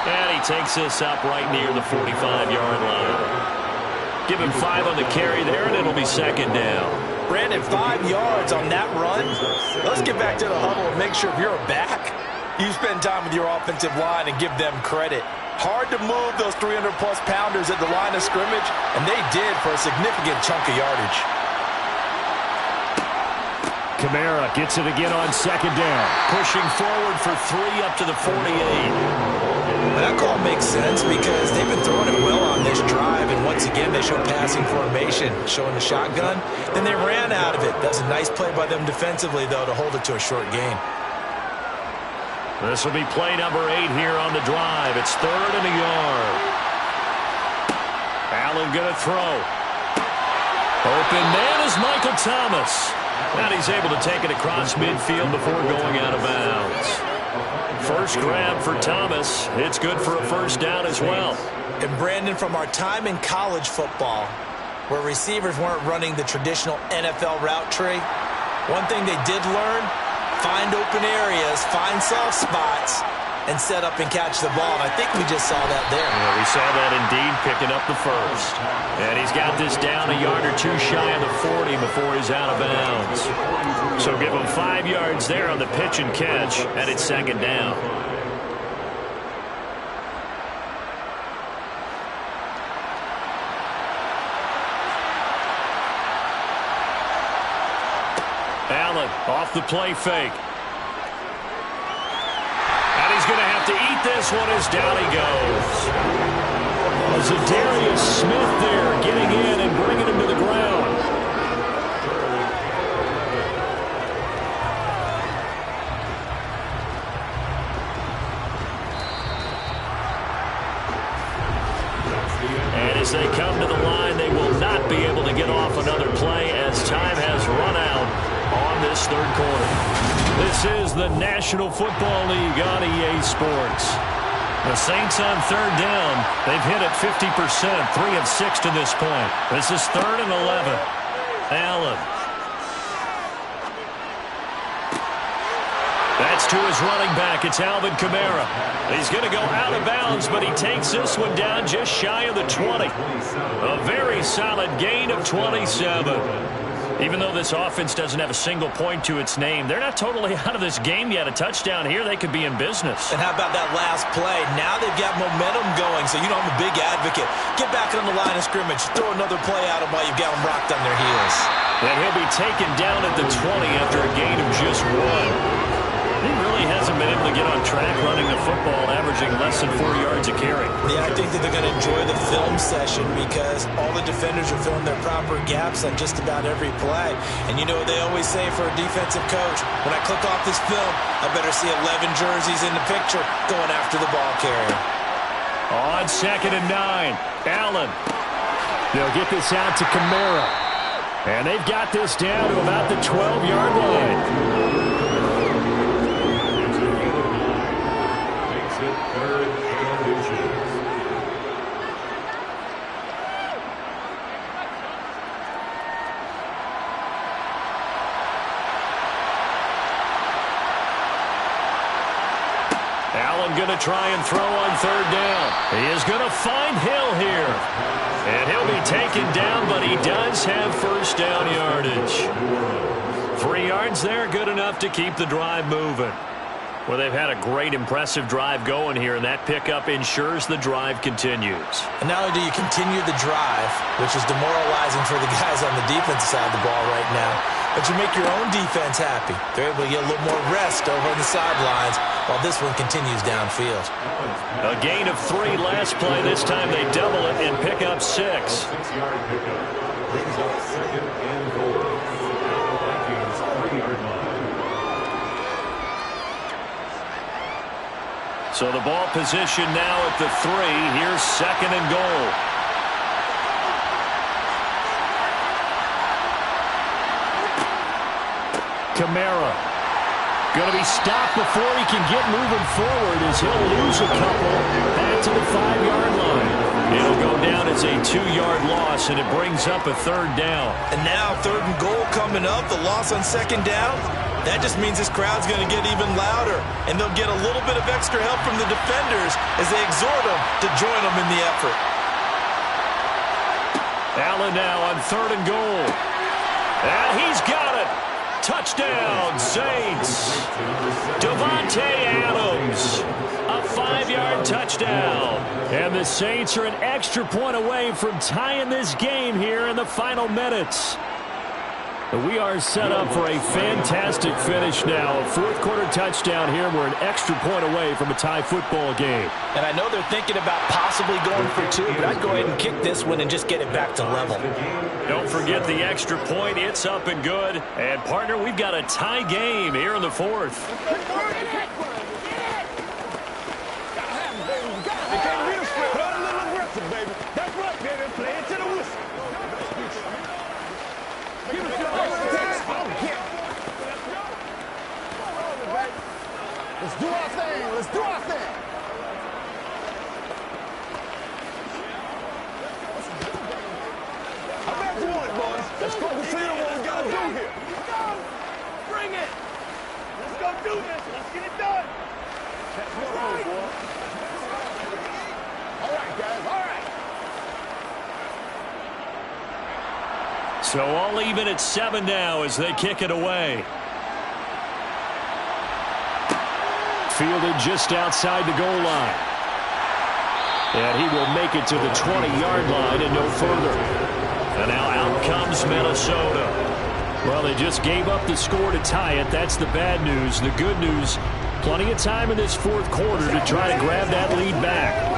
And he takes this up right near the 45-yard line. Give him 5 on the carry there, and it'll be second down. Brandon, 5 yards on that run. Let's get back to the huddle and make sure if you're a back, you spend time with your offensive line and give them credit. Hard to move those 300-plus pounders at the line of scrimmage, and they did for a significant chunk of yardage. Kamara gets it again on second down. Pushing forward for 3 up to the 48. That call makes sense because they've been throwing it well on this drive, and once again they show passing formation, showing the shotgun. Then they ran out of it. That's a nice play by them defensively, though, to hold it to a short gain. This will be play number 8 here on the drive. It's 3rd and a yard. Allen going to throw. Open man is Michael Thomas. And he's able to take it across midfield before going out of bounds. First grab for Thomas. It's good for a first down as well. And Brandon, from our time in college football, where receivers weren't running the traditional NFL route tree, one thing they did learn, find open areas, find soft spots, and set up and catch the ball. And I think we just saw that there. Yeah, we saw that indeed, picking up the first. And he's got this down a yard or 2 shy of the 40 before he's out of bounds. So give him 5 yards there on the pitch and catch, and it's second down. Allen off the play fake. He's going to have to eat this one as down he goes. Zadarius Smith there getting in and bringing him to the ground. And as they come to the line, they will not be able to get off another play as time has run out on this third quarter. This is the National Football League on EA Sports. The Saints on third down. They've hit it 50%, 3 of 6 to this point. This is 3rd and 11. Allen. That's to his running back. It's Alvin Kamara. He's going to go out of bounds, but he takes this one down just shy of the 20. A very solid gain of 27. Even though this offense doesn't have a single point to its name, they're not totally out of this game yet. A touchdown here, they could be in business. And how about that last play? Now they've got momentum going, so you know I'm a big advocate. Get back on the line of scrimmage. Throw another play at them while you've got them rocked on their heels. And he'll be taken down at the 20 after a gain of just 1. He really hasn't been able to get on track running the football, averaging less than 4 yards a carry. Yeah, I think that they're going to enjoy the film session because all the defenders are filling their proper gaps on just about every play. And you know what they always say for a defensive coach? When I click off this film, I better see 11 jerseys in the picture going after the ball carrier. On 2nd and 9, Allen. They'll get this out to Kamara. And they've got this down to about the 12-yard line. Allen going to try and throw on third down. He is going to find Hill here. And he'll be taken down, but he does have first down yardage. 3 yards there, good enough to keep the drive moving. Well, they've had a great, impressive drive going here, and that pickup ensures the drive continues. And not only do you continue the drive, which is demoralizing for the guys on the defensive side of the ball right now, but you make your own defense happy. They're able to get a little more rest over on the sidelines while this one continues downfield. A gain of 3 last play. This time they double it and pick up 6. 6-yard pickup. Brings up 2nd and goal. Vikings 3-yard line. So the ball position now at the 3. Here's 2nd and goal. Kamara going to be stopped before he can get moving forward as he'll lose a couple back to the 5-yard line. It'll go down as a 2-yard loss, and it brings up a 3rd down. And now 3rd and goal coming up. The loss on 2nd down. That just means this crowd's going to get even louder, and they'll get a little bit of extra help from the defenders as they exhort them to join them in the effort. Allen now on 3rd and goal. And he's got it. Touchdown, Saints. Davante Adams. A 5-yard touchdown. And the Saints are an extra point away from tying this game here in the final minutes. We are set up for a fantastic finish now. A 4th-quarter touchdown here. We're an extra point away from a tie football game. And I know they're thinking about possibly going for 2, but I'd go ahead and kick this one and just get it back to level. Don't forget the extra point. It's up and good. And, partner, we've got a tie game here in the 4th. Let's do our thing. Let's do our thing. I bet you want it, boys. Let's go and see what we got to do here. Let's go. Bring it. Let's go do this. Let's get it done. That's what we're on, boy. All right, guys. All right. So all even at 7 now as they kick it away. Fielded just outside the goal line. And he will make it to the 20-yard line and no further. And now out comes Minnesota. Well, they just gave up the score to tie it. That's the bad news. The good news, plenty of time in this 4th quarter to try to grab that lead back.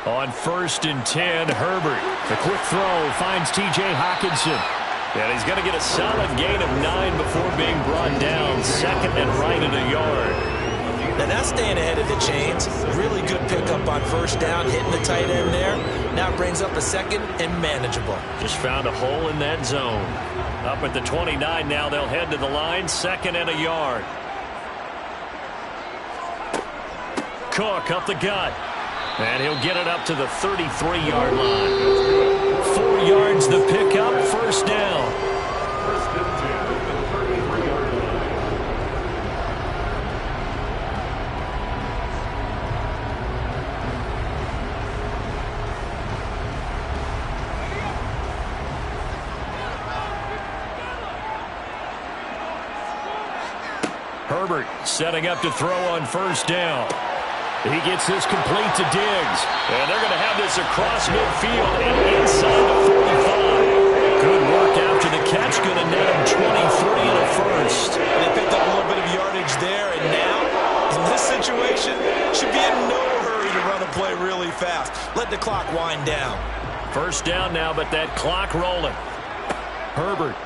On 1st and 10, Herbert. The quick throw finds T.J. Hockenson. And he's going to get a solid gain of 9 before being brought down. 2nd and right at a yard. Now that's staying ahead of the chains. Really good pickup on 1st down, hitting the tight end there. Now it brings up a 2nd and manageable. Just found a hole in that zone. Up at the 29 now, they'll head to the line. 2nd and a yard. Cook up the gut. And he'll get it up to the 33-yard line. 4 yards the pickup, 1st down. 1st and 10 at the 33-yard line. Herbert setting up to throw on 1st down. He gets this complete to Diggs. And they're going to have this across midfield and inside the 45. Good work after the catch. Going to net him 23 and a 1st. They picked up a little bit of yardage there, and now, in this situation, should be in no hurry to run the play really fast. Let the clock wind down. 1st down now, but that clock rolling. Herbert.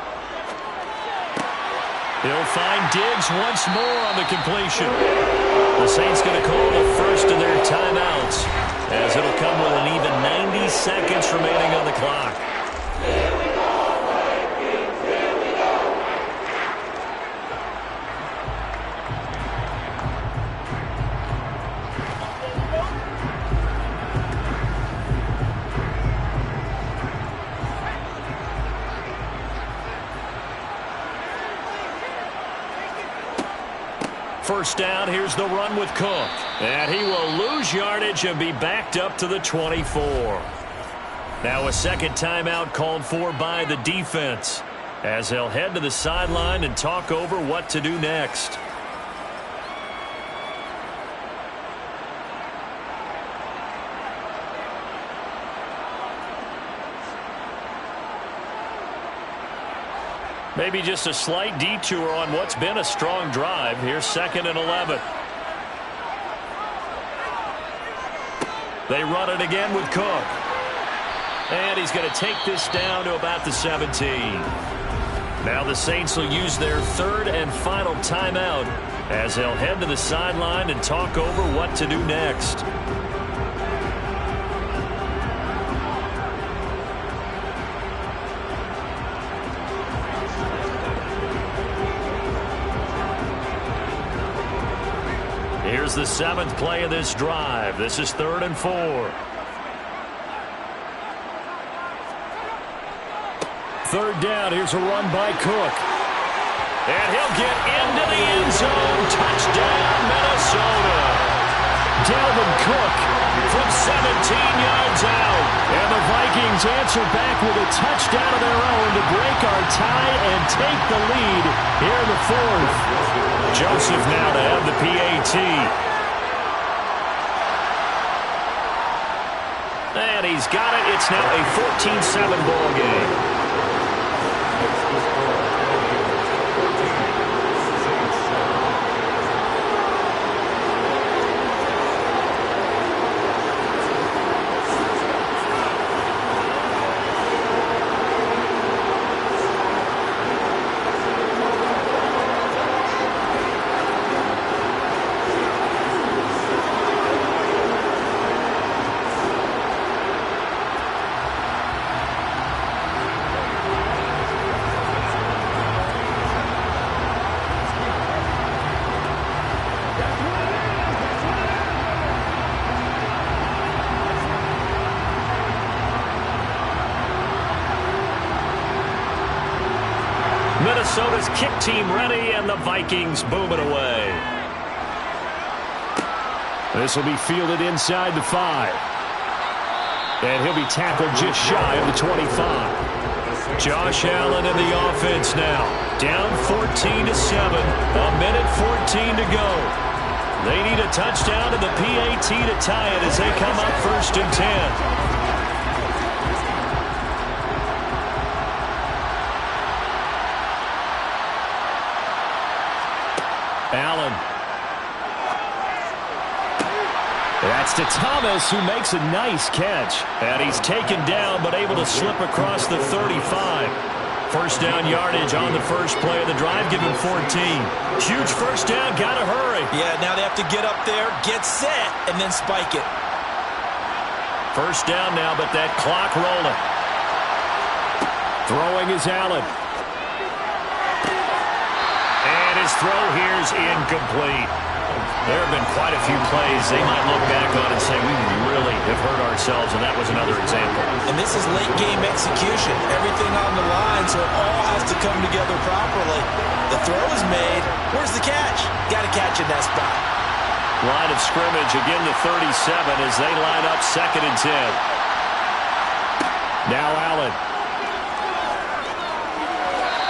He'll find Diggs once more on the completion. The Saints going to call the first of their timeouts, as it'll come with an even 90 seconds remaining on the clock. First down, here's the run with Cook. And he will lose yardage and be backed up to the 24. Now a 2nd timeout called for by the defense, as they'll head to the sideline and talk over what to do next. Maybe just a slight detour on what's been a strong drive. Here's 2nd and 11. They run it again with Cook. And he's going to take this down to about the 17. Now the Saints will use their 3rd and final timeout, as they'll head to the sideline and talk over what to do next. Here's the 7th play of this drive. This is 3rd and 4. 3rd down. Here's a run by Cook. And he'll get into the end zone. Touchdown, Minnesota. Dalvin Cook from 17 yards out. And the Vikings answer back with a touchdown of their own to break our tie and take the lead here in the 4th. Joseph now to have the PAT. And he's got it. It's now a 14-7 ball game. Minnesota's kick team ready, and the Vikings boom it away. This will be fielded inside the 5. And he'll be tackled just shy of the 25. Josh Allen in the offense now. Down 14-7. A minute 14 to go. They need a touchdown and the PAT to tie it as they come up 1st and 10. Allen. That's to Thomas, who makes a nice catch. And he's taken down, but able to slip across the 35. 1st down yardage on the first play of the drive. Give him 14. Huge 1st down. Got to hurry. Yeah, now they have to get up there, get set, and then spike it. 1st down now, but that clock rolling. Throwing is Allen. And his throw here's incomplete. There have been quite a few plays they might look back on and say, we really have hurt ourselves, and that was another example. And this is late game execution. Everything on the line, so it all has to come together properly. The throw is made. Where's the catch? Got to catch in that spot. Line of scrimmage, again the 37 as they line up 2nd and 10. Now Allen.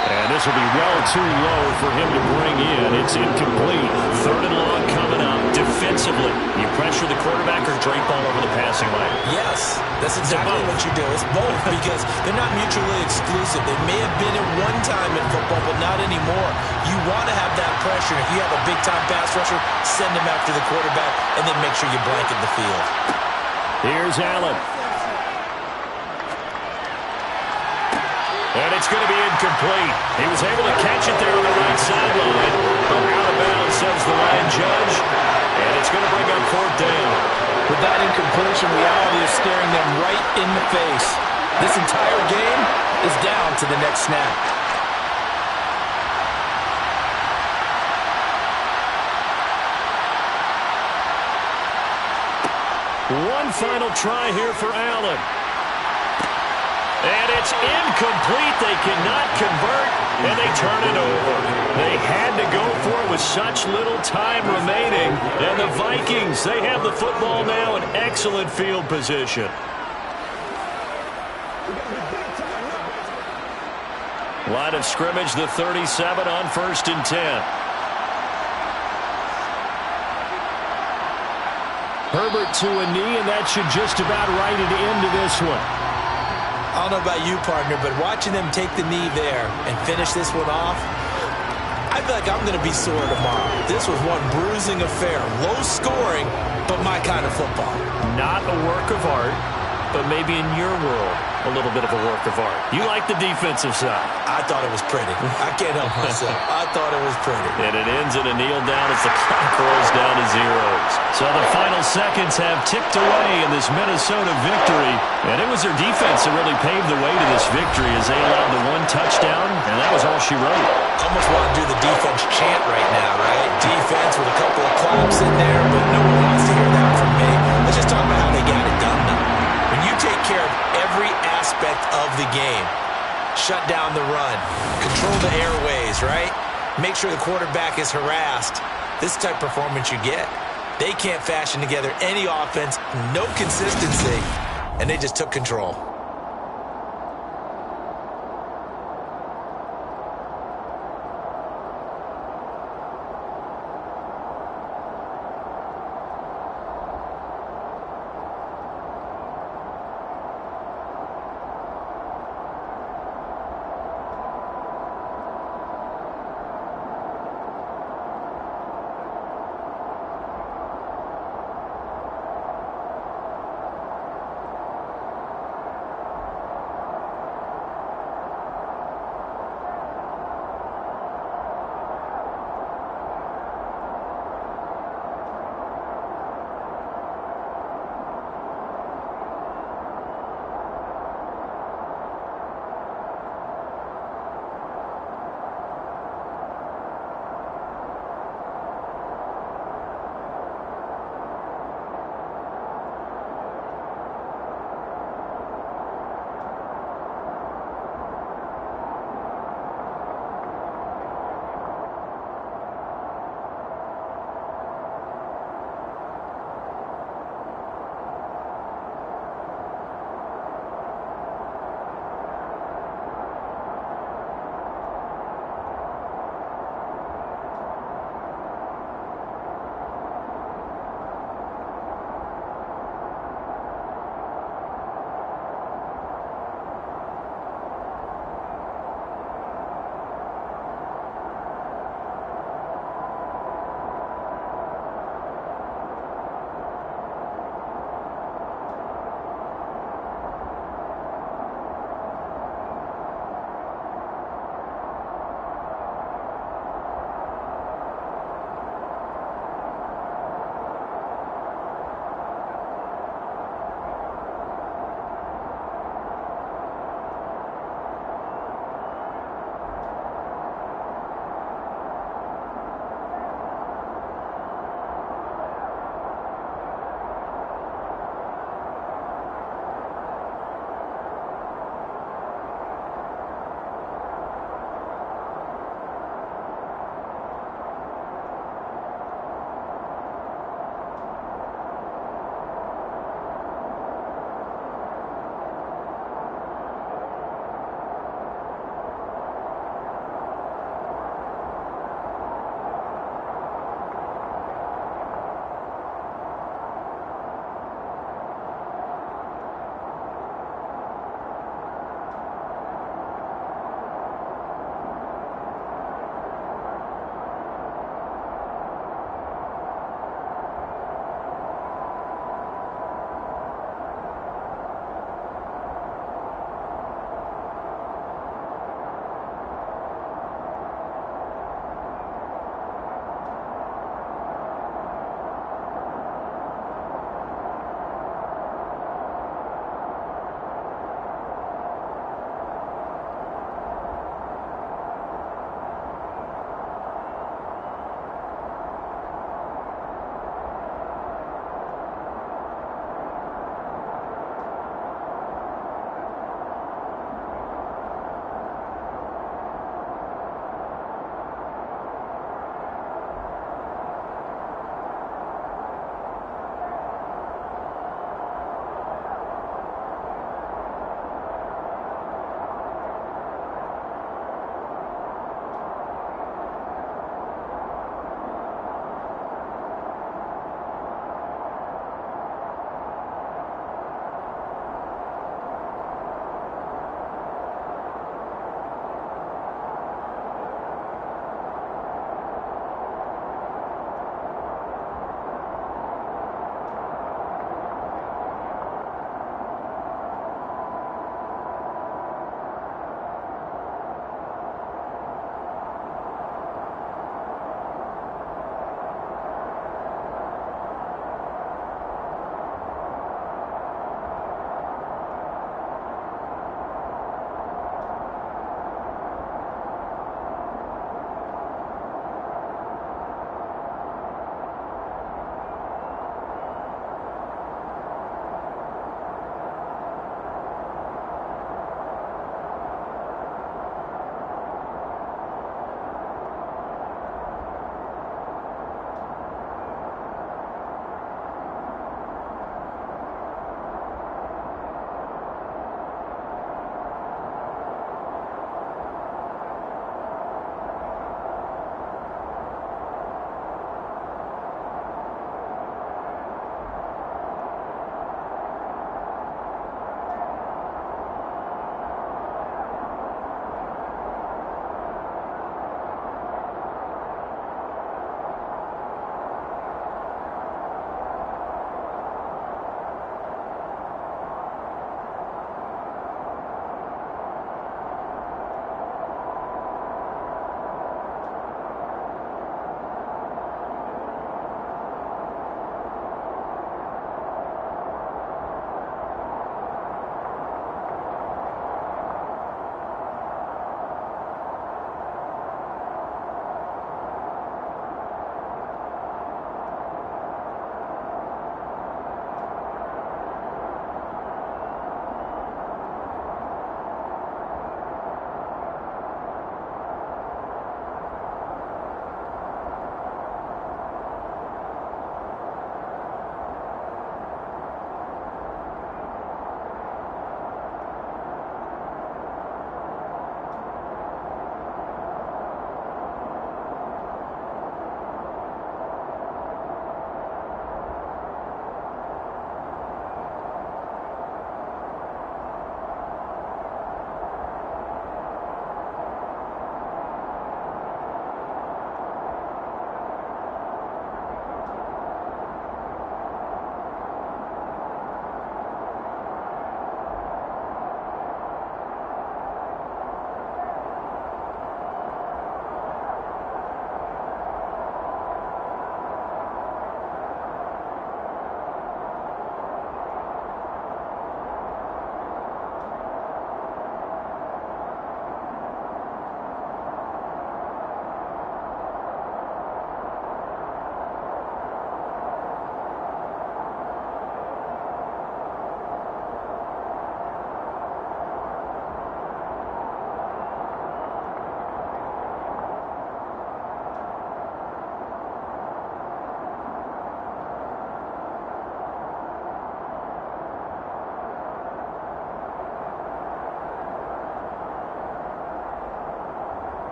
And this will be well too low for him to bring in. It's incomplete. 3rd and long coming up. Defensively, you pressure the quarterback or drape all over the passing lane? Yes, that's exactly what you do. It's both because they're not mutually exclusive. They may have been at one time in football, but not anymore. You want to have that pressure. If you have a big-time pass rusher, send him after the quarterback, and then make sure you blanket the field. Here's Allen. And it's going to be incomplete. He was able to catch it there on the right sideline. But out of bounds, says the line judge. And it's going to bring up 4th down. With that incompletion, reality is staring them right in the face. This entire game is down to the next snap. One final try here for Allen. And it's incomplete. They cannot convert, and they turn it over. They had to go for it with such little time remaining. And the Vikings, they have the football now in excellent field position. Line of scrimmage, the 37 on 1st and 10. Herbert to a knee, and that should just about write it into this one. I don't know about you, partner, but watching them take the knee there and finish this one off, I feel like I'm going to be sore tomorrow. This was one bruising affair. Low scoring, but my kind of football. Not a work of art, but maybe in your world, a little bit of a work of art. You like the defensive side. I thought it was pretty. I can't help myself. I thought it was pretty. And it ends in a kneel down as the clock rolls down to zeros. So the final seconds have ticked away in this Minnesota victory. And it was their defense that really paved the way to this victory as they allowed the one touchdown, and that was all she wrote. Almost want to do the defense chant right now, right? Defense with a couple of claps sitting there, but no one wants to hear that from me. Let's just talk about how they got it done, though. When you take care of every aspect of the game, shut down the run, control the airways, right? Make sure the quarterback is harassed. This type of performance you get. They can't fashion together any offense, no consistency, and they just took control.